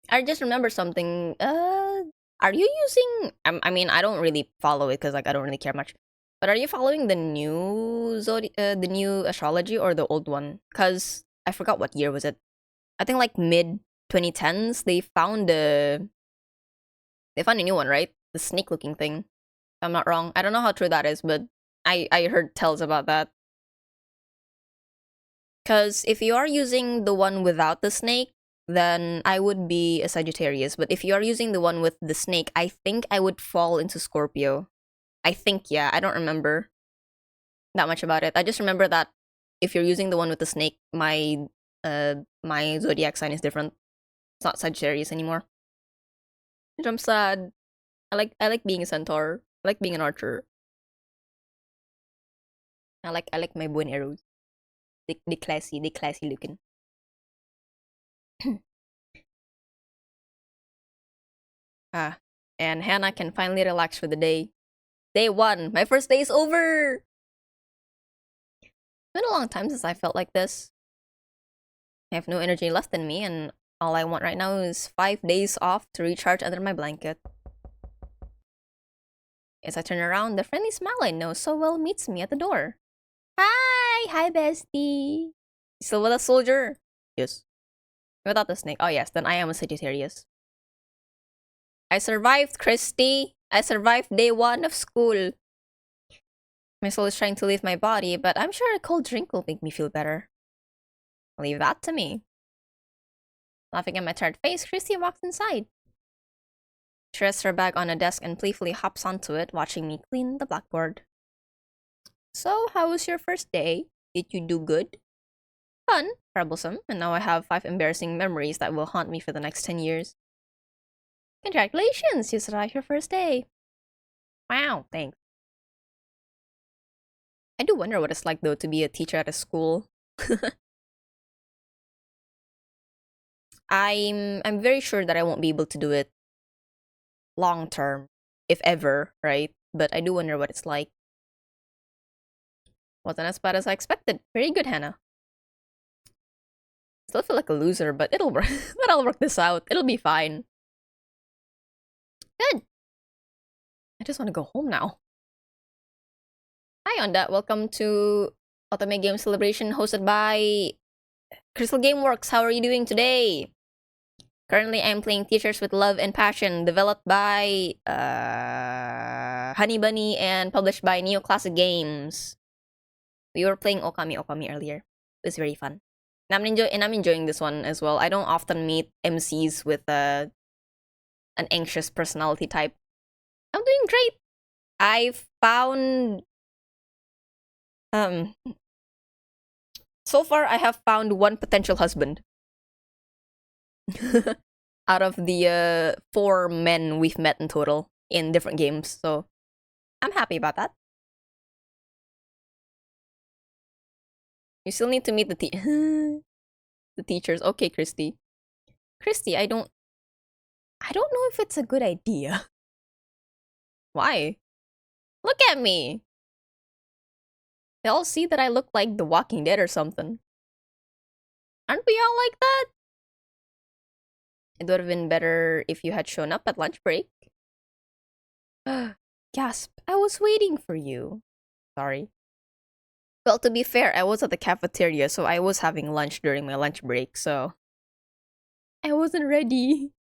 Speaker 1: I just remembered something. Are you using... I mean, I don't really follow it because, like, I don't really care much. But are you following the new the new astrology or the old one? Because I forgot what year was it. I think, like, mid-2010s, they found a new one, right? The snake-looking thing. If I'm not wrong. I don't know how true that is, but I heard tells about that. Because if you are using the one without the snake, then I would be a Sagittarius. But if you are using the one with the snake, I think I would fall into Scorpio. I think, yeah. I don't remember that much about it. I just remember that if you're using the one with the snake, my zodiac sign is different. It's not Sagittarius anymore. Which I'm sad. I like being a centaur. I like being an archer. I like my bow and arrows. They classy looking. And Hannah can finally relax for the day. Day 1. My first day is over! It's been a long time since I felt like this. I have no energy left in me, and all I want right now is 5 days off to recharge under my blanket. As I turn around, the friendly smile I know so well meets me at the door. Hi, bestie. Still with a soldier? Yes. Without the snake. Oh yes, then I am a Sagittarius. I survived, Christy. I survived day 1 of school. My soul is trying to leave my body, but I'm sure a cold drink will make me feel better. Leave that to me. Laughing at my tired face, Christy walks inside. She rests her bag on a desk and playfully hops onto it, watching me clean the blackboard. So, how was your first day? Did you do good? Fun, troublesome, and now I have 5 embarrassing memories that will haunt me for the next 10 years. Congratulations, you survived your first day. Wow, thanks. I do wonder what it's like, though, to be a teacher at a school. I'm very sure that I won't be able to do it long term, if ever, right? But I do wonder what it's like. Wasn't as bad as I expected. Very good, Hannah. Still feel like a loser, but it'll work. But I'll work this out. It'll be fine. Good. I just want to go home now. Hi, Onda. Welcome to Otome Game Celebration hosted by Crystal Gameworks. How are you doing today? Currently, I'm playing Teachers with Love and Passion, developed by Honey Bunny and published by Neoclassic Games. We were playing Ookami Okami earlier. It was very fun. And I'm enjoying this one as well. I don't often meet MCs with an anxious personality type. I'm doing great. I found so far I have found one potential husband. Out of the 4 men we've met in total in different games, so I'm happy about that. You still need to meet the teachers. Okay, Christy. Christy, I don't know if it's a good idea. Why? Look at me. They all see that I look like The Walking Dead or something. Aren't we all like that? It would have been better if you had shown up at lunch break. Gasp, I was waiting for you. Sorry. Well, to be fair, I was at the cafeteria, so I was having lunch during my lunch break, so I wasn't ready.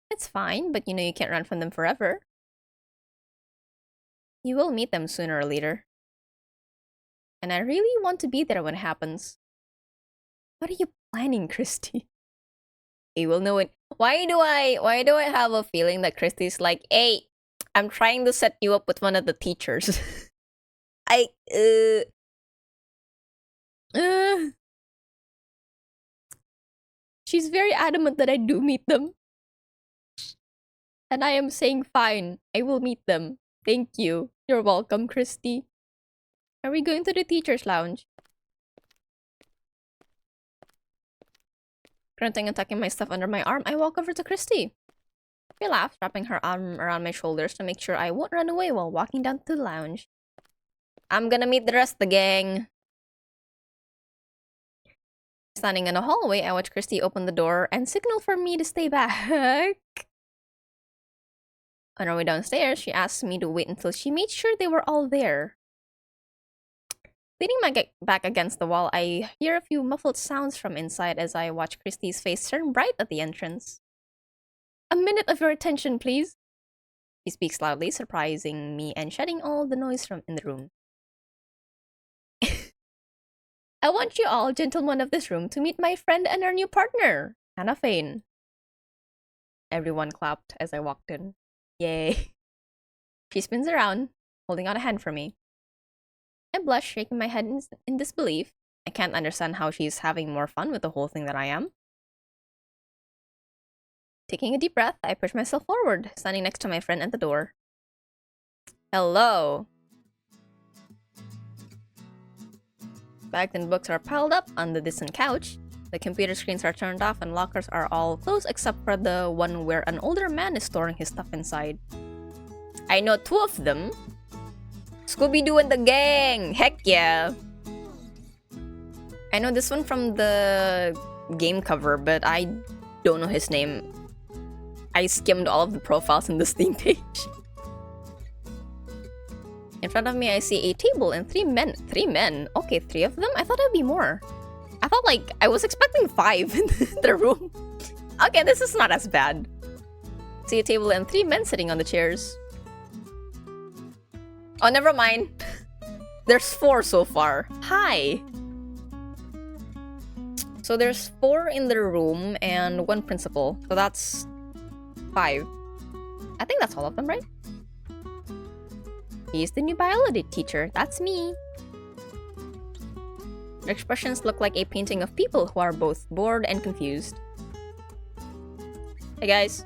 Speaker 1: It's fine, but you can't run from them forever. You will meet them sooner or later. And I really want to be there when it happens. What are you planning, Christy? You will know it. Why do I have a feeling that Christy's like, hey, I'm trying to set you up with one of the teachers. She's very adamant that I do meet them. And I am saying fine, I will meet them. Thank you. You're welcome, Christy. Are we going to the teacher's lounge? Grunting and tucking my stuff under my arm, I walk over to Christy. She laughs, wrapping her arm around my shoulders to make sure I won't run away while walking down to the lounge. I'm gonna meet the rest of the gang. Standing in the hallway, I watch Christy open the door and signal for me to stay back. On our way downstairs, she asks me to wait until she made sure they were all there. Leaning my back against the wall, I hear a few muffled sounds from inside as I watch Christy's face turn bright at the entrance. A minute of your attention, please. She speaks loudly, surprising me and shutting all the noise from in the room. I want you all, gentlemen of this room, to meet my friend and her new partner, Hannah Fane. Everyone clapped as I walked in. Yay. She spins around, holding out a hand for me. I blush, shaking my head in disbelief. I can't understand how she's having more fun with the whole thing than I am. Taking a deep breath, I push myself forward, standing next to my friend at the door. Hello. Bags and books are piled up on the distant couch. The computer screens are turned off and lockers are all closed except for the one where an older man is storing his stuff inside. I know 2 of them. Scooby-Doo and the gang! Heck yeah! I know this one from the game cover, but I don't know his name. I skimmed all of the profiles in the Steam page. In front of me, I see a table and 3 men. 3 men? Okay, 3 of them? I thought it'd be more. I thought, I was expecting 5 in the room. Okay, this is not as bad. See a table and 3 men sitting on the chairs. Oh, never mind. There's 4 so far. Hi! So there's 4 in the room and 1 principal. So that's 5. I think that's all of them, right? He's the new biology teacher. That's me. Their expressions look like a painting of people who are both bored and confused. Hey guys.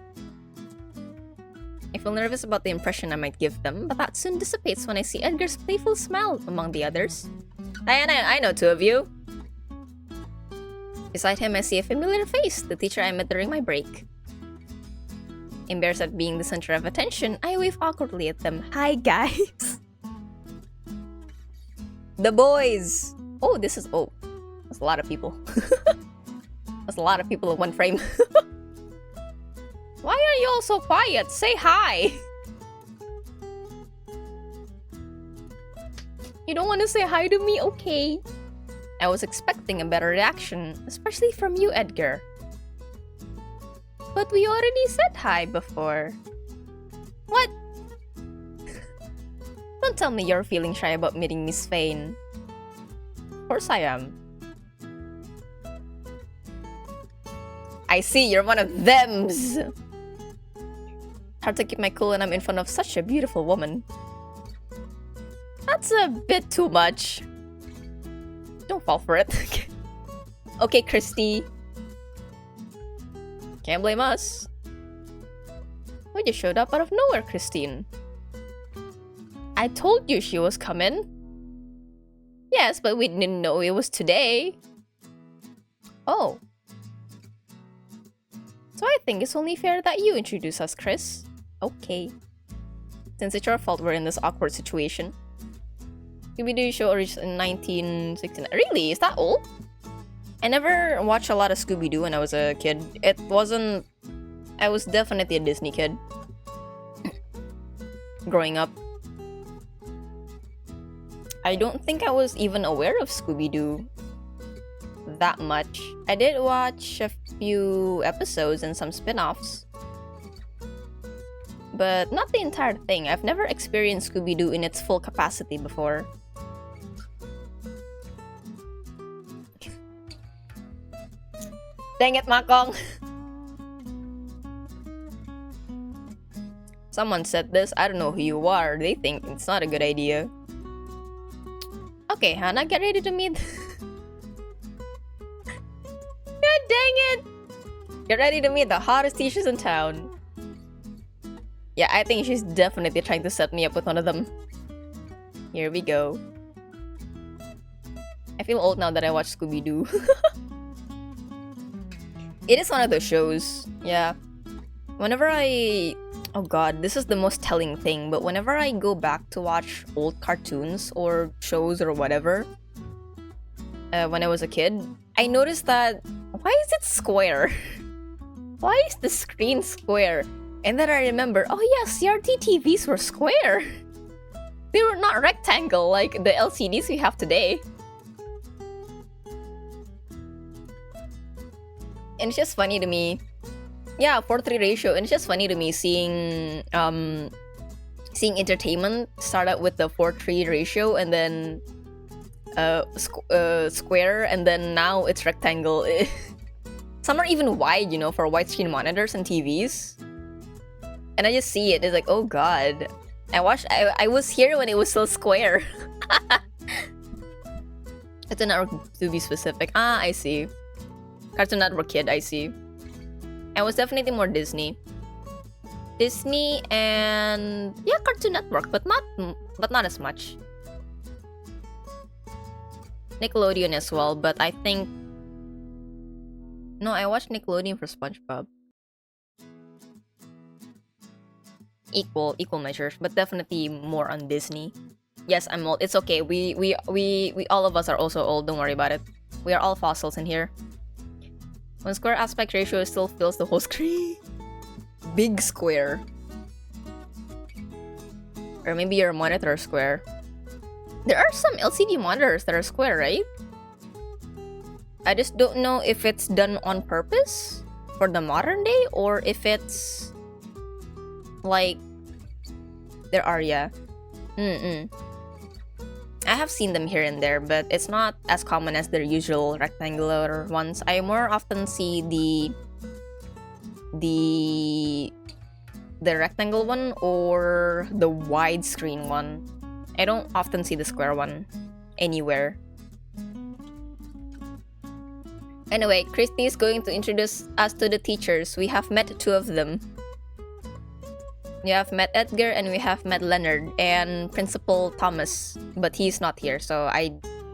Speaker 1: I feel nervous about the impression I might give them, but that soon dissipates when I see Edgar's playful smile among the others. I know 2 of you. Beside him, I see a familiar face, the teacher I met during my break. Embarrassed at being the center of attention, I wave awkwardly at them. Hi, guys! The boys! Oh, that's a lot of people. That's a lot of people in one frame. Why are you all so quiet? Say hi! You don't want to say hi to me? Okay. I was expecting a better reaction, especially from you, Edgar. But we already said hi before. What? Don't tell me you're feeling shy about meeting Miss Fane. Of course I am. I see, you're one of thems! Hard to keep my cool when I'm in front of such a beautiful woman. That's a bit too much. Don't fall for it. Okay, Christy. Can't blame us. We just showed up out of nowhere, Christine. I told you she was coming. Yes, but we didn't know it was today. Oh. So I think it's only fair that you introduce us, Chris. Okay. Since it's your fault we're in this awkward situation. Scooby-Doo show originated in 1969. Really? Is that old? I never watched a lot of Scooby-Doo when I was a kid. It wasn't... I was definitely a Disney kid. Growing up. I don't think I was even aware of Scooby-Doo that much. I did watch a few episodes and some spin-offs. But not the entire thing. I've never experienced Scooby-Doo in its full capacity before. Dang it, Makong! Someone said this, I don't know who you are. They think it's not a good idea. Okay, Hannah, get ready to meet... God dang it! Get ready to meet the hottest teachers in town. Yeah, I think she's definitely trying to set me up with one of them. Here we go. I feel old now that I watch Scooby-Doo. It is one of those shows, yeah. Whenever I... Oh god, this is the most telling thing, but whenever I go back to watch old cartoons or shows or whatever, when I was a kid, I noticed that... Why is it square? Why is the screen square? And then I remember, oh yeah, CRT TVs were square! They were not rectangle like the LCDs we have today. And it's just funny to me. Yeah, 4:3 ratio, and it's just funny to me seeing seeing entertainment start out with the 4:3 ratio and then square, and then now it's rectangle. Some are even wide, you know, for widescreen monitors and TVs. And I just see it, it's like, oh god. I was here when it was still square. It's not to be specific. Ah, I see. Cartoon Network kid, I see. I was definitely more Disney. Disney and yeah, Cartoon Network, but not as much. Nickelodeon as well, but I think no, I watched Nickelodeon for SpongeBob. Equal measures, but definitely more on Disney. Yes, I'm old. It's okay. We all of us are also old. Don't worry about it. We are all fossils in here. When square aspect ratio still fills the whole screen. Big square. Or maybe your monitor is square. There are some LCD monitors that are square, right? I just don't know if it's done on purpose for the modern day or if it's like there are, yeah. I have seen them here and there, but it's not as common as their usual rectangular ones. I more often see the rectangle one or the widescreen one. I don't often see the square one anywhere. Anyway, Christy is going to introduce us to the teachers. We have met two of them. We have met Edgar and we have met Leonard and Principal Thomas, but he's not here, so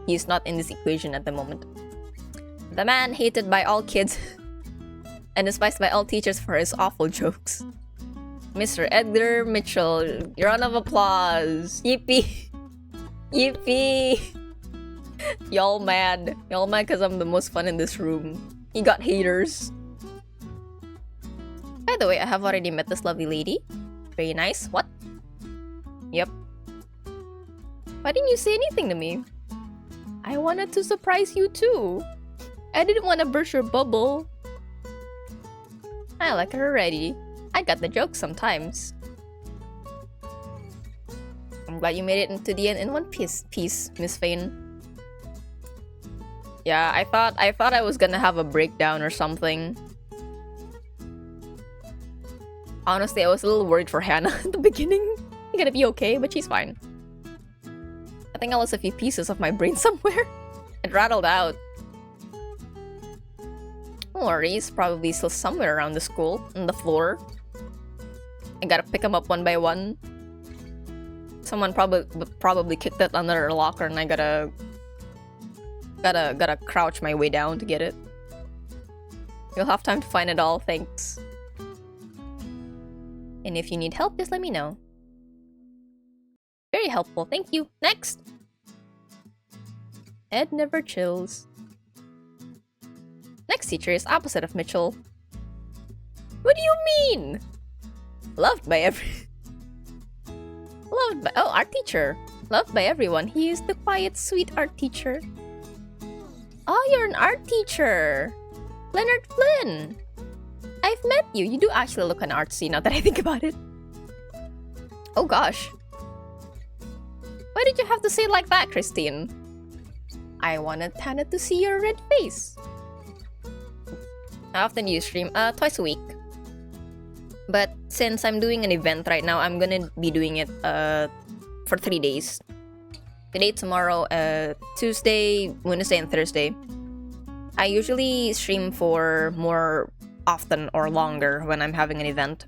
Speaker 1: he's not in this equation at the moment. The man hated by all kids and despised by all teachers for his awful jokes. Mr. Edgar Mitchell, round of applause. Yippee! Yippee! Y'all mad. Y'all mad because I'm the most fun in this room. He got haters. By the way, I have already met this lovely lady. Very nice. What? Yep. Why didn't you say anything to me? I wanted to surprise you too. I didn't want to burst your bubble. I like her already. I got the joke sometimes. I'm glad you made it into the end in one piece, Miss Fane. Yeah, I thought I was gonna have a breakdown or something. Honestly, I was a little worried for Hannah at the beginning. She's gonna be okay, but she's fine. I think I lost a few pieces of my brain somewhere. It rattled out. No worries, probably still somewhere around the school, on the floor. I gotta pick them up one by one. Someone probably kicked it under her locker, and I gotta crouch my way down to get it. You'll have time to find it all, thanks. And if you need help, just let me know. Very helpful, thank you. Next! Ed never chills. Next teacher is opposite of Mitchell. What do you mean? Loved by oh, art teacher. Loved by everyone. He is the quiet, sweet art teacher. Oh, you're an art teacher. Leonard Flynn. I've met you. You do actually look an artsy now that I think about it. Oh gosh. Why did you have to say it like that, Christine? I wanted Tana to see your red face. How often do you stream? Twice a week. But since I'm doing an event right now, I'm gonna be doing it for 3 days. Today, tomorrow, Tuesday, Wednesday, and Thursday. I usually stream for more often or longer when I'm having an event.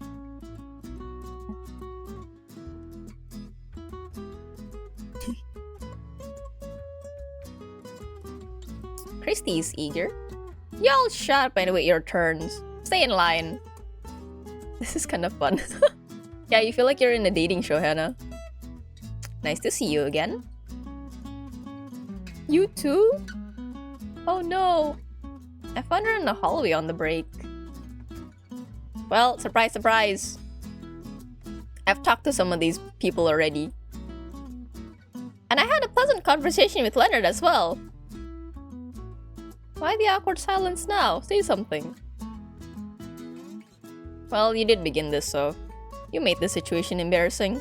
Speaker 1: Christy's eager. Y'all shut up and wait your turns. Stay in line. This is kind of fun. Yeah, you feel like you're in a dating show, Hannah. Nice to see you again. You too? Oh no. I found her in the hallway on the break. Well, surprise, surprise. I've talked to some of these people already. And I had a pleasant conversation with Leonard as well. Why the awkward silence now? Say something. Well, you did begin this, so you made the situation embarrassing.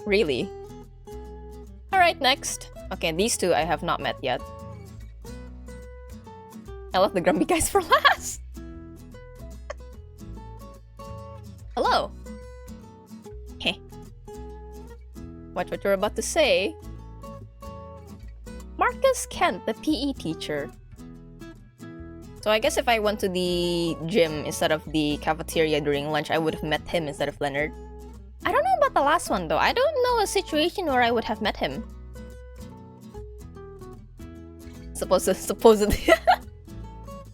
Speaker 1: Really? Alright, next. Okay, these two I have not met yet. I left the grumpy guys for last. Hello. Heh. Watch what you're about to say. Marcus Kent, the PE teacher. So I guess if I went to the gym instead of the cafeteria during lunch, I would have met him instead of Leonard. I don't know about the last one though. I don't know a situation where I would have met him. Supposedly.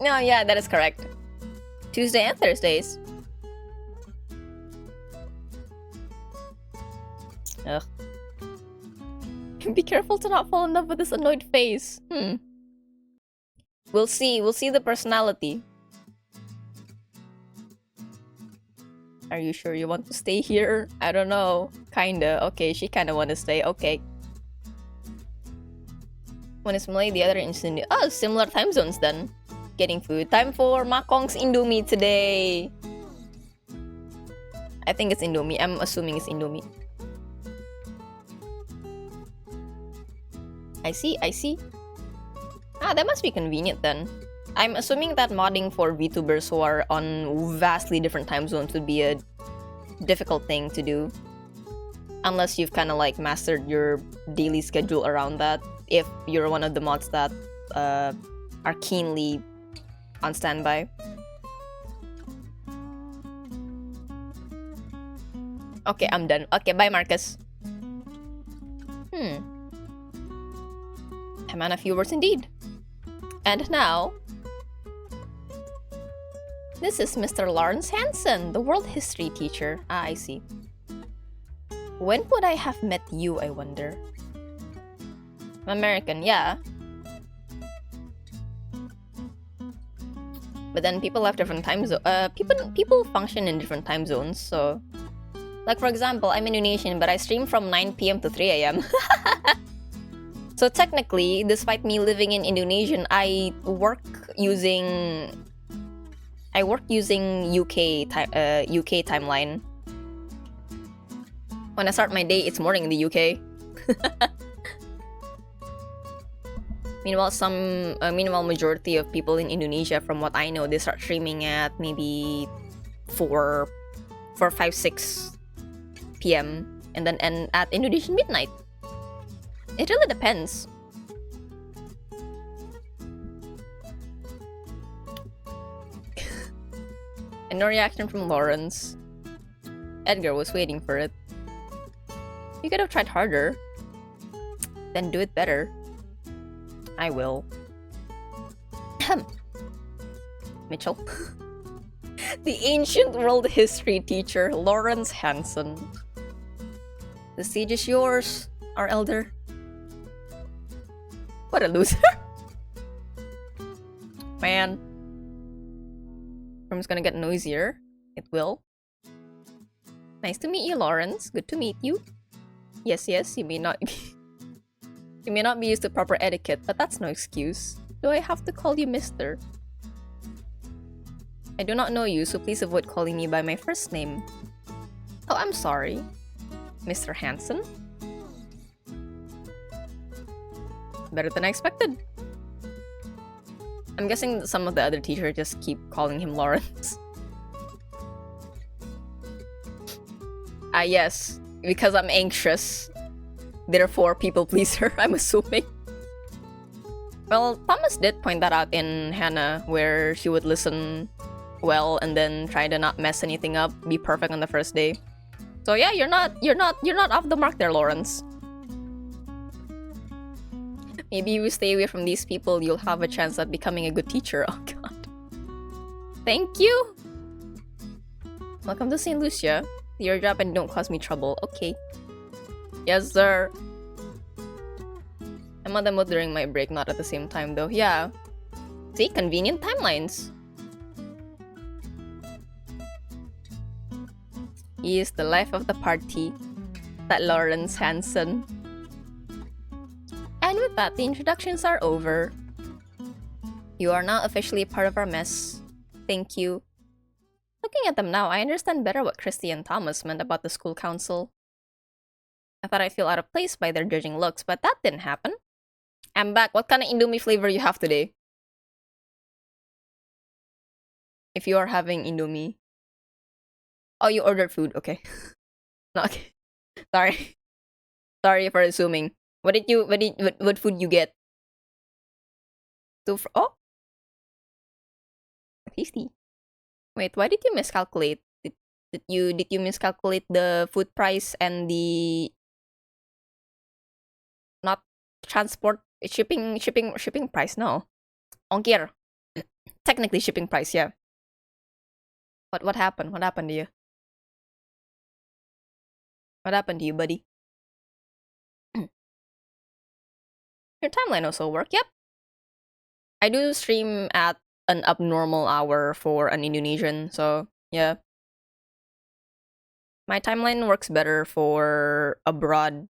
Speaker 1: No, yeah, that is correct. Tuesday and Thursdays. Ugh. Be careful to not fall in love with this annoyed face. We'll see the personality. Are you sure you want to stay here? I don't know. Kinda. Okay, she kinda wanna stay. Okay. One is Malay, the other is Indonesia. Oh, similar time zones then. Getting food. Time for Makong's Indomie today. I think it's Indomie. I'm assuming it's Indomie. I see. Ah, that must be convenient then. I'm assuming that modding for VTubers who are on vastly different time zones would be a difficult thing to do. Unless you've kind of like mastered your daily schedule around that. If you're one of the mods that are keenly on standby. Okay, I'm done. Okay, bye Marcus. Time on a few words indeed. And now, this is Mr. Lawrence Hansen, the world history teacher. Ah, I see. When would I have met you, I wonder? I'm American, yeah. But then people have different time zones. People function in different time zones, so... Like, for example, I'm Indonesian, but I stream from 9 PM to 3 AM. So technically, despite me living in Indonesia, I work using I work using UK timeline. When I start my day, it's morning in the UK. Meanwhile, majority of people in Indonesia, from what I know, they start streaming at maybe 4, 5, 6 p.m. and then end at Indonesian midnight. It really depends. And no reaction from Lawrence. Edgar was waiting for it. You could have tried harder. Then do it better. I will. Mitchell. The ancient world history teacher, Lawrence Hansen. The stage is yours, our elder. What a loser. Man. Room's gonna get noisier. It will. Nice to meet you, Lawrence. Good to meet you. Yes, you may not be... You may not be used to proper etiquette, but that's no excuse. Do I have to call you Mr.? I do not know you, so please avoid calling me by my first name. Oh, I'm sorry. Mr. Hansen? Better than I expected. I'm guessing some of the other teachers just keep calling him Lawrence. Yes. Because I'm anxious. Therefore, people pleaser, I'm assuming. Well, Thomas did point that out in Hannah, where she would listen well and then try to not mess anything up, be perfect on the first day. So yeah, you're not off the mark there, Lawrence. Maybe if you stay away from these people, you'll have a chance at becoming a good teacher. Oh god. Thank you! Welcome to St. Lucia. Do your job and don't cause me trouble. Okay. Yes, sir. I'm on the mode during my break, not at the same time though. Yeah. See? Convenient timelines. He is the life of the party. That Lawrence Hansen. And with that, the introductions are over. You are now officially part of our mess. Thank you. Looking at them now, I understand better what Christy and Thomas meant about the school council. I thought I'd feel out of place by their judging looks, but that didn't happen. I'm back. What kind of Indomie flavor you have today? If you are having Indomie. Oh, you ordered food. Okay. No, okay. Sorry. Sorry for assuming. What food you get? Oh! Tasty. Wait, why did you miscalculate? Did you miscalculate the food price and the not transport shipping price? No. Ongkir. Technically shipping price, yeah. What happened? What happened to you? What happened to you, buddy? Your timeline also work, yep. I do stream at an abnormal hour for an Indonesian, so yeah. My timeline works better for abroad,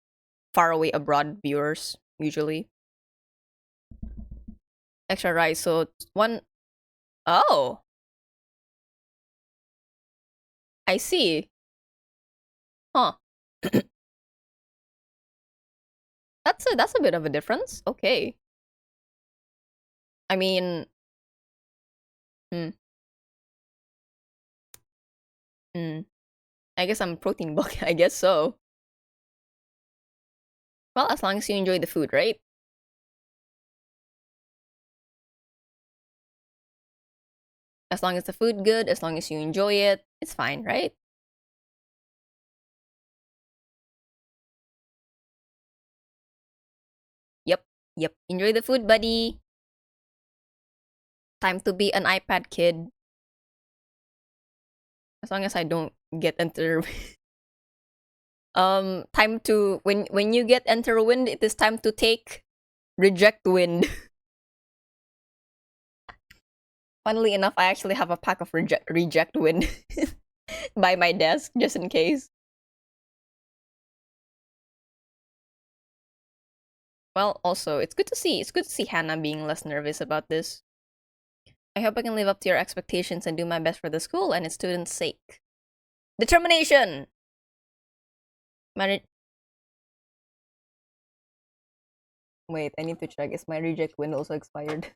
Speaker 1: far away abroad viewers, usually. Extra rice, so one... Oh! I see. Huh. That's a bit of a difference. Okay. I mean... I guess I'm protein bulk. I guess so. Well, as long as you enjoy the food, right? As long as the food good, as long as you enjoy it, it's fine, right? Yep. Enjoy the food, buddy. Time to be an iPad kid. As long as I don't get enter... time to... When you get enter wind, it is time to take reject wind. Funnily enough, I actually have a pack of reject wind by my desk, just in case. Well, also, it's good to see Hannah being less nervous about this. I hope I can live up to your expectations and do my best for the school and its students' sake. Determination! Wait, I need to check. Is my reject window also expired?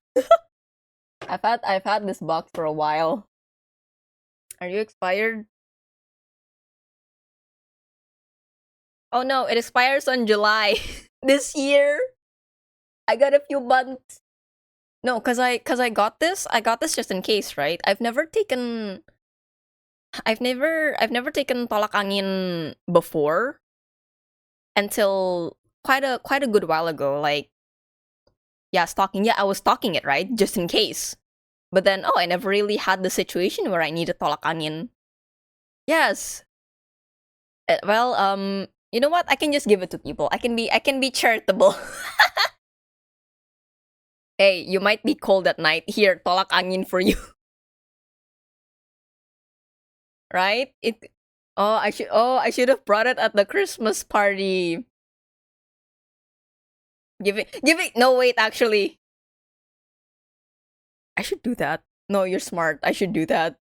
Speaker 1: I've had this box for a while. Are you expired? Oh no, it expires on July this year. I got a few months. No, cause I got this. I got this just in case, right? I've never taken tolak angin before until quite a good while ago. Like, yeah, stalking. Yeah, I was stalking it, right? Just in case. But then, oh, I never really had the situation where I needed tolak angin. Yes. Well, you know what? I can just give it to people. I can be charitable. Hey, you might be cold at night. Here, tolak angin for you. Right? I should have brought it at the Christmas party. Give it. No, wait, actually. I should do that. No, you're smart. I should do that.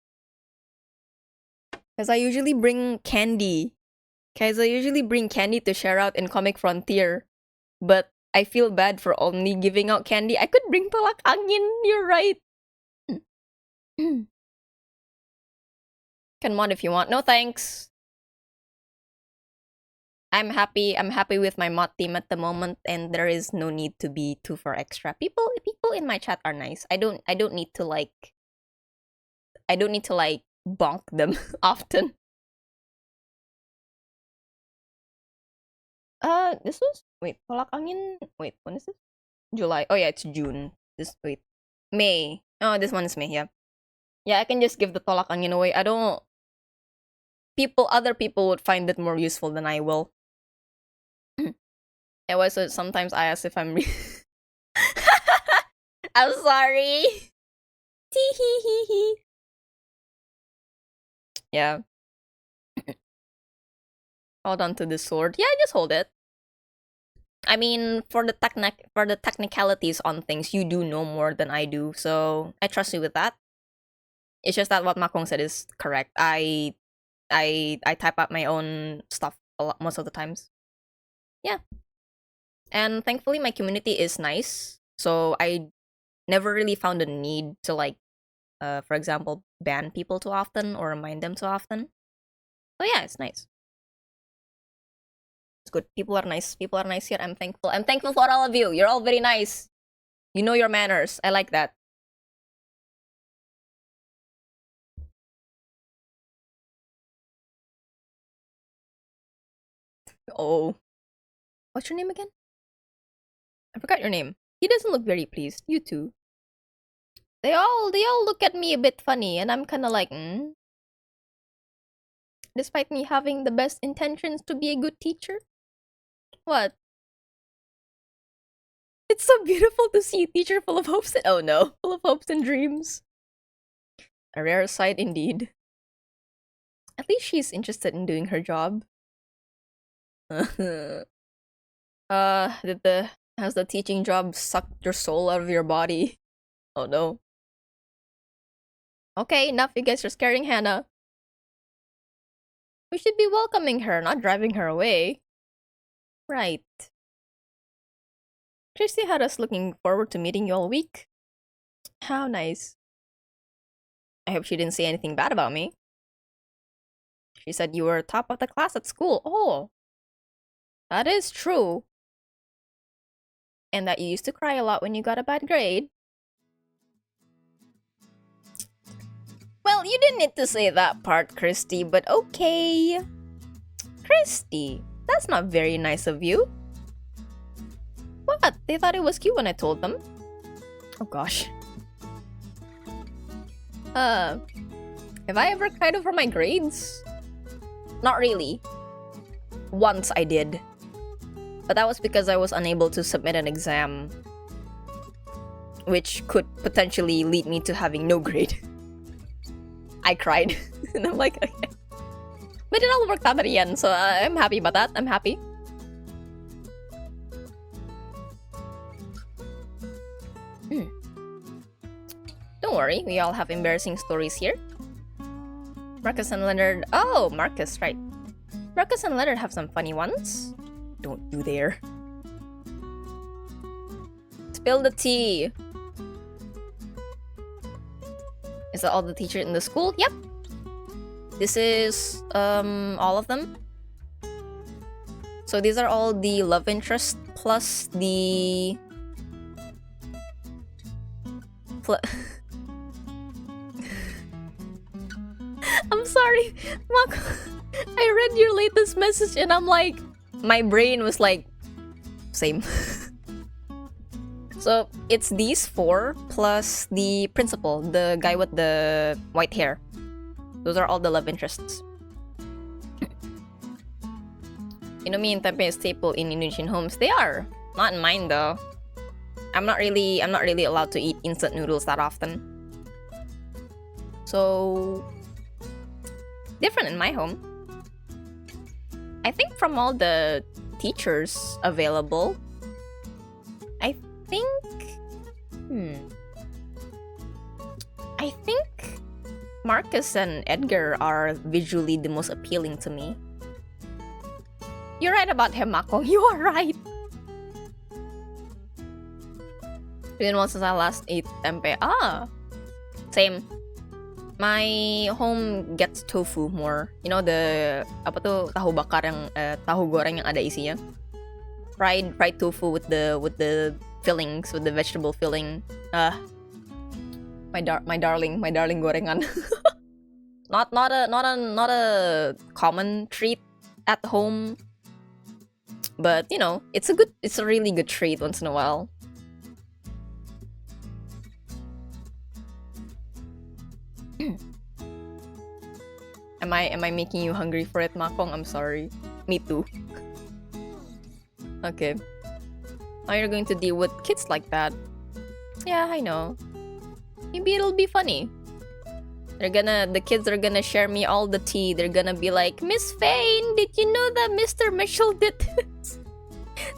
Speaker 1: Because I usually bring candy. To share out in Comic Frontier. But I feel bad for only giving out candy. I could bring tolak angin. You're right. Can mod if you want. No thanks. I'm happy with my mod team at the moment, and there is no need to be two for extra. People in my chat are nice. I don't need to like bonk them often. This was tolak angin. Wait, when is this? July. Oh yeah, it's June. May. Oh, this one is May. Yeah, yeah. I can just give the tolak angin away. Other people would find it more useful than I will. Sometimes I ask if I'm. I'm sorry. Tee. Yeah. Hold on to this sword. Yeah, just hold it. I mean, for the technicalities on things, you do know more than I do, so I trust you with that. It's just that what Makong said is correct. I type up my own stuff a lot most of the times. Yeah. And thankfully my community is nice, so I never really found a need to for example, ban people too often or remind them too often. So yeah, it's nice. It's good. People are nice here. I'm thankful for all of you. You're all very nice. You know your manners. I like that. Oh. What's your name again? I forgot your name. He doesn't look very pleased. You too. They all look at me a bit funny, and I'm kinda like, Despite me having the best intentions to be a good teacher? What? It's so beautiful to see a teacher full of hopes full of hopes and dreams. A rare sight indeed. At least she's interested in doing her job. Has the teaching job sucked your soul out of your body? Oh no. Okay, enough, you guys are scaring Hannah. We should be welcoming her, not driving her away. Right. Christy had us looking forward to meeting you all week. How nice. I hope she didn't say anything bad about me. She said you were top of the class at school. Oh, that is true. And that you used to cry a lot when you got a bad grade. Well, you didn't need to say that part, Christy, but okay. Christy, that's not very nice of you. What? They thought it was cute when I told them. Oh gosh. Have I ever cried over my grades? Not really. Once I did. But that was because I was unable to submit an exam, which could potentially lead me to having no grade. I cried. And I'm like, okay. But it all worked out at the end, so I'm happy about that. I'm happy. Don't worry, we all have embarrassing stories here. Marcus and Leonard. Oh, Marcus, right. Marcus and Leonard have some funny ones. Don't you dare. Spill the tea. Is that all the teachers in the school? Yep. This is all of them. So these are all the love interest plus the I'm sorry, Mako. I read your latest message and I'm like, my brain was like, same. So it's these four plus the principal, the guy with the white hair. Those are all the love interests. Indomie and tempeh is staple in Indonesian homes. They are. Not in mine though. I'm not really allowed to eat instant noodles that often. So different in my home. I think from all the teachers available, I think Marcus and Edgar are visually the most appealing to me. You're right about him, Mako. You are right. It's been once since I last ate tempeh. Ah, same. My home gets tofu more. You know the apa tuh tahu bakar yang tahu goreng yang ada isinya. Fried tofu with the fillings, with the vegetable filling. My darling gorengan. not a common treat at home. But you know, it's a really good treat once in a while. Am I making you hungry for it, Makong? I'm sorry. Me too. Okay. Now you're going to deal with kids like that. Yeah, I know. Maybe it'll be funny. The kids are gonna share me all the tea. They're gonna be like, Miss Fane, did you know that Mr. Mitchell did this?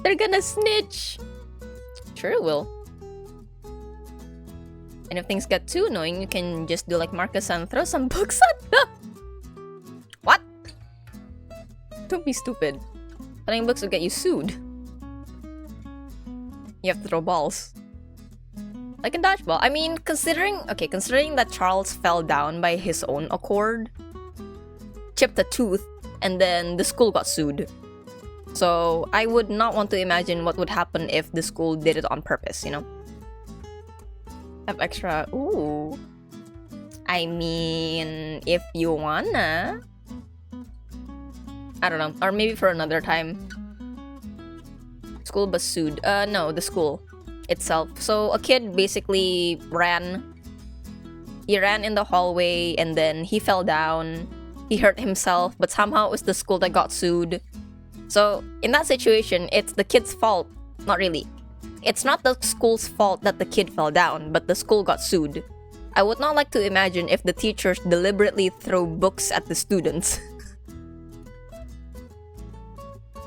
Speaker 1: They're gonna snitch. Sure it will. And if things get too annoying, you can just do like Marcus and throw some books at them. What? Don't be stupid. Throwing books will get you sued. You have to throw balls. Like in dodgeball. I mean, considering that Charles fell down by his own accord, chipped a tooth, and then the school got sued. So I would not want to imagine what would happen if the school did it on purpose, you know? Have extra. Ooh. I mean, if you wanna. I don't know. Or maybe for another time. School bus sued. No, the school itself. So a kid basically ran. He ran in the hallway and then he fell down. He hurt himself, but somehow it was the school that got sued. So in that situation, it's the kid's fault. Not really. It's not the school's fault that the kid fell down, but the school got sued. I would not like to imagine if the teachers deliberately throw books at the students.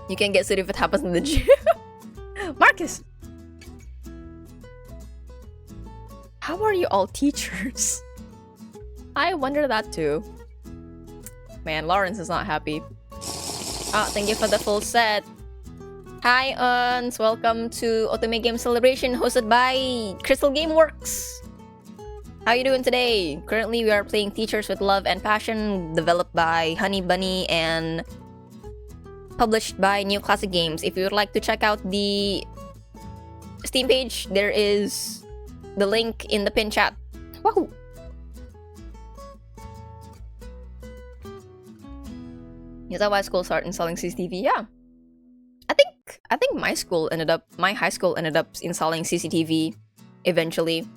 Speaker 1: You can get sued if it happens in the gym. Marcus! How are you all teachers? I wonder that too. Man, Lawrence is not happy. Thank you for the full set. Hi, Uns. Welcome to Otome Game Celebration hosted by Crystal Gameworks. How you doing today? Currently, we are playing Teachers with Love and Passion, developed by Honey Bunny and published by New Classic Games. If you would like to check out the Steam page, there is the link in the pin chat. Wahoo! Is that why schools start installing CCTV? Yeah. I think my high school ended up installing CCTV eventually.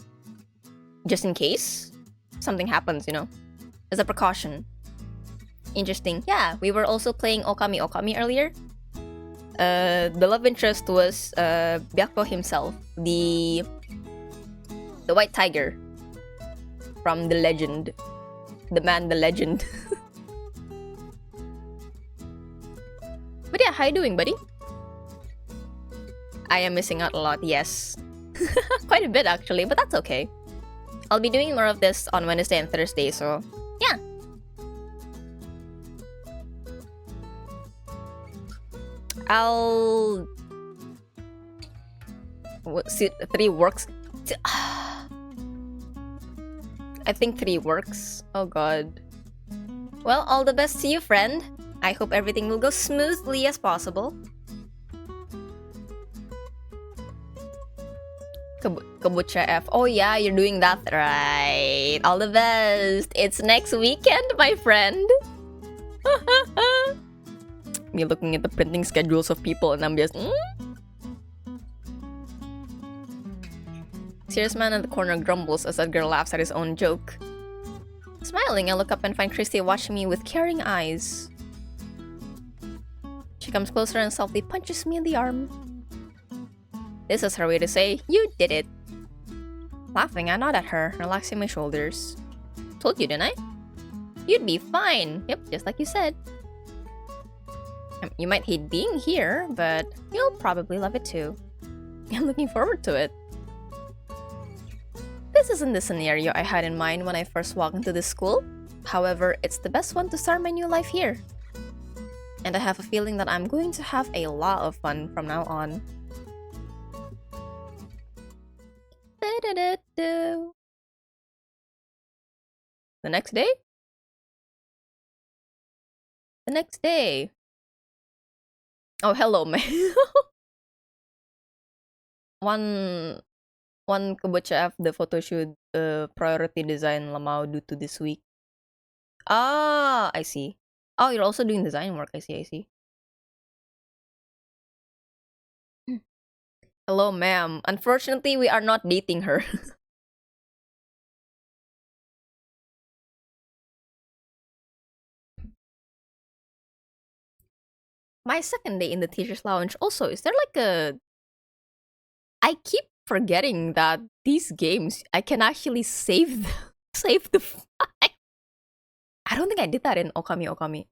Speaker 1: Just in case something happens, you know. As a precaution. Interesting. Yeah, we were also playing Ookami Okami earlier. The love interest was Byakko himself, the white tiger from the legend. The man, the legend. But yeah, how you doing, buddy? I am missing out a lot, yes. Quite a bit, actually, but that's okay. I'll be doing more of this on Wednesday and Thursday, so yeah. I'll... see, 3 works. I think 3 works. Oh god. Well, all the best to you, friend. I hope everything will go smoothly as possible. Kabucha F. Oh yeah, you're doing that right. All the best. It's next weekend, my friend. Me looking at the printing schedules of people and I'm just... Serious man in the corner grumbles as Edgar laughs at his own joke. Smiling, I look up and find Christy watching me with caring eyes. She comes closer and softly punches me in the arm. This is her way to say, "You did it." Laughing, I nod at her, relaxing my shoulders. Told you, didn't I? You'd be fine. Yep, just like you said. You might hate being here, but you'll probably love it too. I'm looking forward to it. This isn't the scenario I had in mind when I first walked into this school. However, it's the best one to start my new life here. And I have a feeling that I'm going to have a lot of fun from now on. The next day? The next day. Oh, hello, man. One Kabucha F, the photo shoot priority design lamau due to this week. Ah, I see. Oh, you're also doing design work. I see. Hello, ma'am. Unfortunately, we are not dating her. My second day in the teacher's lounge also, is there like a... I keep forgetting that these games, I can actually save the file. I don't think I did that in Ookami Okami.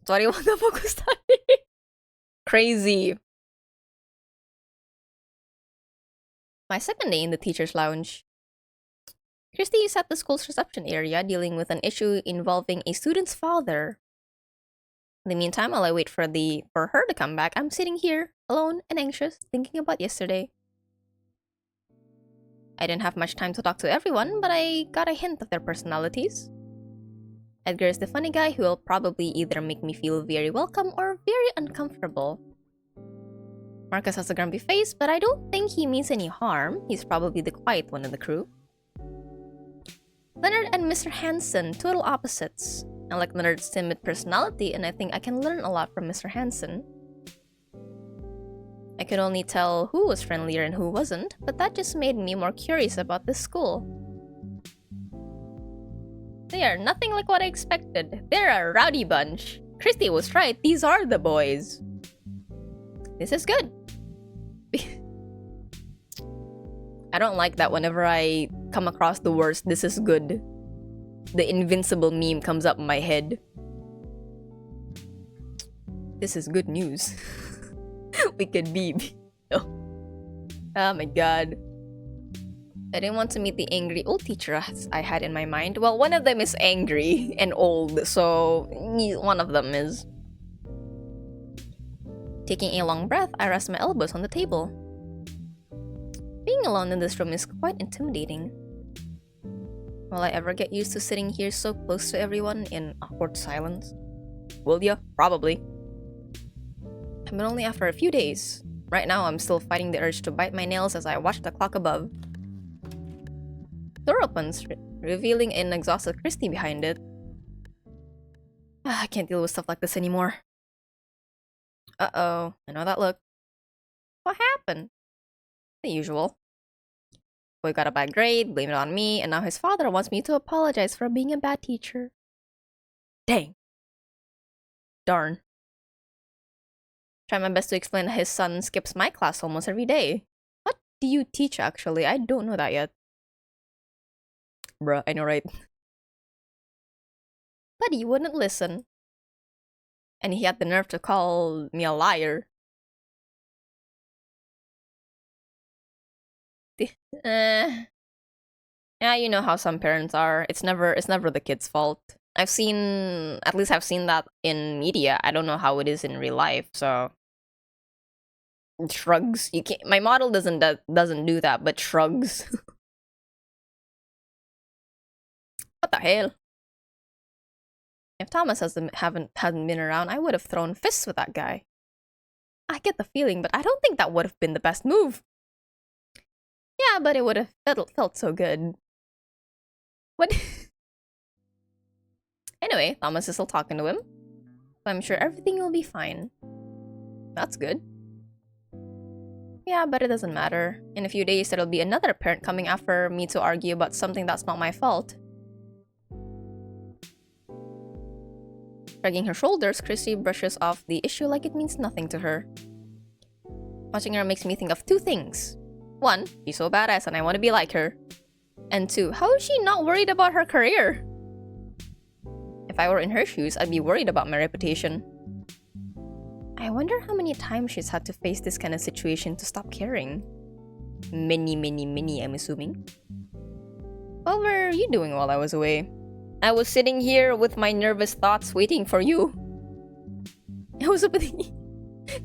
Speaker 1: Sorry, what the fuck was that? Crazy. My second day in the teacher's lounge. Christy is at the school's reception area dealing with an issue involving a student's father. In the meantime, while I wait for her to come back, I'm sitting here, alone and anxious, thinking about yesterday. I didn't have much time to talk to everyone, but I got a hint of their personalities. Edgar is the funny guy who will probably either make me feel very welcome or very uncomfortable. Marcus has a grumpy face, but I don't think he means any harm. He's probably the quiet one in the crew. Leonard and Mr. Hansen, total opposites. I like Leonard's timid personality, and I think I can learn a lot from Mr. Hansen. I could only tell who was friendlier and who wasn't, but that just made me more curious about this school. They are nothing like what I expected. They're a rowdy bunch. Christy was right, these are the boys. This is good. I don't like that whenever I come across the words, "this is good," the invincible meme comes up in my head. This is good news. We could be. Oh my god. I didn't want to meet the angry old teacher I had in my mind. Well, one of them is angry and old, so one of them is. Taking a long breath, I rest my elbows on the table. Being alone in this room is quite intimidating. Will I ever get used to sitting here so close to everyone in awkward silence? Will ya? Probably. But only after a few days. Right now, I'm still fighting the urge to bite my nails as I watch the clock above. Door opens, revealing an exhausted Christy behind it. I can't deal with stuff like this anymore. Uh-oh, I know that look. What happened? The usual. Boy got a bad grade, blamed it on me, and now his father wants me to apologize for being a bad teacher. Dang. Darn. Try my best to explain that his son skips my class almost every day. What do you teach, actually? I don't know that yet. Bruh, I know, right? But he wouldn't listen. And he had the nerve to call me a liar. Yeah, you know how some parents are. It's never the kid's fault. I've seen that in media. I don't know how it is in real life, so shrugs. You can't my model doesn't do that, but shrugs. What the hell? If Thomas hadn't been around, I would have thrown fists with that guy. I get the feeling, but I don't think that would have been the best move. Yeah, but it would have felt so good. What? Anyway, Thomas is still talking to him. So I'm sure everything will be fine. That's good. Yeah, but it doesn't matter. In a few days, there'll be another parent coming after me to argue about something that's not my fault. Shrugging her shoulders, Christy brushes off the issue like it means nothing to her. Watching her makes me think of two things. One, she's so badass and I want to be like her. And two, how is she not worried about her career? If I were in her shoes, I'd be worried about my reputation. I wonder how many times she's had to face this kind of situation to stop caring. Many, I'm assuming. What were you doing while I was away? I was sitting here with my nervous thoughts waiting for you. I was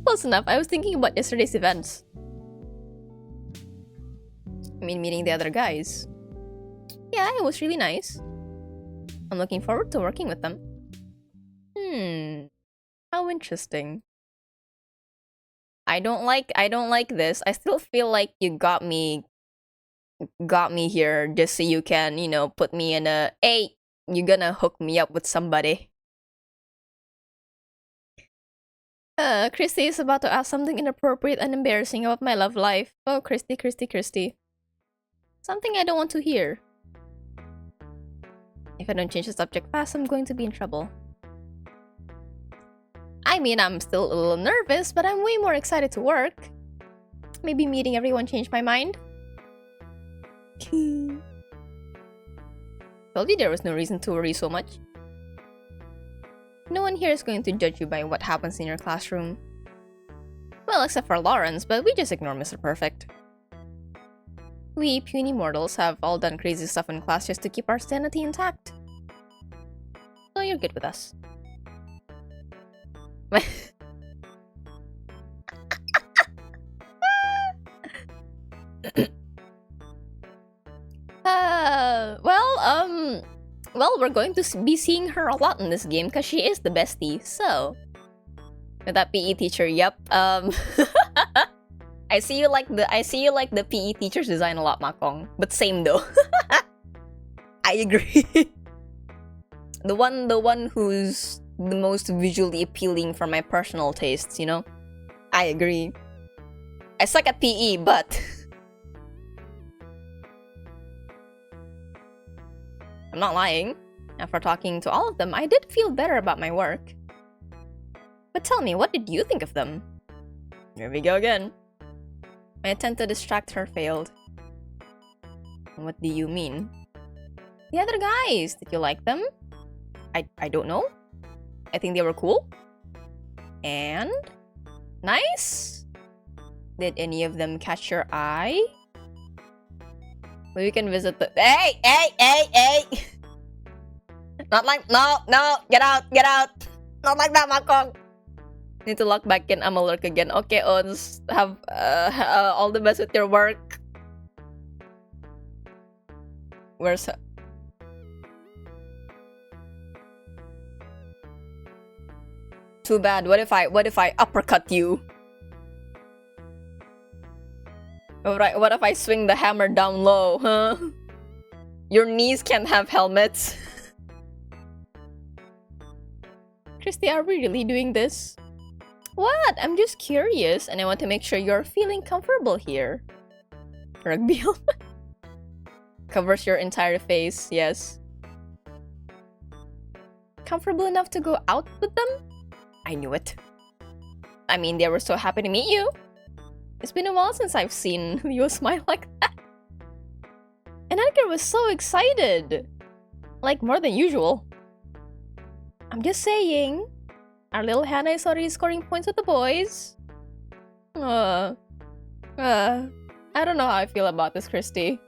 Speaker 1: close enough. I was thinking about yesterday's events. I mean, meeting the other guys. Yeah, it was really nice. I'm looking forward to working with them. How interesting. I don't like this. I still feel like you got me here just so you can, you know, put me in a, hey, you're gonna hook me up with somebody. Christy is about to ask something inappropriate and embarrassing about my love life. Oh, Christy. Something I don't want to hear. If I don't change the subject fast, I'm going to be in trouble. I mean, I'm still a little nervous, but I'm way more excited to work. Maybe meeting everyone changed my mind. Told you there was no reason to worry so much. No one here is going to judge you by what happens in your classroom. Well, except for Lawrence, but we just ignore Mr. Perfect. We puny mortals have all done crazy stuff in class just to keep our sanity intact. So you're good with us. Well, we're going to be seeing her a lot in this game because she is the bestie, so... With that PE teacher, yep, I see you like the PE teacher's design a lot, Makong. But same though. I agree. The one who's the most visually appealing for my personal tastes, you know? I agree. I suck at PE, but... I'm not lying. After talking to all of them, I did feel better about my work. But tell me, what did you think of them? Here we go again. My attempt to distract her failed. What do you mean? The other guys, did you like them? I don't know. I think they were cool. And? Nice? Did any of them catch your eye? Well, we can visit the— Hey! Not like— No! Get out! Not like that, Makong! Need to log back in. I'ma lurk again. Okay, Ons. Have all the best with your work. Where's her? Too bad. What if I uppercut you? Alright, what if I swing the hammer down low, huh? Your knees can't have helmets. Christy, are we really doing this? What? I'm just curious, and I want to make sure you're feeling comfortable here. Rugby helmet? Covers your entire face, yes. Comfortable enough to go out with them? I knew it. I mean, they were so happy to meet you. It's been a while since I've seen you smile like that. And Edgar was so excited. Like, more than usual. I'm just saying. Our little Hannah is already scoring points with the boys. I don't know how I feel about this, Christy.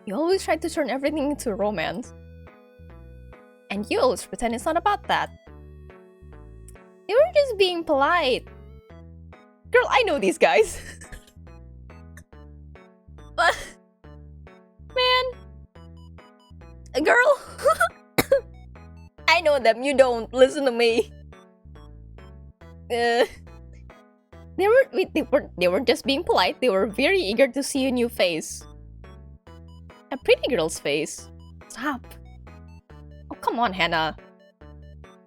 Speaker 1: You always try to turn everything into romance. And you always pretend it's not about that. They were just being polite. Girl, I know these guys. But... Man. Girl. I know them, you don't. Listen to me. They were just being polite. They were very eager to see a new face. A pretty girl's face. Stop. Oh, come on, Hannah.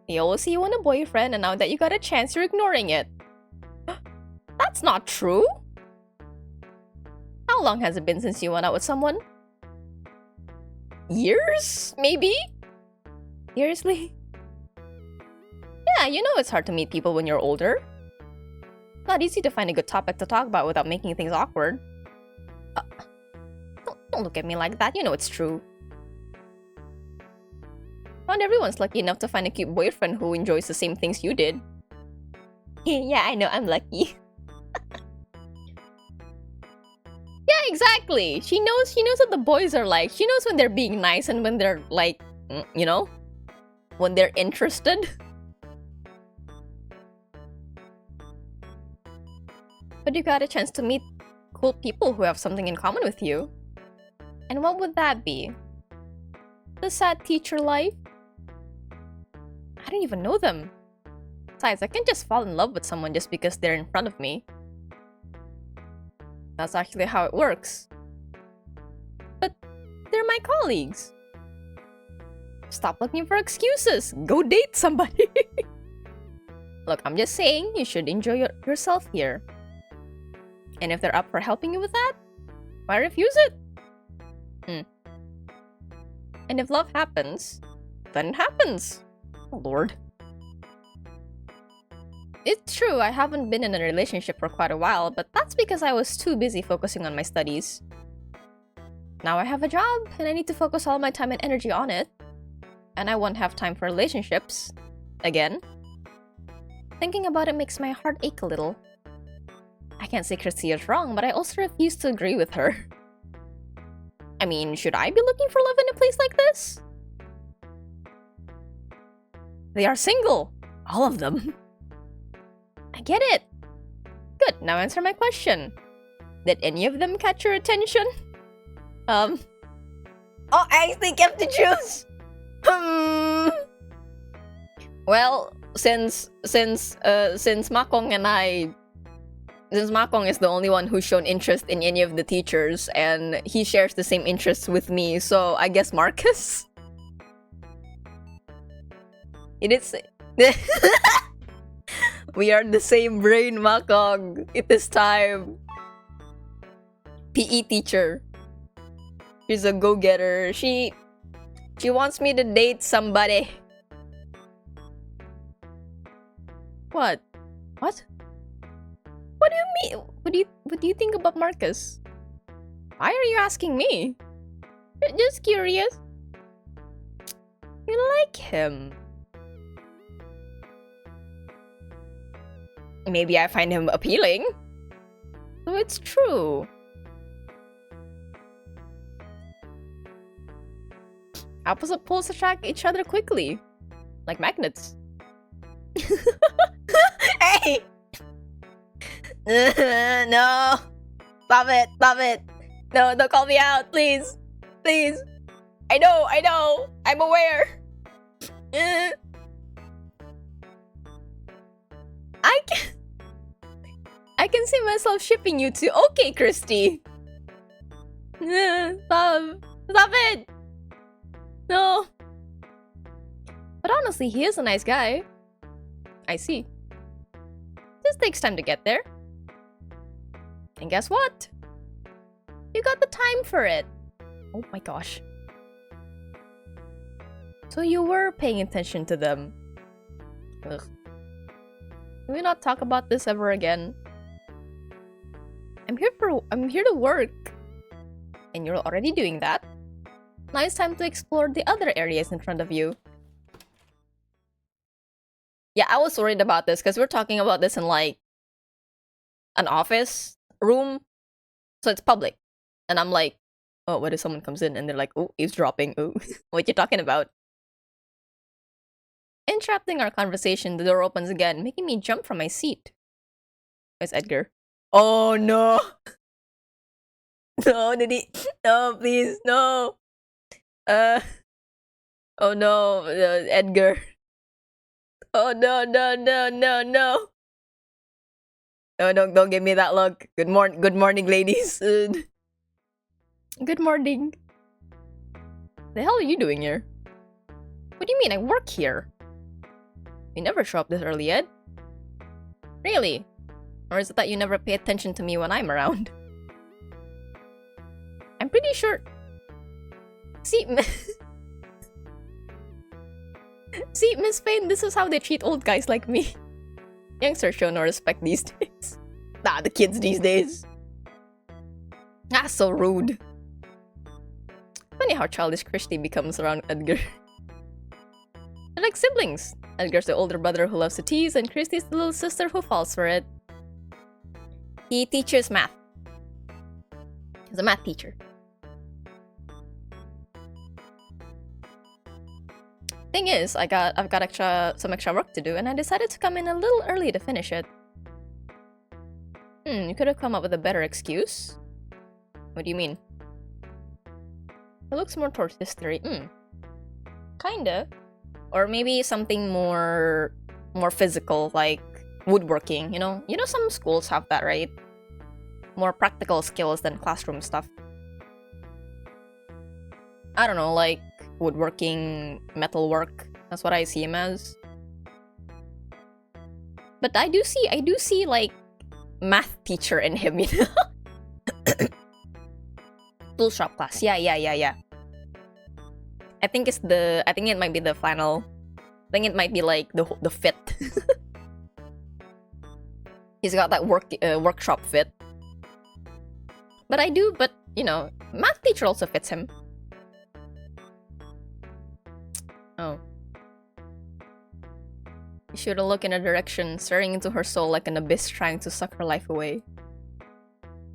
Speaker 1: They always see you want a boyfriend, and now that you got a chance, you're ignoring it. That's not true. How long has it been since you went out with someone? Years? Maybe? Seriously? Yeah, you know it's hard to meet people when you're older. Not easy to find a good topic to talk about without making things awkward. Don't look at me like that, you know it's true. Not everyone's lucky enough to find a cute boyfriend who enjoys the same things you did. Yeah, I know, I'm lucky. Yeah, exactly. She knows what the boys are like. She knows when they're being nice and when they're like, you know, when they're interested. But you got a chance to meet cool people who have something in common with you. And what would that be? The sad teacher life? I don't even know them. Besides, I can't just fall in love with someone just because they're in front of me. That's actually how it works. But they're my colleagues. Stop looking for excuses. Go date somebody. Look, I'm just saying you should enjoy yourself here. And if they're up for helping you with that, why refuse it? And if love happens, then it happens. Oh, Lord. It's true, I haven't been in a relationship for quite a while, but that's because I was too busy focusing on my studies. Now I have a job, and I need to focus all my time and energy on it. And I won't have time for relationships. Again. Thinking about it makes my heart ache a little. I can't say Christy is wrong, but I also refuse to agree with her. I mean, should I be looking for love in a place like this? They are single. All of them. I get it. Good, now answer my question. Did any of them catch your attention? Oh, I actually kept the juice! Well, since Makong and I... Since Makong is the only one who's shown interest in any of the teachers, and he shares the same interests with me, so I guess Marcus? It is... We are the same brain, Makong. It is time. PE teacher. She's a go-getter. She wants me to date somebody. What? What? What do you mean? What do you think about Marcus? Why are you asking me? Just curious. You like him. Maybe I find him appealing. So it's true. Opposite poles attract each other quickly. Like magnets. Hey! No! Stop it! Stop it! No, don't call me out, please! Please! I know! I'm aware! I can see myself shipping you two. Okay, Christy! Stop! Stop it! No! But honestly, he is a nice guy. I see. This takes time to get there. And guess what? You got the time for it. Oh my gosh. So you were paying attention to them. Ugh. Can we not talk about this ever again? I'm here to work. And you're already doing that. Now it's time to explore the other areas in front of you. Yeah, I was worried about this because we're talking about this in like an office room. So it's public. And I'm like, Oh, what if someone comes in and they're like, oh, eavesdropping, oh, what you talking about? Interrupting our conversation, the door opens again, making me jump from my seat. Where's Edgar? Oh no! No, did he? No, please, no! Oh no, Edgar. Oh no, no, no, no, no! No, don't give me that look. Good morning, ladies. Good morning. The hell are you doing here? What do you mean, I work here? You never show up this early, Ed. Really? Or is it that you never pay attention to me when I'm around? I'm pretty sure... See, See, Miss Payne, this is how they treat old guys like me. Youngsters show no respect these days. Nah, the kids these days. Ah, so rude. Funny how childish Christy becomes around Edgar. They're like siblings. Edgar's the older brother who loves to tease, and Christy's the little sister who falls for it. He teaches math. He's a math teacher. Thing is, I've got some extra work to do, and I decided to come in a little early to finish it. You could have come up with a better excuse. What do you mean? It looks more towards history. Kinda. Or maybe something more physical, like woodworking, you know? You know some schools have that, right? More practical skills than classroom stuff. I don't know, like woodworking, metalwork. That's what I see him as. But I do see like math teacher in him, you know? Tool shop class. Yeah. I think it might be the final. I think it might be like the fit. He's got that workshop fit. But you know, math teacher also fits him. Oh. You should have looked in a direction, staring into her soul like an abyss trying to suck her life away.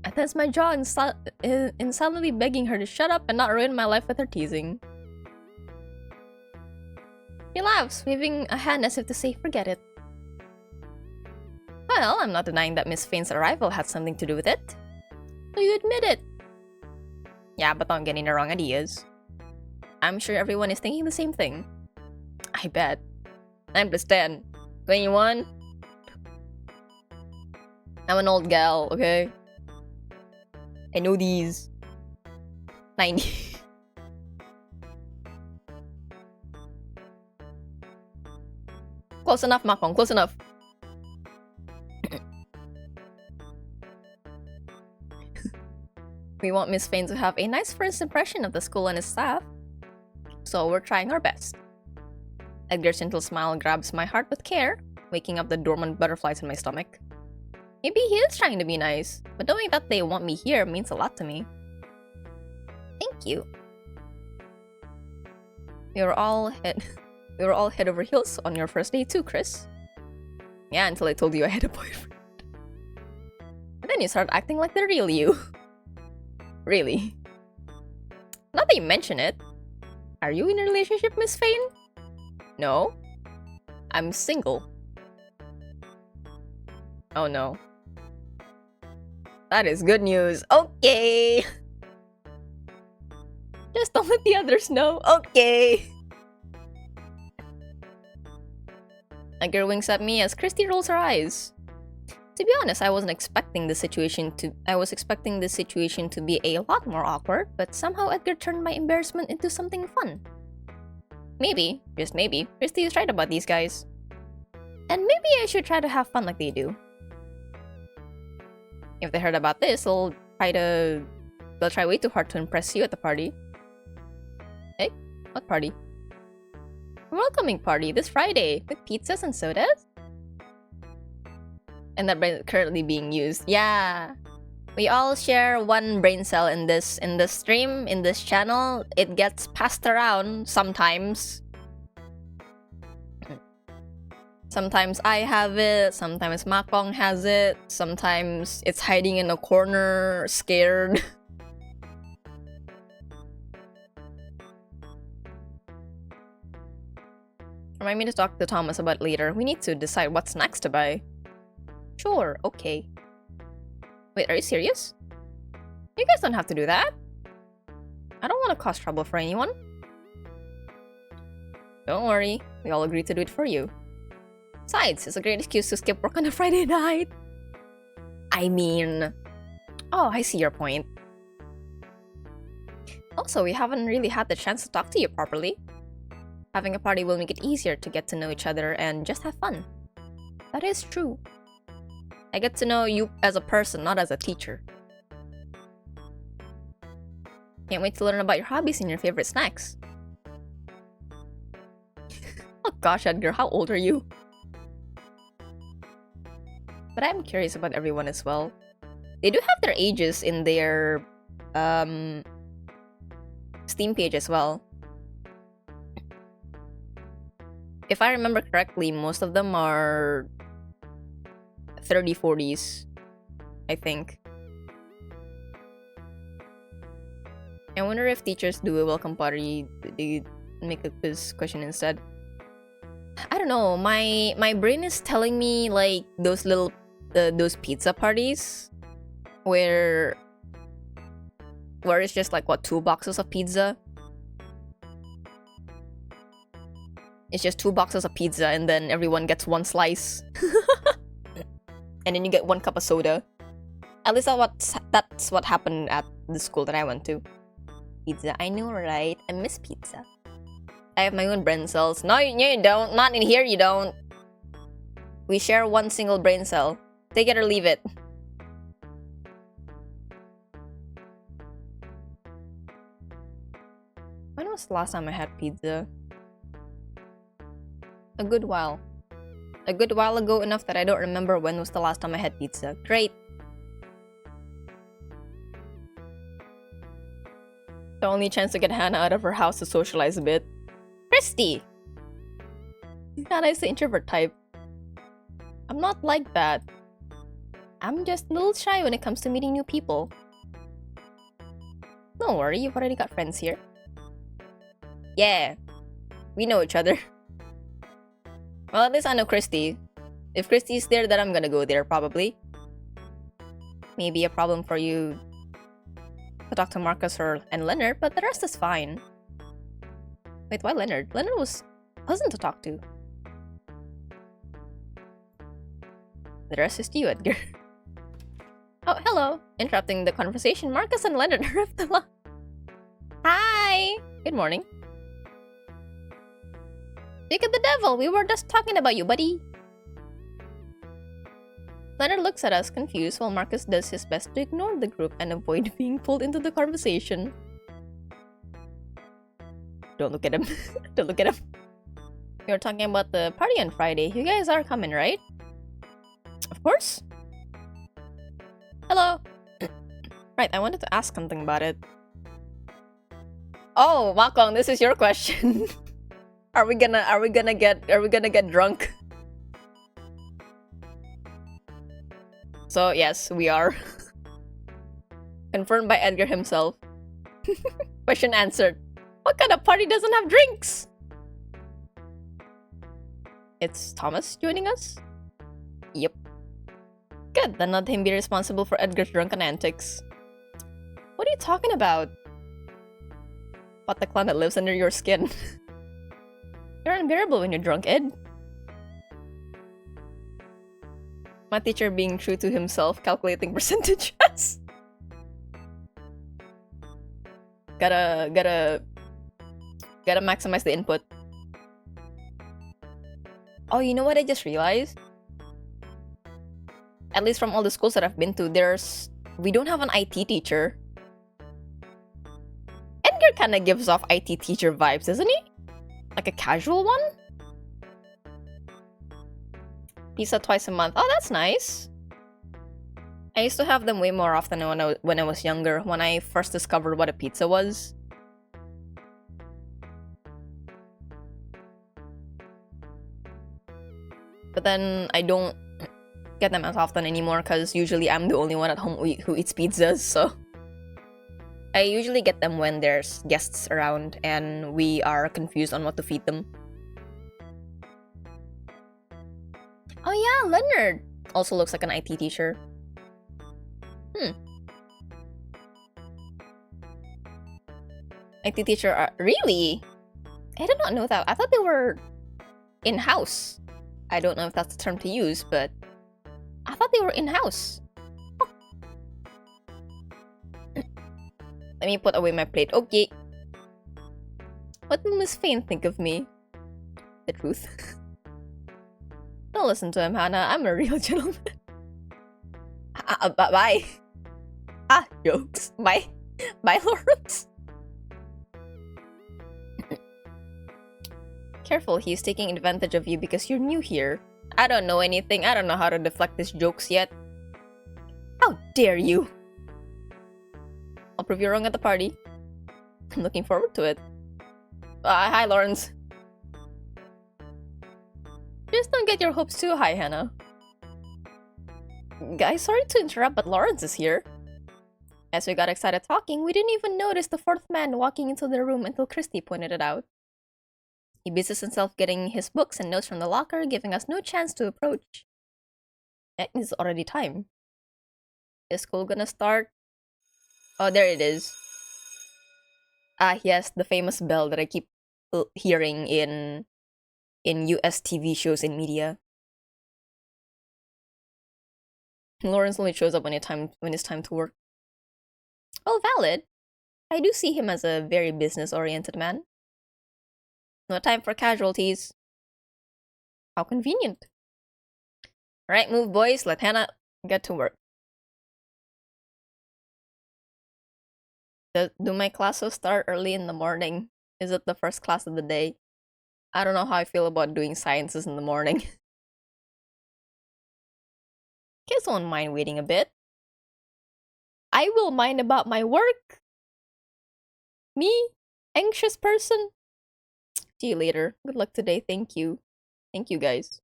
Speaker 1: I tense my jaw in silently begging her to shut up and not ruin my life with her teasing. He laughs, waving a hand as if to say, forget it. Well, I'm not denying that Miss Fane's arrival had something to do with it. So you admit it. Yeah, but don't get any wrong ideas. I'm sure everyone is thinking the same thing. I bet. I'm plus 10. 21? I'm an old gal, okay? I know these. 90. Close enough, Makong. Close enough. We want Miss Fane to have a nice first impression of the school and its staff. So we're trying our best. Edgar's gentle smile grabs my heart with care, waking up the dormant butterflies in my stomach. Maybe he is trying to be nice, but knowing that they want me here means a lot to me. Thank you. We were all head over heels on your first date too, Chris. Yeah, until I told you I had a boyfriend. And then you started acting like the real you. Really? Not that you mention it. Are you in a relationship, Miss Fane? No. I'm single. Oh no. That is good news. Okay. Just don't let the others know. Okay. Edgar winks at me as Christy rolls her eyes. To be honest, I was expecting this situation to be a lot more awkward, but somehow Edgar turned my embarrassment into something fun. Maybe, just maybe, Christy is right about these guys. And maybe I should try to have fun like they do. If they heard about this, they'll try way too hard to impress you at the party. Hey, what party? A welcoming party this Friday with pizzas and sodas? And that brain currently being used. Yeah. We all share one brain cell in this stream, in this channel. It gets passed around sometimes. Sometimes I have it, sometimes Makong has it, sometimes it's hiding in a corner, scared. Remind me to talk to Thomas about it later. We need to decide what's next to buy. Sure, okay. Wait, are you serious? You guys don't have to do that. I don't want to cause trouble for anyone. Don't worry, we all agreed to do it for you. Besides, it's a great excuse to skip work on a Friday night. I mean... Oh, I see your point. Also, we haven't really had the chance to talk to you properly. Having a party will make it easier to get to know each other and just have fun. That is true. I get to know you as a person, not as a teacher. Can't wait to learn about your hobbies and your favorite snacks. Oh gosh, Edgar, how old are you? But I'm curious about everyone as well. They do have their ages in their Steam page as well. If I remember correctly, most of them are 30s, 40s, I think. I wonder if teachers do a welcome party, they make a quiz question instead. I don't know, my brain is telling me like those little those pizza parties where it's just like what, 2 boxes of pizza. It's just 2 boxes of pizza and then everyone gets 1 slice. And then you get 1 cup of soda. At least that's what happened at the school that I went to. Pizza, I know, right? I miss pizza. I have my own brain cells. No, you don't. Not in here, you don't. We share 1 single brain cell. Take it or leave it. When was the last time I had pizza? A good while. A good while ago, enough that I don't remember when was the last time I had pizza. Great. The only chance to get Hannah out of her house to socialize a bit. Christy! Hannah is the introvert type. I'm not like that. I'm just a little shy when it comes to meeting new people. Don't worry, you've already got friends here. Yeah, we know each other. Well, at least I know Christy. If Christy's there, then I'm gonna go there, probably. Maybe a problem for you to talk to Marcus and Leonard, but the rest is fine. Wait, why Leonard? Leonard was pleasant to talk to. The rest is you, Edgar. Oh, hello. Interrupting the conversation, Marcus and Leonard arrived the line. Hi! Good morning. Look at the devil! We were just talking about you, buddy! Leonard looks at us, confused, while Marcus does his best to ignore the group and avoid being pulled into the conversation. Don't look at him. Don't look at him. We were talking about the party on Friday. You guys are coming, right? Of course. Hello. Right, I wanted to ask something about it. Oh, Makong, this is your question. Are we gonna get drunk? So yes, we are. Confirmed by Edgar himself. Question answered. What kind of party doesn't have drinks? It's Thomas joining us? Yep. Good, then let him be responsible for Edgar's drunken antics. What are you talking about? What the clown that lives under your skin? You're unbearable when you're drunk, Ed. My teacher being true to himself, calculating percentages. Gotta maximize the input. Oh, you know what I just realized? At least from all the schools that I've been to, we don't have an IT teacher. Edgar kinda gives off IT teacher vibes, doesn't he? Like a casual one? Pizza twice a month. Oh, that's nice. I used to have them way more often when I was younger, when I first discovered what a pizza was. But then I don't get them as often anymore because usually I'm the only one at home who eats pizzas, so... I usually get them when there's guests around and we are confused on what to feed them. Ah, Leonard also looks like an IT teacher. IT teacher are really? I did not know that. I thought they were in-house. I don't know if that's the term to use, but I thought they were in-house. Huh. Let me put away my plate. Okay. What will Miss Fane think of me? The truth. Don't listen to him, Hannah. I'm a real gentleman. Bye. Ah, jokes. Bye. Bye, Lawrence. Careful, he's taking advantage of you because you're new here. I don't know anything. I don't know how to deflect his jokes yet. How dare you? I'll prove you wrong at the party. I'm looking forward to it. Hi, Lawrence. Just don't get your hopes too high, Hannah. Guys, sorry to interrupt, but Lawrence is here. As we got excited talking, we didn't even notice the fourth man walking into the room until Christy pointed it out. He busies himself getting his books and notes from the locker, giving us no chance to approach. It's already time. Is school gonna start? Oh, there it is. Ah, yes, the famous bell that I keep hearing in US TV shows and media. Lawrence only shows up when it's time to work. Oh, valid. I do see him as a very business-oriented man. No time for casualties. How convenient. Alright, move boys, let Hannah get to work. Do my classes start early in the morning? Is it the first class of the day? I don't know how I feel about doing sciences in the morning. Kids won't mind waiting a bit. I will mind about my work. Me? Anxious person? See you later. Good luck today. Thank you. Thank you, guys.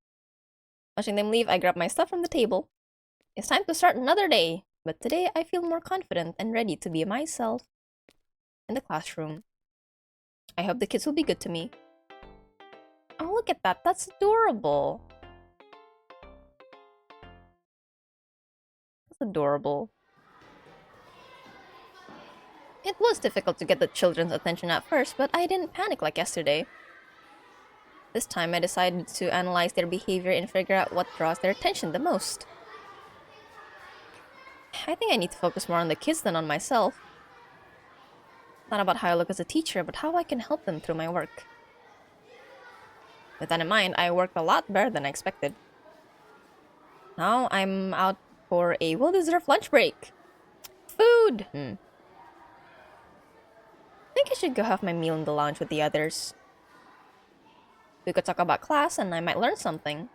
Speaker 1: Watching them leave, I grab my stuff from the table. It's time to start another day. But today, I feel more confident and ready to be myself in the classroom. I hope the kids will be good to me. Oh, look at that. That's adorable. That's adorable. It was difficult to get the children's attention at first, but I didn't panic like yesterday. This time, I decided to analyze their behavior and figure out what draws their attention the most. I think I need to focus more on the kids than on myself. Not about how I look as a teacher, but how I can help them through my work. With that in mind, I worked a lot better than I expected. Now I'm out for a well-deserved lunch break. Food! I think I should go have my meal in the lounge with the others. We could talk about class and I might learn something.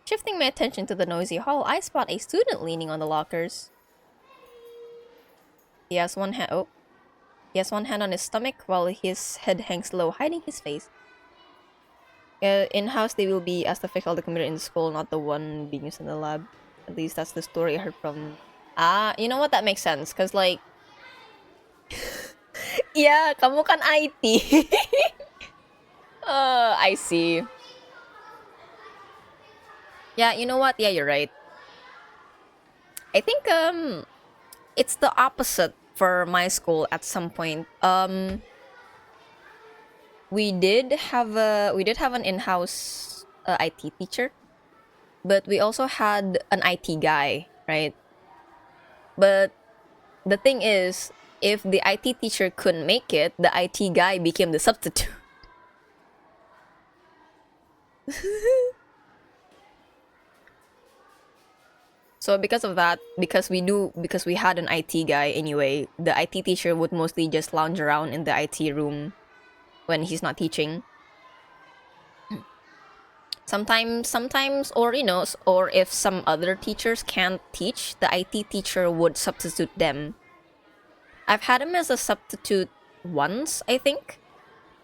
Speaker 1: Shifting my attention to the noisy hall, I spot a student leaning on the lockers. He has one hand on his stomach while his head hangs low, hiding his face. In-house, they will be as the faculty computer in school, not the one being used in the lab. At least that's the story I heard from... Ah, you know what? That makes sense. Because, like... yeah, kamu kan IT. I see. Yeah, you know what? Yeah, you're right. I think, it's the opposite for my school at some point. We did have an in-house IT teacher, but we also had an IT guy, right? But the thing is, if the IT teacher couldn't make it, the IT guy became the substitute. So because of that, because we had an IT guy anyway, the IT teacher would mostly just lounge around in the IT room when he's not teaching. Sometimes, or you know, or if some other teachers can't teach, the IT teacher would substitute them. I've had him as a substitute once, I think,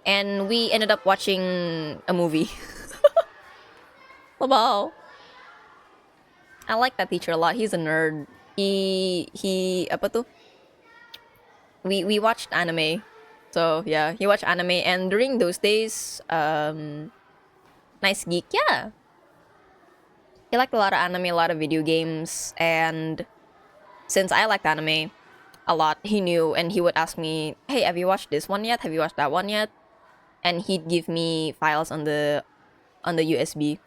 Speaker 1: and we ended up watching a movie. Wow. I like that teacher a lot. He's a nerd. He apa tuh? We watched anime. So yeah, he watched anime, and during those days, nice geek, yeah. He liked a lot of anime, a lot of video games, and since I liked anime a lot, he knew, and he would ask me, "Hey, have you watched this one yet? Have you watched that one yet?" And he'd give me files on the USB.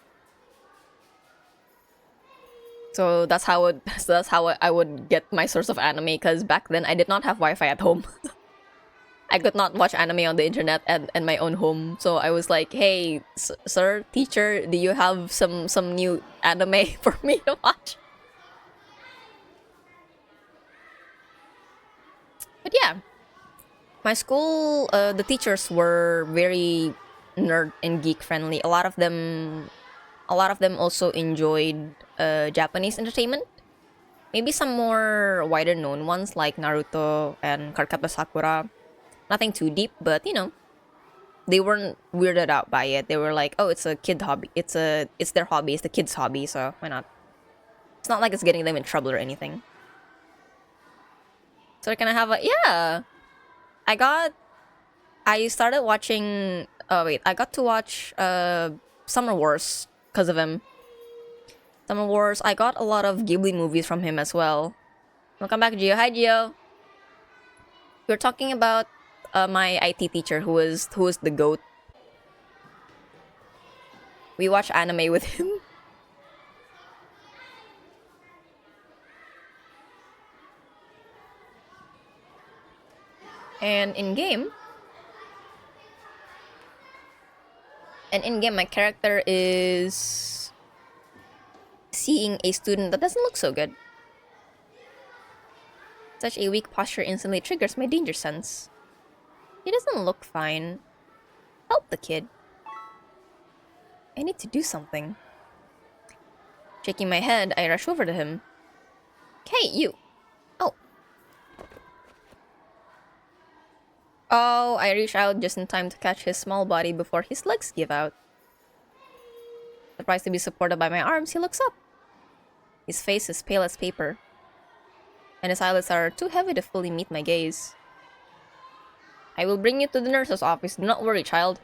Speaker 1: So that's how I would get my source of anime, because back then I did not have Wi-Fi at home. I could not watch anime on the internet at my own home. So I was like, "Hey, sir, teacher, do you have some new anime for me to watch?" But yeah, my school, the teachers were very nerd and geek friendly. A lot of them also enjoyed Japanese entertainment. Maybe some more wider known ones like Naruto and Cardcaptor Sakura. Nothing too deep, but you know, they weren't weirded out by it. They were like, "Oh, it's a kid hobby. It's their hobby. It's the kids' hobby. So why not?" It's not like it's getting them in trouble or anything. So they're gonna have a yeah. I started watching. Oh wait, I got to watch Summer Wars because of him. Summer Wars. I got a lot of Ghibli movies from him as well. Welcome back, Gio. Hi, Gio. We were talking about my IT teacher who was the goat. We watch anime with him. And in game, my character is seeing a student that doesn't look so good. Such a weak posture instantly triggers my danger sense. He doesn't look fine. Help the kid. I need to do something. Shaking my head, I rush over to him. Hey, you! Oh. Oh, I reach out just in time to catch his small body before his legs give out. Surprised to be supported by my arms, he looks up. His face is pale as paper, and his eyelids are too heavy to fully meet my gaze. I will bring you to the nurse's office. Do not worry, child.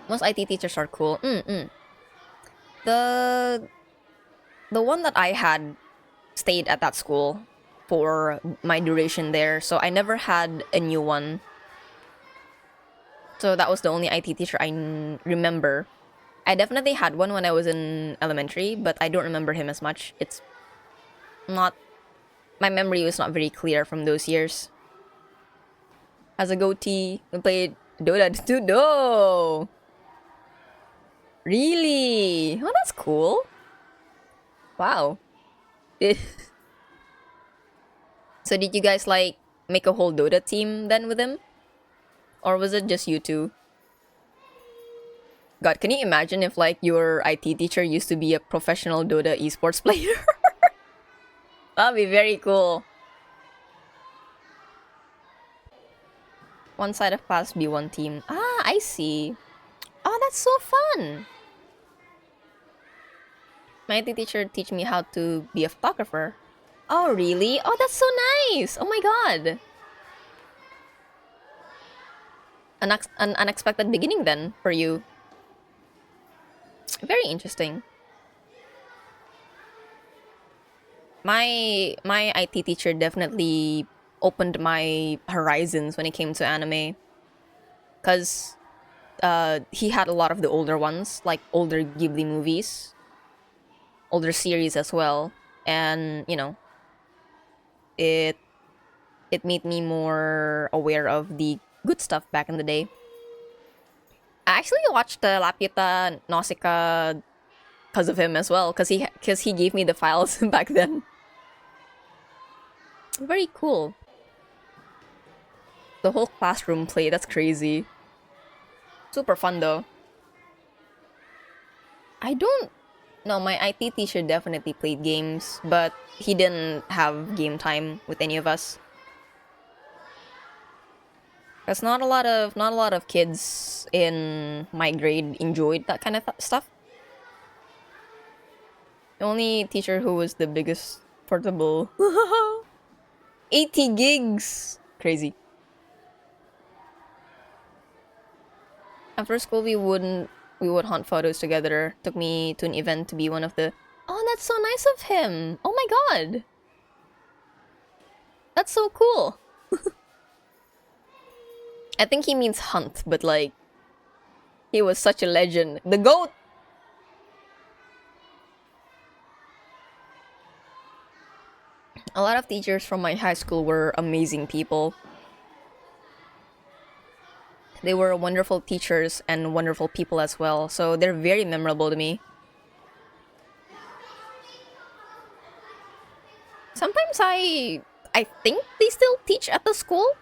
Speaker 1: Most IT teachers are cool. The one that I had stayed at that school for my duration there, so I never had a new one. So that was the only IT teacher I remember. I definitely had one when I was in elementary, but I don't remember him as much. It's not... My memory was not very clear from those years. Has a goatee. We played Dota 2. No! Really? Oh, that's cool. Wow. So did you guys, like, make a whole Dota team then with him? Or was it just you two? God, can you imagine if, like, your IT teacher used to be a professional Dota esports player? That'd be very cool. One side of class be one team. Ah, I see. Oh, that's so fun. My IT teacher teach me how to be a photographer. Oh, really? Oh, that's so nice. Oh my god. An unexpected beginning then for you. Very interesting. My IT teacher definitely opened my horizons when it came to anime. Cause he had a lot of the older ones, like older Ghibli movies, older series as well, and you know, it made me more aware of the good stuff back in the day. I actually watched the Laputa Nausicaa because of him as well, because he gave me the files back then. Very cool. The whole classroom play, that's crazy. Super fun though. I don't know, my IT teacher definitely played games, but he didn't have game time with any of us. Because not a lot of kids in my grade enjoyed that kind of stuff. The only teacher who was the biggest portable 80 gigs. Crazy. After school we wouldn't We would hunt photos together. Took me to an event to be one of the... Oh, that's so nice of him! Oh my god! That's so cool! I think he means hunt, but like... He was such a legend. The GOAT! A lot of teachers from my high school were amazing people. They were wonderful teachers and wonderful people as well, so they're very memorable to me. Sometimes I think they still teach at the school.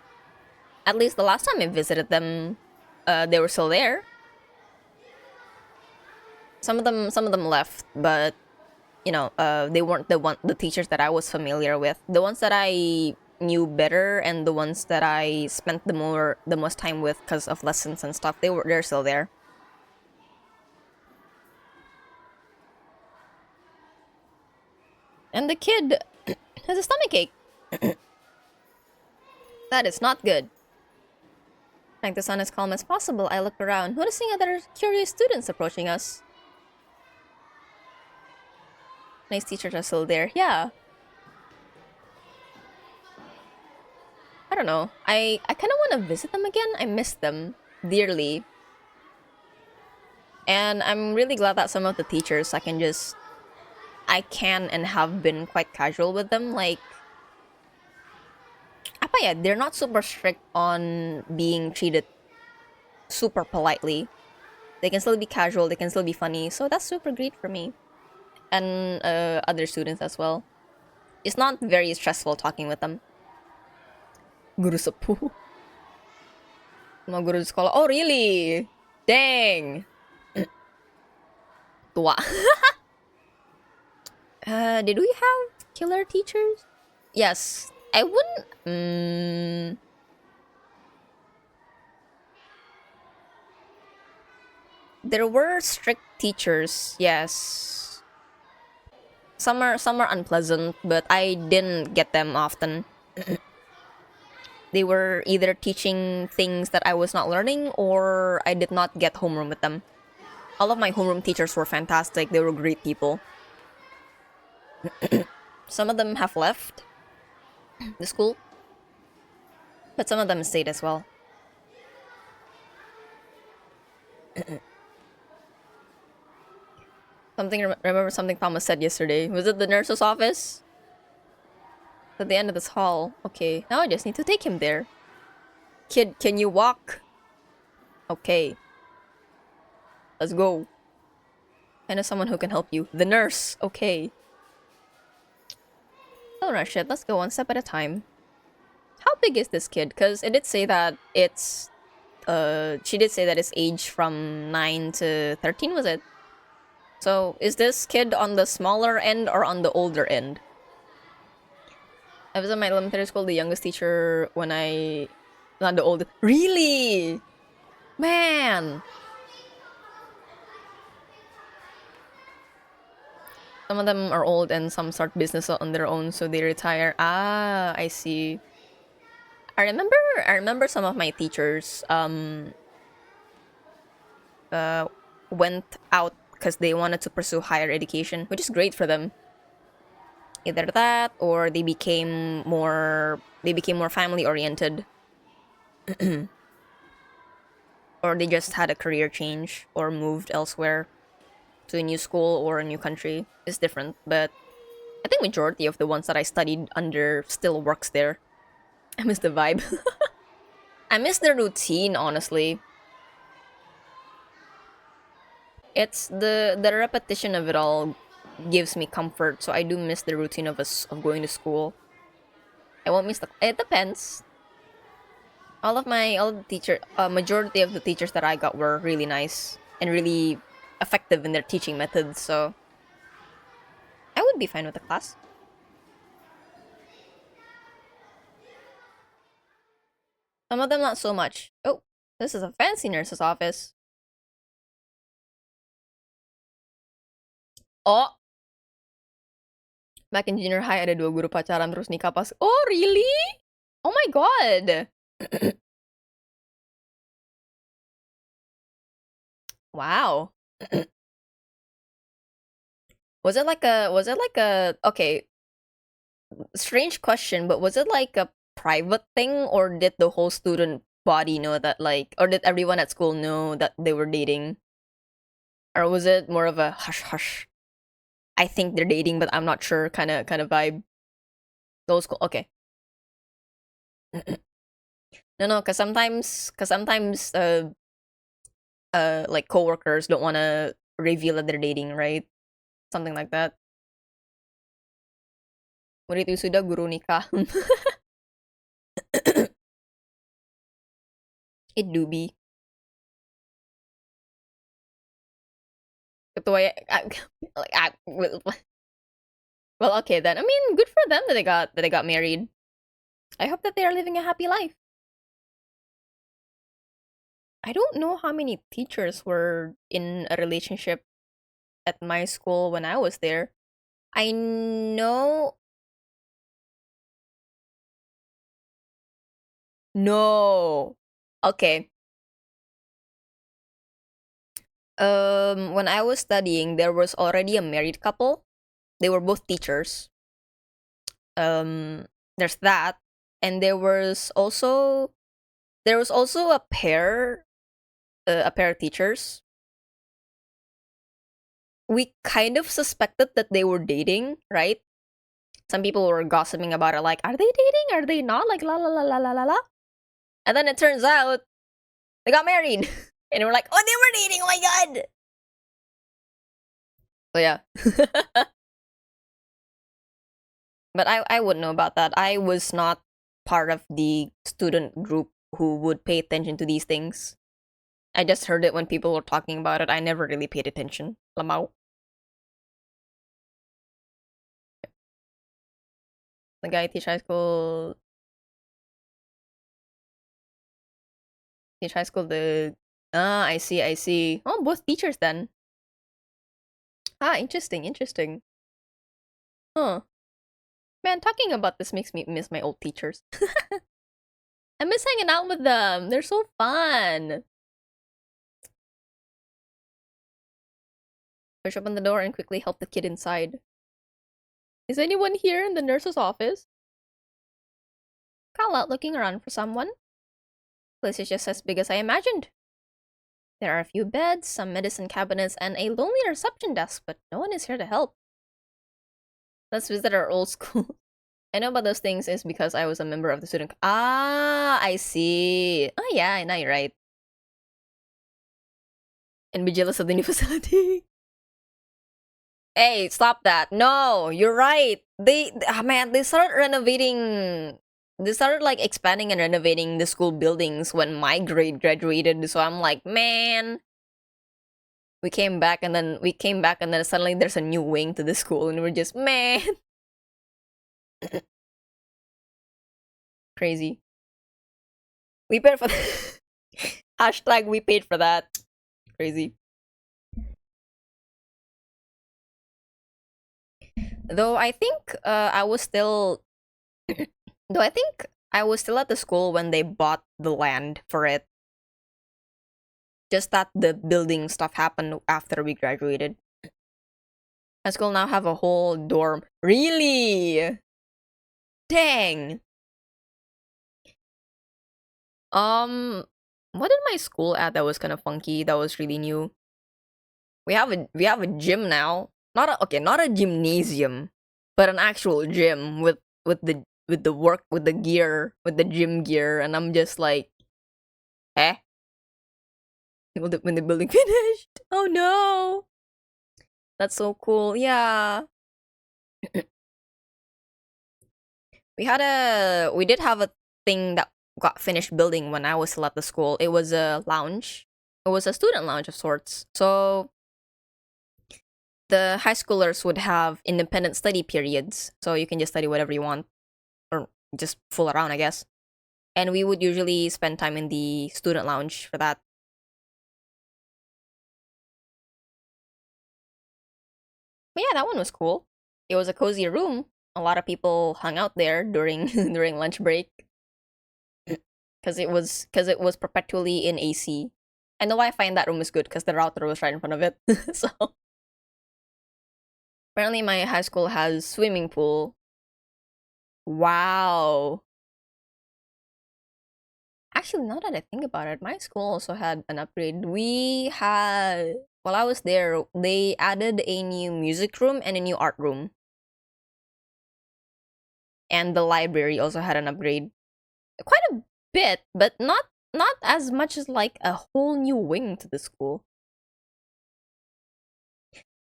Speaker 1: At least the last time I visited them, they were still there. Some of them left, but you know, they weren't the teachers that I was familiar with. The ones that I knew better and the ones that I spent the most time with because of lessons and stuff, they're still there. And the kid has a stomachache. That is not good. Trying to sound as calm as possible, I looked around, noticing other curious students approaching us. Nice teachers are still there. Yeah. I don't know. I kind of want to visit them again. I miss them dearly. And I'm really glad that some of the teachers I can and have been quite casual with them. Like, apa ya, they're not super strict on being treated super politely. They can still be casual, they can still be funny. So that's super great for me. And other students as well. It's not very stressful talking with them. Guru sepuh. Mga guru di sekolah. Oh, really? Dang. Tua. Did we have killer teachers? Yes. I wouldn't... There were strict teachers, yes. Some are unpleasant, but I didn't get them often. They were either teaching things that I was not learning, or I did not get homeroom with them. All of my homeroom teachers were fantastic. They were great people. Some of them have left the school, but some of them stayed as well. Remember something Thomas said yesterday. Was it the nurse's office? At the end of this hall. Okay, now I just need to take him there. Kid, can you walk? Okay. Let's go. I know someone who can help you. The nurse. Okay. Don't rush it. Let's go one step at a time. How big is this kid? Because it did say that it's... she did say that it's age from 9 to 13, was it? So, is this kid on the smaller end or on the older end? I was in my elementary school, the youngest teacher when I... Not the oldest. Really? Man! Some of them are old and some start business on their own, so they retire. Ah, I see. I remember some of my teachers went out because they wanted to pursue higher education, which is great for them. Either that or they became more family oriented. Or they just had a career change or moved elsewhere to a new school or a new country. It's different, but I think majority of the ones that I studied under still works there. I miss the vibe. I miss the routine, honestly. It's the repetition of it all gives me comfort, so I do miss the routine of going to school. I won't miss it depends. All the teachers, majority of the teachers that I got were really nice and really effective in their teaching methods, so I would be fine with the class. Some of them not so much. Oh, this is a fancy nurse's office. Oh, back in junior high ada 2 guru pacaran terus nikah pas. Oh, really? Oh my god. Wow. Was it like a okay, strange question, but was it like a private thing, or did the whole student body know that, like, or did everyone at school know that they were dating? Or was it more of a hush hush? I think they're dating, but I'm not sure kind of vibe. Those cool. Okay. No, cause sometimes like coworkers don't want to reveal that they're dating, right? Something like that. Murid wisuda guru nikah. It do be. Ketua ya, like well, okay then. I mean, good for them that they got married. I hope that they are living a happy life. I don't know how many teachers were in a relationship at my school when I was there. I know no. Okay. When I was studying, there was already a married couple. They were both teachers. Um, there's that, and there was also a pair of teachers. We kind of suspected that they were dating, right? Some people were gossiping about it, like, are they dating? Are they not? Like, la la la la la la la. And then it turns out they got married, and we're like, oh, they were dating. Oh my god. So yeah. But I wouldn't know about that. I was not part of the student group who would pay attention to these things. I just heard it when people were talking about it. I never really paid attention. Lamau. The guy teach high school the I see, I see. Oh, both teachers then. Ah, interesting, interesting. Huh. Man, talking about this makes me miss my old teachers. I miss hanging out with them. They're so fun. Push open the door and quickly help the kid inside. Is anyone here in the nurse's office? Call out looking around for someone. Place is just as big as I imagined. There are a few beds, some medicine cabinets, and a lonely reception desk, but no one is here to help. Let's visit our old school. I know about those things is because I was a member of the student. Ah, I see. Oh yeah, now you're right. And be jealous of the new facility. Hey, stop that. No, you're right. Man, they started renovating. They started like expanding and renovating the school buildings when my grade graduated. So I'm like, man. We came back and then suddenly there's a new wing to the school and we're just, man. Crazy. We paid for that. Hashtag we paid for that. Crazy. Though I think I was still though I think I was still at the school when they bought the land for it. Just that the building stuff happened after we graduated. My school now have a whole dorm. Really? Dang. What did my school add that was kind of funky? That was really new. We have a gym now. Not a gymnasium, but an actual gym with the work with the gear with the gym gear, and I'm just like, eh. When the building finished. Oh no. That's so cool. Yeah. We did have a thing that got finished building when I was still at the school. It was a lounge. It was a student lounge of sorts. So the high schoolers would have independent study periods. So you can just study whatever you want or just fool around, I guess. And we would usually spend time in the student lounge for that. But yeah, that one was cool. It was a cozy room. A lot of people hung out there during during lunch break because it was perpetually in AC. And the Wi-Fi in that room was good because the router was right in front of it. So apparently my high school has swimming pool. Wow. Actually, now that I think about it, my school also had an upgrade. We had, while I was there, they added a new music room and a new art room. And the library also had an upgrade. Quite a bit, but not as much as like a whole new wing to the school.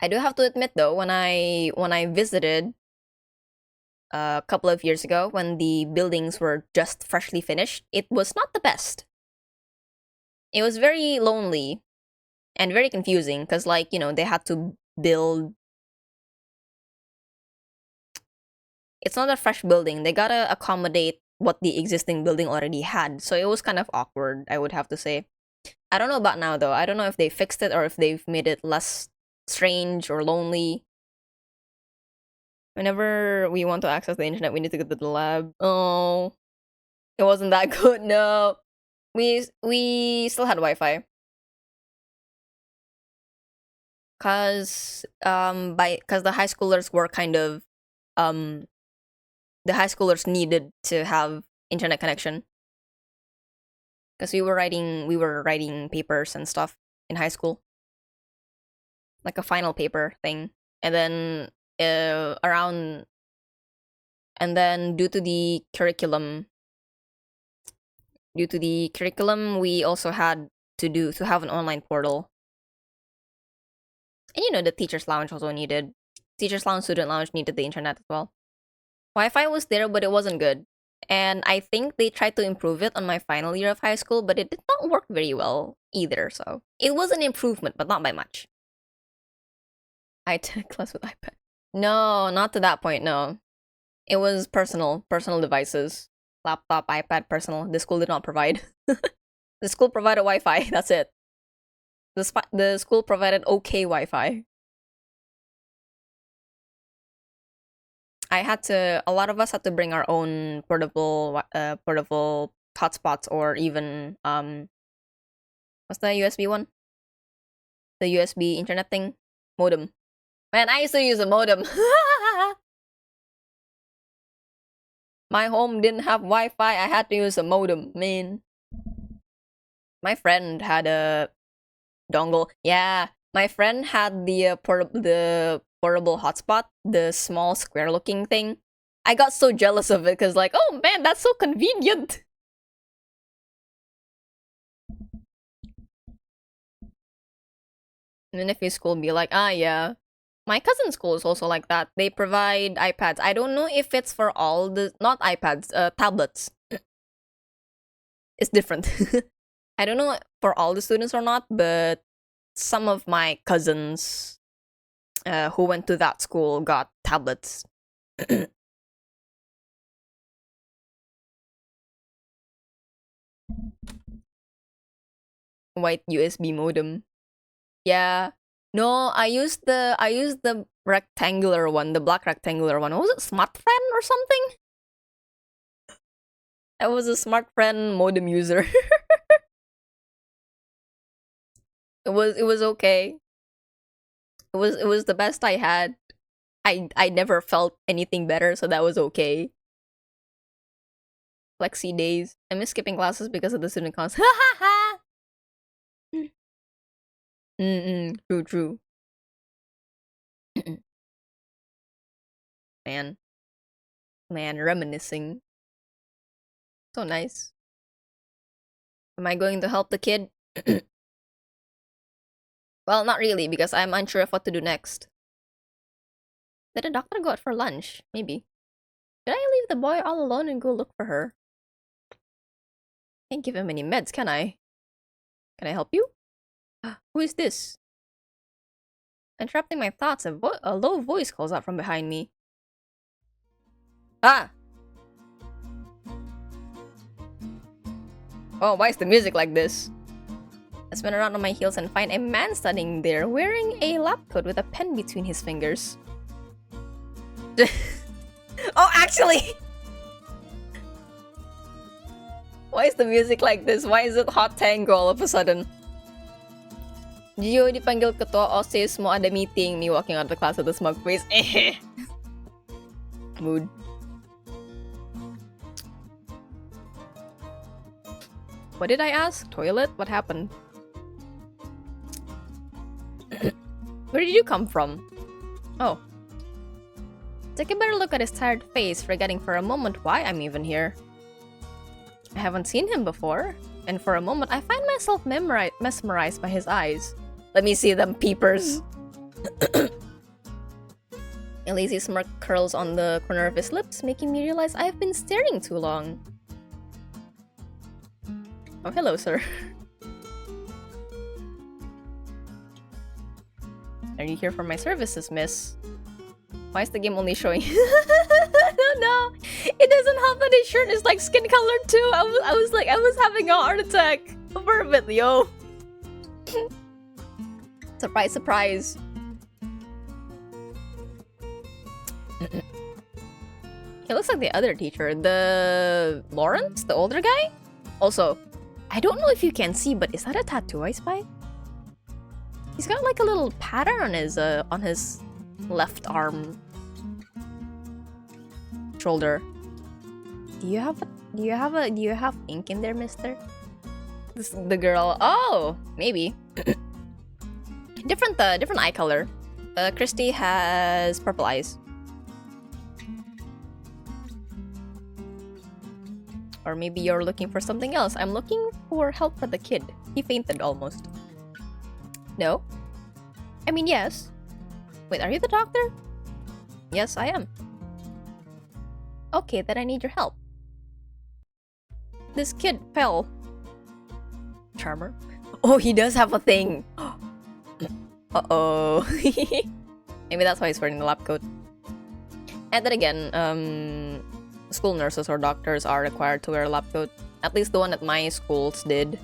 Speaker 1: I do have to admit though, when I visited a couple of years ago, when the buildings were just freshly finished, it was not the best. It was very lonely and very confusing because, like, you know, they had to build. It's not a fresh building. They gotta accommodate what the existing building already had. So it was kind of awkward, I would have to say. I don't know about now though. I don't know if they fixed it or if they've made it less strange or lonely. Whenever we want to access the internet, we need to go to the lab. Oh, it wasn't that good. No, we still had Wi-Fi. Cause the high schoolers were kind of the high schoolers needed to have internet connection. Because we were writing papers and stuff in high school, like a final paper thing, and then due to the curriculum, we also had to have an online portal. And you know, the teachers' lounge also needed student lounge needed the internet as well. Wi-Fi was there, but it wasn't good. And I think they tried to improve it on my final year of high school, but it did not work very well either, so it was an improvement, but not by much. I took class with iPad. No, not to that point, no. It was personal devices. Laptop, iPad, personal. The school did not provide. The school provided Wi-Fi, that's it. The school provided okay Wi-Fi. A lot of us had to bring our own portable hotspots, or even what's the USB one? The USB internet thing? Modem. Man, I used to use a modem. My home didn't have Wi-Fi, I had to use a modem, man. My friend had a dongle. Yeah, my friend had the portable hotspot, the small square-looking thing. I got so jealous of it because, like, oh man, that's so convenient. And then if your school be like, yeah. My cousin's school is also like that. They provide iPads. I don't know if it's for all the... Not iPads, tablets. It's different. I don't know for all the students or not, but some of my cousins who went to that school got tablets. White USB modem. Yeah. No, I used the rectangular one, the black rectangular one. Was it Smart Friend or something? I was a Smart Friend modem user. It was okay. It was the best I had. I never felt anything better, so that was okay. Flexi days. I miss skipping classes because of the student cons. Ha ha ha! True. Man, reminiscing. So nice. Am I going to help the kid? Well, not really, because I'm unsure of what to do next. Did the doctor go out for lunch? Maybe. Should I leave the boy all alone and go look for her? Can't give him any meds, can I? Can I help you? Who is this? Interrupting my thoughts, a low voice calls out from behind me. Ah! Oh, why is the music like this? I spin around on my heels and find a man standing there wearing a lab coat with a pen between his fingers. Oh, actually! Why is the music like this? Why is it hot tango all of a sudden? Gio dipanggil ketua OSIS, mau ada meeting. Me walking out of the class with a smug face. Mood. What did I ask? Toilet? What happened? Where did you come from? Oh. Take a better look at his tired face, forgetting for a moment why I'm even here. I haven't seen him before, and for a moment I find myself mesmerized by his eyes. Let me see them peepers. A lazy smirk curls on the corner of his lips, making me realize I've been staring too long. Oh, hello, sir. Are you here for my services, miss? Why is the game only showing? I don't know. It doesn't help that his shirt is like skin colored too. I was having a heart attack for a bit, yo. Surprise, surprise. He looks like the other teacher, the Lawrence, the older guy. Also, I don't know if you can see, but is that a tattoo I spy? He's got like a little pattern on his left arm shoulder. Do you have ink in there, mister? The girl. Oh, maybe. different eye color. Christy has purple eyes. Or maybe you're looking for something else. I'm looking for help for the kid. He fainted almost. No? I mean, yes. Wait, are you the doctor? Yes, I am. Okay, then I need your help. This kid fell. Charmer? Oh, he does have a thing. Uh-oh. Maybe that's why he's wearing the lab coat. And then again, school nurses or doctors are required to wear a lab coat. At least the one at my schools did.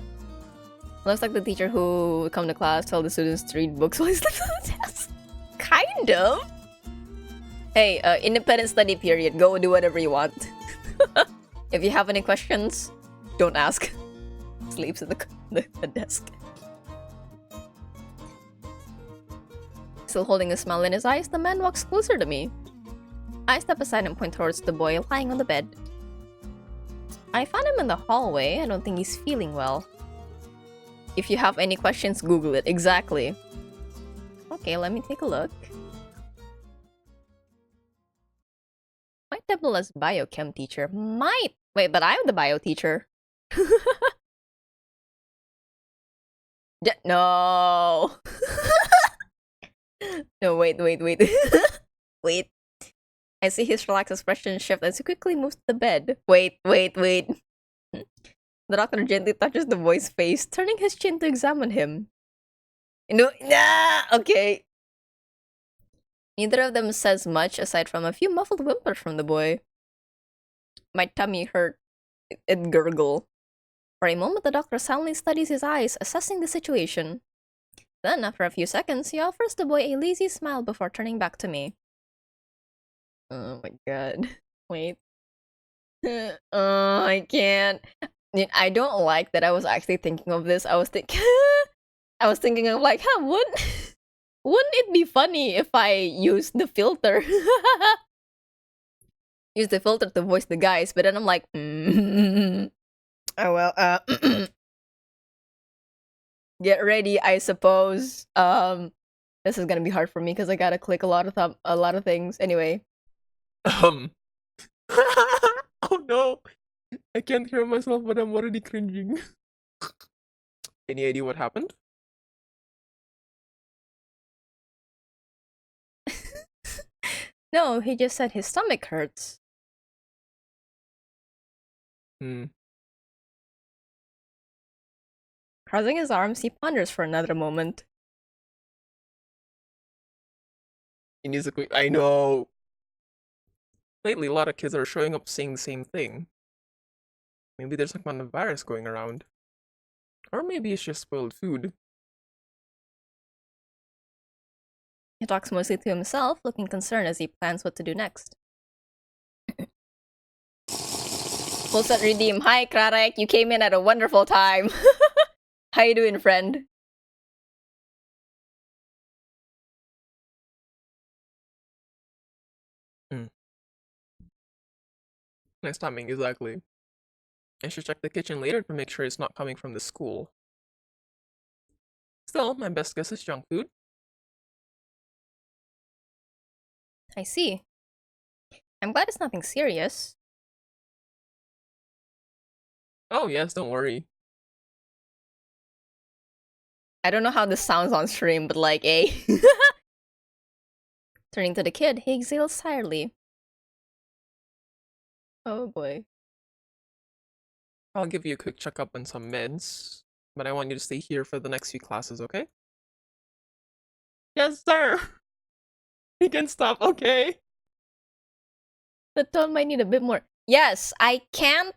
Speaker 1: Looks like the teacher who would come to class tell the students to read books while he's listening to the test. Kind of. Hey, independent study period. Go do whatever you want. If you have any questions, don't ask. Sleeps at the desk. Still holding a smile in his eyes, the man walks closer to me. I step aside and point towards the boy lying on the bed. I found him in the hallway. I don't think he's feeling well. If you have any questions, Google it. Exactly. Okay, let me take a look. Might double as biochem teacher. Might! Wait, but I'm the bio teacher. No! No, wait. Wait. I see his relaxed expression shift as he quickly moves to the bed. Wait. The doctor gently touches the boy's face, turning his chin to examine him. No, nah, okay. Neither of them says much aside from a few muffled whimpers from the boy. My tummy hurt. It gurgled. For a moment, the doctor silently studies his eyes, assessing the situation. Then, after a few seconds, he offers the boy a lazy smile before turning back to me. Oh my god. Wait. Oh, I can't. I don't like that I was actually thinking of this. I was thinking of like, wouldn't it be funny if I used the filter? Use the filter to voice the guys, but then I'm like, oh well, get ready, I suppose. This is gonna be hard for me because I gotta click a lot of things. Anyway.
Speaker 2: Oh no! I can't hear myself, but I'm already cringing. Any idea what happened?
Speaker 1: No, he just said his stomach hurts. Crossing his arms, he ponders for another moment.
Speaker 2: He needs a quick. I know! Lately, a lot of kids are showing up saying the same thing. Maybe there's some kind of virus going around. Or maybe it's just spoiled food.
Speaker 1: He talks mostly to himself, looking concerned as he plans what to do next. Full set redeem. Hi, Krarek. You came in at a wonderful time. How you doing, friend?
Speaker 2: Nice timing, exactly. I should check the kitchen later to make sure it's not coming from the school. Still, my best guess is junk food.
Speaker 1: I see. I'm glad it's nothing serious.
Speaker 2: Oh yes, don't worry.
Speaker 1: I don't know how this sounds on stream, but like, eh. Turning to the kid, he exhales tiredly. Oh boy.
Speaker 2: I'll give you a quick checkup and some meds, but I want you to stay here for the next few classes, okay? Yes, sir! He can stop, okay?
Speaker 1: The tone might need a bit more. Yes, I can't.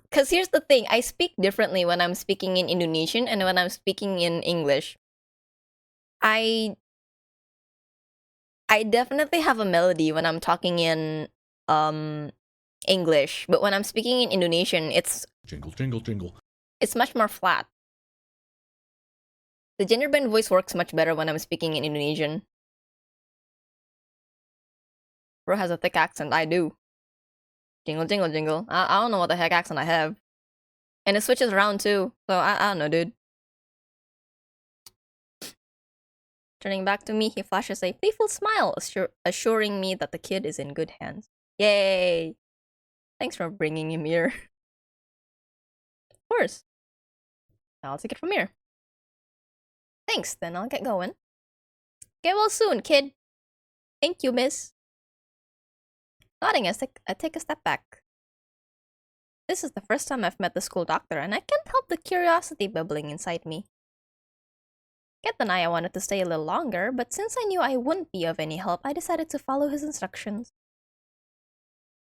Speaker 1: Because here's the thing, I speak differently when I'm speaking in Indonesian and when I'm speaking in English. I definitely have a melody when I'm talking in English, but when I'm speaking in Indonesian, it's
Speaker 3: Jingle, jingle, jingle.
Speaker 1: it's much more flat. The gender bend voice works much better when I'm speaking in Indonesian. Bro has a thick accent, I do. Jingle, jingle, jingle. I don't know what the heck accent I have. And it switches around too, so I don't know, dude. Turning back to me, he flashes a playful smile, assuring me that the kid is in good hands. Yay! Thanks for bringing him here. Of course. I'll take it from here. Thanks, then I'll get going. Get well soon, kid. Thank you, miss. Nodding, I take a step back. This is the first time I've met the school doctor, and I can't help the curiosity bubbling inside me. Ket and I wanted to stay a little longer, but since I knew I wouldn't be of any help, I decided to follow his instructions.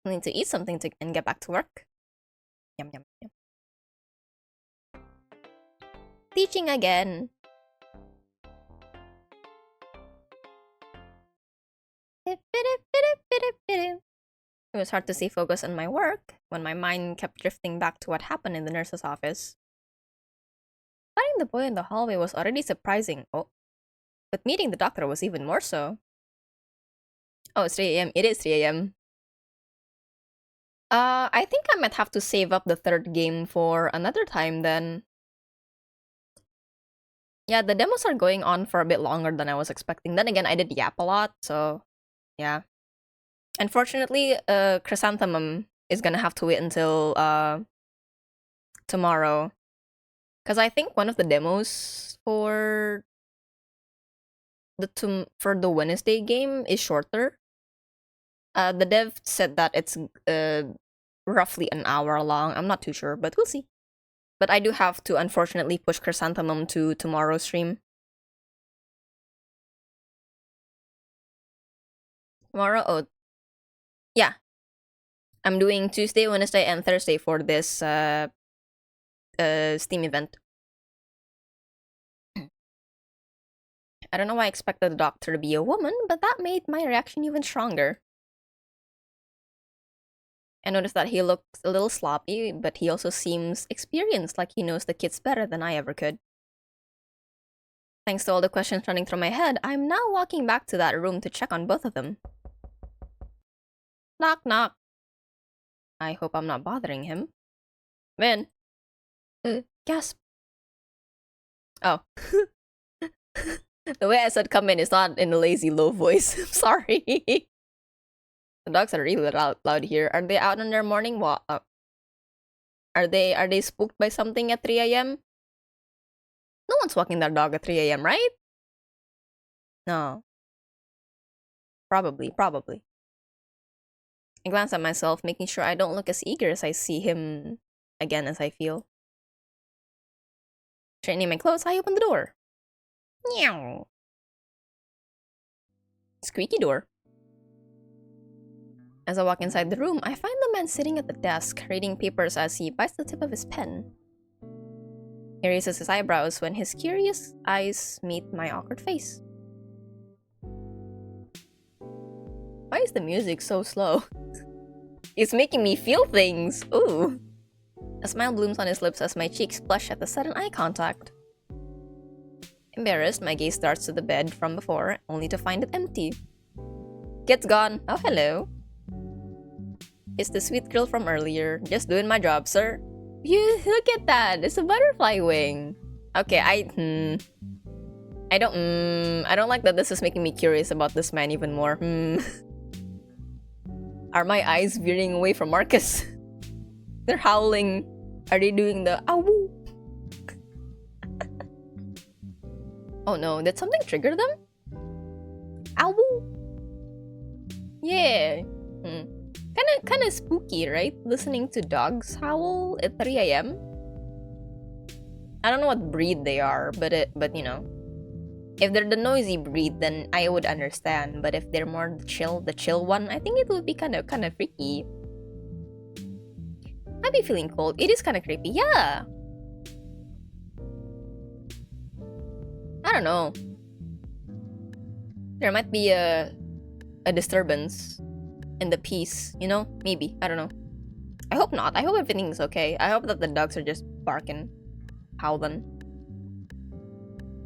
Speaker 1: I need to eat something and get back to work. Yum, yum, yum. Teaching again. It was hard to stay focused on my work when my mind kept drifting back to what happened in the nurse's office. Finding the boy in the hallway was already surprising, but meeting the doctor was even more so. Oh, it's 3 a.m. It is 3 a.m. I think I might have to save up the third game for another time then. Yeah, the demos are going on for a bit longer than I was expecting. Then again, I did yap a lot, so yeah. Unfortunately, Chrysanthemum is gonna have to wait until tomorrow. Because I think one of the demos for the Wednesday game is shorter. The dev said that it's roughly an hour long. I'm not too sure, but we'll see. But I do have to unfortunately push Chrysanthemum to tomorrow's stream. Tomorrow, oh, yeah. I'm doing Tuesday, Wednesday, and Thursday for this Steam event. I don't know why I expected the doctor to be a woman, but that made my reaction even stronger. I noticed that he looks a little sloppy, but he also seems experienced, like he knows the kids better than I ever could. Thanks to all the questions running through my head, I'm now walking back to that room to check on both of them. Knock, knock. I hope I'm not bothering him. Vin. Gasp. Oh. The way I said come in is not in a lazy low voice. I'm sorry. The dogs are really loud here. Are they out on their morning walk? Are they spooked by something at 3 a.m.? No one's walking their dog at 3 a.m., right? No. Probably. I glance at myself, making sure I don't look as eager as I see him again as I feel. Straightening my clothes, I open the door. Meow. Squeaky door. As I walk inside the room, I find the man sitting at the desk, reading papers as he bites the tip of his pen. He raises his eyebrows when his curious eyes meet my awkward face. Why is the music so slow? It's making me feel things! Ooh! A smile blooms on his lips as my cheeks blush at the sudden eye contact. Embarrassed, my gaze darts to the bed from before, only to find it empty. Kid's gone. Oh, hello. It's the sweet girl from earlier. Just doing my job, sir. You look at that. It's a butterfly wing. Okay, I don't like that this is making me curious about this man even more. Are my eyes veering away from Marcus? They're howling. Are they doing the ow? Oh no, did something trigger them? Ow! Yeah. Kinda spooky, right? Listening to dogs howl at 3 a.m. I don't know what breed they are, but you know. If they're the noisy breed, then I would understand. But if they're more the chill one, I think it would be kind of freaky. I'd be feeling cold. It is kind of creepy. Yeah. I don't know. There might be a disturbance in the peace, you know? Maybe. I don't know. I hope not. I hope everything's okay. I hope that the dogs are just barking, howling.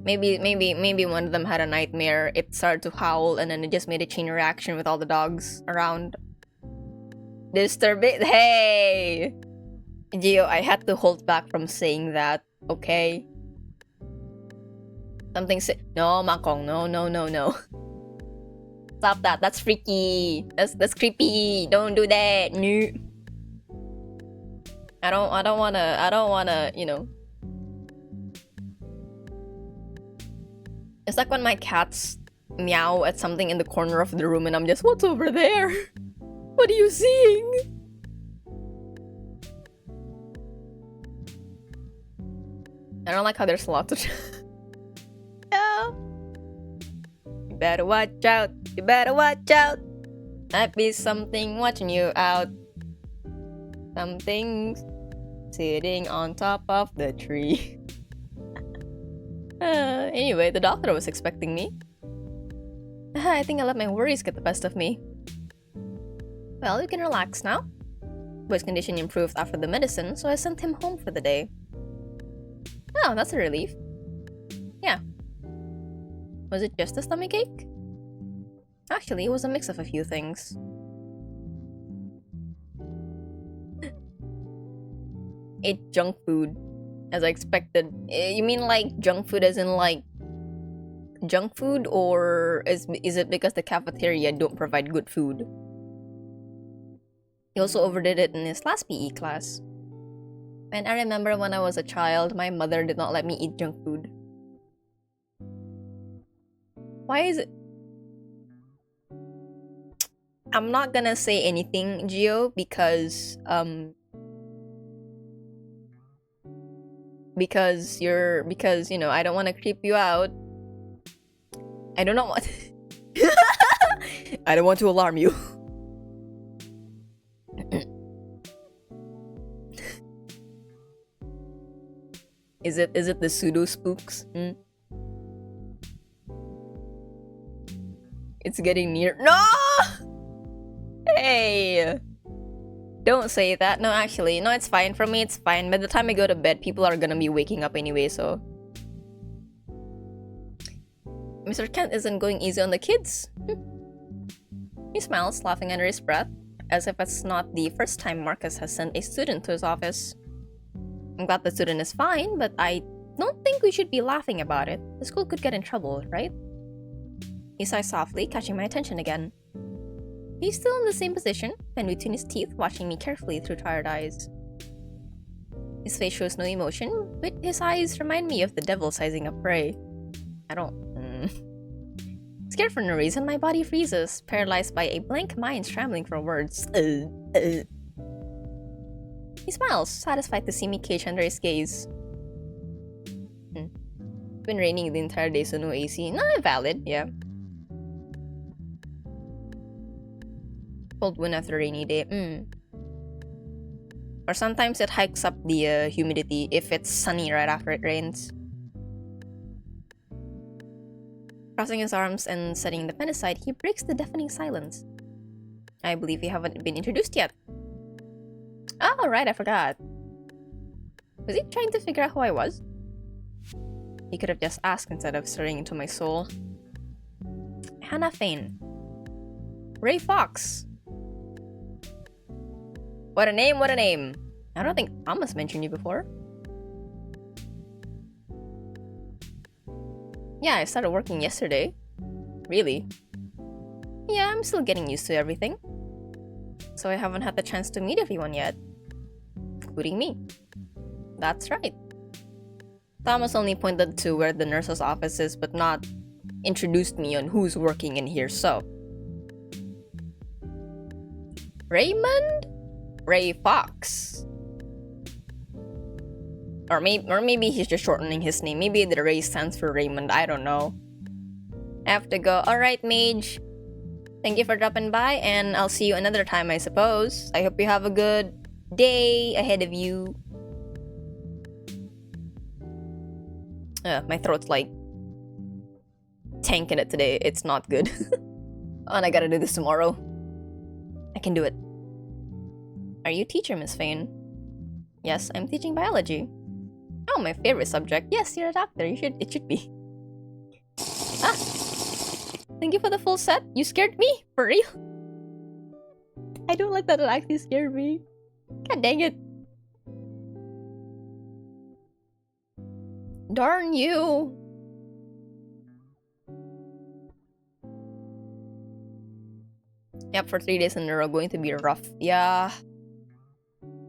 Speaker 1: Maybe one of them had a nightmare. It started to howl and then it just made a chain reaction with all the dogs around. Disturb it. Hey! Gio, I had to hold back from saying that, okay? Something no, Makong, no. Stop that. That's freaky. That's creepy. Don't do that. No. I don't wanna, you know. It's like when my cats meow at something in the corner of the room and I'm just, what's over there? What are you seeing? I don't like how there's lots of yeah. You better watch out. You better watch out. Might be something watching you out. Something's sitting on top of the tree. Anyway, the doctor was expecting me. I think I let my worries get the best of me. Well, you can relax now. Boy's condition improved after the medicine, so I sent him home for the day. Oh, that's a relief. Yeah. Was it just a stomachache? Actually, it was a mix of a few things. Ate junk food, as I expected. You mean like junk food as in like junk food, or is it because the cafeteria don't provide good food? He also overdid it in his last PE class. And I remember when I was a child, my mother did not let me eat junk food. Why is it? I'm not gonna say anything, Gio, because you know, I don't want to creep you out. I don't know what. I don't want to alarm you. Is it the pseudo spooks? It's getting near. No! Hey! Don't say that. No, actually. No, it's fine. For me, it's fine. By the time I go to bed, people are gonna be waking up anyway, so... Mr. Kent isn't going easy on the kids. He smiles, laughing under his breath, as if it's not the first time Marcus has sent a student to his office. I'm glad the student is fine, but I don't think we should be laughing about it. The school could get in trouble, right? He sighs softly, catching my attention again. He's still in the same position, pen between his teeth, watching me carefully through tired eyes. His face shows no emotion, but his eyes remind me of the devil sizing up prey. I don't... Scared for no reason, my body freezes, paralyzed by a blank mind scrambling for words. He smiles, satisfied to see me caged under his gaze. It's been raining the entire day, so no AC. No, valid, yeah. Cold wind after a rainy day. Or sometimes it hikes up the humidity if it's sunny right after it rains. Crossing his arms and setting the pen aside, he breaks the deafening silence. I believe you haven't been introduced yet. Oh, right, I forgot. Was he trying to figure out who I was? He could have just asked instead of staring into my soul. Hannah Fane. Ray Fox. What a name, what a name. I don't think Thomas mentioned you before. Yeah, I started working yesterday. Really? Yeah, I'm still getting used to everything. So I haven't had the chance to meet everyone yet. Including me. That's right. Thomas only pointed to where the nurse's office is, but not introduced me on who's working in here, so... Raymond? Ray Fox. Or maybe he's just shortening his name. Maybe the Ray stands for Raymond, I don't know. I have to go. Alright, Mage. Thank you for dropping by, and I'll see you another time, I suppose. I hope you have a good day ahead of you. My throat's like tanking it today. It's not good. And I gotta do this tomorrow. I can do it. Are you a teacher, Miss Fane? Yes, I'm teaching biology. Oh, my favorite subject. Yes, you're a doctor. It should be. Ah! Thank you for the full set. You scared me? For real? I don't like that it actually scared me. God dang it. Darn you. Yep, for 3 days in a row, going to be rough. Yeah.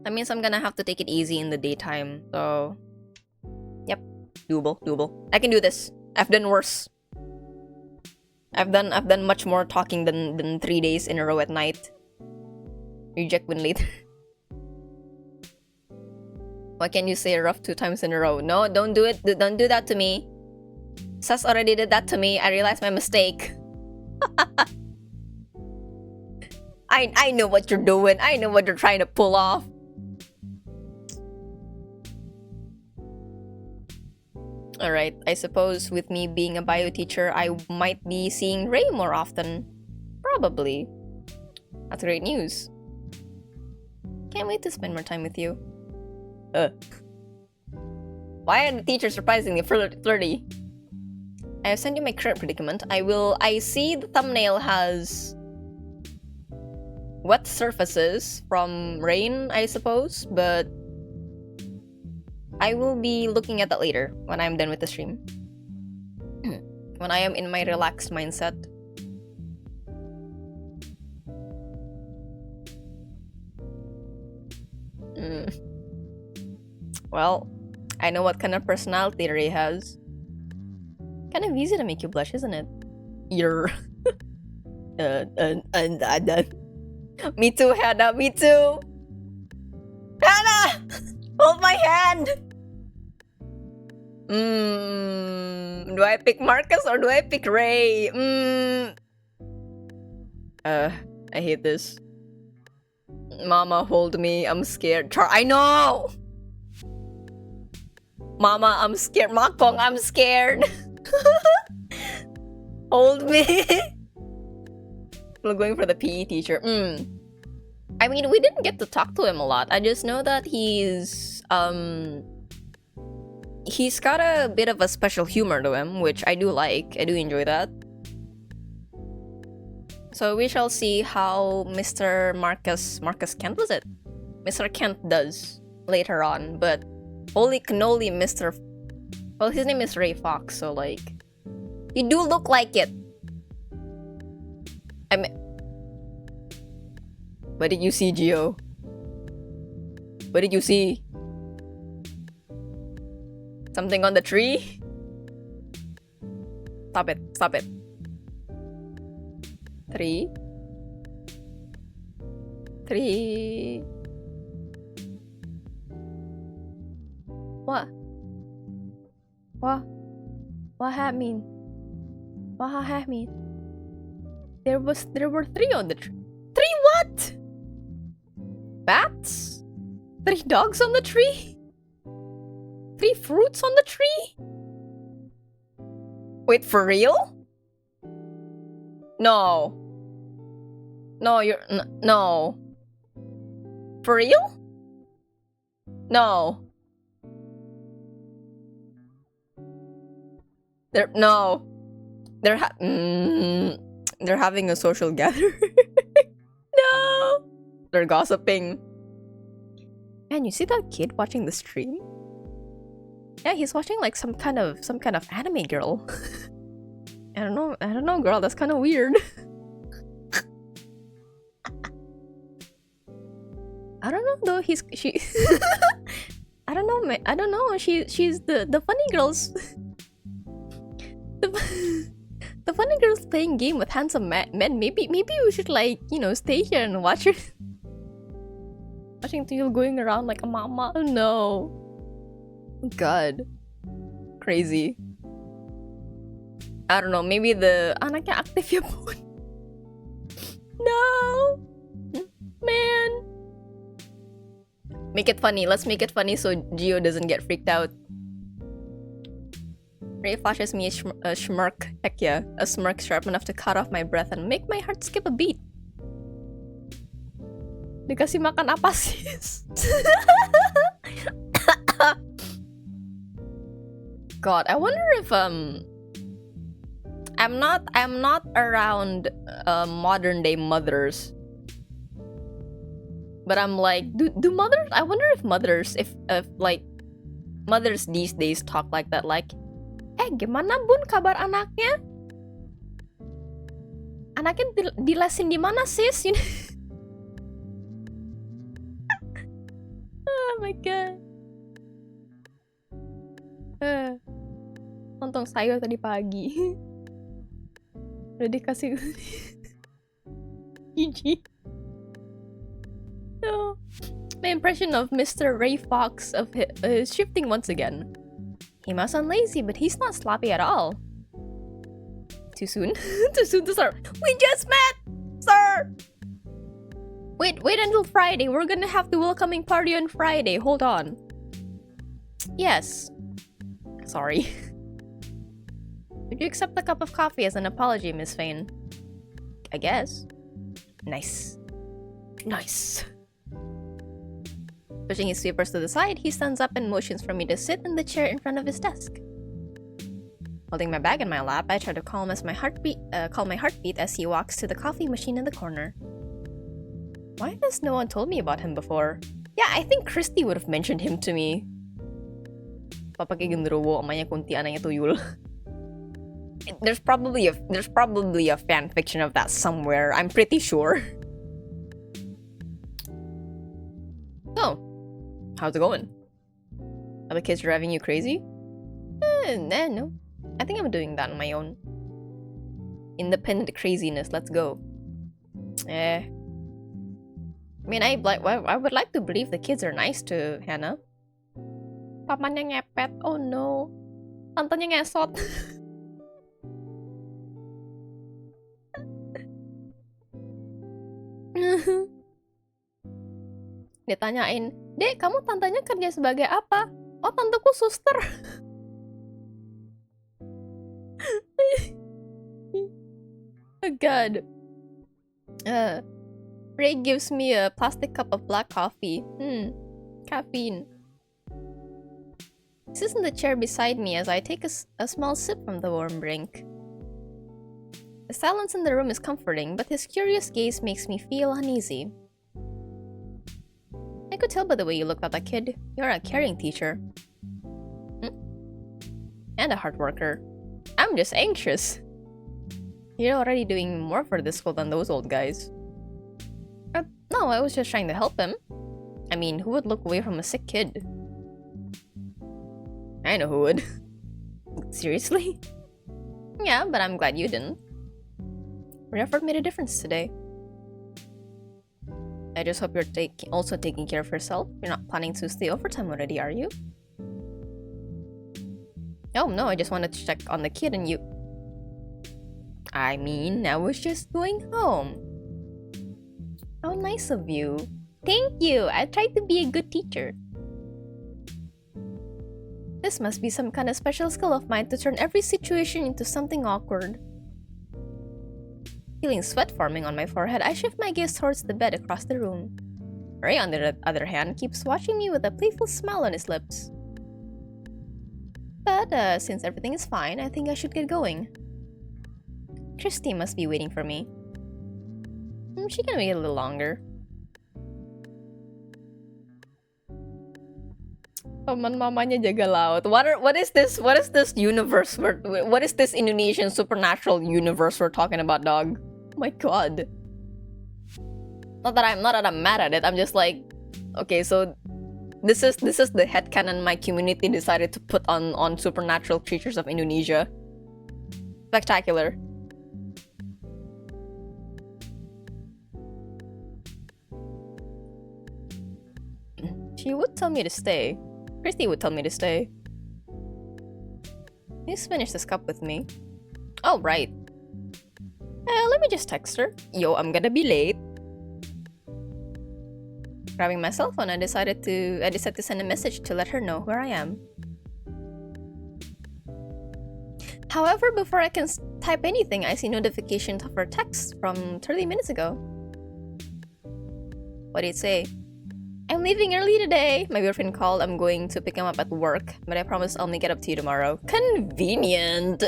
Speaker 1: That means I'm gonna have to take it easy in the daytime, so... Yep, doable. I can do this. I've done worse. I've done much more talking than 3 days in a row at night. Reject when later. Why can't you say rough 2 times in a row? No, don't do it. Don't do that to me. Sus already did that to me. I realized my mistake. I know what you're doing. I know what you're trying to pull off. Alright, I suppose with me being a bio teacher, I might be seeing Ray more often. Probably. That's great news. Can't wait to spend more time with you. Why are the teachers surprisingly flirty? I have sent you my current predicament. I see the thumbnail has... wet surfaces from rain, I suppose, but... I will be looking at that later, when I'm done with the stream. When I am in my relaxed mindset. Well, I know what kind of personality Ray has. Kind of easy to make you blush, isn't it? You're... Me too, Hannah, me too! Hannah! Hold my hand! Do I pick Marcus or do I pick Ray? I hate this. Mama, hold me. I'm scared. I know! Mama, I'm scared. Makpong, I'm scared. Hold me. We're going for the PE teacher. I mean, we didn't get to talk to him a lot. I just know that he's got a bit of a special humor to him, which I do like. I do enjoy that. So we shall see how Mr. Marcus Kent, was it? Mr. Kent does later on, but holy cannoli, Mr. Well, his name is Ray Fox, so like, you do look like it. I mean, what did you see, Gio? What did you see? Something on the tree? Stop it, stop it. 3. What? What happened? What happened? There were 3 on the tree. 3 what? Bats? 3 dogs on the tree? 3 fruits on the tree? Wait, for real? No. No, no. For real? No. No. They're having a social gathering. No. They're gossiping. Man, you see that kid watching the stream? Yeah, he's watching like some kind of anime girl. I don't know, girl. That's kind of weird. I don't know though. She. I don't know, man. I don't know. She's the funny girls. The funny girls playing game with handsome men. Maybe we should like stay here and watch her. Watching Tuyul going around like a mama. Oh no. God. Crazy. I don't know, maybe the anaknya aktif ya pun. No! Man! Make it funny. Let's make it funny so Gio doesn't get freaked out. Ray flashes me a smirk. Heck yeah. A smirk sharp enough to cut off my breath and make my heart skip a beat. Dikasih makan apa sis? God, I wonder if I'm not around modern day mothers, but I'm like, do mothers? I wonder if mothers, if like mothers these days talk like that, like, gimana bun kabar anaknya? Anaknya dilesin di mana sis? You know? Oh my god. Lontong sayur tadi pagi. Udah dikasih GG. No. My impression of Mr. Ray Fox is shifting once again. He must sound lazy, but he's not sloppy at all. Too soon? Too soon to start. We just met, sir! Wait until Friday. We're gonna have the welcoming party on Friday. Hold on. Yes. Sorry. Would you accept a cup of coffee as an apology, Miss Fane? I guess. Nice. Nice. Pushing his sweepers to the side, he stands up and motions for me to sit in the chair in front of his desk. Holding my bag in my lap, I try to calm my heartbeat as he walks to the coffee machine in the corner. Why has no one told me about him before? Yeah, I think Christy would have mentioned him to me. Papake genderuwo, omanya kunti, anaknya tuyul. There's probably a fan fiction of that somewhere. I'm pretty sure. So, how's it going? Are the kids driving you crazy? No. I think I'm doing that on my own. Independent craziness. Let's go. I mean, I would like to believe the kids are nice to Hannah. Pamannya ngepet. Oh no. Tantenya ngesot. Ditanyain, Dek, kamu tantenya kerja sebagai apa? Oh, tanteku suster. Oh god. Ray gives me a plastic cup of black coffee. Caffeine. He sits in the chair beside me as I take a small sip from the warm drink. The silence in the room is comforting, but his curious gaze makes me feel uneasy. I could tell by the way you looked at that kid. You're a caring teacher. And a hard worker. I'm just anxious. You're already doing more for this school than those old guys. No, I was just trying to help him. I mean, who would look away from a sick kid? I know who would. Seriously? Yeah, but I'm glad you didn't. Your effort made a difference today. I just hope you're also taking care of yourself. You're not planning to stay overtime already, are you? Oh no, I just wanted to check on the kid and you... I mean, I was just going home. How nice of you. Thank you! I tried to be a good teacher. This must be some kind of special skill of mine to turn every situation into something awkward. Feeling sweat forming on my forehead, I shift my gaze towards the bed across the room. Ray, on the other hand, keeps watching me with a playful smile on his lips. But, since everything is fine, I think I should get going. Christy must be waiting for me. She can wait a little longer. Teman mamanya jaga laut. What is this universe? What is this Indonesian supernatural universe we're talking about, dog? Oh my god. Not that I'm mad at it. I'm just like, okay, so this is the headcanon my community decided to put on supernatural creatures of Indonesia. Spectacular. She would tell me to stay. Christy would tell me to stay. Please finish this cup with me. Oh, right. Let me just text her. Yo, I'm gonna be late. Grabbing my cell phone, I decided to send a message to let her know where I am. However, before I can type anything, I see notification of her text from 30 minutes ago. What did it say? I'm leaving early today. My boyfriend called. I'm going to pick him up at work, but I promise I'll make it up to you tomorrow. Convenient.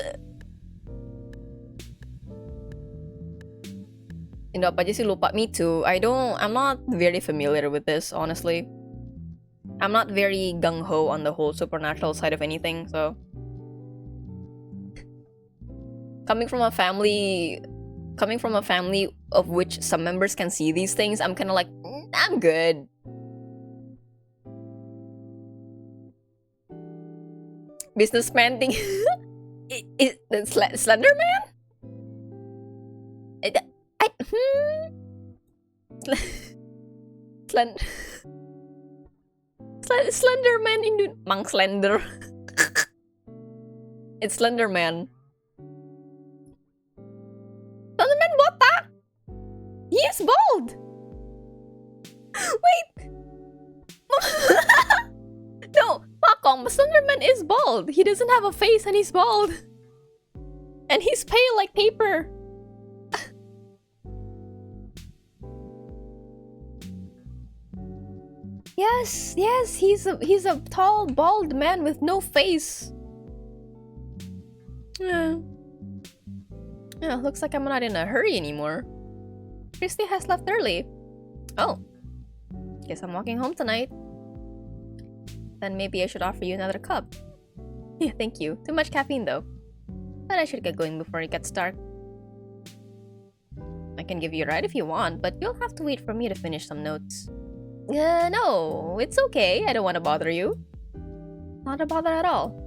Speaker 1: Indo apa aja sih lupa? Me too. I'm not very familiar with this, honestly. I'm not very gung-ho on the whole supernatural side of anything, so... Coming from a family of which some members can see these things, I'm kind of like, I'm good. Businessman thing. Is Slender Man? Slender Man in Mang Slender. It's Slender Man. Slender Man botak. He is bald. Wait. No, Pakong, Slender Man is bald. He doesn't have a face and he's bald. And he's pale like paper. Yes, he's a tall, bald man with no face. Yeah, looks like I'm not in a hurry anymore. Christy has left early. Oh, guess I'm walking home tonight. Then maybe I should offer you another cup. Yeah, thank you. Too much caffeine though. But I should get going before it gets dark. I can give you a ride if you want, but you'll have to wait for me to finish some notes. No, it's okay. I don't want to bother you. Not a bother at all.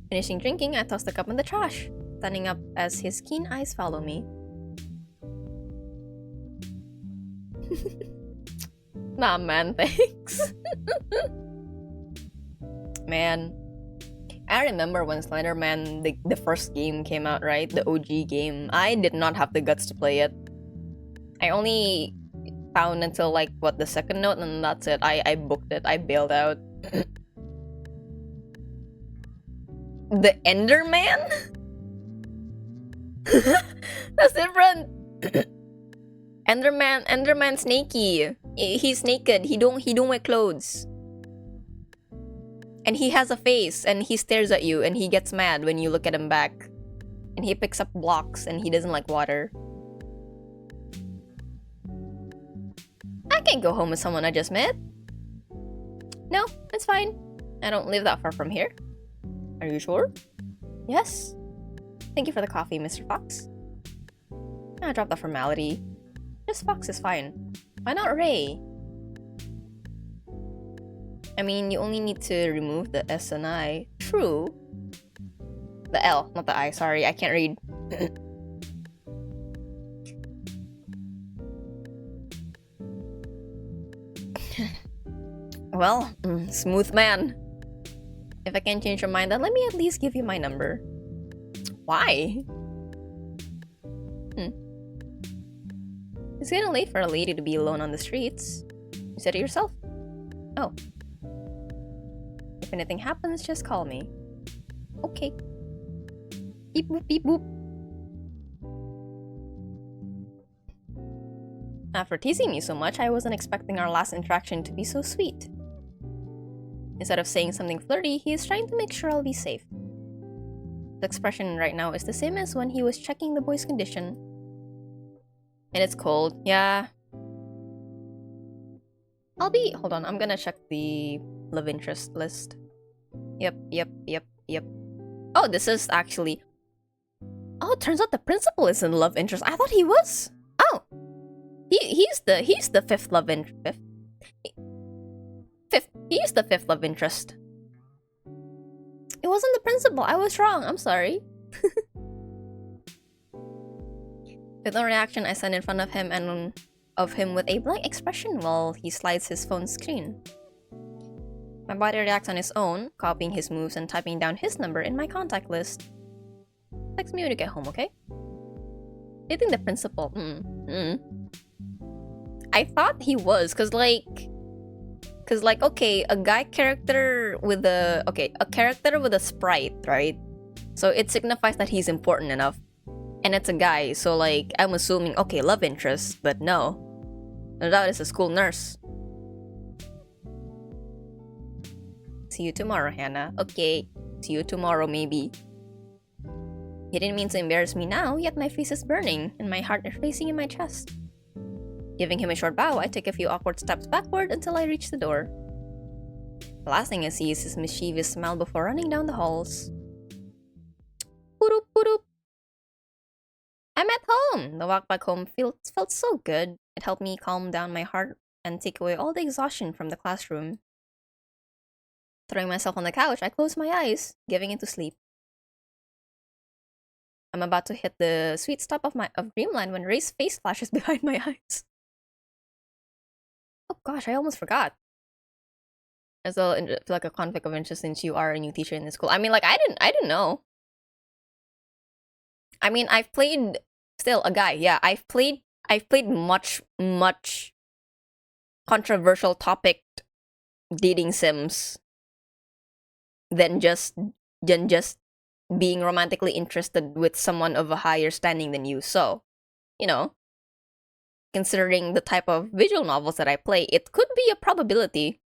Speaker 1: Finishing drinking, I toss the cup in the trash, standing up as his keen eyes follow me. Nah, man, thanks. Man, I remember when Slender Man, the first game came out, right? The OG game. I did not have the guts to play it. I only found until like what, the second note, and that's it. I booked it. I bailed out. The Enderman? That's different. Enderman snaky. He's naked. He don't wear clothes. And he has a face and he stares at you and he gets mad when you look at him back. And he picks up blocks and he doesn't like water. I can't go home with someone I just met. No, it's fine. I don't live that far from here. Are you sure? Yes. Thank you for the coffee, Mr. Fox. I dropped the formality. Just Fox is fine. Why not Ray? I mean, you only need to remove the S and I. True. The L, not the I. Sorry, I can't read. Well, smooth man. If I can't change your mind, then let me at least give you my number. Why? It's getting late for a lady to be alone on the streets. You said it yourself. Oh. If anything happens, just call me. Okay. Beep boop, beep boop. After teasing me so much, I wasn't expecting our last interaction to be so sweet. Instead of saying something flirty, he is trying to make sure I'll be safe. The expression right now is the same as when he was checking the boy's condition. And it's cold, yeah. Hold on, I'm gonna check the love interest list. Yep. Oh, this is actually... Oh, it turns out the principal is in love interest. I thought he was. Oh, he's the fifth love interest. He's the fifth love interest. It wasn't the principal. I was wrong. I'm sorry. With no reaction, I stand in front of him and of him with a blank expression while he slides his phone screen. My body reacts on its own, copying his moves and typing down his number in my contact list. Text me when you get home, okay? Dating the principal. I thought he was, cause like, okay, a guy character with a character with a sprite, right? So it signifies that he's important enough, and it's a guy. So like, I'm assuming, okay, love interest, but no, that is a school nurse. See you tomorrow, Hannah. Okay, see you tomorrow, maybe. He didn't mean to embarrass me now, yet my face is burning, and my heart is racing in my chest. Giving him a short bow, I take a few awkward steps backward until I reach the door. The last thing I see is his mischievous smile before running down the halls. Purup, purup. I'm at home! The walk back home felt so good. It helped me calm down my heart and take away all the exhaustion from the classroom. Throwing myself on the couch, I close my eyes, giving into sleep. I'm about to hit the sweet stop of dreamland when Ray's face flashes behind my eyes. Oh gosh, I almost forgot. As well, feel like a conflict of interest since you are a new teacher in the school. I mean, like, I didn't know. I mean, I've played still a guy. Yeah, I've played much controversial topic dating sims than just being romantically interested with someone of a higher standing than you. So, you know, considering the type of visual novels that I play, it could be a probability.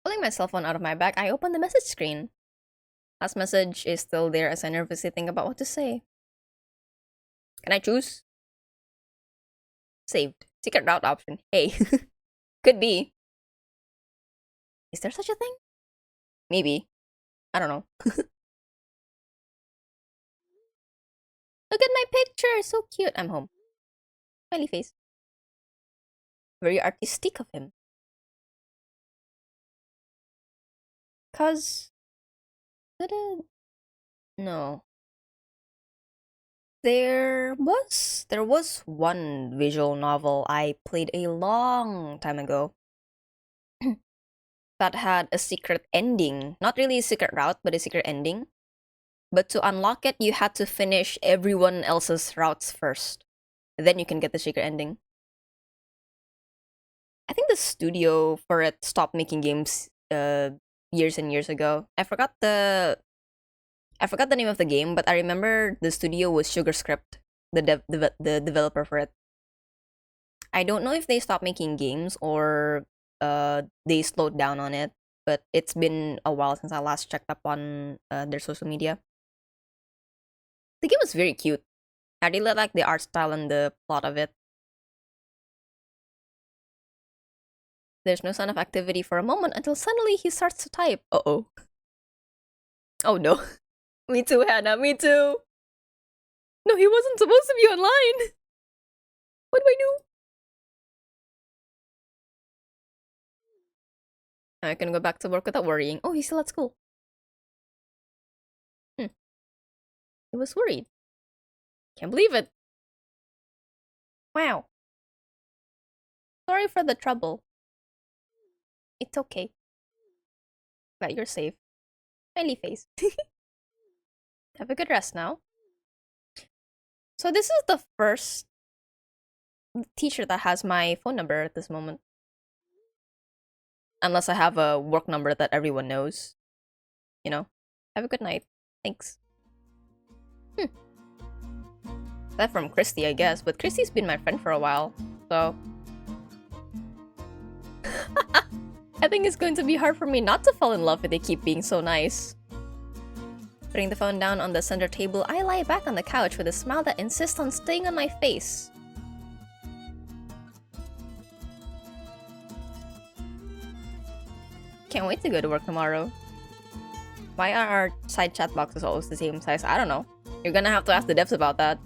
Speaker 1: Pulling my cell phone out of my bag, I open the message screen. Last message is still there as I nervously think about what to say. Can I choose? Saved. Secret route option. Hey. Could be. Is there such a thing? Maybe. I don't know. Look at my picture! So cute. I'm home. Smiley face. Very artistic of him. Cause... No. There was one visual novel I played a long time ago that had a secret ending. Not really a secret route, but a secret ending. But to unlock it, you had to finish everyone else's routes first. Then you can get the secret ending. I think the studio for it stopped making games years and years ago. I forgot the name of the game, but I remember the studio was Sugarscript, the developer for it. I don't know if they stopped making games or they slowed down on it, but it's been a while since I last checked up on their social media. The game was very cute. I really like the art style and the plot of it. There's no sign of activity for a moment until suddenly he starts to type. Uh-oh. Oh no. Me too, Hannah. Me too. No, he wasn't supposed to be online. What do I do? I can go back to work without worrying. Oh, he's still at school. He was worried. Can't believe it. Wow. Sorry for the trouble. It's okay. Glad you're safe. Smiley face. Have a good rest now. So this is the first teacher that has my phone number at this moment. Unless I have a work number that everyone knows. You know? Have a good night. Thanks. That from Christy, I guess. But Christy's been my friend for a while. So... I think it's going to be hard for me not to fall in love if they keep being so nice. Putting the phone down on the center table, I lie back on the couch with a smile that insists on staying on my face. Can't wait to go to work tomorrow. Why are our side chat boxes always the same size? I don't know. You're gonna have to ask the devs about that.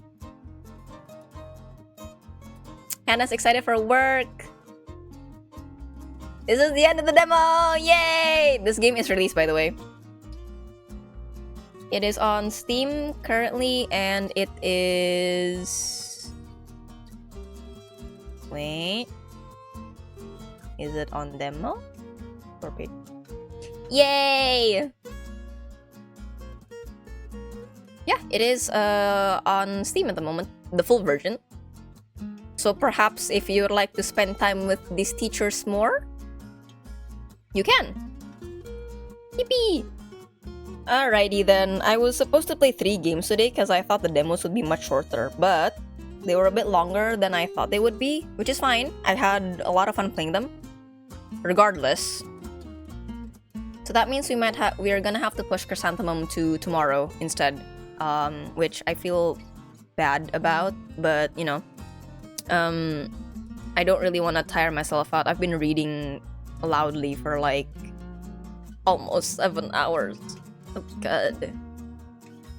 Speaker 1: Hannah's excited for work. This is the end of the demo! Yay! This game is released, by the way. It is on Steam currently, and it is... Wait. Is it on demo? Or paid? Yay! Yeah, it is on Steam at the moment, the full version. So perhaps if you'd like to spend time with these teachers more, you can. Yippee! Alrighty then, I was supposed to play 3 games today because I thought the demos would be much shorter, but they were a bit longer than I thought they would be, which is fine. I had a lot of fun playing them, regardless. So that means we are gonna have to push Chrysanthemum to tomorrow instead, which I feel bad about, but you know, I don't really want to tire myself out. I've been reading loudly for like almost 7 hours. Oh god.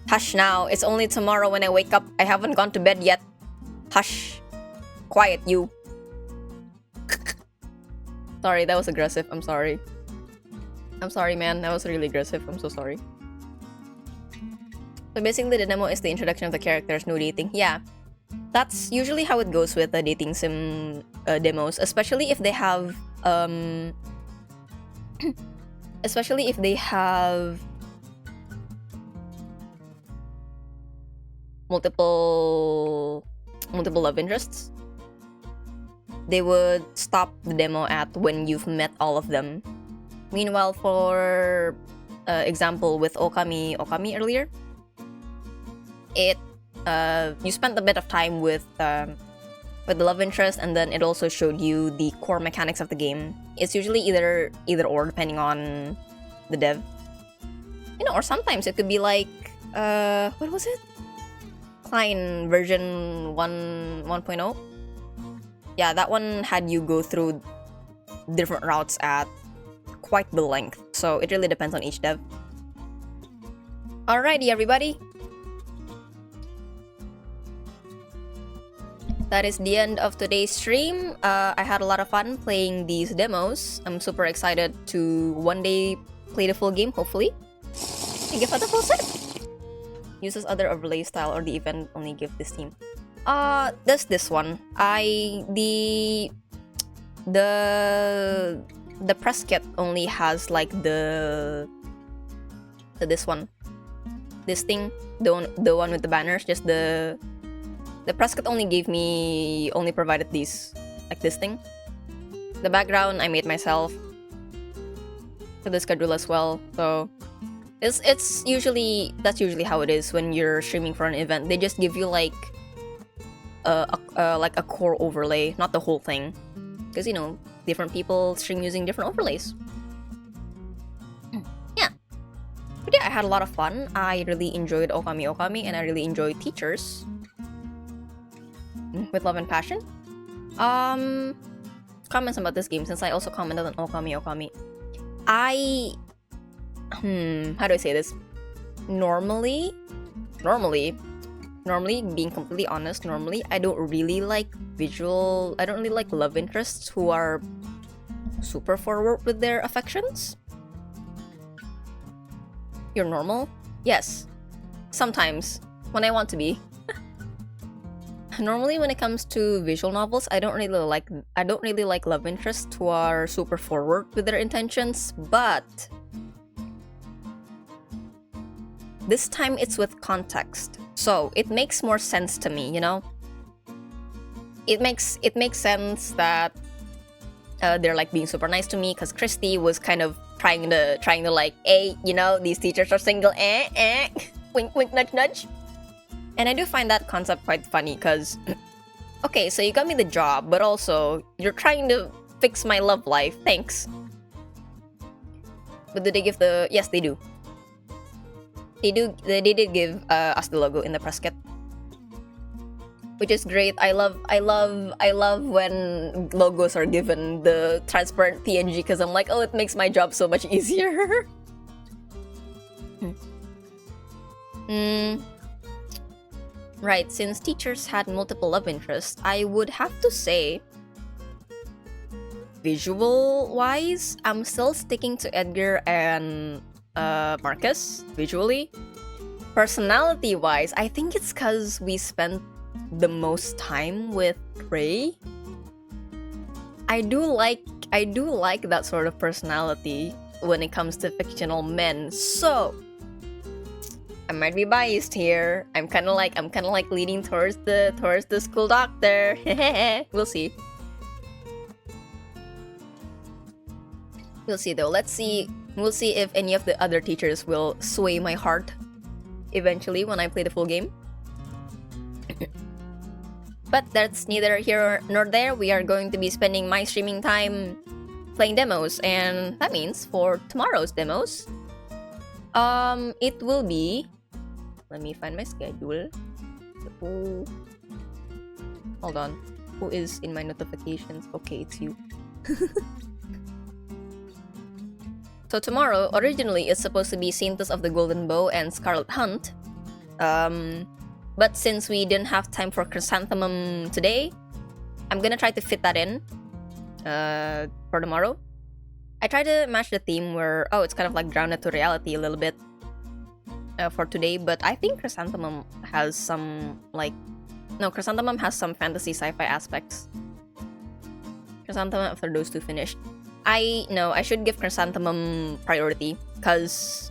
Speaker 1: Hush now, it's only tomorrow when I wake up. I haven't gone to bed yet. Hush. Quiet, you. Sorry, that was aggressive. I'm sorry. I'm sorry, man. That was really aggressive. I'm so sorry. So basically, the demo is the introduction of the characters, no dating. Yeah. That's usually how it goes with the dating sim demos, especially if they have especially if they have multiple love interests. They would stop the demo at when you've met all of them. Meanwhile, for example with Ookami Okami earlier, you spent a bit of time with the love interest, and then it also showed you the core mechanics of the game. It's usually either or, depending on the dev. You know, or sometimes it could be like what was it? Klein version 1.0. Yeah, that one had you go through different routes at quite the length. So it really depends on each dev. Alrighty, everybody. That is the end of today's stream. I had a lot of fun playing these demos. I'm super excited to one day play the full game, hopefully. And give out the full set. Uses other overlay style or the event only give this team. There's this one. The press kit only has like this one. This thing, the one with the banners, just the press kit only provided these, like this thing. The background I made myself. For the schedule as well. So that's usually how it is when you're streaming for an event. They just give you like a core overlay, not the whole thing, because you know different people stream using different overlays. Yeah, but yeah, I had a lot of fun. I really enjoyed Ookami Okami, and I really enjoyed Teachers with love and passion. Comments about this game, since I also commented on Ookami Okami. How do I say this? Normally, being completely honest, I don't really like love interests who are super forward with their affections. You're normal? Yes. Sometimes, when I want to be. Normally, when it comes to visual novels, I don't really like love interests who are super forward with their intentions, but this time it's with context, so it makes more sense to me, you know? It makes sense that they're like being super nice to me, because Christy was kind of trying to like, hey, you know, these teachers are single, wink wink nudge nudge. And I do find that concept quite funny, because okay, so you got me the job, but also you're trying to fix my love life, thanks. But did they give the... Yes, they do. They did give us the logo in the press kit, which is great. I love when logos are given the transparent PNG because I'm like, oh, it makes my job so much easier. Right, since teachers had multiple love interests, I would have to say, visual-wise, I'm still sticking to Edgar and Marcus, visually. Personality-wise, I think it's because we spent the most time with Prey. I do like that sort of personality when it comes to fictional men, so I might be biased here. I'm kind of like leaning towards the school doctor. We'll see. We'll see though. Let's see. We'll see if any of the other teachers will sway my heart eventually when I play the full game. But that's neither here nor there. We are going to be spending my streaming time playing demos, and that means for tomorrow's demos, it will be. Let me find my schedule. Oh, hold on. Who is in my notifications? Okay, it's you. So tomorrow, originally, it's supposed to be Saintess of the Golden Bow and Scarlet Hunt. But since we didn't have time for Chrysanthemum today, I'm gonna try to fit that in for tomorrow. I try to match the theme where, oh, it's kind of like grounded to reality a little bit for today, but I think Chrysanthemum has some, Chrysanthemum has some fantasy sci-fi aspects. Chrysanthemum after those two finished. I should give Chrysanthemum priority, because,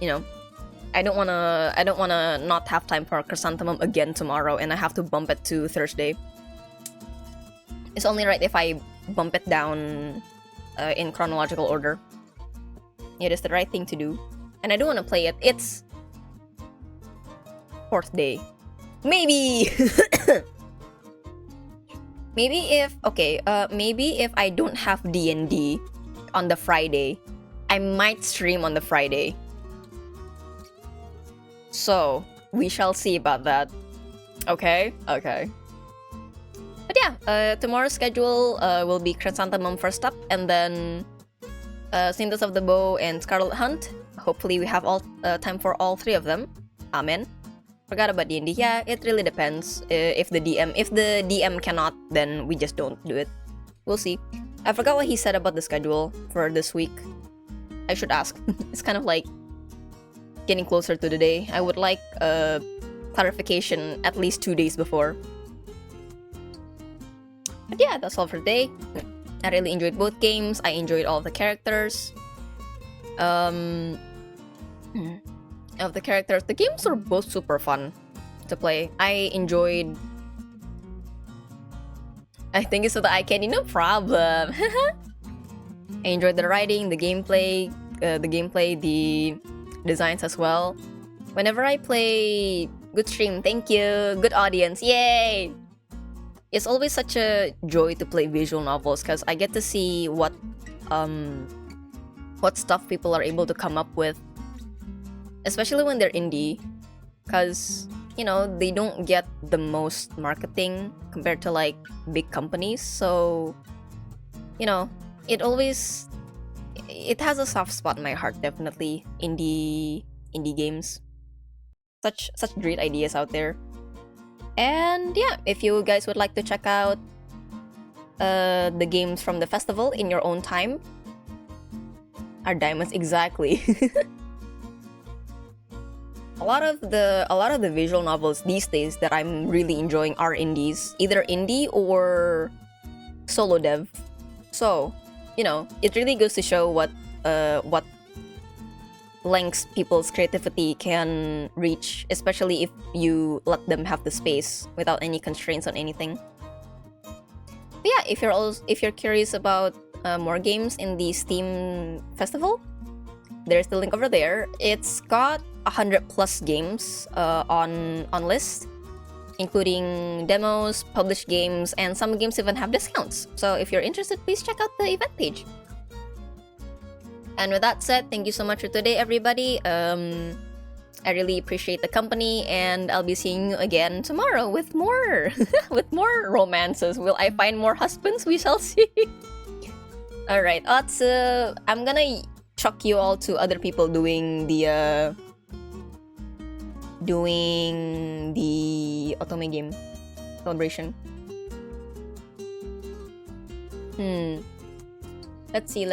Speaker 1: I don't wanna not have time for Chrysanthemum again tomorrow, and I have to bump it to Thursday. It's only right if I bump it down in chronological order. It is the right thing to do, and I do want to play it. It's 4th day, maybe. maybe if I don't have D&D on the Friday, I might stream on the Friday. So, we shall see about that. Okay. But yeah, tomorrow's schedule will be Chrysanthemum first up, and then Saintess of the Bow and Scarlet Hunt. Hopefully we have all time for all 3 of them. Amen. Forgot about D&D. Yeah, it really depends. If the DM cannot, then we just don't do it. We'll see. I forgot what he said about the schedule for this week. I should ask. It's kind of like getting closer to the day. I would like clarification at least 2 days before. But yeah, that's all for today. I really enjoyed both games. I enjoyed all the characters. Of the characters, the games were both super fun to play. I think it's so the eye candy, no problem. I enjoyed the writing, the gameplay, the designs as well. Whenever I play, good stream, thank you, good audience, yay! It's always such a joy to play visual novels because I get to see what stuff people are able to come up with, especially when they're indie, because they don't get the most marketing compared to like big companies. So it has a soft spot in my heart, definitely. Indie games, such great ideas out there. And yeah, if you guys would like to check out the games from the festival in your own time, our diamonds, exactly. A lot of the visual novels these days that I'm really enjoying are indies, either indie or solo dev. So, it really goes to show what lengths people's creativity can reach, especially if you let them have the space without any constraints on anything. But yeah, if you're curious about more games in the Steam festival, there's the link over there. It's got 100+ games on list, including demos, published games, and some games even have discounts. So if you're interested, please check out the event page. And with that said, thank you so much for today, everybody. I I really appreciate the company, and I'll be seeing you again tomorrow with more with more romances. Will I find more husbands? We shall see. Alright, I'm gonna chuck you all to other people doing the Otome game celebration. Let's see.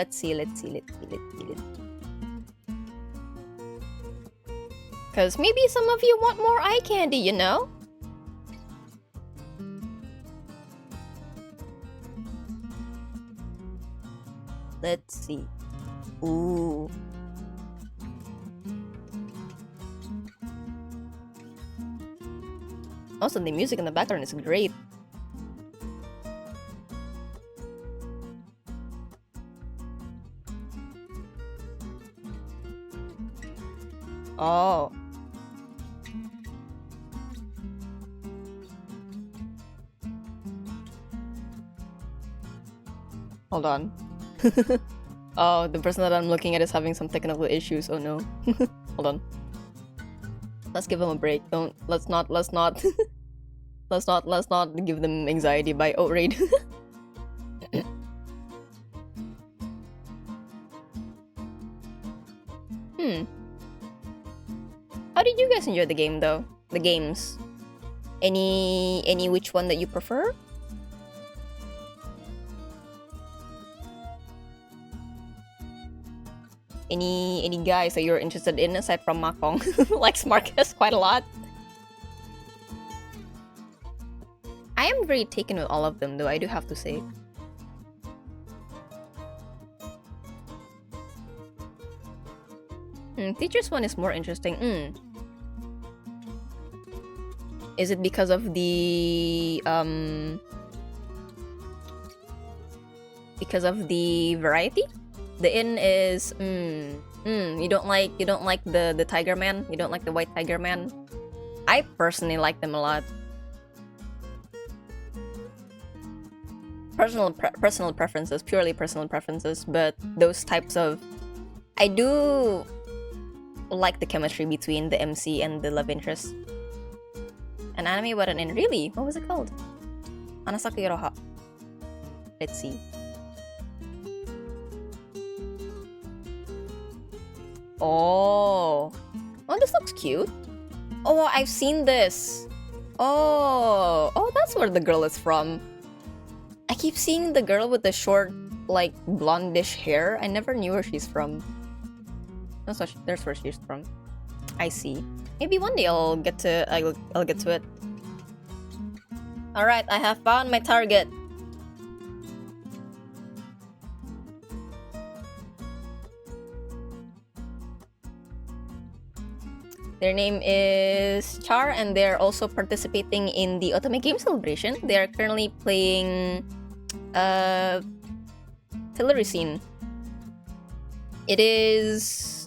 Speaker 1: Because maybe some of you want more eye candy, you know? Let's see. Ooh. Also, the music in the background is great. Oh. Hold on. Oh, the person that I'm looking at is having some technical issues. Oh no. Hold on. Let's give them a break. Let's not let's not give them anxiety by outrage. How did you guys enjoy the game though? The games. Any which one that you prefer? Any guys that you're interested in aside from Makong? Likes Marcus quite a lot. I am very taken with all of them though, I do have to say. Teacher's one is more interesting. Is it because of the variety? The inn is you don't like the tiger man? You don't like the white tiger man? I personally like them a lot. Personal preferences, purely personal preferences, but those types of... I do like the chemistry between the MC and the love interest. An anime about an inn. Really? What was it called? Anasaka Yoroha. Let's see. Oh, this looks cute. Oh, I've seen this. Oh, that's where the girl is from. I keep seeing the girl with the short, like, blondish hair. I never knew where she's from. There's where she's from. I see. Maybe one day I'll get to it. All right, I have found my target. Their name is Char, and they're also participating in the Otome game celebration. They are currently playing Tillery Scene. It is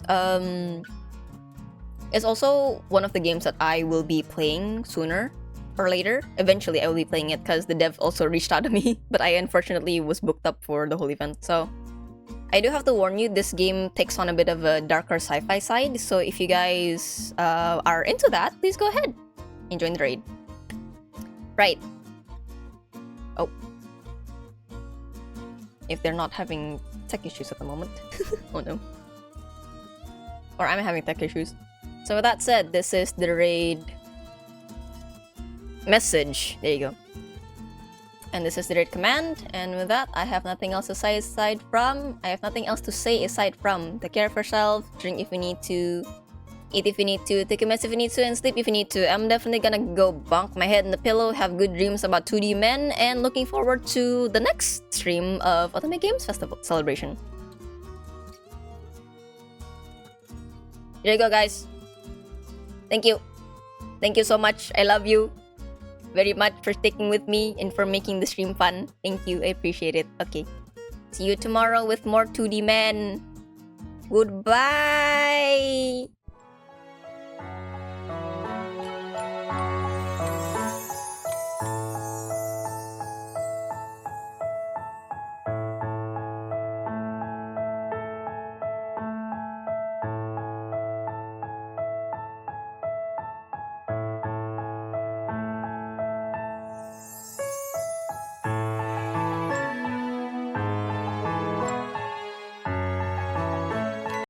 Speaker 1: it's also one of the games that I will be playing sooner or later. Eventually I will be playing it because the dev also reached out to me, but I unfortunately was booked up for the whole event. So I do have to warn you, this game takes on a bit of a darker sci-fi side, so if you guys are into that, please go ahead and join the raid. Right. Oh. If they're not having tech issues at the moment. Oh no. Or I'm having tech issues. So with that said, this is the raid message. There you go. And this is the raid command, and with that, I have nothing else to say aside from... take care of yourself, drink if you need to, eat if you need to, take a mess if you need to, and sleep if you need to. I'm definitely gonna go bonk my head in the pillow, have good dreams about 2D men, and looking forward to the next stream of Otome Games Festival celebration. There you go, guys. Thank you. Thank you so much. I love you very much for sticking with me and for making the stream fun. Thank you, I appreciate it. Okay, see you tomorrow with more 2D men. Goodbye.